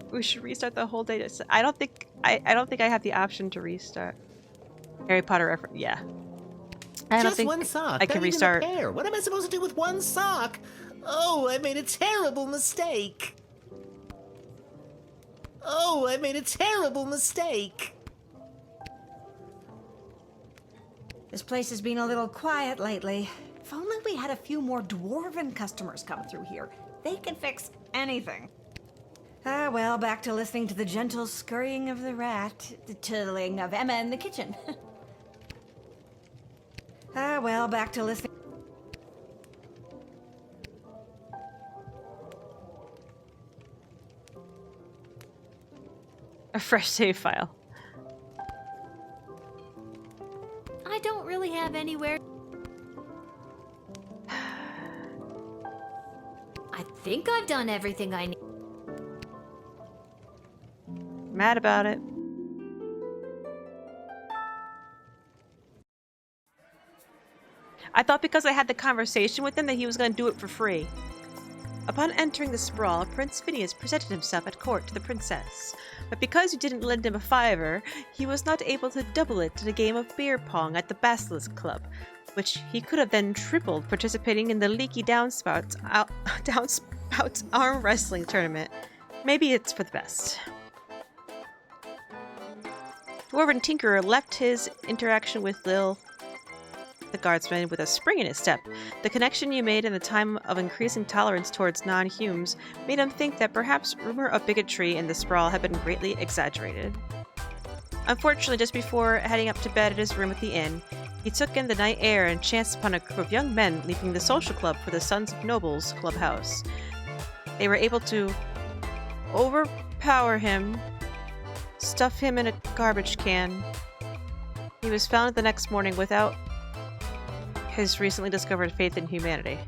We should restart the whole data set. I don't think I have the option to restart. Harry Potter reference. Yeah. I don't Just think one sock. I can not even restart. A pair. What am I supposed to do with one sock? Oh, I made a terrible mistake. Oh, I made a terrible mistake. This place has been a little quiet lately. If only we had a few more dwarven customers come through here. They can fix anything. Ah, well, back to listening to the gentle scurrying of the rat, the twiddling of Emma in the kitchen. Ah, well, back to listening. A fresh save file. I don't really have anywhere. I think I've done everything I need. Mad about it. I thought because I had the conversation with him that he was going to do it for free. Upon entering the sprawl, Prince Phineas presented himself at court to the princess. But because you didn't lend him a fiver, he was not able to double it in a game of beer pong at the Basilisk Club, which he could have then tripled participating in the Leaky Downspouts arm wrestling tournament. Maybe it's for the best. Dwarven Tinkerer left his interaction with Lil, the Guardsman, with a spring in his step. The connection you made in the time of increasing tolerance towards non-humes made him think that perhaps rumor of bigotry in the sprawl had been greatly exaggerated. Unfortunately, just before heading up to bed at his room at the inn, he took in the night air and chanced upon a group of young men leaving the social club for the Sons of Nobles clubhouse. They were able to overpower him, stuff him in a garbage can. He was found the next morning without his recently discovered faith in humanity.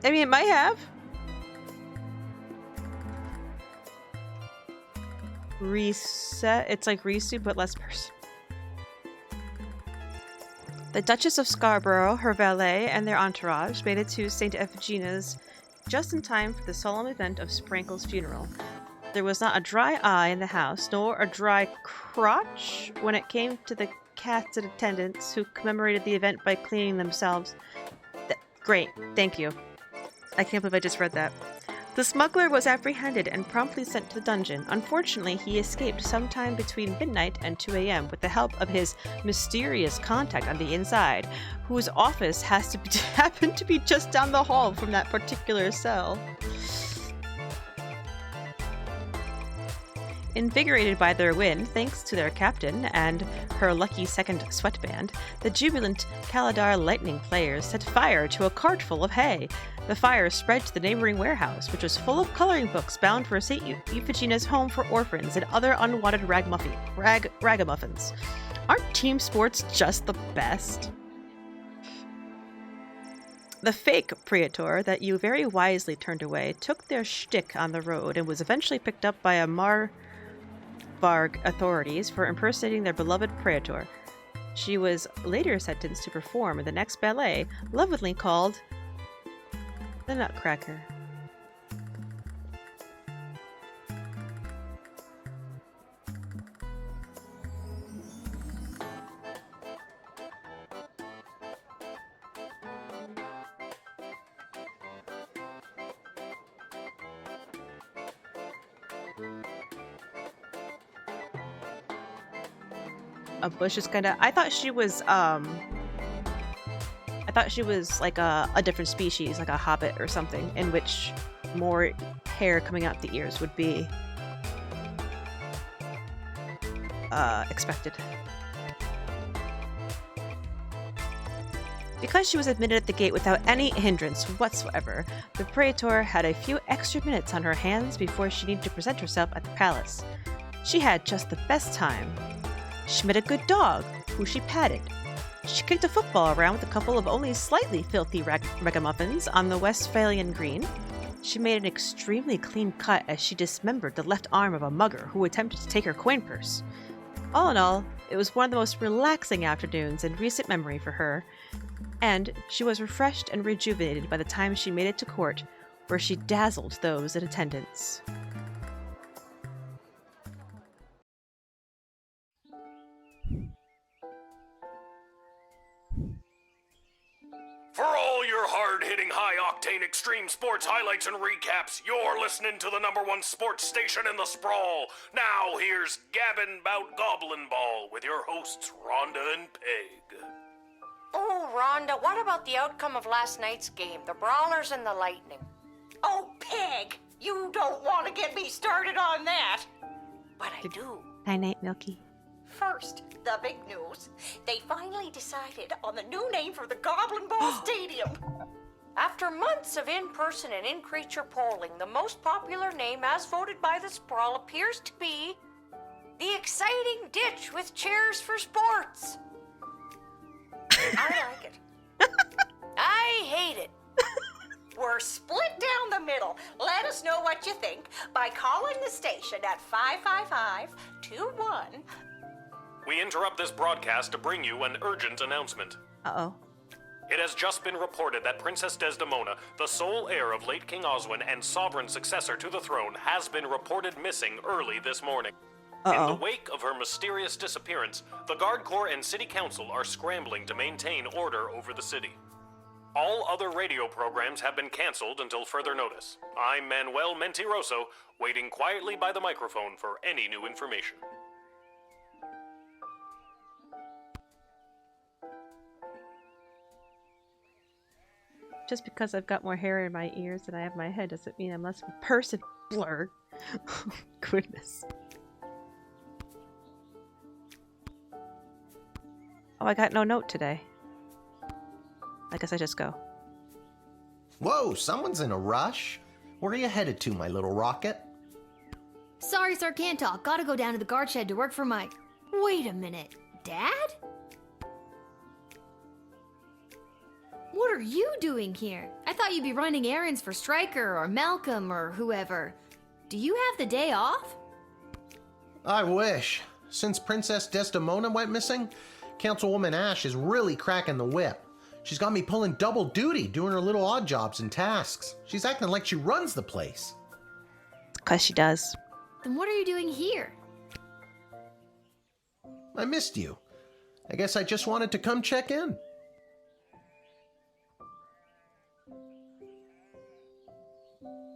I mean, it might have. Reset. It's like Risu, but less person. The Duchess of Scarborough, her valet, and their entourage made it to St. Ephigenia's just in time for the solemn event of Sprankle's funeral. There was not a dry eye in the house, nor a dry crotch when it came to the cats and attendants who commemorated the event by cleaning themselves. Great, thank you. I can't believe I just read that. The smuggler was apprehended and promptly sent to the dungeon. Unfortunately, he escaped sometime between midnight and 2 a.m. with the help of his mysterious contact on the inside, whose office happened to be just down the hall from that particular cell. Invigorated by their win, thanks to their captain and her lucky second sweatband, the jubilant Kaladar Lightning players set fire to a cart full of hay. The fire spread to the neighboring warehouse, which was full of coloring books bound for St. Euphigenia's Home for Orphans and other unwanted ragamuffins. Aren't team sports just the best? The fake praetor that you very wisely turned away took their shtick on the road and was eventually picked up by a Marvarg authorities for impersonating their beloved praetor. She was later sentenced to perform in the next ballet, lovingly called The Nutcracker. A bush is kinda... I thought she was like a different species, like a hobbit or something, in which more hair coming out the ears would be expected. Because she was admitted at the gate without any hindrance whatsoever, the praetor had a few extra minutes on her hands before she needed to present herself at the palace. She had just the best time. She met a good dog, who she patted. She kicked a football around with a couple of only slightly filthy ragamuffins on the Westphalian green. She made an extremely clean cut as she dismembered the left arm of a mugger who attempted to take her coin purse. All in all, it was one of the most relaxing afternoons in recent memory for her, and she was refreshed and rejuvenated by the time she made it to court, where she dazzled those in attendance. hard-hitting, high-octane extreme sports highlights and recaps. You're listening to the #1 sports station in the sprawl. Now here's Gavin Bout Goblin Ball with your hosts Rhonda and Peg. Oh, Rhonda, what about the outcome of last night's game, the Brawlers and the Lightning? Oh, Peg, you don't want to get me started on that. But I do. Night-night, Milky. First, the big news. They finally decided on the new name for the Goblin Ball Stadium. After months of in-person and in-creature polling, the most popular name as voted by the Sprawl appears to be the Exciting Ditch with Chairs for Sports. I like it. I hate it. We're split down the middle. Let us know what you think by calling the station at 555-21. We interrupt this broadcast to bring you an urgent announcement. Uh-oh. It has just been reported that Princess Desdemona, the sole heir of late King Oswin and sovereign successor to the throne, has been reported missing early this morning. In the wake of her mysterious disappearance, the Guard Corps and City Council are scrambling to maintain order over the city. All other radio programs have been canceled until further notice. I'm Manuel Mentiroso, waiting quietly by the microphone for any new information. Just because I've got more hair in my ears than I have my head doesn't mean I'm less of a person. Blur. Oh, goodness. Oh, I got no note today. I guess I just go. Whoa, someone's in a rush. Where are you headed to, my little rocket? Sorry, sir, can't talk. Gotta go down to the guard shed to work for my... Wait a minute. Dad? What are you doing here? I thought you'd be running errands for Stryker or Malcolm or whoever. Do you have the day off? I wish. Since Princess Desdemona went missing, Councilwoman Ash is really cracking the whip. She's got me pulling double duty, doing her little odd jobs and tasks. She's acting like she runs the place. 'Cause she does. Then what are you doing here? I missed you. I guess I just wanted to come check in.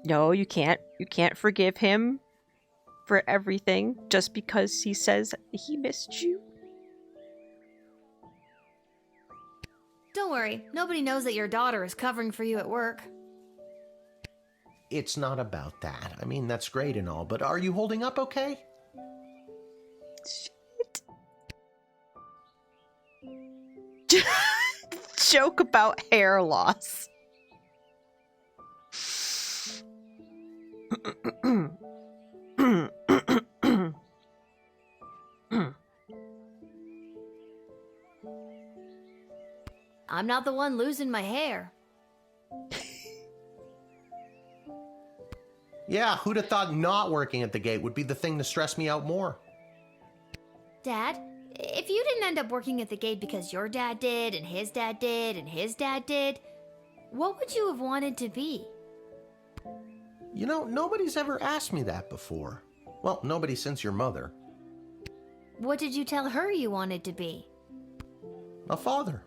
No, you can't. You can't forgive him for everything just because he says he missed you. Don't worry. Nobody knows that your daughter is covering for you at work. It's not about that. I mean, that's great and all, but are you holding up okay? Shit. Joke about hair loss. I'm not the one losing my hair. Yeah, who'd have thought not working at the gate would be the thing to stress me out more? Dad, if you didn't end up working at the gate because your dad did, and his dad did, and his dad did, what would you have wanted to be? You know, nobody's ever asked me that before. Well, nobody since your mother. What did you tell her you wanted to be? A father.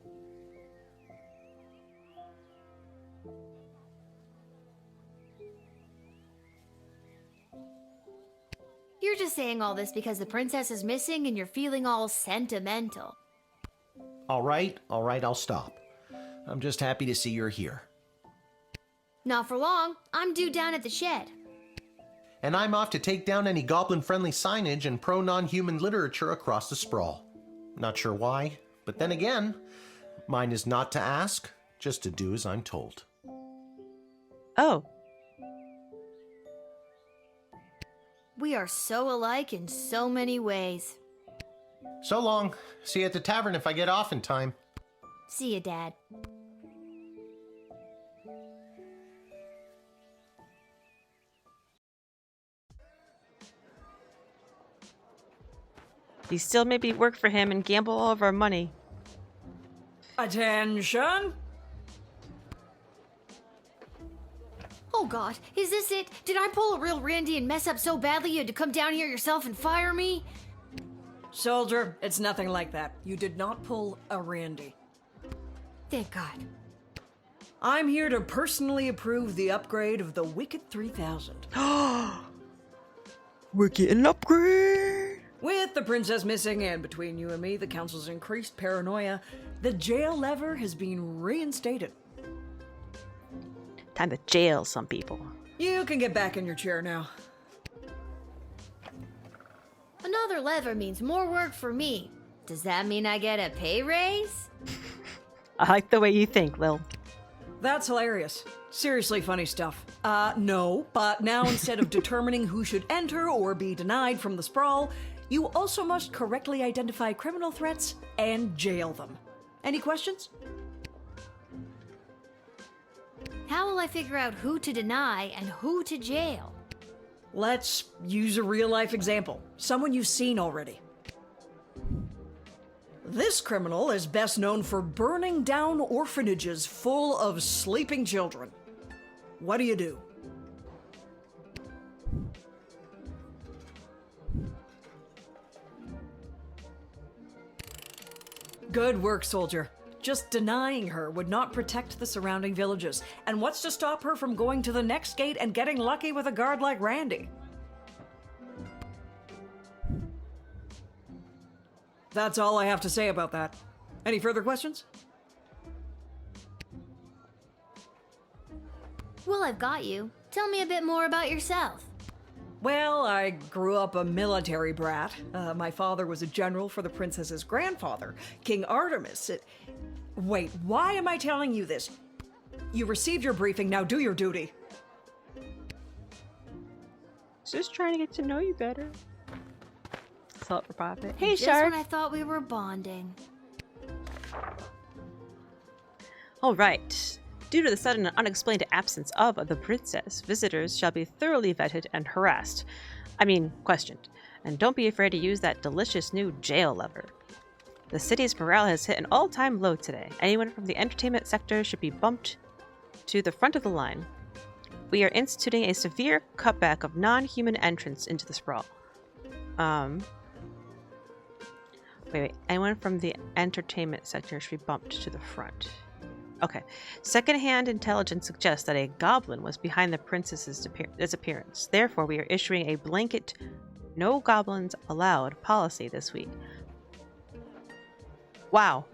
You're just saying all this because the princess is missing and you're feeling all sentimental. All right, I'll stop. I'm just happy to see you're here. Not for long. I'm due down at the shed. And I'm off to take down any goblin-friendly signage and pro-non-human literature across the sprawl. Not sure why, but then again, mine is not to ask, just to do as I'm told. Oh. We are so alike in so many ways. So long. See you at the tavern if I get off in time. See you, Dad. He still made me work for him and gamble all of our money. Attention! Oh God, is this it? Did I pull a real Randy and mess up so badly you had to come down here yourself and fire me? Soldier, it's nothing like that. You did not pull a Randy. Thank God. I'm here to personally approve the upgrade of the Wicked 3000. We're getting an upgrade! With the princess missing and between you and me, the council's increased paranoia, the jail lever has been reinstated. Time to jail some people. You can get back in your chair now. Another lever means more work for me. Does that mean I get a pay raise? I like the way you think, Lil. That's hilarious. Seriously funny stuff. No, but now instead of determining who should enter or be denied from the sprawl, you also must correctly identify criminal threats and jail them. Any questions? How will I figure out who to deny and who to jail? Let's use a real-life example. Someone you've seen already. This criminal is best known for burning down orphanages full of sleeping children. What do you do? Good work, soldier. Just denying her would not protect the surrounding villages. And what's to stop her from going to the next gate and getting lucky with a guard like Randy? That's all I have to say about that. Any further questions? Well, I've got you. Tell me a bit more about yourself. Well, I grew up a military brat. My father was a general for the princess's grandfather, King Artemis. Wait, why am I telling you this? You received your briefing, now do your duty. Just trying to get to know you better. Salt for profit. Hey, Just Shark. when I thought we were bonding. All right. Due to the sudden and unexplained absence of the princess, visitors shall be thoroughly vetted and harassed. Questioned. And don't be afraid to use that delicious new jail lever. The city's morale has hit an all-time low today. Anyone from the entertainment sector should be bumped to the front of the line. We are instituting a severe cutback of non-human entrance into the sprawl. Wait. Anyone from the entertainment sector should be bumped to the front. Okay. Secondhand intelligence suggests that a goblin was behind the princess's disappearance. Therefore, we are issuing a blanket no goblins allowed policy this week. Wow.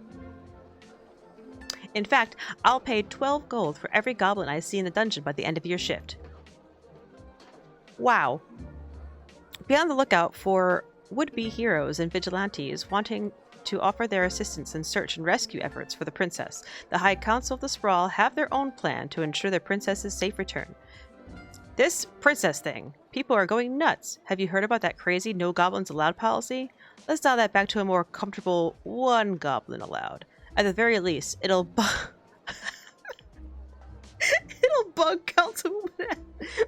In fact, I'll pay 12 gold for every goblin I see in the dungeon by the end of your shift. Wow. Be on the lookout for would-be heroes and vigilantes wanting to offer their assistance in search and rescue efforts for the princess. The High Council of the Sprawl have their own plan to ensure their princess's safe return. This princess thing. People are going nuts. Have you heard about that crazy no goblins allowed policy? Let's dial that back to a more comfortable one goblin allowed. At the very least, it'll bug Councilwoman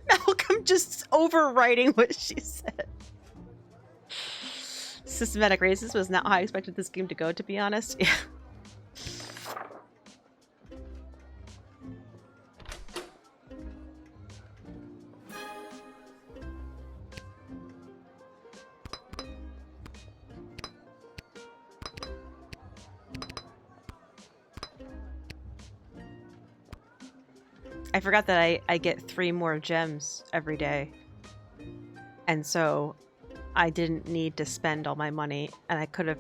Malcolm just overwriting what she said. Systematic racism was not how I expected this game to go, to be honest. Yeah. I forgot that I get 3 more gems every day. And so I didn't need to spend all my money, and I could have...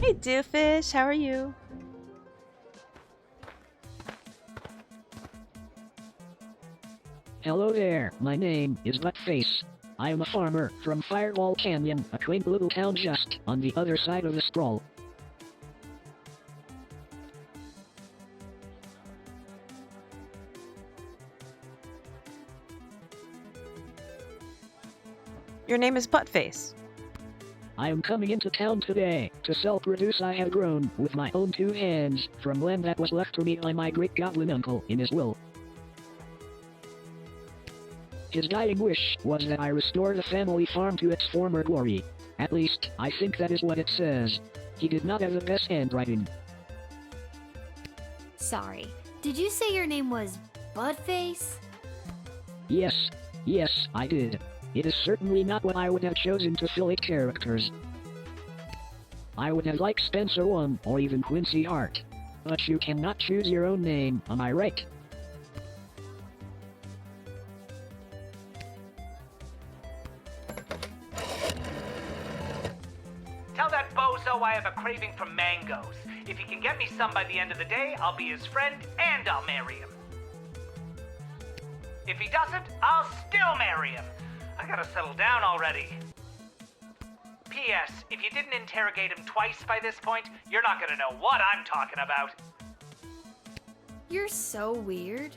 Hey, Doofus, how are you? Hello there, my name is Buttface. I am a farmer from Firewall Canyon, a quaint little town just on the other side of the sprawl. Your name is Buttface. I am coming into town today to sell produce I have grown with my own 2 hands from land that was left to me by my great goblin uncle in his will. His dying wish was that I restore the family farm to its former glory. At least, I think that is what it says. He did not have the best handwriting. Sorry, did you say your name was Buttface? Yes, I did. It is certainly not what I would have chosen to fill 8 characters. I would have liked Spencer 1 or even Quincy Hart. but you cannot choose your own name, am I right? Tell that bozo I have a craving for mangoes. If he can get me some by the end of the day, I'll be his friend and I'll marry him. If he doesn't, I'll still marry him. I gotta settle down already. P.S. If you didn't interrogate him twice by this point, you're not gonna know what I'm talking about. You're so weird.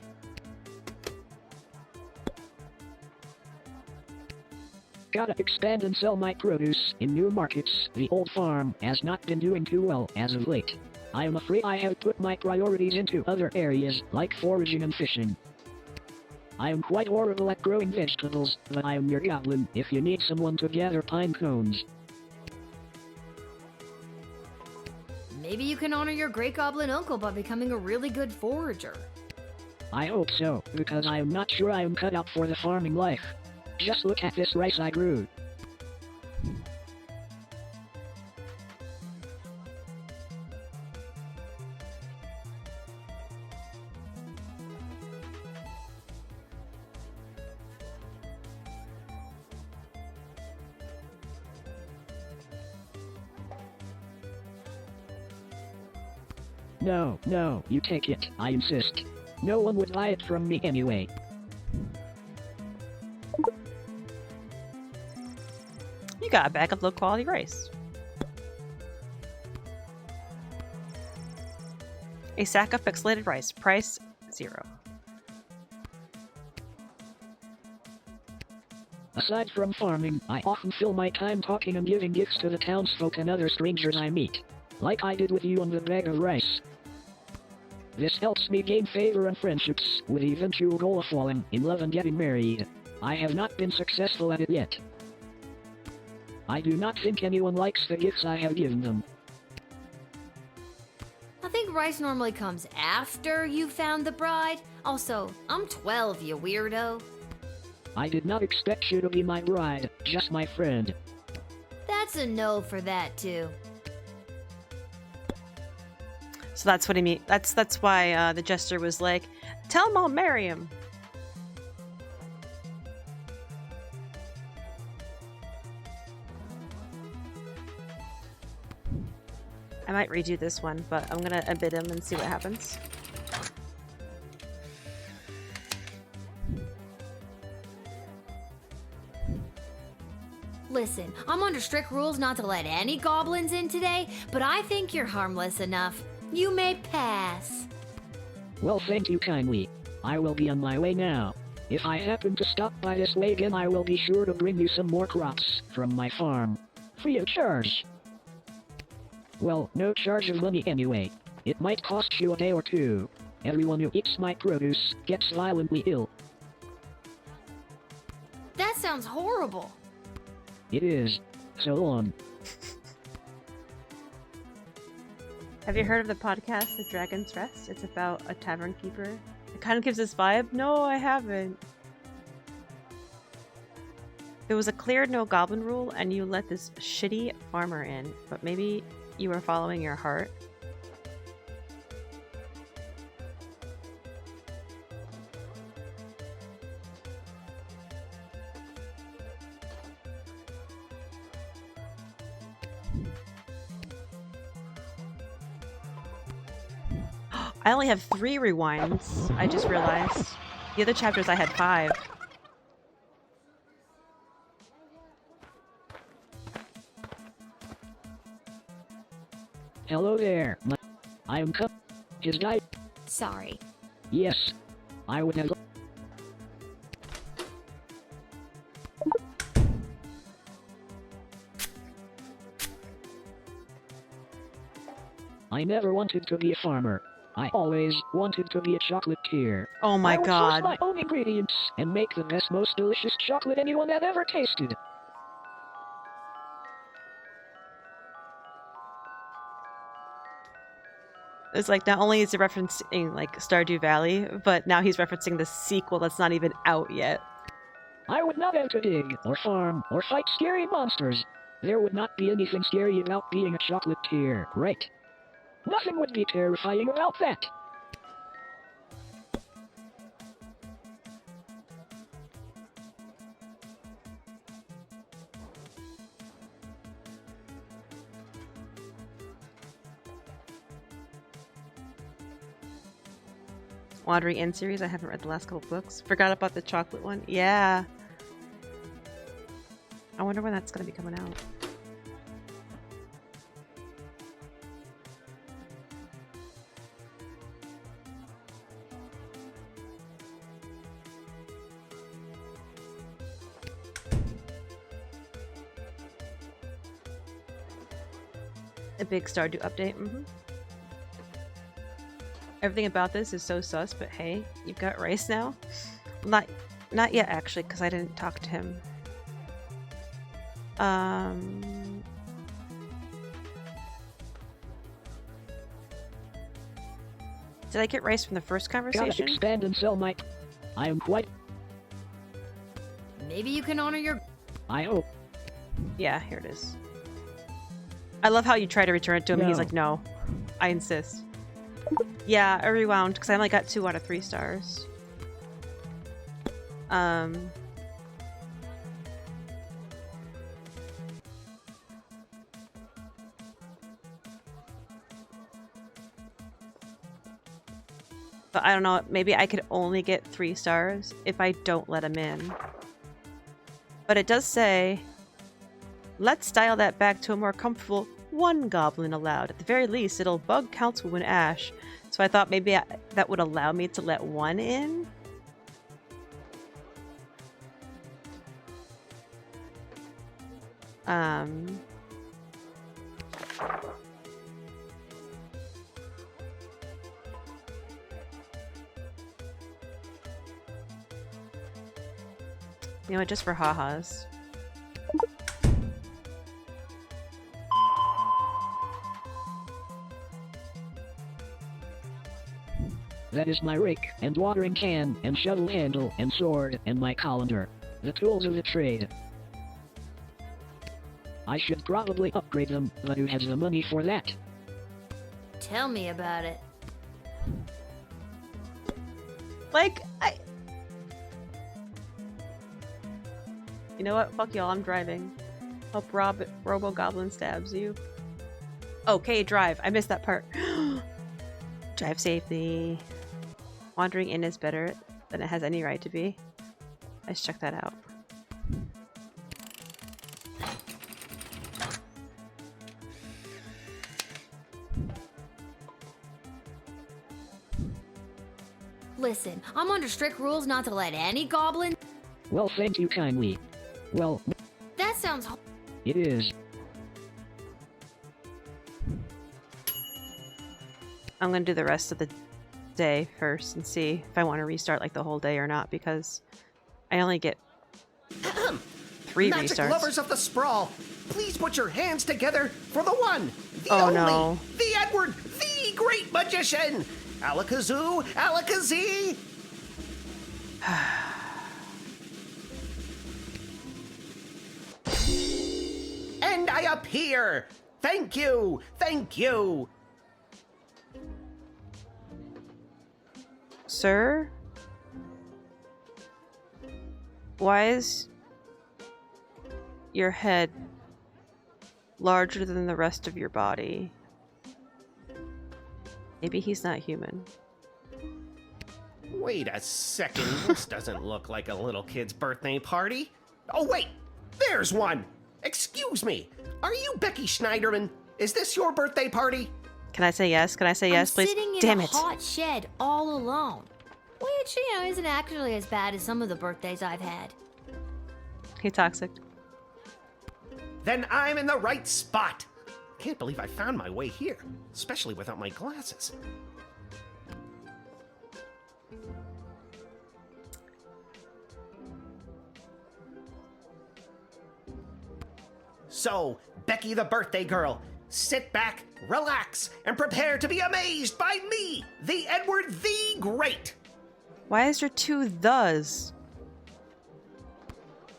Gotta expand and sell my produce in new markets. The old farm has not been doing too well as of late. I am afraid I have put my priorities into other areas, like foraging and fishing. I am quite horrible at growing vegetables, but I am your goblin if you need someone to gather pine cones. Maybe you can honor your great goblin uncle by becoming a really good forager. I hope so, because I am not sure I am cut out for the farming life. Just look at this rice I grew. No, you take it, I insist. No one would buy it from me anyway. You got a bag of low-quality rice. A sack of pixelated rice. Price 0. Aside from farming, I often fill my time talking and giving gifts to the townsfolk and other strangers I meet. Like I did with you on the bag of rice. This helps me gain favor and friendships, with the eventual goal of falling in love and getting married. I have not been successful at it yet. I do not think anyone likes the gifts I have given them. I think rice normally comes after you found the bride. Also, I'm 12, you weirdo. I did not expect you to be my bride, just my friend. That's a no for that, too. So that's what he mean. That's why the jester was like, "Tell him I'll marry him." I might redo this one, but I'm gonna embed him and see what happens. Listen, I'm under strict rules not to let any goblins in today, but I think you're harmless enough. You may pass. Well, thank you kindly. I will be on my way now. If I happen to stop by this way again, I will be sure to bring you some more crops from my farm. Free of charge. Well, no charge of money anyway. It might cost you a day or two. Everyone who eats my produce gets violently ill. That sounds horrible. It is. So long. Have you heard of the podcast, The Dragon's Rest? It's about a tavern keeper. It kind of gives this vibe. No, I haven't. There was a clear no goblin rule, and you let this shitty farmer in, but maybe you were following your heart. I only have 3 rewinds. I just realized. The other chapters I had 5. Hello there. I am His guy. Sorry. Yes. I would have. I never wanted to be a farmer. I always wanted to be a chocolatier. Oh my God. God. I would source my own ingredients and make the best, most delicious chocolate anyone had ever tasted. It's like not only is it referencing like Stardew Valley, but now he's referencing the sequel that's not even out yet. I would not have to dig, or farm, or fight scary monsters. There would not be anything scary about being a chocolatier, right? Nothing would be terrifying about that. Wandering Inn series. I haven't read the last couple books. Forgot about the chocolate one. Yeah. I wonder when that's going to be coming out. A big Stardew update. Everything about this is so sus, but hey, you've got Rice now? Not yet, actually, because I didn't talk to him. Did I get Rice from the first conversation? Gotta expand and sell my... I am quite... Maybe you can honor your... I hope. Yeah, here it is. I love how you try to return it to him and he's No. like, no. I insist. Yeah, I rewound because I only got 2 out of 3 stars. But I don't know, maybe I could only get 3 stars if I don't let him in. But it does say, let's dial that back to a more comfortable 1 goblin allowed. At the very least, it'll bug Councilwoman Ash. So I thought maybe that would allow me to let 1 in. You know what, just for ha-has. That is my rake, and watering can, and shovel handle, and sword, and my colander. The tools of the trade. I should probably upgrade them, but who has the money for that? Tell me about it. Like, You know what? Fuck y'all, I'm driving. Hope Robo Goblin stabs you. Okay, drive. I missed that part. Drive safely. Wandering in is better than it has any right to be. Let's check that out. Listen, I'm under strict rules not to let any goblin... Well, thank you kindly. Well, That sounds... it is. I'm gonna do the rest of the day first and see if I want to restart like the whole day or not, because I only get 3 Magic restarts. lovers of the sprawl, please put your hands together for the one, the Oh, only, no. the Edward, the great magician! Alakazoo, Alakazee! And I appear! Thank you! Thank you! Sir? Why is your head larger than the rest of your body? Maybe he's not human. Wait a second, this doesn't look like a little kid's birthday party. Oh wait, there's one! Excuse me, are you Becky Schneiderman? Is this your birthday party? Can I say yes? Can I say yes, I'm please? sitting in Damn a it. hot shed all alone. Which, isn't actually as bad as some of the birthdays I've had. Hey, Toxic. Then I'm in the right spot. Can't believe I found my way here, especially without my glasses. So, Becky the birthday girl, sit back, relax, and prepare to be amazed by me, the Edward the Great. Why is there 2 thes?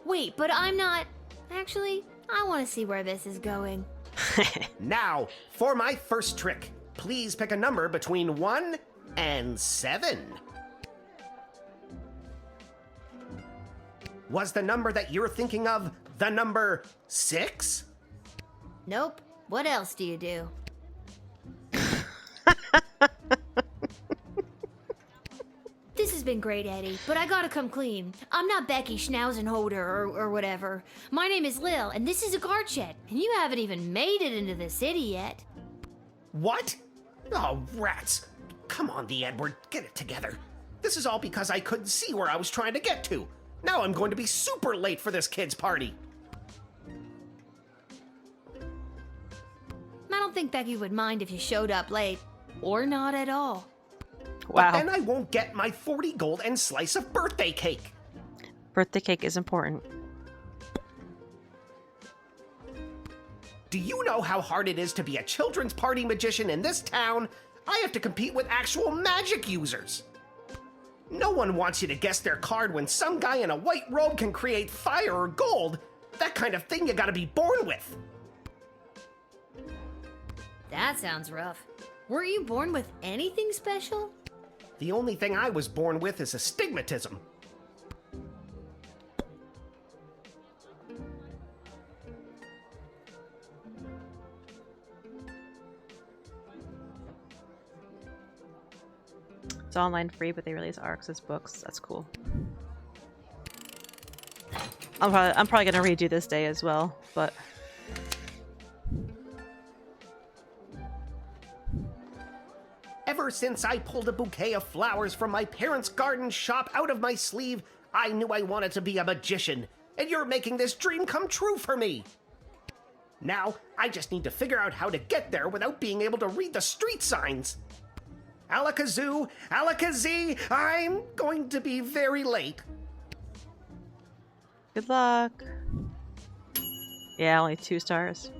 Wait, but I'm not... Actually, I want to see where this is going. Now, for my first trick. Please pick a number between 1 and 7. Was the number that you're thinking of the number 6? Nope. What else do you do? This has been great, Eddie, but I gotta come clean. I'm not Becky Schnauzenholder or whatever. My name is Lil, and this is a guard shed, and you haven't even made it into the city yet. What? Oh, rats. Come on, the Edward, get it together. This is all because I couldn't see where I was trying to get to. Now I'm going to be super late for this kid's party. I don't think Becky would mind if you showed up late, or not at all. Wow. But then I won't get my 40 gold and slice of birthday cake. Birthday cake is important. Do you know how hard it is to be a children's party magician in this town? I have to compete with actual magic users. No one wants you to guess their card when some guy in a white robe can create fire or gold. That kind of thing you gotta be born with. That sounds rough. Were you born with anything special? The only thing I was born with is astigmatism. It's online free, but they release ARCs as books. That's cool. I'm probably gonna redo this day as well, but Ever since I pulled a bouquet of flowers from my parents' garden shop out of my sleeve, I knew I wanted to be a magician, and you're making this dream come true for me. Now, I just need to figure out how to get there without being able to read the street signs. Alakazoo, Alakazee, I'm going to be very late. good luck. Yeah, only 2 stars.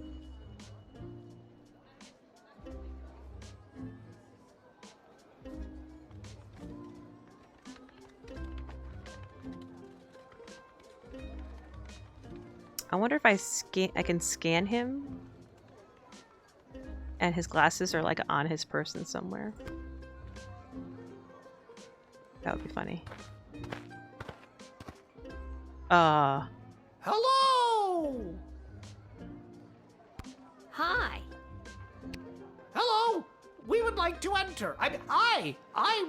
I wonder if I can scan him and his glasses are like on his person somewhere. That would be funny. Hello! Hi. Hello! We would like to enter. I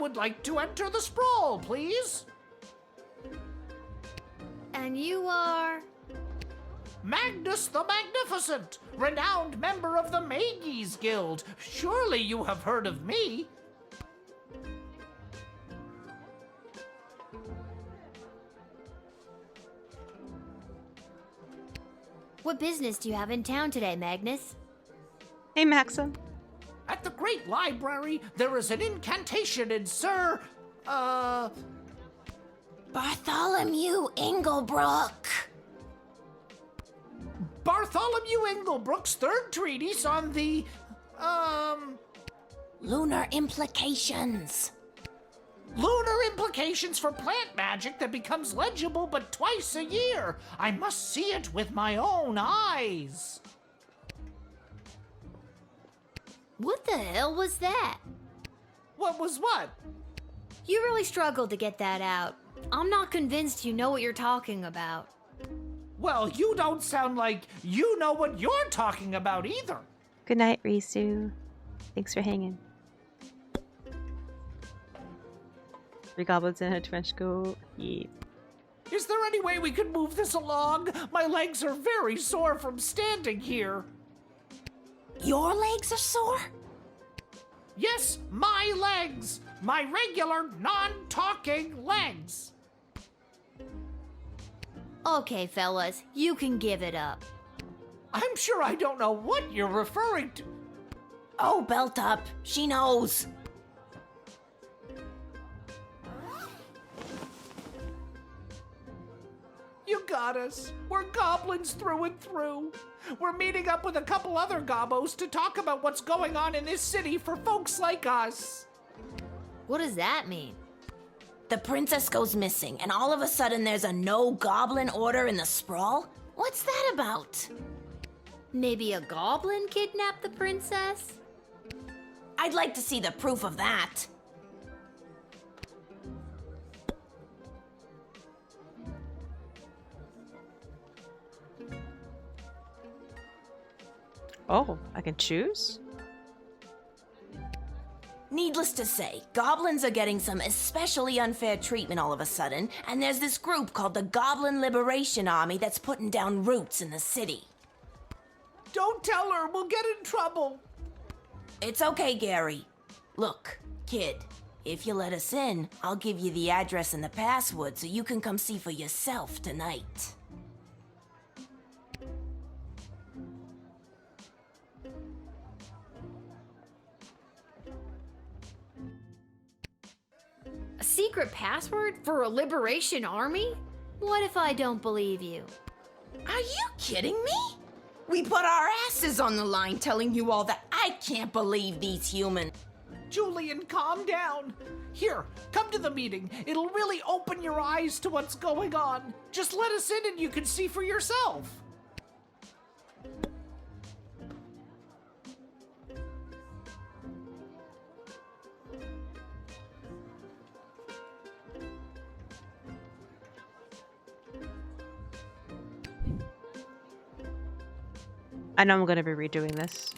would like to enter the sprawl, please. And you are? Magnus the Magnificent, renowned member of the Mages Guild. Surely you have heard of me. What business do you have in town today, Magnus? Hey, Maxim. At the Great Library, there is an incantation in Sir... Bartholomew Inglebrook. Bartholomew Inglebrook's third treatise on the... Lunar implications. Lunar implications for plant magic that becomes legible but twice a year. I must see it with my own eyes. What the hell was that? What was what? You really struggled to get that out. I'm not convinced you know what you're talking about. Well, you don't sound like you know what you're talking about either. Good night, Risu. Thanks for hanging. 3 goblins in a trench coat. Yeah. Is there any way we could move this along? My legs are very sore from standing here. Your legs are sore? Yes, my legs. My regular, non-talking legs. Okay, fellas, you can give it up. I'm sure I don't know what you're referring to. Oh, belt up. She knows. You got us. We're goblins through and through. We're meeting up with a couple other gobbos to talk about what's going on in this city for folks like us. What does that mean? The princess goes missing, and all of a sudden there's a no-goblin order in the sprawl? What's that about? Maybe a goblin kidnapped the princess? I'd like to see the proof of that. Oh, I can choose? Needless to say, goblins are getting some especially unfair treatment all of a sudden, and there's this group called the Goblin Liberation Army that's putting down roots in the city. Don't tell her, we'll get in trouble. It's okay, Gary. Look, kid, if you let us in, I'll give you the address and the password so you can come see for yourself tonight. A secret password for a liberation army? What if I don't believe you? Are you kidding me? We put our asses on the line telling you all that. I can't believe these humans. Julian, calm down. Here, come to the meeting. It'll really open your eyes to what's going on. Just let us in and you can see for yourself. I know I'm going to be redoing this.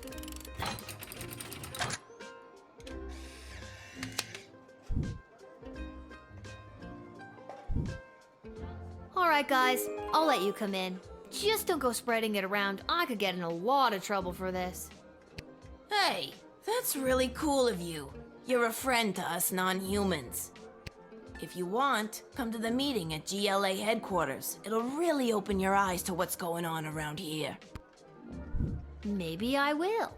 Alright guys, I'll let you come in. Just don't go spreading it around. I could get in a lot of trouble for this. Hey, that's really cool of you. You're a friend to us non-humans. If you want, come to the meeting at GLA headquarters. It'll really open your eyes to what's going on around here. Maybe I will.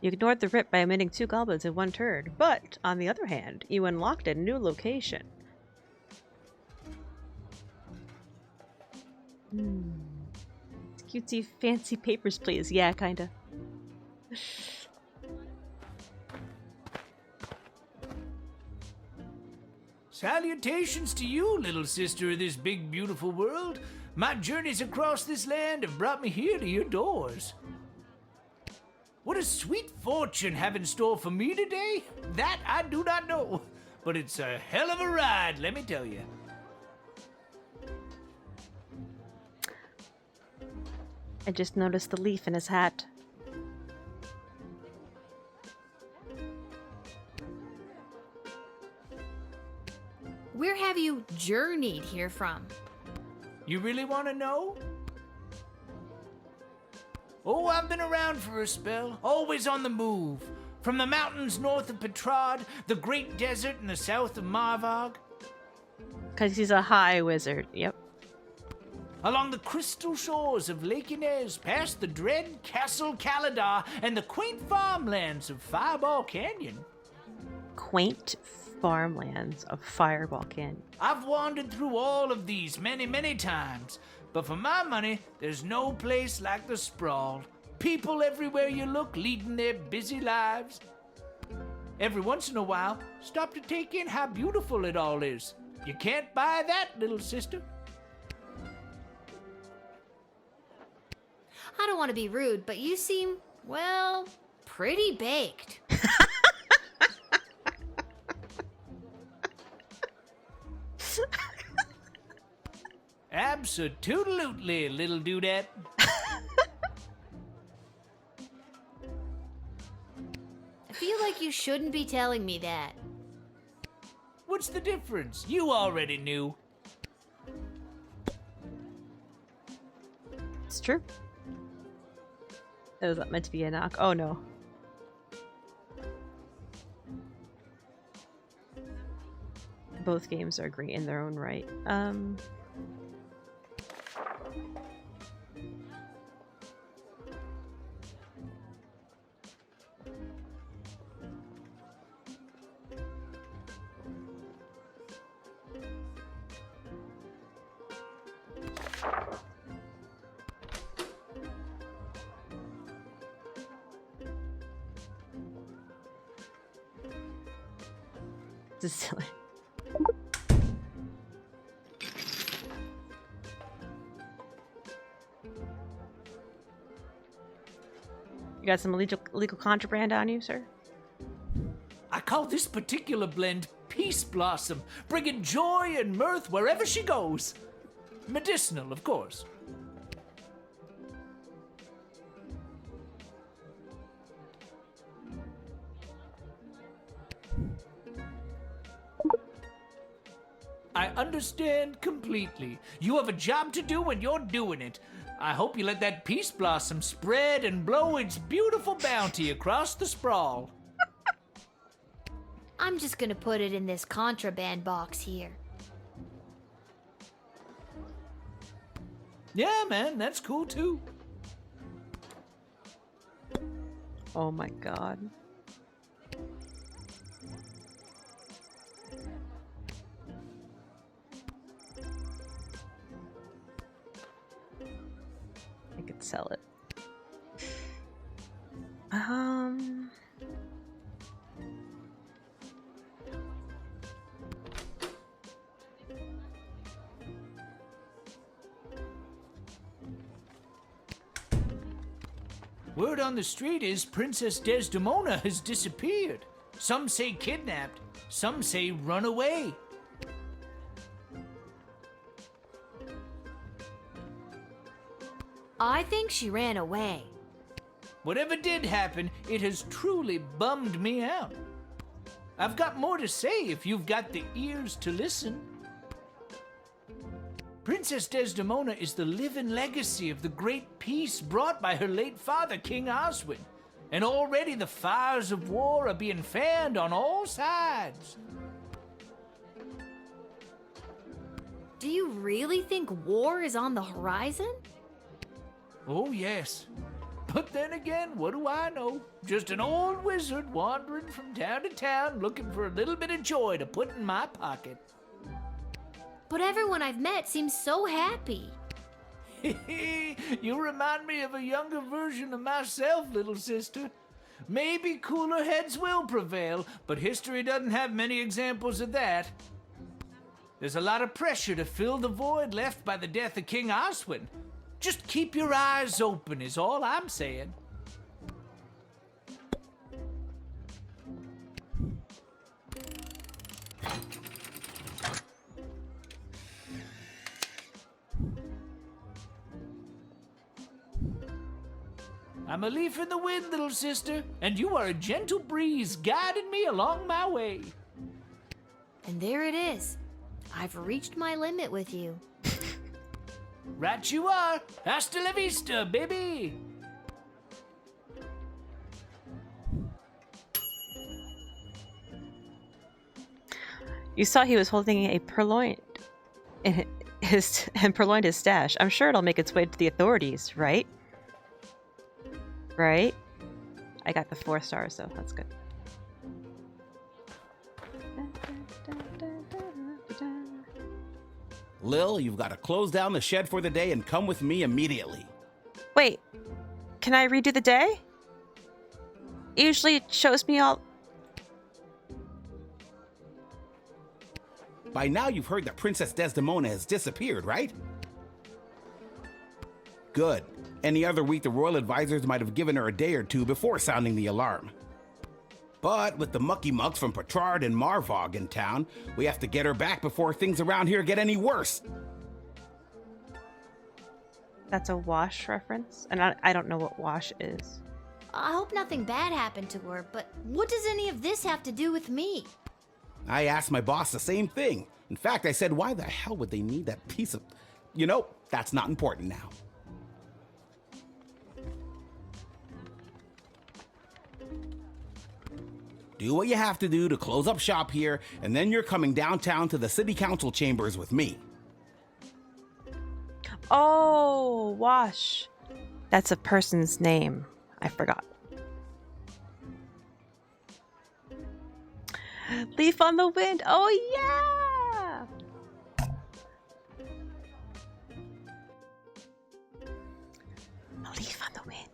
You ignored the rip by omitting 2 goblins in 1 turn, but, on the other hand, you unlocked a new location. Cutesy fancy papers, please. Yeah, kinda. Salutations to you, little sister of this big, beautiful world. My journeys across this land have brought me here to your doors. What a sweet fortune have in store for me today? That I do not know, but it's a hell of a ride, let me tell you. I just noticed the leaf in his hat. Where have you journeyed here from? You really want to know? Oh, I've been around for a spell, always on the move. From the mountains north of Petrad, the great desert in the south of Marvog. Because he's a high wizard, yep. Along the crystal shores of Lake Inez, past the dread Castle Caladar and the quaint farmlands of Fireball Canyon. Quaint farmlands of Fireball Canyon. I've wandered through all of these many, many times, but for my money, there's no place like the Sprawl. People everywhere you look leading their busy lives. Every once in a while, stop to take in how beautiful it all is. You can't buy that, little sister. I don't want to be rude, but you seem, well, pretty baked. Absolutely, little dudette. I feel like you shouldn't be telling me that. What's the difference? You already knew. It's true. Was that meant to be a knock? Oh no. Both games are great in their own right. This is silly. You got some illegal contraband on you, sir? I call this particular blend Peace Blossom, bringing joy and mirth wherever she goes. Medicinal, of course. I understand completely. You have a job to do and you're doing it. I hope you let that peace blossom spread and blow its beautiful bounty across the sprawl. I'm just gonna put it in this contraband box here. Yeah, man, that's cool too. Oh my god. I could sell it. Word on the street is Princess Desdemona has disappeared. Some say kidnapped, some say run away. I think she ran away. Whatever did happen, it has truly bummed me out. I've got more to say if you've got the ears to listen. Princess Desdemona is the living legacy of the great peace brought by her late father, King Oswin. And already the fires of war are being fanned on all sides. Do you really think war is on the horizon? Oh, yes. But then again, what do I know? Just an old wizard wandering from town to town looking for a little bit of joy to put in my pocket. But everyone I've met seems so happy. You remind me of a younger version of myself, little sister. Maybe cooler heads will prevail, but history doesn't have many examples of that. There's a lot of pressure to fill the void left by the death of King Oswin. Just keep your eyes open is all I'm saying. I'm a leaf in the wind, little sister, and you are a gentle breeze guiding me along my way. And there it is. I've reached my limit with you. Right you are. Hasta la vista, baby. You saw he was holding a purloined in purloined his stash. I'm sure it'll make its way to the authorities, right? Right? I got the 4 stars, so that's good. Lil, you've got to close down the shed for the day and come with me immediately. Wait, can I redo the day? Usually it shows me all... By now you've heard that Princess Desdemona has disappeared, right? Good. Any other week the royal advisors might have given her a day or two before sounding the alarm. But with the mucky mucks from Petrard and Marvog in town, we have to get her back before things around here get any worse. That's a Wash reference? And I don't know what Wash is. I hope nothing bad happened to her, but what does any of this have to do with me? I asked my boss the same thing. In fact, I said, why the hell would they need that piece of... You know, that's not important now. Do what you have to do to close up shop here, and then you're coming downtown to the city council chambers with me. Oh, Wash. That's a person's name. I forgot. Leaf on the wind. Oh, yeah! A leaf on the wind.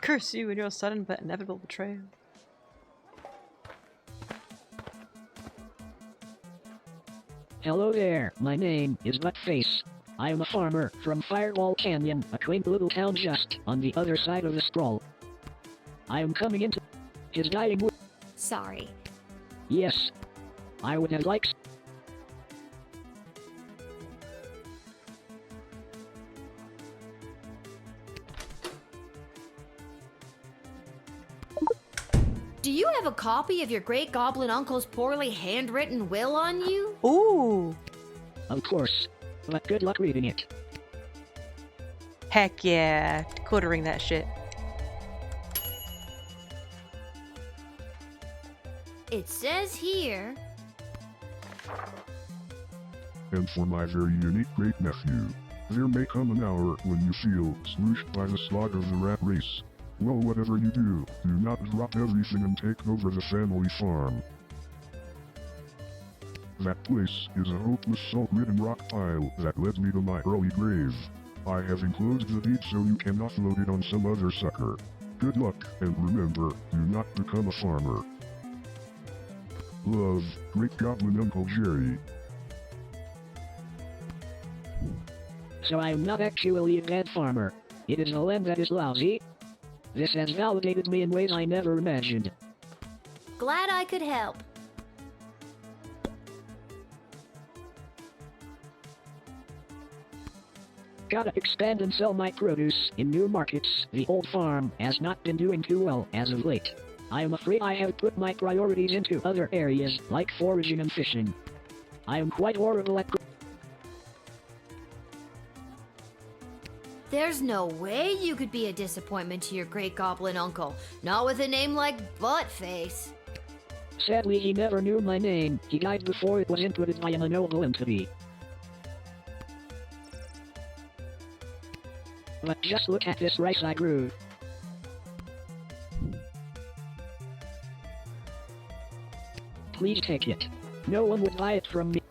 Curse you and your sudden but inevitable betrayal. Hello there, my name is Buttface. I am a farmer from Firewall Canyon, a quaint little town just on the other side of the scroll. I am coming into his dying wood. Sorry. Yes. I would have liked. Do you have a copy of your great goblin uncle's poorly handwritten will on you? Ooh. Of course. But good luck reading it. Heck yeah. Quartering that shit. It says here. And for my very unique great-nephew, there may come an hour when you feel smooshed by the slaughter of the rat race. Well, whatever you do not drop everything and take over the family farm. That place is a hopeless salt-ridden rock pile that led me to my early grave. I have enclosed the deed so you can offload it on some other sucker. Good luck, and remember, do not become a farmer. Love, Great Goblin Uncle Jerry. So I am not actually a bad farmer. It is the land that is lousy. This has validated me in ways I never imagined. Glad I could help. Gotta expand and sell my produce in new markets. The old farm has not been doing too well as of late. I am afraid I have put my priorities into other areas like foraging and fishing. I am quite horrible at. There's no way you could be a disappointment to your great goblin uncle. Not with a name like Buttface. Sadly, he never knew my name. He died before it was inputted by an unknowable entity. But just look at this rice I grew. Please take it. No one would buy it from me.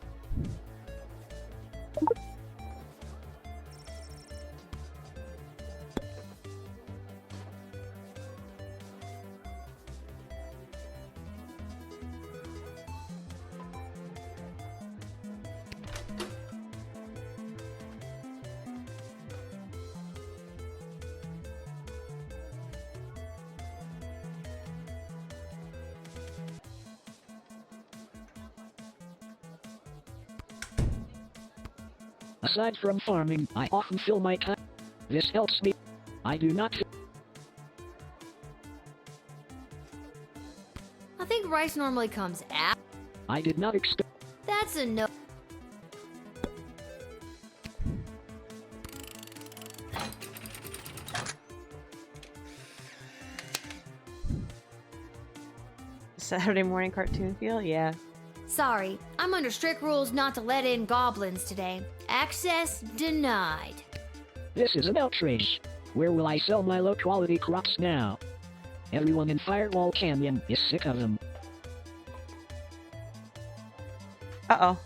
Aside from farming, I often fill my time. This helps me. I do not. I think rice normally comes after. I did not expect. That's a no. Saturday morning cartoon feel? Yeah. Sorry, I'm under strict rules not to let in goblins today. Access denied. This is an outrage. Where will I sell my low-quality crops now? Everyone in Firewall Canyon is sick of them. Uh-oh.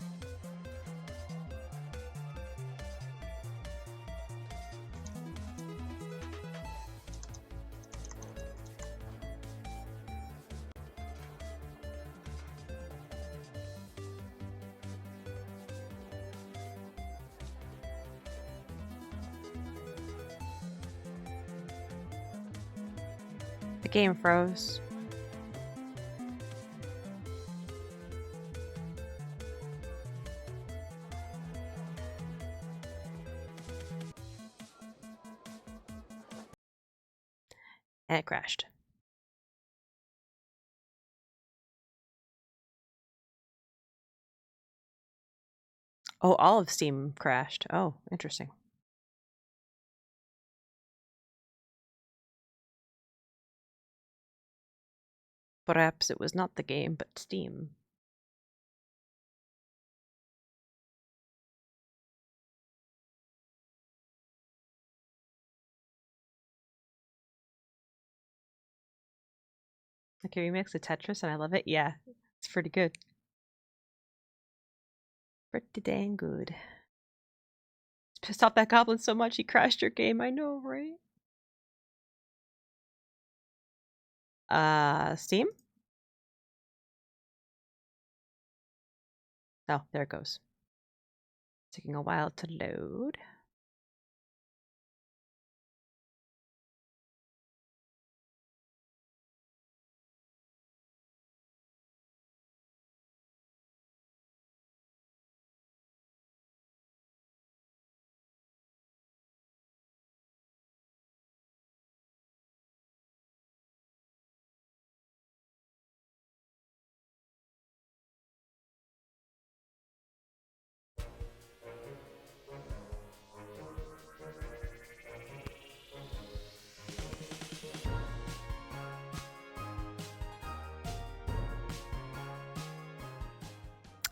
The game froze. And it crashed. Oh, all of Steam crashed. Oh, interesting. Perhaps it was not the game, but Steam. Okay, remix of Tetris, and I love it. Yeah, it's pretty good. Pretty dang good. It's pissed off that goblin so much he crashed your game. I know, right? Steam? Oh, there it goes. Taking a while to load.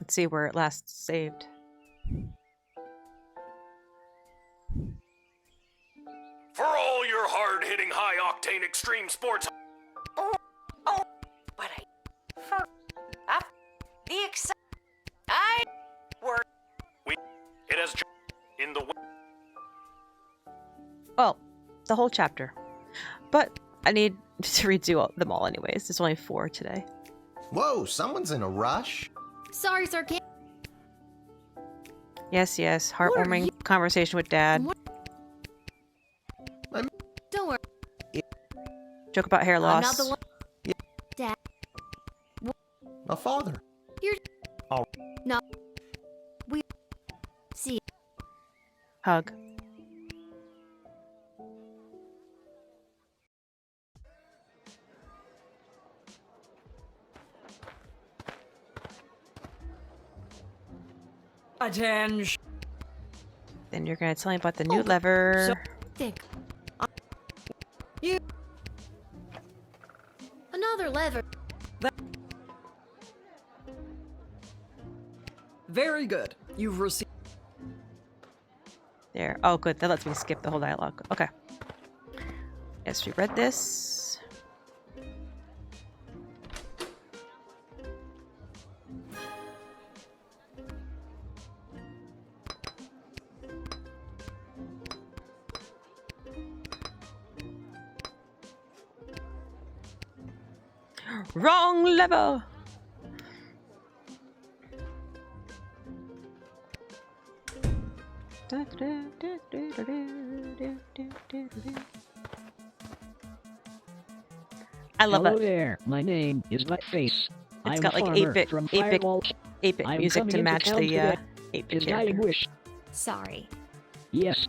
Let's see where it last saved. For all your hard-hitting, high-octane extreme sports... But the word. It has in the... Well, the whole chapter. But I need to redo them all anyways. There's only 4 today. Whoa, someone's in a rush. Sorry, sir. Can't... Yes, heartwarming conversation with Dad. Don't worry. Joke about hair loss. I'm not the one. Yeah. Dad. A father. You're. Oh. No. We. See. Hug. Attention. Then you're gonna tell me about the new lever. So thick. You. Another lever. Very good. You've received. There. Oh, good. That lets me skip the whole dialogue. Okay. Yes, we read this. Wrong lever! I love Hello it. there. My name is Buttface. It's I'm got a like farmer 8-bit from 8-bit Firewall. 8-bit I'm music coming to into match town the today. 8-bit His dying character. wish. Sorry. Yes.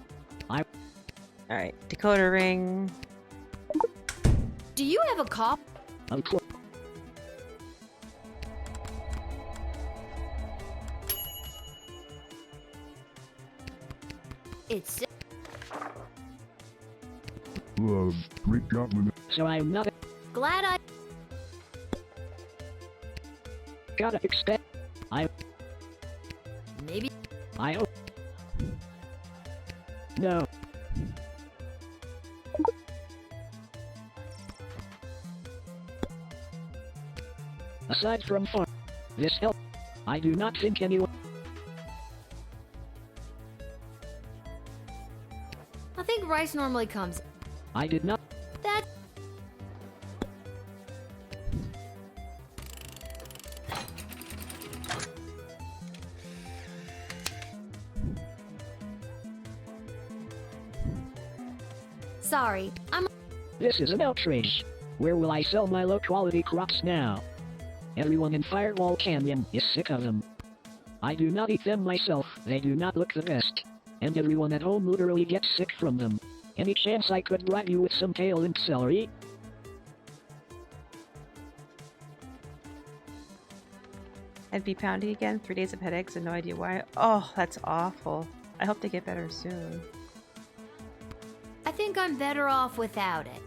I. Alright, decoder ring. Do you have a cop? Of course. It's. Love, great goblin. So I'm not Glad I. gotta expect. I. Maybe. I. No. Aside from farm, this help. I do not think anyone. I think rice normally comes. I did not. That. Sorry, I'm. This is an outrage. Where will I sell my low-quality crops now? Everyone in Firewall Canyon is sick of them. I do not eat them myself, they do not look the best. And everyone at home literally gets sick from them. Any chance I could bribe you with some kale and celery? I'd be pounding again. 3 days of headaches and no idea why. Oh, that's awful. I hope they get better soon. I think I'm better off without it.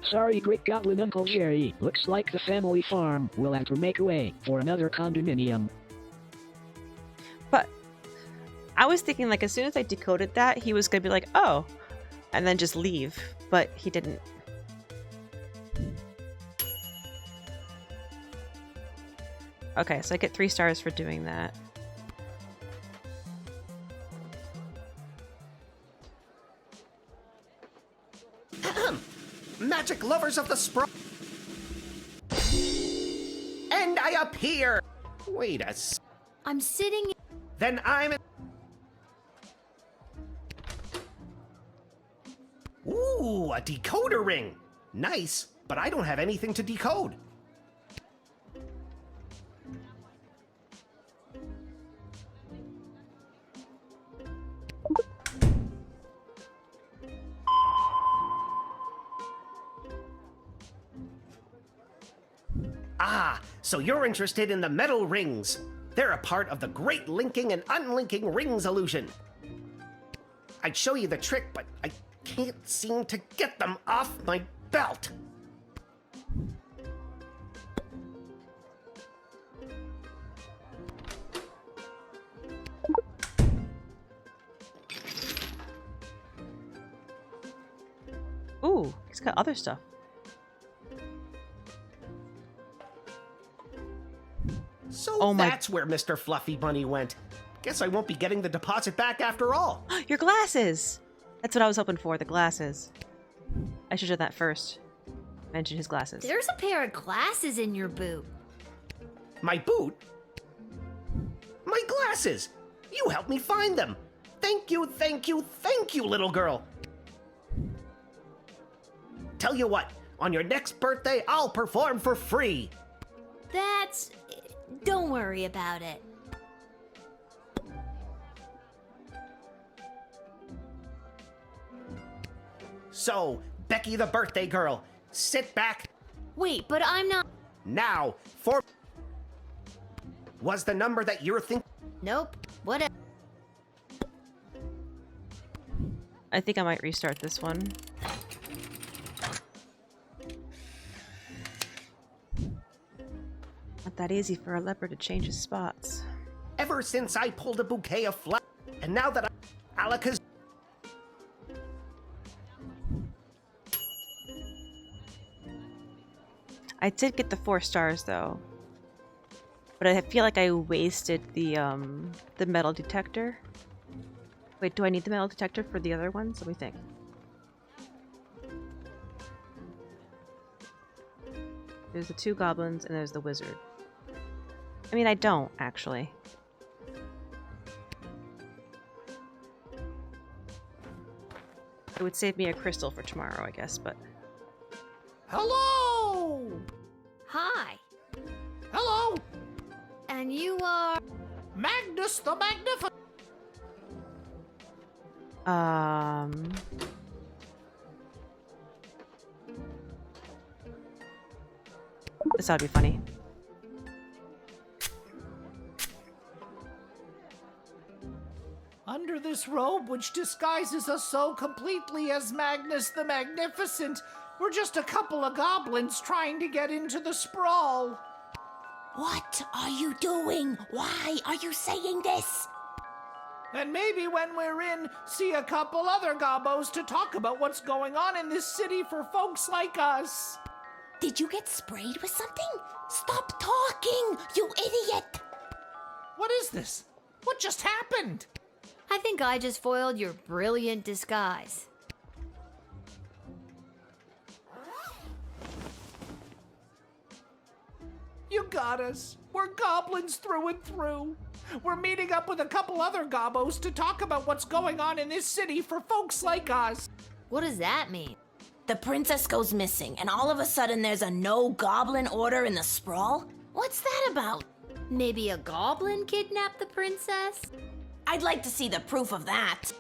Sorry, Great Goblin Uncle Jerry. Looks like the family farm will have to make way for another condominium. But I was thinking, like, as soon as I decoded that, he was gonna be like, oh, and then just leave. But he didn't. Okay, so I get 3 stars for doing that. Magic lovers of the sprawl. And I appear. Wait a s. I'm sitting. Then I'm. Ooh, a decoder ring. Nice, but I don't have anything to decode. Ah, so you're interested in the metal rings. They're a part of the great linking and unlinking rings illusion. I'd show you the trick, but I can't seem to get them off my belt. Ooh, he's got other stuff. So that's where Mr. Fluffy Bunny went. Guess I won't be getting the deposit back after all. Your glasses! That's what I was hoping for, the glasses. I should have done that first. Mention his glasses. There's a pair of glasses in your boot. My boot? My glasses! You helped me find them! Thank you, thank you, thank you, little girl! Tell you what, on your next birthday, I'll perform for free! That's... Don't worry about it. So, Becky the birthday girl, sit back. Wait, but I'm not... Now, for... Was the number that you're thinking... Nope. Whatever. I think I might restart this one. Not that easy for a leopard to change his spots. Ever since I pulled a bouquet of flowers, and now that Alaka's... I did get the 4 stars though, but I feel like I wasted the metal detector. Wait, do I need the metal detector for the other ones? Let me think. There's the 2 goblins and there's the wizard. I mean, I don't actually. It would save me a crystal for tomorrow, I guess, but... Hello! Hi. Hello! And you are... Magnus the Magnificent! This ought to be funny. Under this robe, which disguises us so completely as Magnus the Magnificent, we're just a couple of goblins trying to get into the sprawl. What are you doing? Why are you saying this? And maybe when we're in, see a couple other gobbos to talk about what's going on in this city for folks like us. Did you get sprayed with something? Stop talking, you idiot! What is this? What just happened? I think I just foiled your brilliant disguise. You got us. We're goblins through and through. We're meeting up with a couple other gobbos to talk about what's going on in this city for folks like us. What does that mean? The princess goes missing, and all of a sudden there's a no-goblin order in the sprawl? What's that about? Maybe a goblin kidnapped the princess? I'd like to see the proof of that.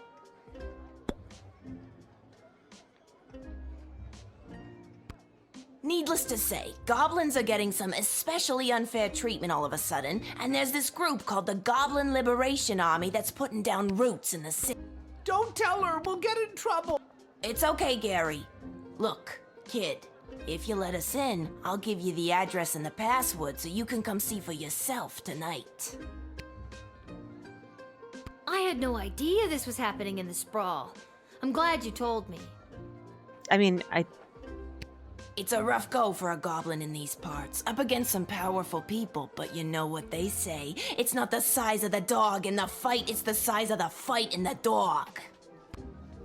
Needless to say, goblins are getting some especially unfair treatment all of a sudden, and there's this group called the Goblin Liberation Army that's putting down roots in the city. Don't tell her, we'll get in trouble. It's okay, Gary. Look, Kid, if you let us in, I'll give you the address and the password so you can come see for yourself tonight. I had no idea this was happening in the sprawl. I'm glad you told me. I mean, It's a rough go for a goblin in these parts, up against some powerful people, but you know what they say. It's not the size of the dog in the fight, it's the size of the fight in the dog.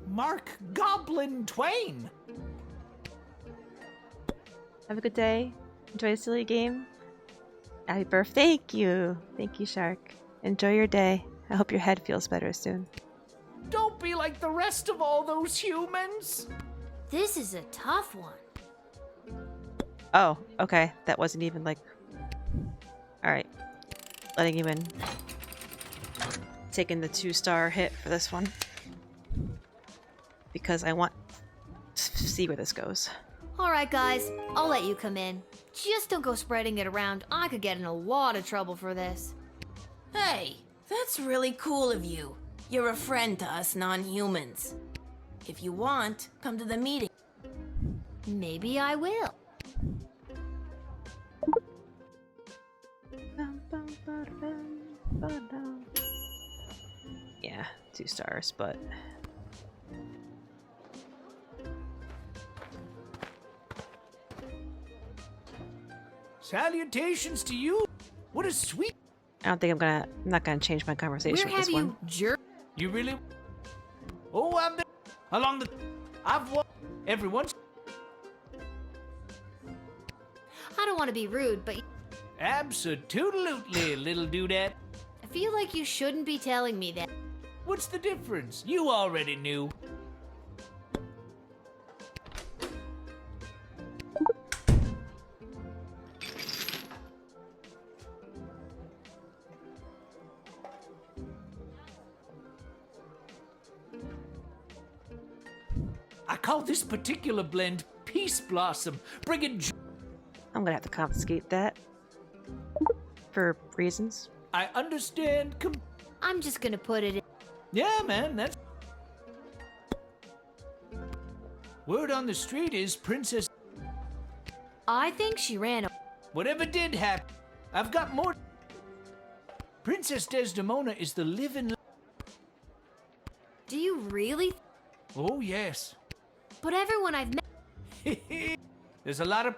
Mark Goblin Twain. have a good day. Enjoy a silly game. Happy birthday. Thank you. Thank you, Shark. Enjoy your day. I hope your head feels better soon. Don't be like the rest of all those humans. This is a tough one. Oh, okay. That wasn't even like... Alright. Letting you in. Taking the 2-star hit for this one. Because I want to see where this goes. Alright, guys. I'll let you come in. Just don't go spreading it around. I could get in a lot of trouble for this. Hey, that's really cool of you. You're a friend to us non-humans. If you want, come to the meeting. Maybe I will. Yeah, 2 stars, but... Salutations to you. What a sweet... I don't think I'm not gonna change my conversation with this one. You really... Oh, I've been... Along the... I've walked... Everyone's... I don't want to be rude, but Absolutely, little dudette. I feel like you shouldn't be telling me that. What's the difference? You already knew. I call this particular blend Peace Blossom, bringing joy. I'm gonna have to confiscate that. For reasons. I understand. I'm just gonna put it in. Yeah, man, that's... Word on the street is Princess... I think she ran. Whatever did happen, I've got more... Princess Desdemona is the living... Do you really? Oh, yes. But everyone I've met... There's a lot of...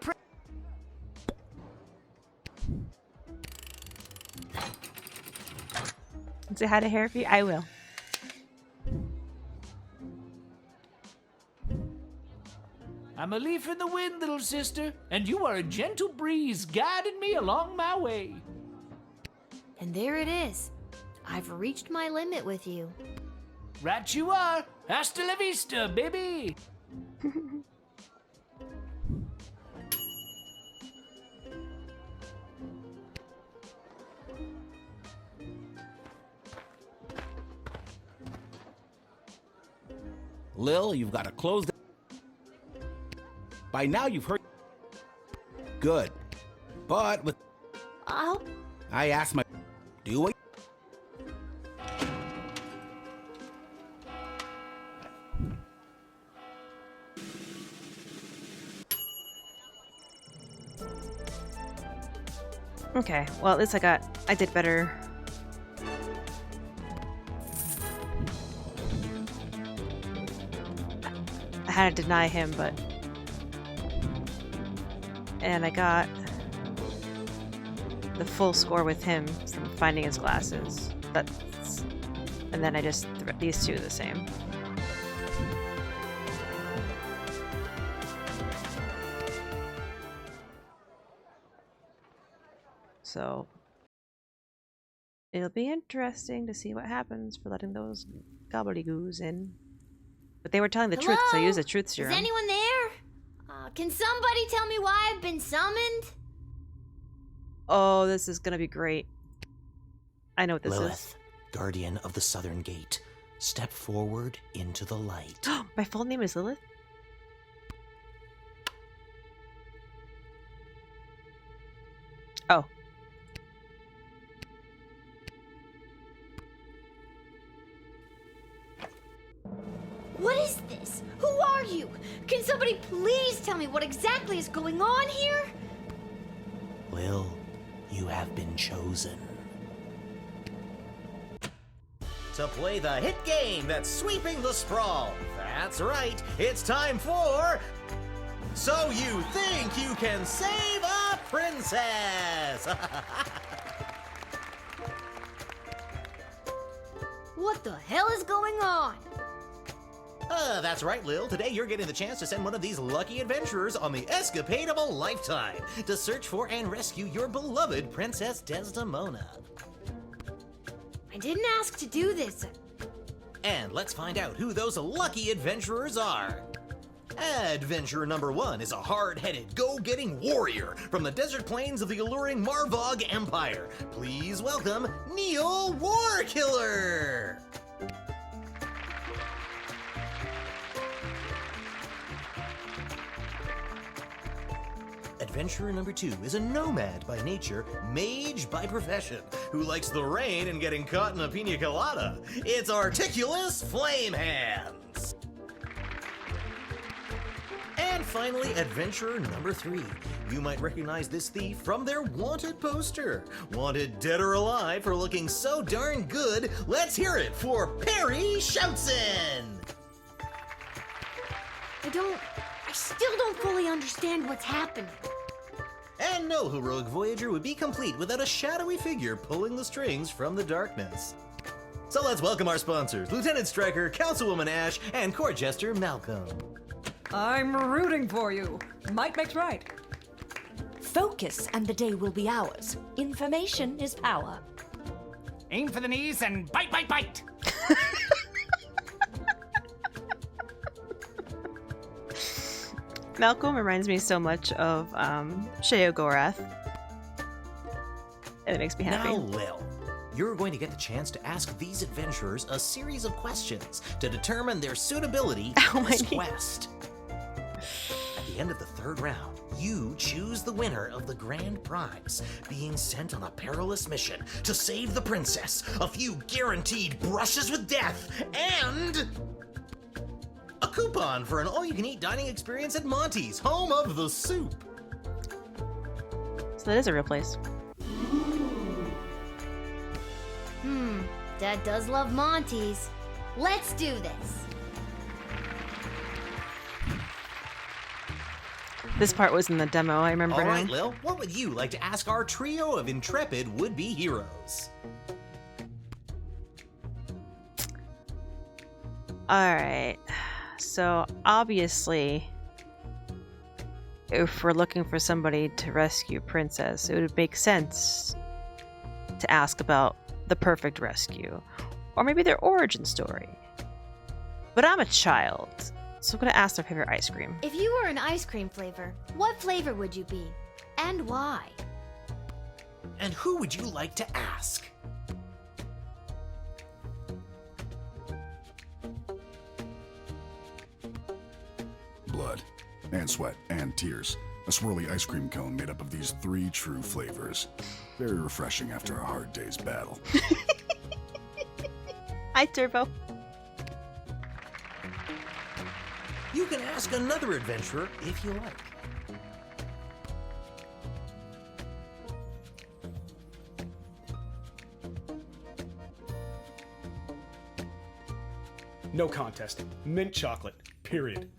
Say hi to Harry. I will. I'm a leaf in the wind, little sister, and you are a gentle breeze guiding me along my way. And there it is. I've reached my limit with you. Right you are. Hasta la vista, baby. Lil, you've got to close the... By now you've heard... Good. But with... I asked my... Do it. Okay, well at least I did better. I had to deny him, but... And I got the full score with him from finding his glasses. That's... And then I just... These two are the same. So... It'll be interesting to see what happens for letting those gobbledygoos in. But they were telling the truth, so I used the truth serum. Is anyone there? Can somebody tell me why I've been summoned? Oh, this is gonna be great. I know what this Lilith, is. Guardian of the Southern Gate, step forward into the light. My full name is Lilith? Oh. What is this? Who are you? Can somebody please tell me what exactly is going on here? Lil, you have been chosen to play the hit game that's sweeping the sprawl. That's right, it's time for So You Think You Can Save a Princess! What the hell is going on? That's right, Lil. Today you're getting the chance to send one of these lucky adventurers on the escapade of a lifetime to search for and rescue your beloved Princess Desdemona. I didn't ask to do this. And let's find out who those lucky adventurers are. Adventurer number 1 is a hard-headed, go-getting warrior from the desert plains of the alluring Marvog Empire. Please welcome Neil Warkiller! Adventurer number 2 is a nomad by nature, mage by profession, who likes the rain and getting caught in a pina colada. It's Articulous Flamehands! And finally, adventurer number 3. You might recognize this thief from their wanted poster. Wanted dead or alive for looking so darn good, let's hear it for Perry Shoutson! I still don't fully understand what's happening. And no heroic voyager would be complete without a shadowy figure pulling the strings from the darkness. So let's welcome our sponsors, Lieutenant Stryker, Councilwoman Ash, and Court Jester Malcolm. I'm rooting for you. Might makes right. Focus and the day will be ours. Information is power. Aim for the knees and bite, bite, bite! Malcolm reminds me so much of Sheogorath. And it makes me happy. Now, Lil, you're going to get the chance to ask these adventurers a series of questions to determine their suitability for this quest. At the end of the 3rd round, you choose the winner of the grand prize, being sent on a perilous mission to save the princess, a few guaranteed brushes with death, and a coupon for an all-you-can-eat dining experience at Monty's, home of the soup. So that is a real place. Dad does love Monty's. Let's do this. This part was in the demo, I remember. All right, Lil, what would you like to ask our trio of intrepid would-be heroes? Alright. So, obviously, if we're looking for somebody to rescue Princess, it would make sense to ask about the perfect rescue, or maybe their origin story. But I'm a child, so I'm gonna ask their favorite ice cream. If you were an ice cream flavor, what flavor would you be? And why? And who would you like to ask? Blood, and sweat, and tears. A swirly ice cream cone made up of these 3 true flavors. Very refreshing after a hard day's battle. Hi, Turbo. You can ask another adventurer if you like. No contest. Mint chocolate. Period.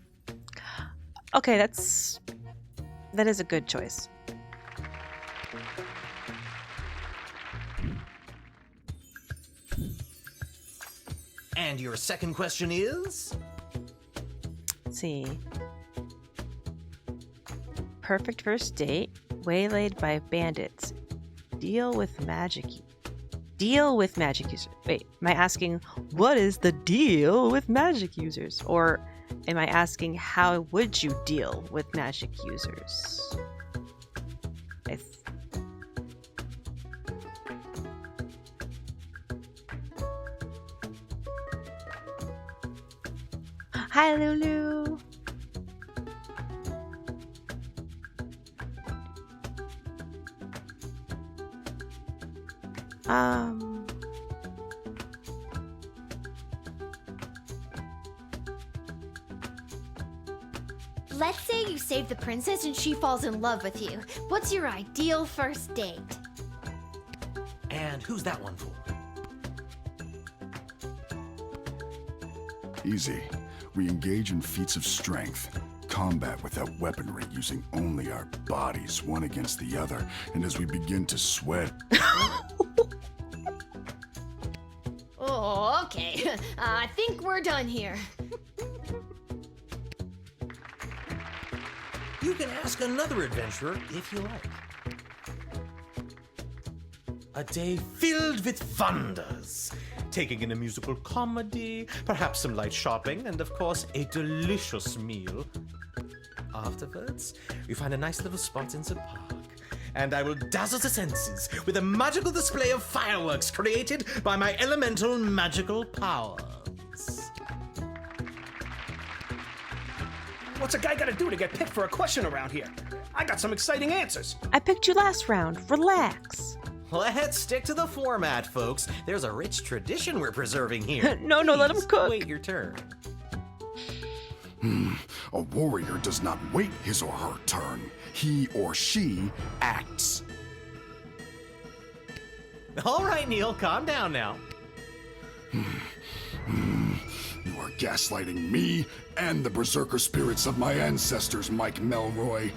Okay, that is a good choice. And your second question is? Let's see. Perfect first date. Waylaid by bandits. Deal with magic users. Wait, am I asking what is the deal with magic users? Or am I asking how would you deal with magic users? Hi, Lulu. Let's say you save the princess and she falls in love with you. What's your ideal first date? And who's that one for? Easy. We engage in feats of strength. Combat without weaponry, using only our bodies, one against the other. And as we begin to sweat... Oh, okay. I think we're done here. You can ask another adventurer if you like. A day filled with wonders. Taking in a musical comedy, perhaps some light shopping, and of course, a delicious meal. Afterwards, we find a nice little spot in the park, and I will dazzle the senses with a magical display of fireworks created by my elemental magical powers. What's a guy gotta do to get picked for a question around here? I got some exciting answers. I picked you last round. Relax. Let's stick to the format, folks. There's a rich tradition we're preserving here. No, let him cook. Wait your turn. A warrior does not wait his or her turn. He or she acts. All right, Neil, calm down now. You are gaslighting me and the berserker spirits of my ancestors, Mike Melroy.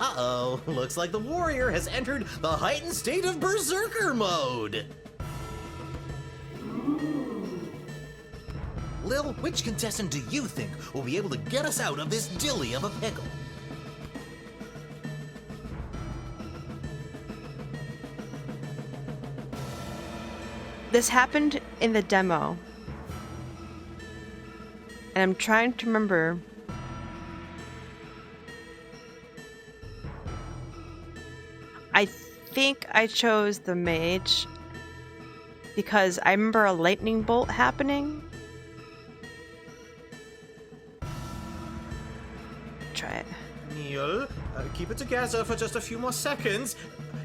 Uh-oh, looks like the warrior has entered the heightened state of berserker mode. Lil, which contestant do you think will be able to get us out of this dilly of a pickle? This happened in the demo. And I'm trying to remember. I think I chose the mage because I remember a lightning bolt happening. Try it. Neil, keep it together for just a few more seconds.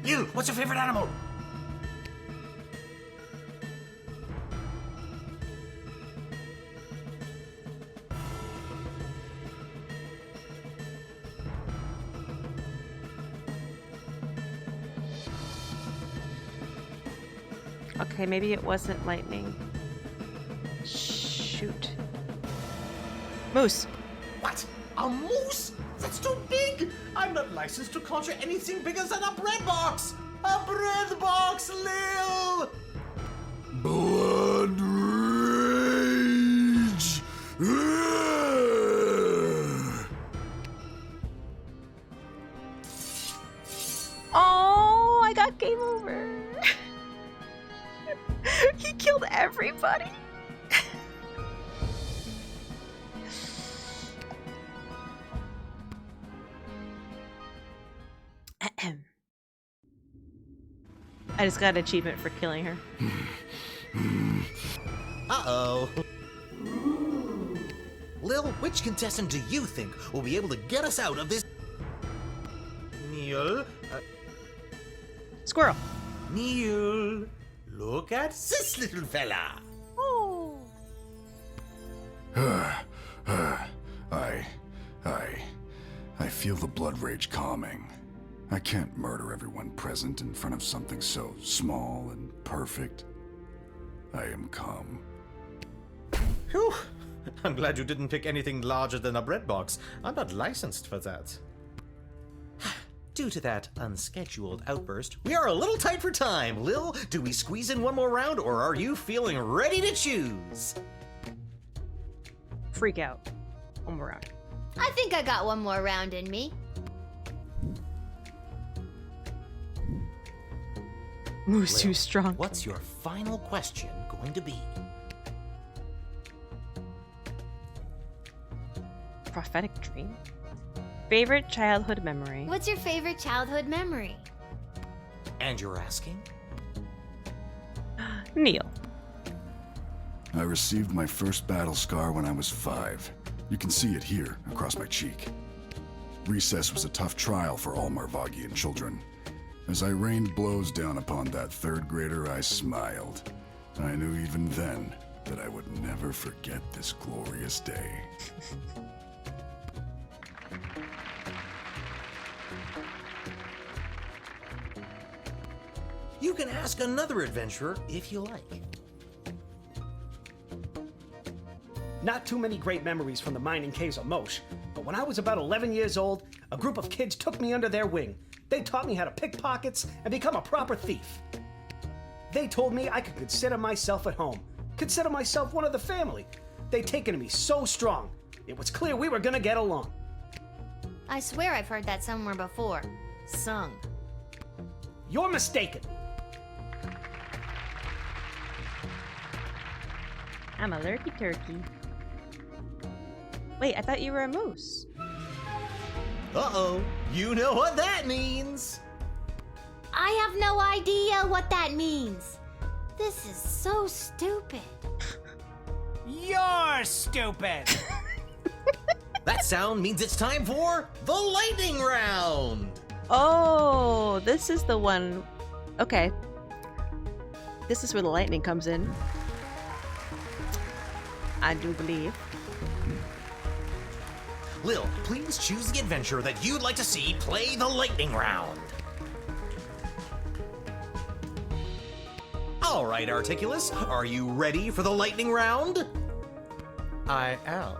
Neil, what's your favorite animal? Okay, maybe it wasn't lightning. Shoot. Moose. What? A moose? That's too big! I'm not licensed to conjure anything bigger than a bread box! A bread box, Lil! Blood rage! Oh, I got game over. He killed everybody. I just got an achievement for killing her. Uh-oh. Lil, which contestant do you think will be able to get us out of this? Neil? Squirrel. Neil, look at this little fella. Oh. I feel the blood rage calming. I can't murder everyone present in front of something so small and perfect. I am calm. Whew. I'm glad you didn't pick anything larger than a bread box. I'm not licensed for that. Due to that unscheduled outburst, we are a little tight for time. Lil, do we squeeze in one more round, or are you feeling ready to choose? Freak out. One more round. I think I got one more round in me. Moose Lil, too strong. What's your final question going to be? Prophetic dream. Favorite childhood memory. What's your favorite childhood memory? And you're asking? Neil. I received my first battle scar when I was 5. You can see it here, across my cheek. Recess was a tough trial for all Marvagian children. As I rained blows down upon that 3rd grader, I smiled. I knew even then that I would never forget this glorious day. You can ask another adventurer if you like. Not too many great memories from the mining caves of Mosh, but when I was about 11 years old, a group of kids took me under their wing. They taught me how to pick pockets and become a proper thief. They told me I could consider myself at home, consider myself one of the family. They'd taken to me so strong, it was clear we were gonna get along. I swear I've heard that somewhere before. Sung. You're mistaken. I'm a lurky turkey. Wait, I thought you were a moose. Uh-oh, you know what that means! I have no idea what that means. This is so stupid. You're stupid! That sound means it's time for the lightning round! Oh, this is the one. Okay. This is where the lightning comes in. I do believe. Lil, please choose the adventurer that you'd like to see play the lightning round. All right, Articulus, are you ready for the lightning round? I am.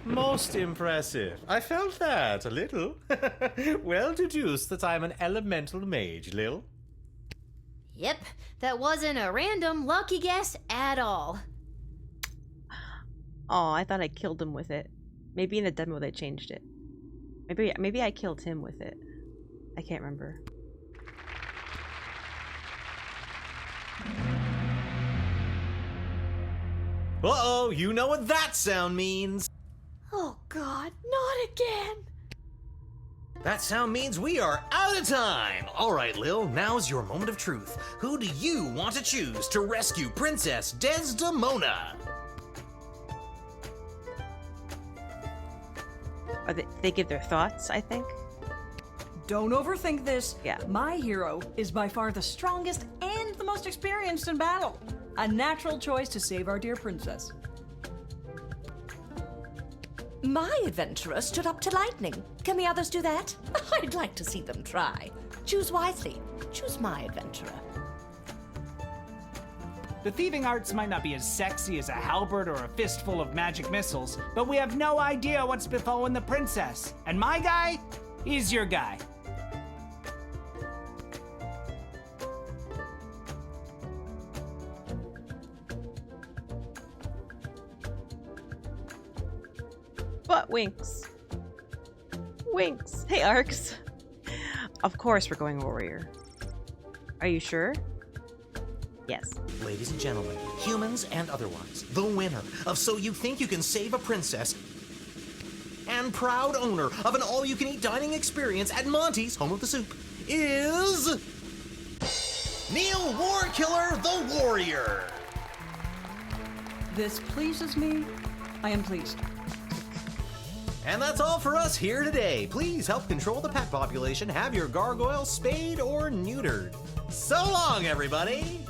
Most impressive. I felt that a little. Well deduced that I'm an elemental mage, Lil. Yep, that wasn't a random lucky guess at all. Oh, I thought I killed him with it. Maybe in the demo they changed it. Maybe I killed him with it. I can't remember. Uh-oh, you know what that sound means. Oh God, not again! That sound means we are out of time. All right, Lil, now's your moment of truth. Who do you want to choose to rescue Princess Desdemona? They give their thoughts, I think. Don't overthink this. Yeah. My hero is by far the strongest and the most experienced in battle. A natural choice to save our dear princess. My adventurer stood up to lightning. Can the others do that? I'd like to see them try. Choose wisely. Choose my adventurer. The thieving arts might not be as sexy as a halberd or a fistful of magic missiles, but we have no idea what's befallen the princess. And my guy, he's your guy. But Winks. Winks. Hey, Arcs. Of course we're going warrior. Are you sure? Yes. Ladies and gentlemen, humans and otherwise, the winner of So You Think You Can Save a Princess and proud owner of an all-you-can-eat dining experience at Monty's Home of the Soup is Neil Warkiller the Warrior. This pleases me. I am pleased. And that's all for us here today. Please help control the pet population. Have your gargoyle spayed or neutered. So long, everybody!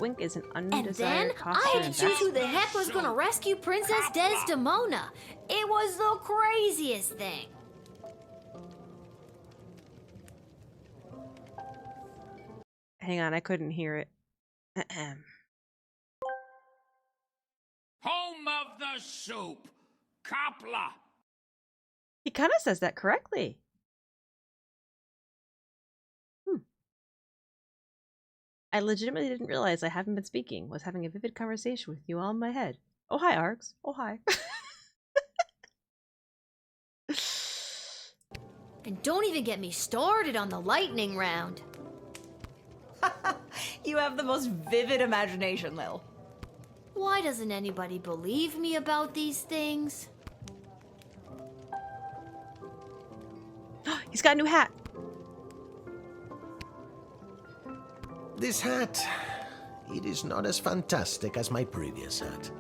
Wink is an And undesired then costume. I had to choose who the heck was gonna rescue Princess Desdemona. It was the craziest thing. Hang on, I couldn't hear it. Home of the soup, Copla. He kind of says that correctly. I legitimately didn't realize I haven't been speaking. Was having a vivid conversation with you all in my head. Oh, hi, Args. Oh, hi. And don't even get me started on the lightning round. You have the most vivid imagination, Lil. Why doesn't anybody believe me about these things? He's got a new hat. This hat, it is not as fantastic as my previous hat.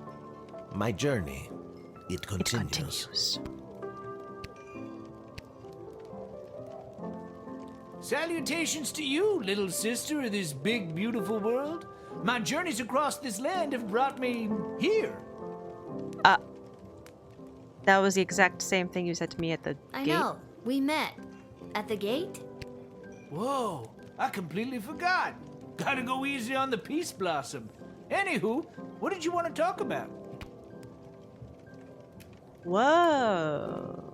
My journey, it continues. Salutations to you, little sister of this big, beautiful world. My journeys across this land have brought me here. That was the exact same thing you said to me at the I gate. know. We met. At the gate? Whoa, I completely forgot. Gotta go easy on the Peace Blossom. Anywho, what did you want to talk about? Whoa.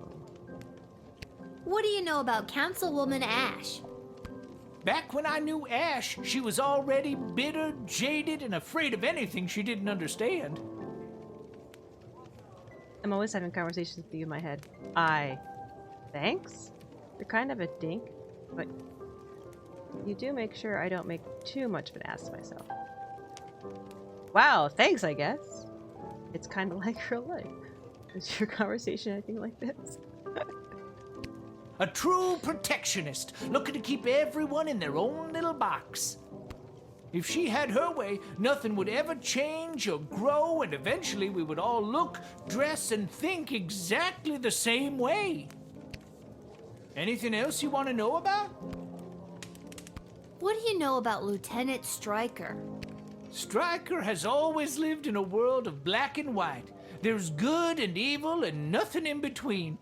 What do you know about Councilwoman Ash? Back when I knew Ash, she was already bitter, jaded, and afraid of anything she didn't understand. I'm always having conversations with you in my head. Thanks? You're kind of a dink, but you do make sure I don't make too much of an ass of myself. Wow, thanks, I guess. It's kind of like real life. Is your conversation anything like this? A true protectionist, looking to keep everyone in their own little box. If she had her way, nothing would ever change or grow, and eventually we would all look, dress, and think exactly the same way. Anything else you want to know about? What do you know about Lieutenant Stryker? Stryker has always lived in a world of black and white. There's good and evil and nothing in between.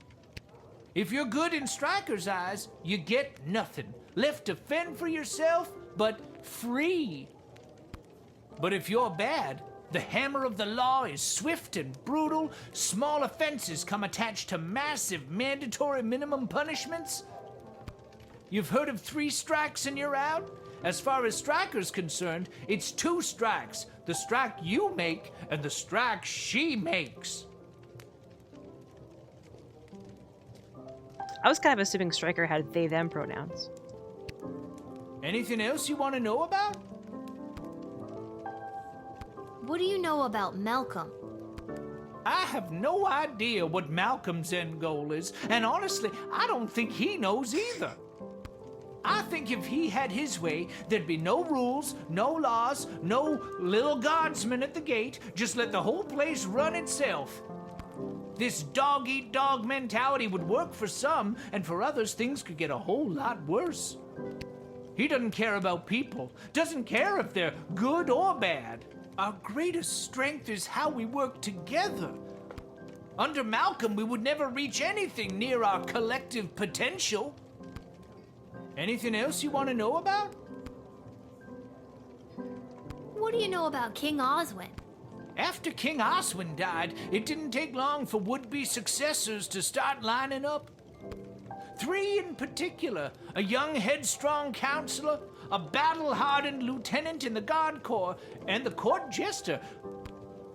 If you're good in Stryker's eyes, you get nothing. Left to fend for yourself, but free. But if you're bad, the hammer of the law is swift and brutal. Small offenses come attached to massive mandatory minimum punishments. You've heard of 3 strikes and you're out? As far as Stryker's concerned, it's 2 strikes. The strike you make and the strike she makes. I was kind of assuming Stryker had they-them pronouns. Anything else you want to know about? What do you know about Malcolm? I have no idea what Malcolm's end goal is, and honestly, I don't think he knows either. I think if he had his way, there'd be no rules, no laws, no little guardsman at the gate. Just let the whole place run itself. This dog-eat-dog mentality would work for some, and for others, things could get a whole lot worse. He doesn't care about people, doesn't care if they're good or bad. Our greatest strength is how we work together. Under Malcolm, we would never reach anything near our collective potential. Anything else you want to know about? What do you know about King Oswin? After King Oswin died, it didn't take long for would-be successors to start lining up. 3 in particular, a young headstrong counselor, a battle-hardened lieutenant in the Guard Corps, and the court jester.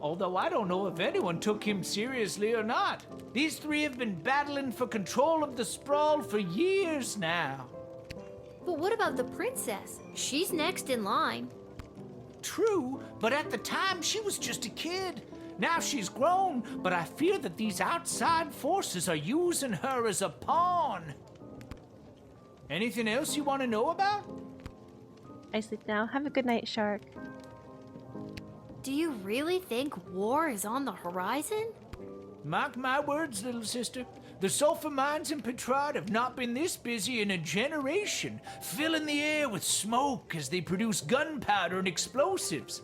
Although I don't know if anyone took him seriously or not. These 3 have been battling for control of the sprawl for years now. But what about the princess? She's next in line. True, but at the time she was just a kid. Now she's grown, but I fear that these outside forces are using her as a pawn. Anything else you want to know about? I sleep now. Have a good night, Shark. Do you really think war is on the horizon? Mark my words, little sister. The sulfur mines in Petrard have not been this busy in a generation, filling the air with smoke as they produce gunpowder and explosives.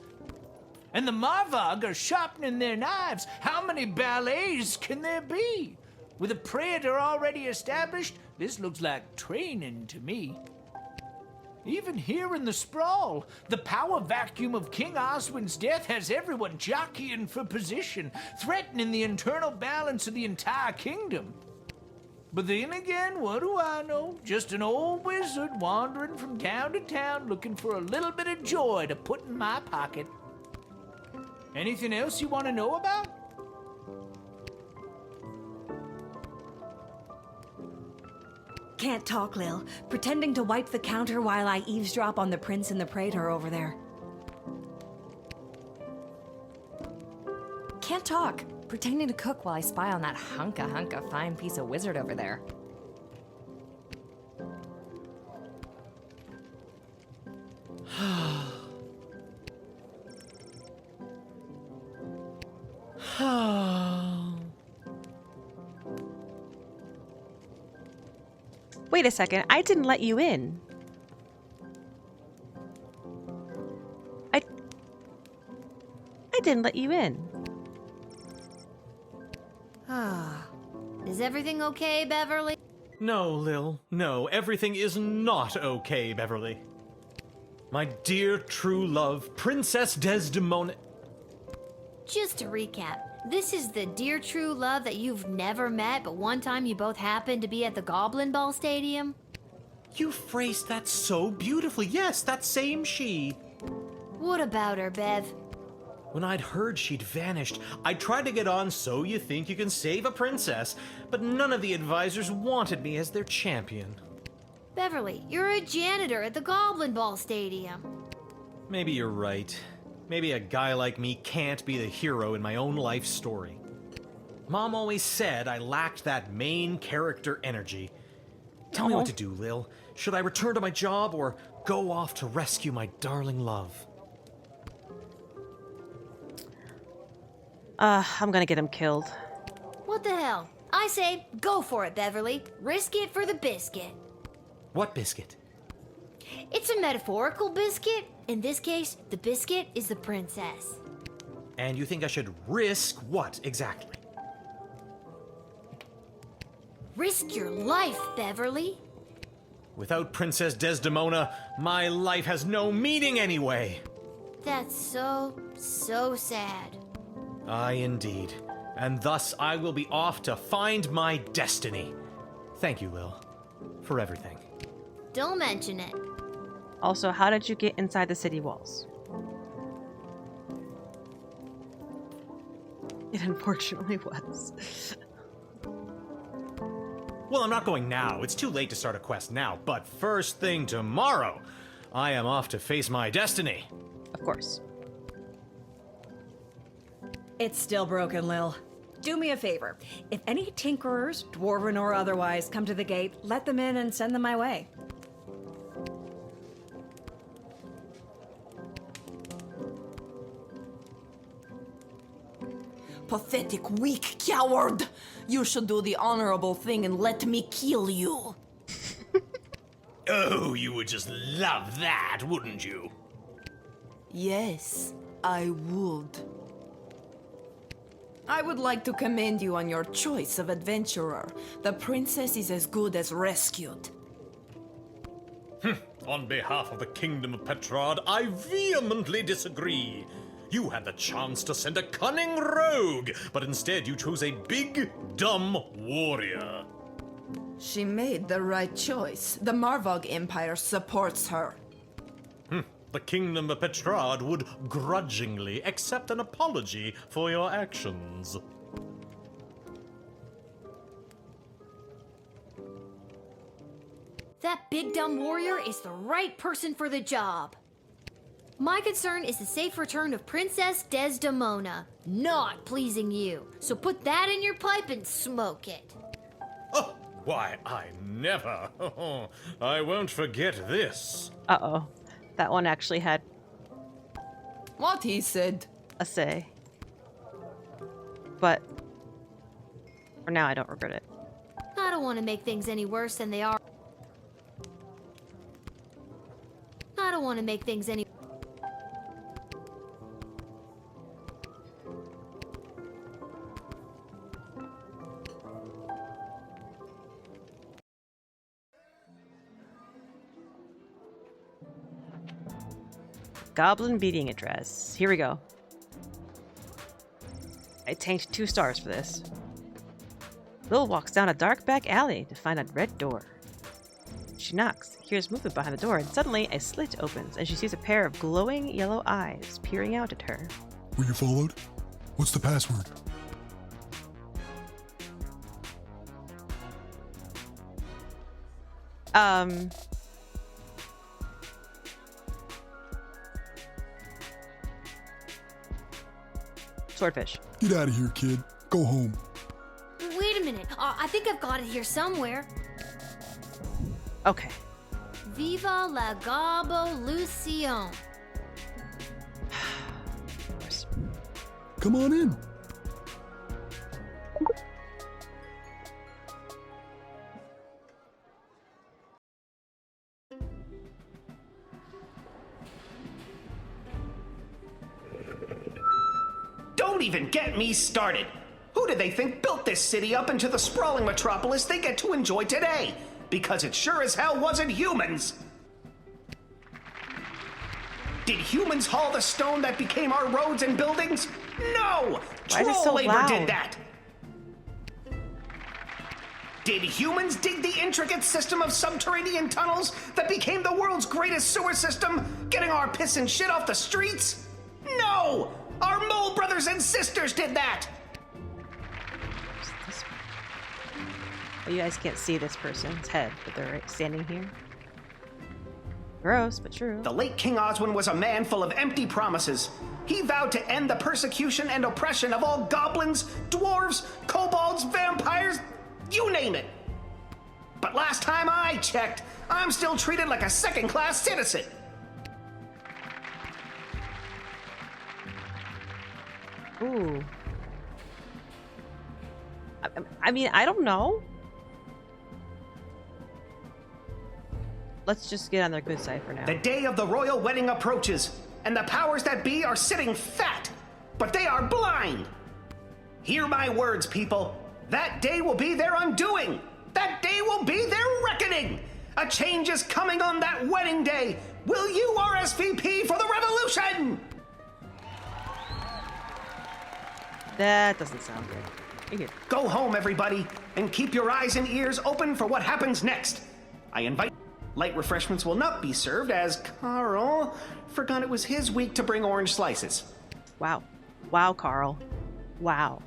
And the Marvog are sharpening their knives. How many ballets can there be? With a praetor already established, this looks like training to me. Even here in the sprawl, the power vacuum of King Oswin's death has everyone jockeying for position, threatening the internal balance of the entire kingdom. But then again, what do I know? Just an old wizard wandering from town to town looking for a little bit of joy to put in my pocket. Anything else you want to know about? Can't talk, Lil. Pretending to wipe the counter while I eavesdrop on the prince and the praetor over there. Can't talk. Pretending to cook while I spy on that hunka fine piece of wizard over there. Wait a second, I didn't let you in. I didn't let you in. Ah. Is everything okay, Beverly? No, Lil. No, everything is not okay, Beverly. My dear true love, Princess Desdemona... Just to recap, this is the dear true love that you've never met, but one time you both happened to be at the Goblin Ball Stadium? You phrased that so beautifully. Yes, that same she. What about her, Bev? When I'd heard she'd vanished, I tried to get on So You Think You Can Save a Princess, but none of the advisors wanted me as their champion. Beverly, you're a janitor at the Goblin Ball Stadium. Maybe you're right. Maybe a guy like me can't be the hero in my own life story. Mom always said I lacked that main character energy. Tell me what to do, Lil. Should I return to my job or go off to rescue my darling love? I'm gonna get him killed. What the hell? I say, go for it, Beverly. Risk it for the biscuit. What biscuit? It's a metaphorical biscuit. In this case, the biscuit is the princess. And you think I should risk what exactly? Risk your life, Beverly. Without Princess Desdemona, my life has no meaning anyway. That's so sad. Aye, indeed. And thus I will be off to find my destiny. Thank you, Lil, for everything. Don't mention it. Also, how did you get inside the city walls? It unfortunately was. Well, I'm not going now. It's too late to start a quest now. But first thing tomorrow, I am off to face my destiny. Of course. It's still broken, Lil. Do me a favor. If any tinkerers, dwarven or otherwise, come to the gate, let them in and send them my way. Pathetic, weak coward! You should do the honorable thing and let me kill you. Oh, you would just love that, wouldn't you? Yes, I would. I would like to commend you on your choice of adventurer. The princess is as good as rescued. On behalf of the Kingdom of Petrard, I vehemently disagree. You had the chance to send a cunning rogue, but instead you chose a big, dumb warrior. She made the right choice. The Marvog Empire supports her. The Kingdom of Petrard would grudgingly accept an apology for your actions. That big dumb warrior is the right person for the job. My concern is the safe return of Princess Desdemona, not pleasing you. So put that in your pipe and smoke it. Oh, why, I never. I won't forget this. Uh-oh. That one actually had what he said. A say. But for now, I don't regret it. I don't want to make things any worse than they are. I don't want to make things any... Goblin beating address. Here we go. I tanked 2 stars for this. Lil walks down a dark back alley to find a red door. She knocks, hears movement behind the door, and suddenly a slit opens and she sees a pair of glowing yellow eyes peering out at her. Were you followed? What's the password? Swordfish. Get out of here, kid. Go home. Wait a minute. I think I've got it here somewhere. Okay. Viva la Gobolution. Come on in. Don't even get me started. Who did they think built this city up into the sprawling metropolis they get to enjoy today? Because it sure as hell wasn't humans. Did humans haul the stone that became our roads and buildings? No! Why is it so Troll labor loud? did that. Did humans dig the intricate system of subterranean tunnels that became the world's greatest sewer system, getting our piss and shit off the streets? No! Our mole brothers and sisters did that! Well, you guys can't see this person's head, but they're right standing here. Gross, but true. The late King Oswin was a man full of empty promises. He vowed to end the persecution and oppression of all goblins, dwarves, kobolds, vampires, you name it. But last time I checked, I'm still treated like a second-class citizen. Ooh. I mean, I don't know. Let's just get on their good side for now. The day of the royal wedding approaches, and the powers that be are sitting fat, but they are blind. Hear my words, people. That day will be their undoing. That day will be their reckoning. A change is coming on that wedding day. Will you RSVP for the revolution? That doesn't sound good. You're good. Go home, everybody, and keep your eyes and ears open for what happens next. I invite... Light refreshments will not be served as Carl forgot it was his week to bring orange slices. Wow. Wow, Carl. Wow.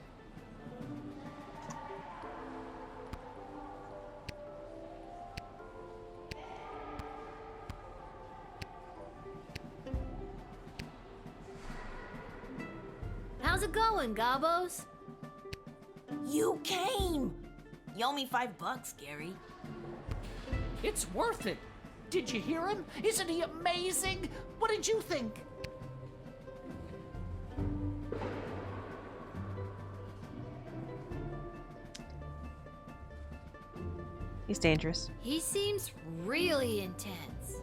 How's it going, Gobos? You came! You owe me $5, Gary. It's worth it. Did you hear him? Isn't he amazing? What did you think? He's dangerous. He seems really intense.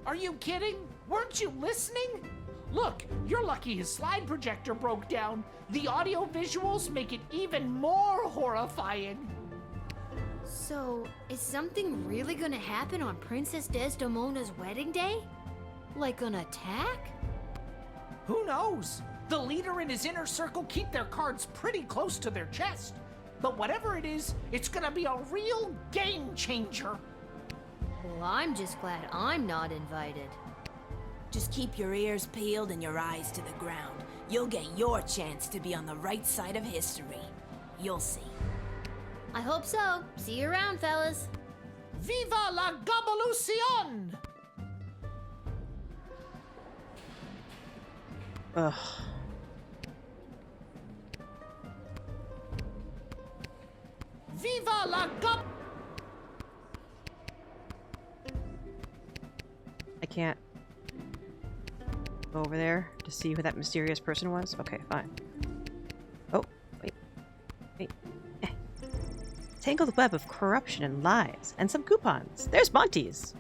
Are you kidding? Weren't you listening? Look, you're lucky his slide projector broke down. The audio visuals make it even more horrifying. So, is something really gonna happen on Princess Desdemona's wedding day? Like an attack? Who knows? The leader and his inner circle keep their cards pretty close to their chest. But whatever it is, it's gonna be a real game changer. Well, I'm just glad I'm not invited. Just keep your ears peeled and your eyes to the ground. You'll get your chance to be on the right side of history. You'll see. I hope so. See you around, fellas. Viva la Govolucion! Ugh. Viva la Gob... I can't go over there to see who that mysterious person was. Okay, fine. Oh, wait. Tangled web of corruption and lies, and some coupons. There's Monty's.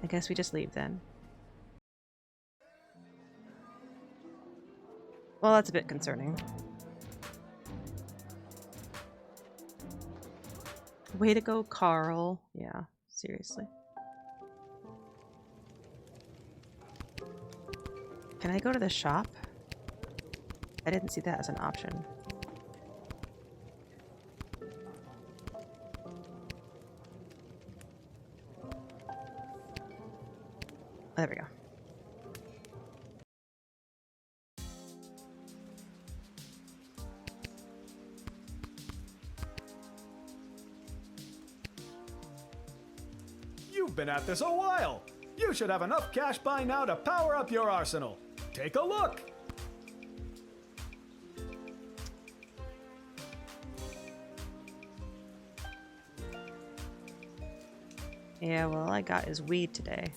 I guess we just leave then. Well, that's a bit concerning. Way to go, Carl. Yeah, seriously. Can I go to the shop? I didn't see that as an option. There we go. You've been at this a while. You should have enough cash by now to power up your arsenal. Take a look. Yeah, well, all I got is weed today.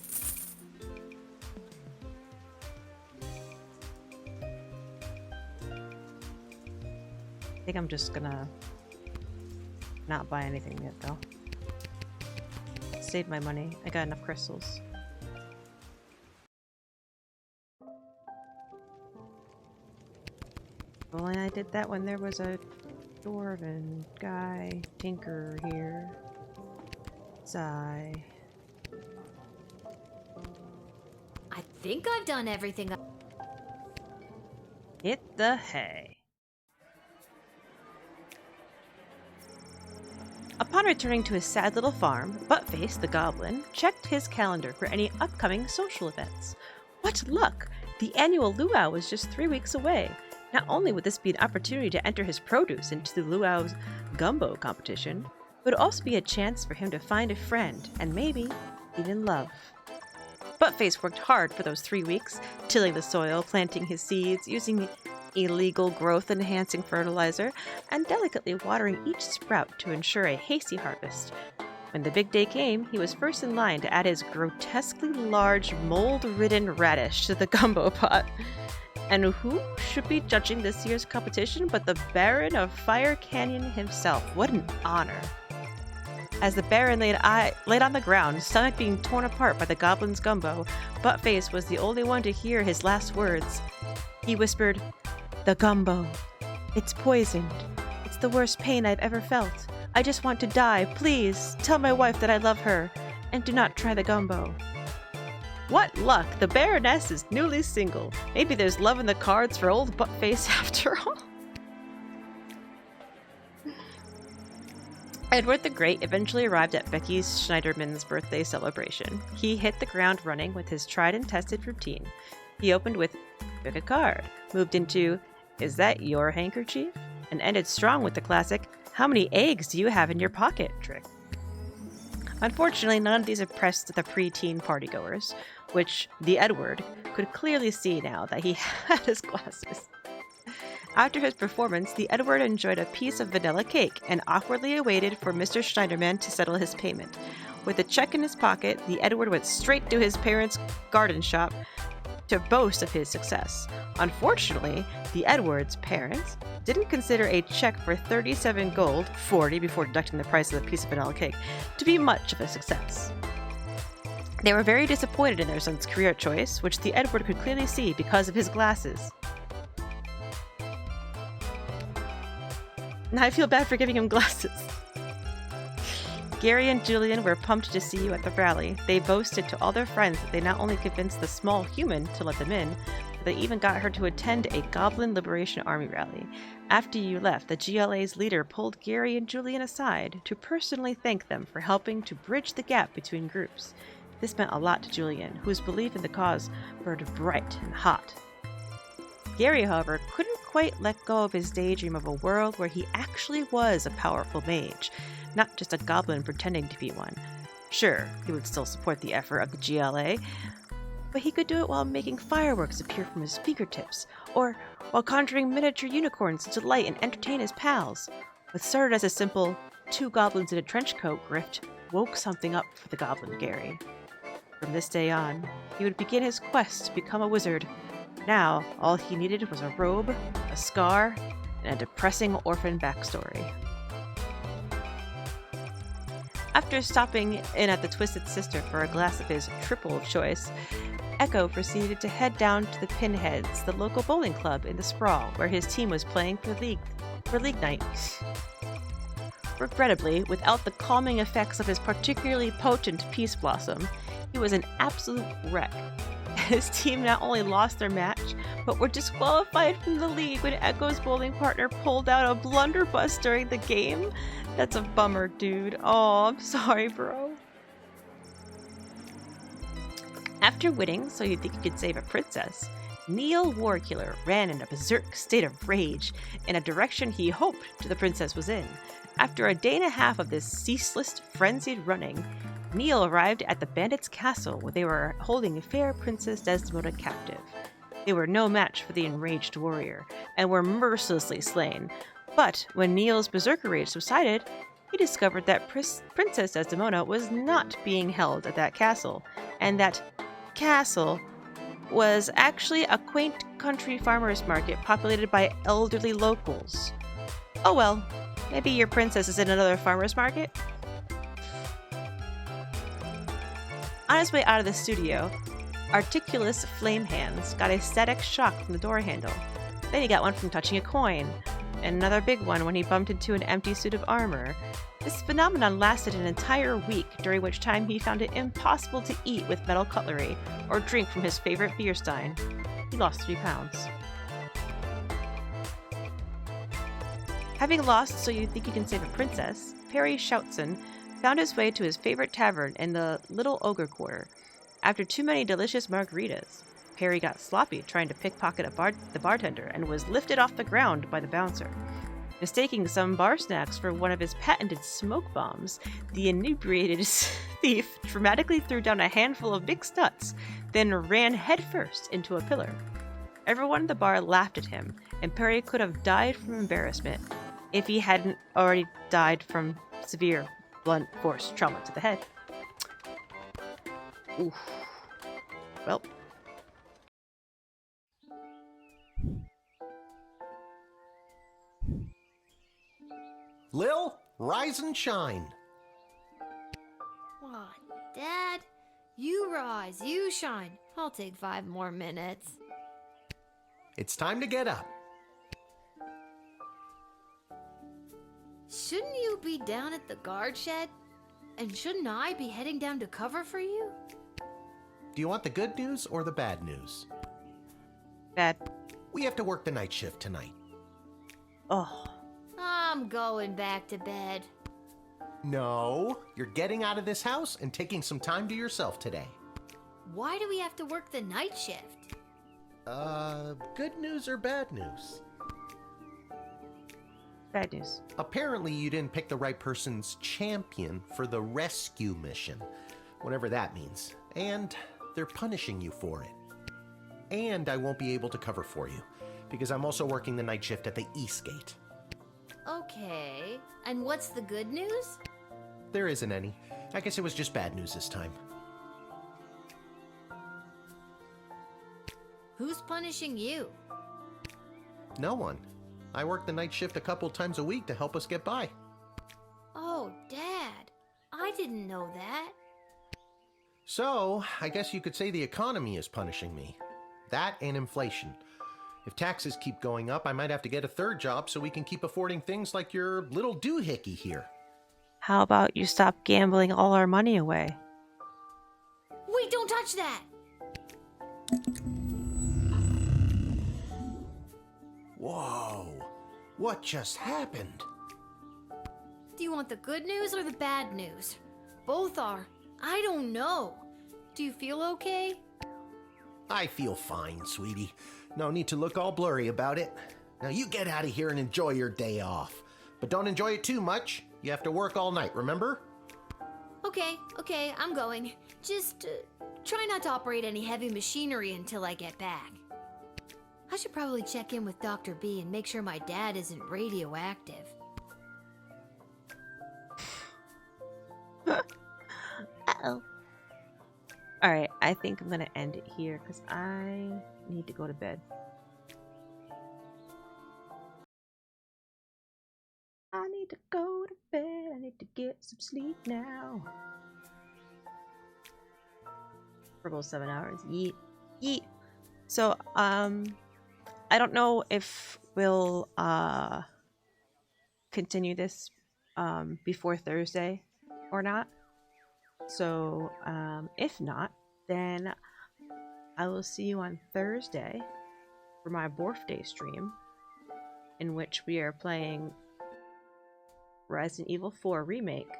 I think I'm just gonna not buy anything yet, though. Saved my money. I got enough crystals. Well, and I did that when there was a dwarven guy tinker here. Sigh. I think I've done everything. Hit the hay. Upon returning to his sad little farm, Buttface, the goblin, checked his calendar for any upcoming social events. What luck! The annual luau was just 3 weeks away. Not only would this be an opportunity to enter his produce into the luau's gumbo competition, it would also be a chance for him to find a friend, and maybe even love. Buttface worked hard for those 3 weeks, tilling the soil, planting his seeds, using illegal growth-enhancing fertilizer, and delicately watering each sprout to ensure a hasty harvest. When the big day came, he was first in line to add his grotesquely large, mold-ridden radish to the gumbo pot. And who should be judging this year's competition but the Baron of Fire Canyon himself? What an honor! As the Baron laid on the ground, stomach being torn apart by the goblin's gumbo, Buttface was the only one to hear his last words. He whispered, "The gumbo. It's poisoned. It's the worst pain I've ever felt. I just want to die. Please, tell my wife that I love her. And do not try the gumbo." What luck! The Baroness is newly single. Maybe there's love in the cards for old Buttface after all. Edward the Great eventually arrived at Becky Schneiderman's birthday celebration. He hit the ground running with his tried and tested routine. He opened with, "Pick a card," moved into, "Is that your handkerchief?" and ended strong with the classic, "How many eggs do you have in your pocket?" trick. Unfortunately, none of these impressed the pre-teen partygoers, which the Edward could clearly see now that he had his glasses. After his performance, the Edward enjoyed a piece of vanilla cake and awkwardly awaited for Mr. Schneiderman to settle his payment. With a check in his pocket, the Edward went straight to his parents' garden shop to boast of his success. Unfortunately, the Edward's parents didn't consider a check for 37 gold, 40 before deducting the price of the piece of vanilla cake, to be much of a success. They were very disappointed in their son's career choice, which the Edward could clearly see because of his glasses. Now I feel bad for giving him glasses. Gary and Julian were pumped to see you at the rally. They boasted to all their friends that they not only convinced the small human to let them in, but they even got her to attend a Goblin Liberation Army rally. After you left, the GLA's leader pulled Gary and Julian aside to personally thank them for helping to bridge the gap between groups. This meant a lot to Julian, whose belief in the cause burned bright and hot. Gary, however, couldn't quite let go of his daydream of a world where he actually was a powerful mage, not just a goblin pretending to be one. Sure, he would still support the effort of the GLA, but he could do it while making fireworks appear from his fingertips, or while conjuring miniature unicorns to delight and entertain his pals. What started as a simple 2 goblins in a trench coat grift woke something up for the goblin Gary. From this day on, he would begin his quest to become a wizard. Now, all he needed was a robe, a scar, and a depressing orphan backstory. After stopping in at the Twisted Sister for a glass of his triple of choice, Echo proceeded to head down to the Pinheads, the local bowling club in the Sprawl, where his team was playing for league night. Regrettably, without the calming effects of his particularly potent Peace Blossom, he was an absolute wreck. His team not only lost their match, but were disqualified from the league when Echo's bowling partner pulled out a blunderbuss during the game. That's a bummer, dude. Oh, I'm sorry, bro. After winning, so you'd think you could save a princess, Neil Warkiller ran in a berserk state of rage in a direction he hoped the princess was in. After a day and a half of this ceaseless, frenzied running, Neil arrived at the bandits' castle where they were holding fair Princess Desdemona captive. They were no match for the enraged warrior, and were mercilessly slain. But when Neil's berserker rage subsided, he discovered that Princess Desdemona was not being held at that castle, and that castle was actually a quaint country farmers market populated by elderly locals. Oh well, maybe your princess is in another farmers market? On his way out of the studio, Articulous Flame Hands got a static shock from the door handle. Then he got one from touching a coin, and another big one when he bumped into an empty suit of armor. This phenomenon lasted an entire week, during which time he found it impossible to eat with metal cutlery or drink from his favorite beer stein. He lost 3 pounds. Having lost so you think you can save a princess, Perry Shoutson found his way to his favorite tavern in the Little Ogre Quarter. After too many delicious margaritas, Perry got sloppy trying to pickpocket the bartender and was lifted off the ground by the bouncer. Mistaking some bar snacks for one of his patented smoke bombs, the inebriated thief dramatically threw down a handful of mixed nuts, then ran headfirst into a pillar. Everyone at the bar laughed at him, and Perry could have died from embarrassment if he hadn't already died from severe blunt force trauma to the head. Oof. Well. Lil, rise and shine. What, Dad? You rise, you shine. I'll take 5 more minutes. It's time to get up. Shouldn't you be down at the guard shed? And shouldn't I be heading down to cover for you? Do you want the good news or the bad news? Bad. We have to work the night shift tonight. Oh. I'm going back to bed. No, you're getting out of this house and taking some time to yourself today. Why do we have to work the night shift? Good news or bad news? Bad news. Apparently you didn't pick the right person's champion for the rescue mission, whatever that means. And they're punishing you for it. And I won't be able to cover for you, because I'm also working the night shift at the East Gate. Okay, and what's the good news? There isn't any. I guess it was just bad news this time. Who's punishing you? No one. I work the night shift a couple times a week to help us get by. Oh, Dad, I didn't know that. So, I guess you could say the economy is punishing me. That and inflation. If taxes keep going up, I might have to get a third job so we can keep affording things like your little doohickey here. How about you stop gambling all our money away? Wait, don't touch that! Whoa! What just happened? Do you want the good news or the bad news? Both are. I don't know. Do you feel okay? I feel fine, sweetie. No need to look all blurry about it. Now you get out of here and enjoy your day off. But don't enjoy it too much. You have to work all night, remember? Okay, I'm going. Just try not to operate any heavy machinery until I get back. I should probably check in with Dr. B and make sure my dad isn't radioactive. Uh-oh. Alright, I think I'm gonna end it here because I need to go to bed. I need to go to bed. I need to get some sleep now. For about 7 hours. Yeet. Yeet. So, I don't know if we'll continue this before Thursday or not. So, if not, then I will see you on Thursday for my birthday stream, in which we are playing Resident Evil 4 Remake,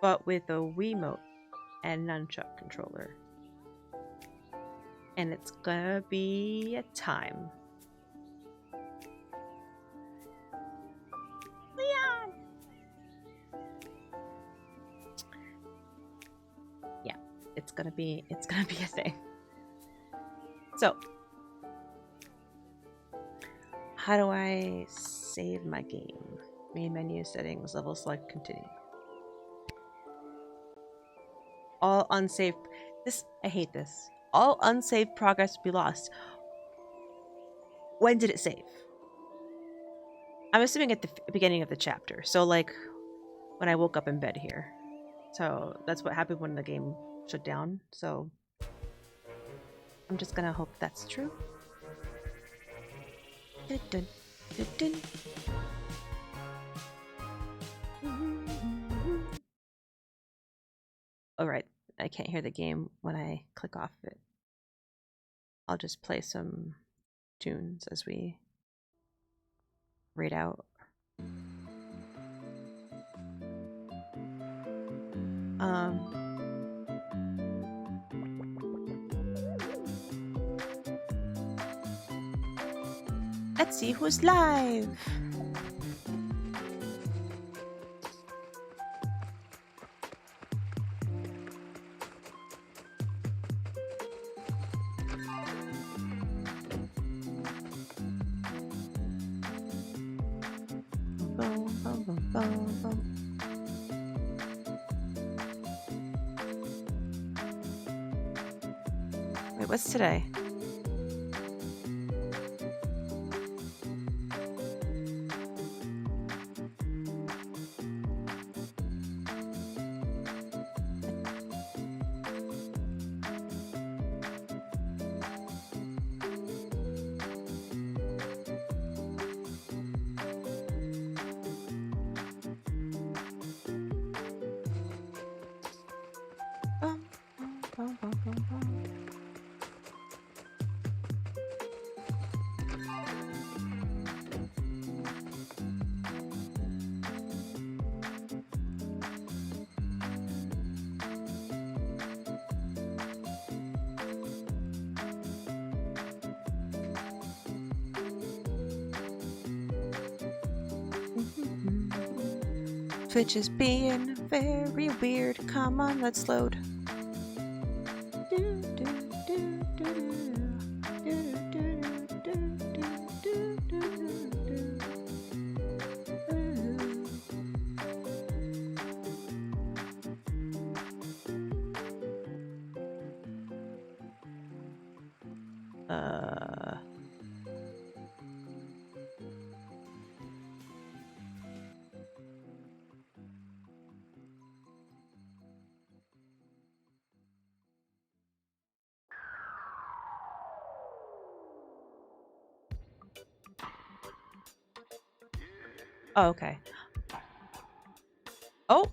but with a Wiimote and nunchuck controller. And it's gonna be a time. Leon! Yeah, it's gonna be a thing. So, how do I save my game? Main menu, settings, level select, continue. All unsaved. I hate this. All unsaved progress will be lost. When did it save? I'm assuming at the beginning of the chapter. So, like, when I woke up in bed here. So, that's what happened when the game shut down. So, I'm just gonna hope that's true. Dun, dun, dun. Oh, right. I can't hear the game when I click off it. I'll just play some tunes as we read out. Let's see who's live. Wait, what's today? Twitch is being very weird. Come on, let's load. Oh, okay. Oh.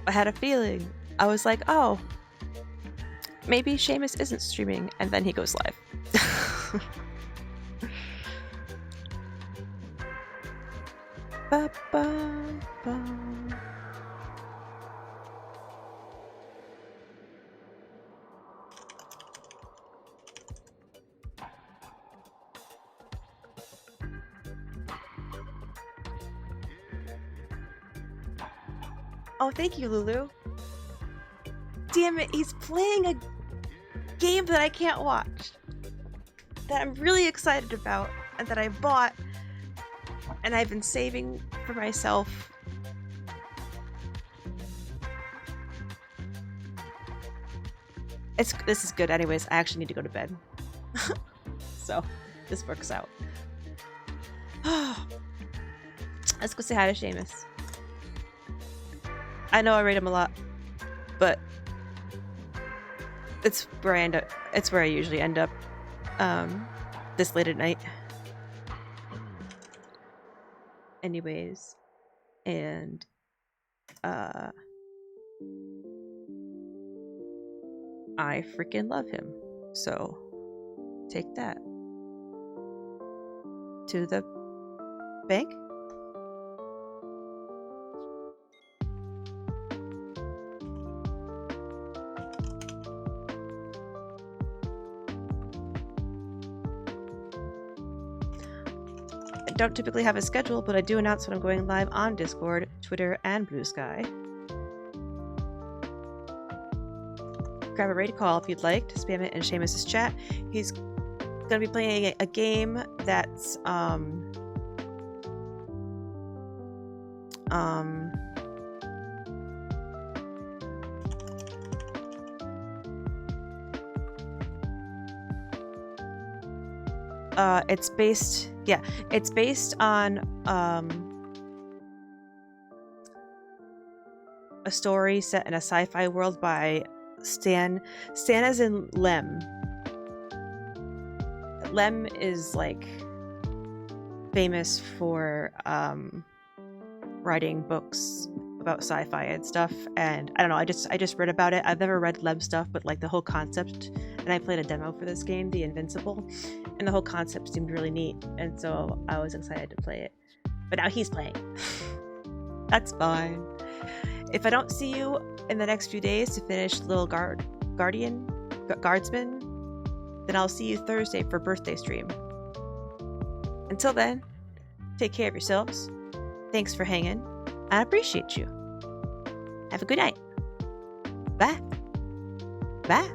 I had a feeling. I was like, oh, maybe Seamus isn't streaming, and then he goes live. Ba, ba, ba. Oh, thank you, Lulu. Damn it, he's playing a game that I can't watch. That I'm really excited about, and that I bought, and I've been saving for myself. This is good anyways. I actually need to go to bed. So, this works out. Let's go say hi to Seamus. I know I rate him a lot, but it's where I end up. It's where I usually end up this late at night. Anyways, and I freaking love him. So take that to the bank. I don't typically have a schedule, but I do announce when I'm going live on Discord, Twitter, and Blue Sky. Grab a raid call if you'd like to spam it in Seamus' chat. He's gonna be playing a game that's It's based on a story set in a sci-fi world by Stan as in Lem. Lem is like famous for writing books about sci-fi and stuff, and I don't know, I just read about it. I've never read Lem stuff, but like the whole concept, and I played a demo for this game, The Invincible, and the whole concept seemed really neat, and so I was excited to play it. But now he's playing. That's fine. If I don't see you in the next few days to finish Little Guardsman, then I'll see you Thursday for birthday stream. Until then, take care of yourselves. Thanks for hanging. I appreciate you. Have a good night. Bye. Bye.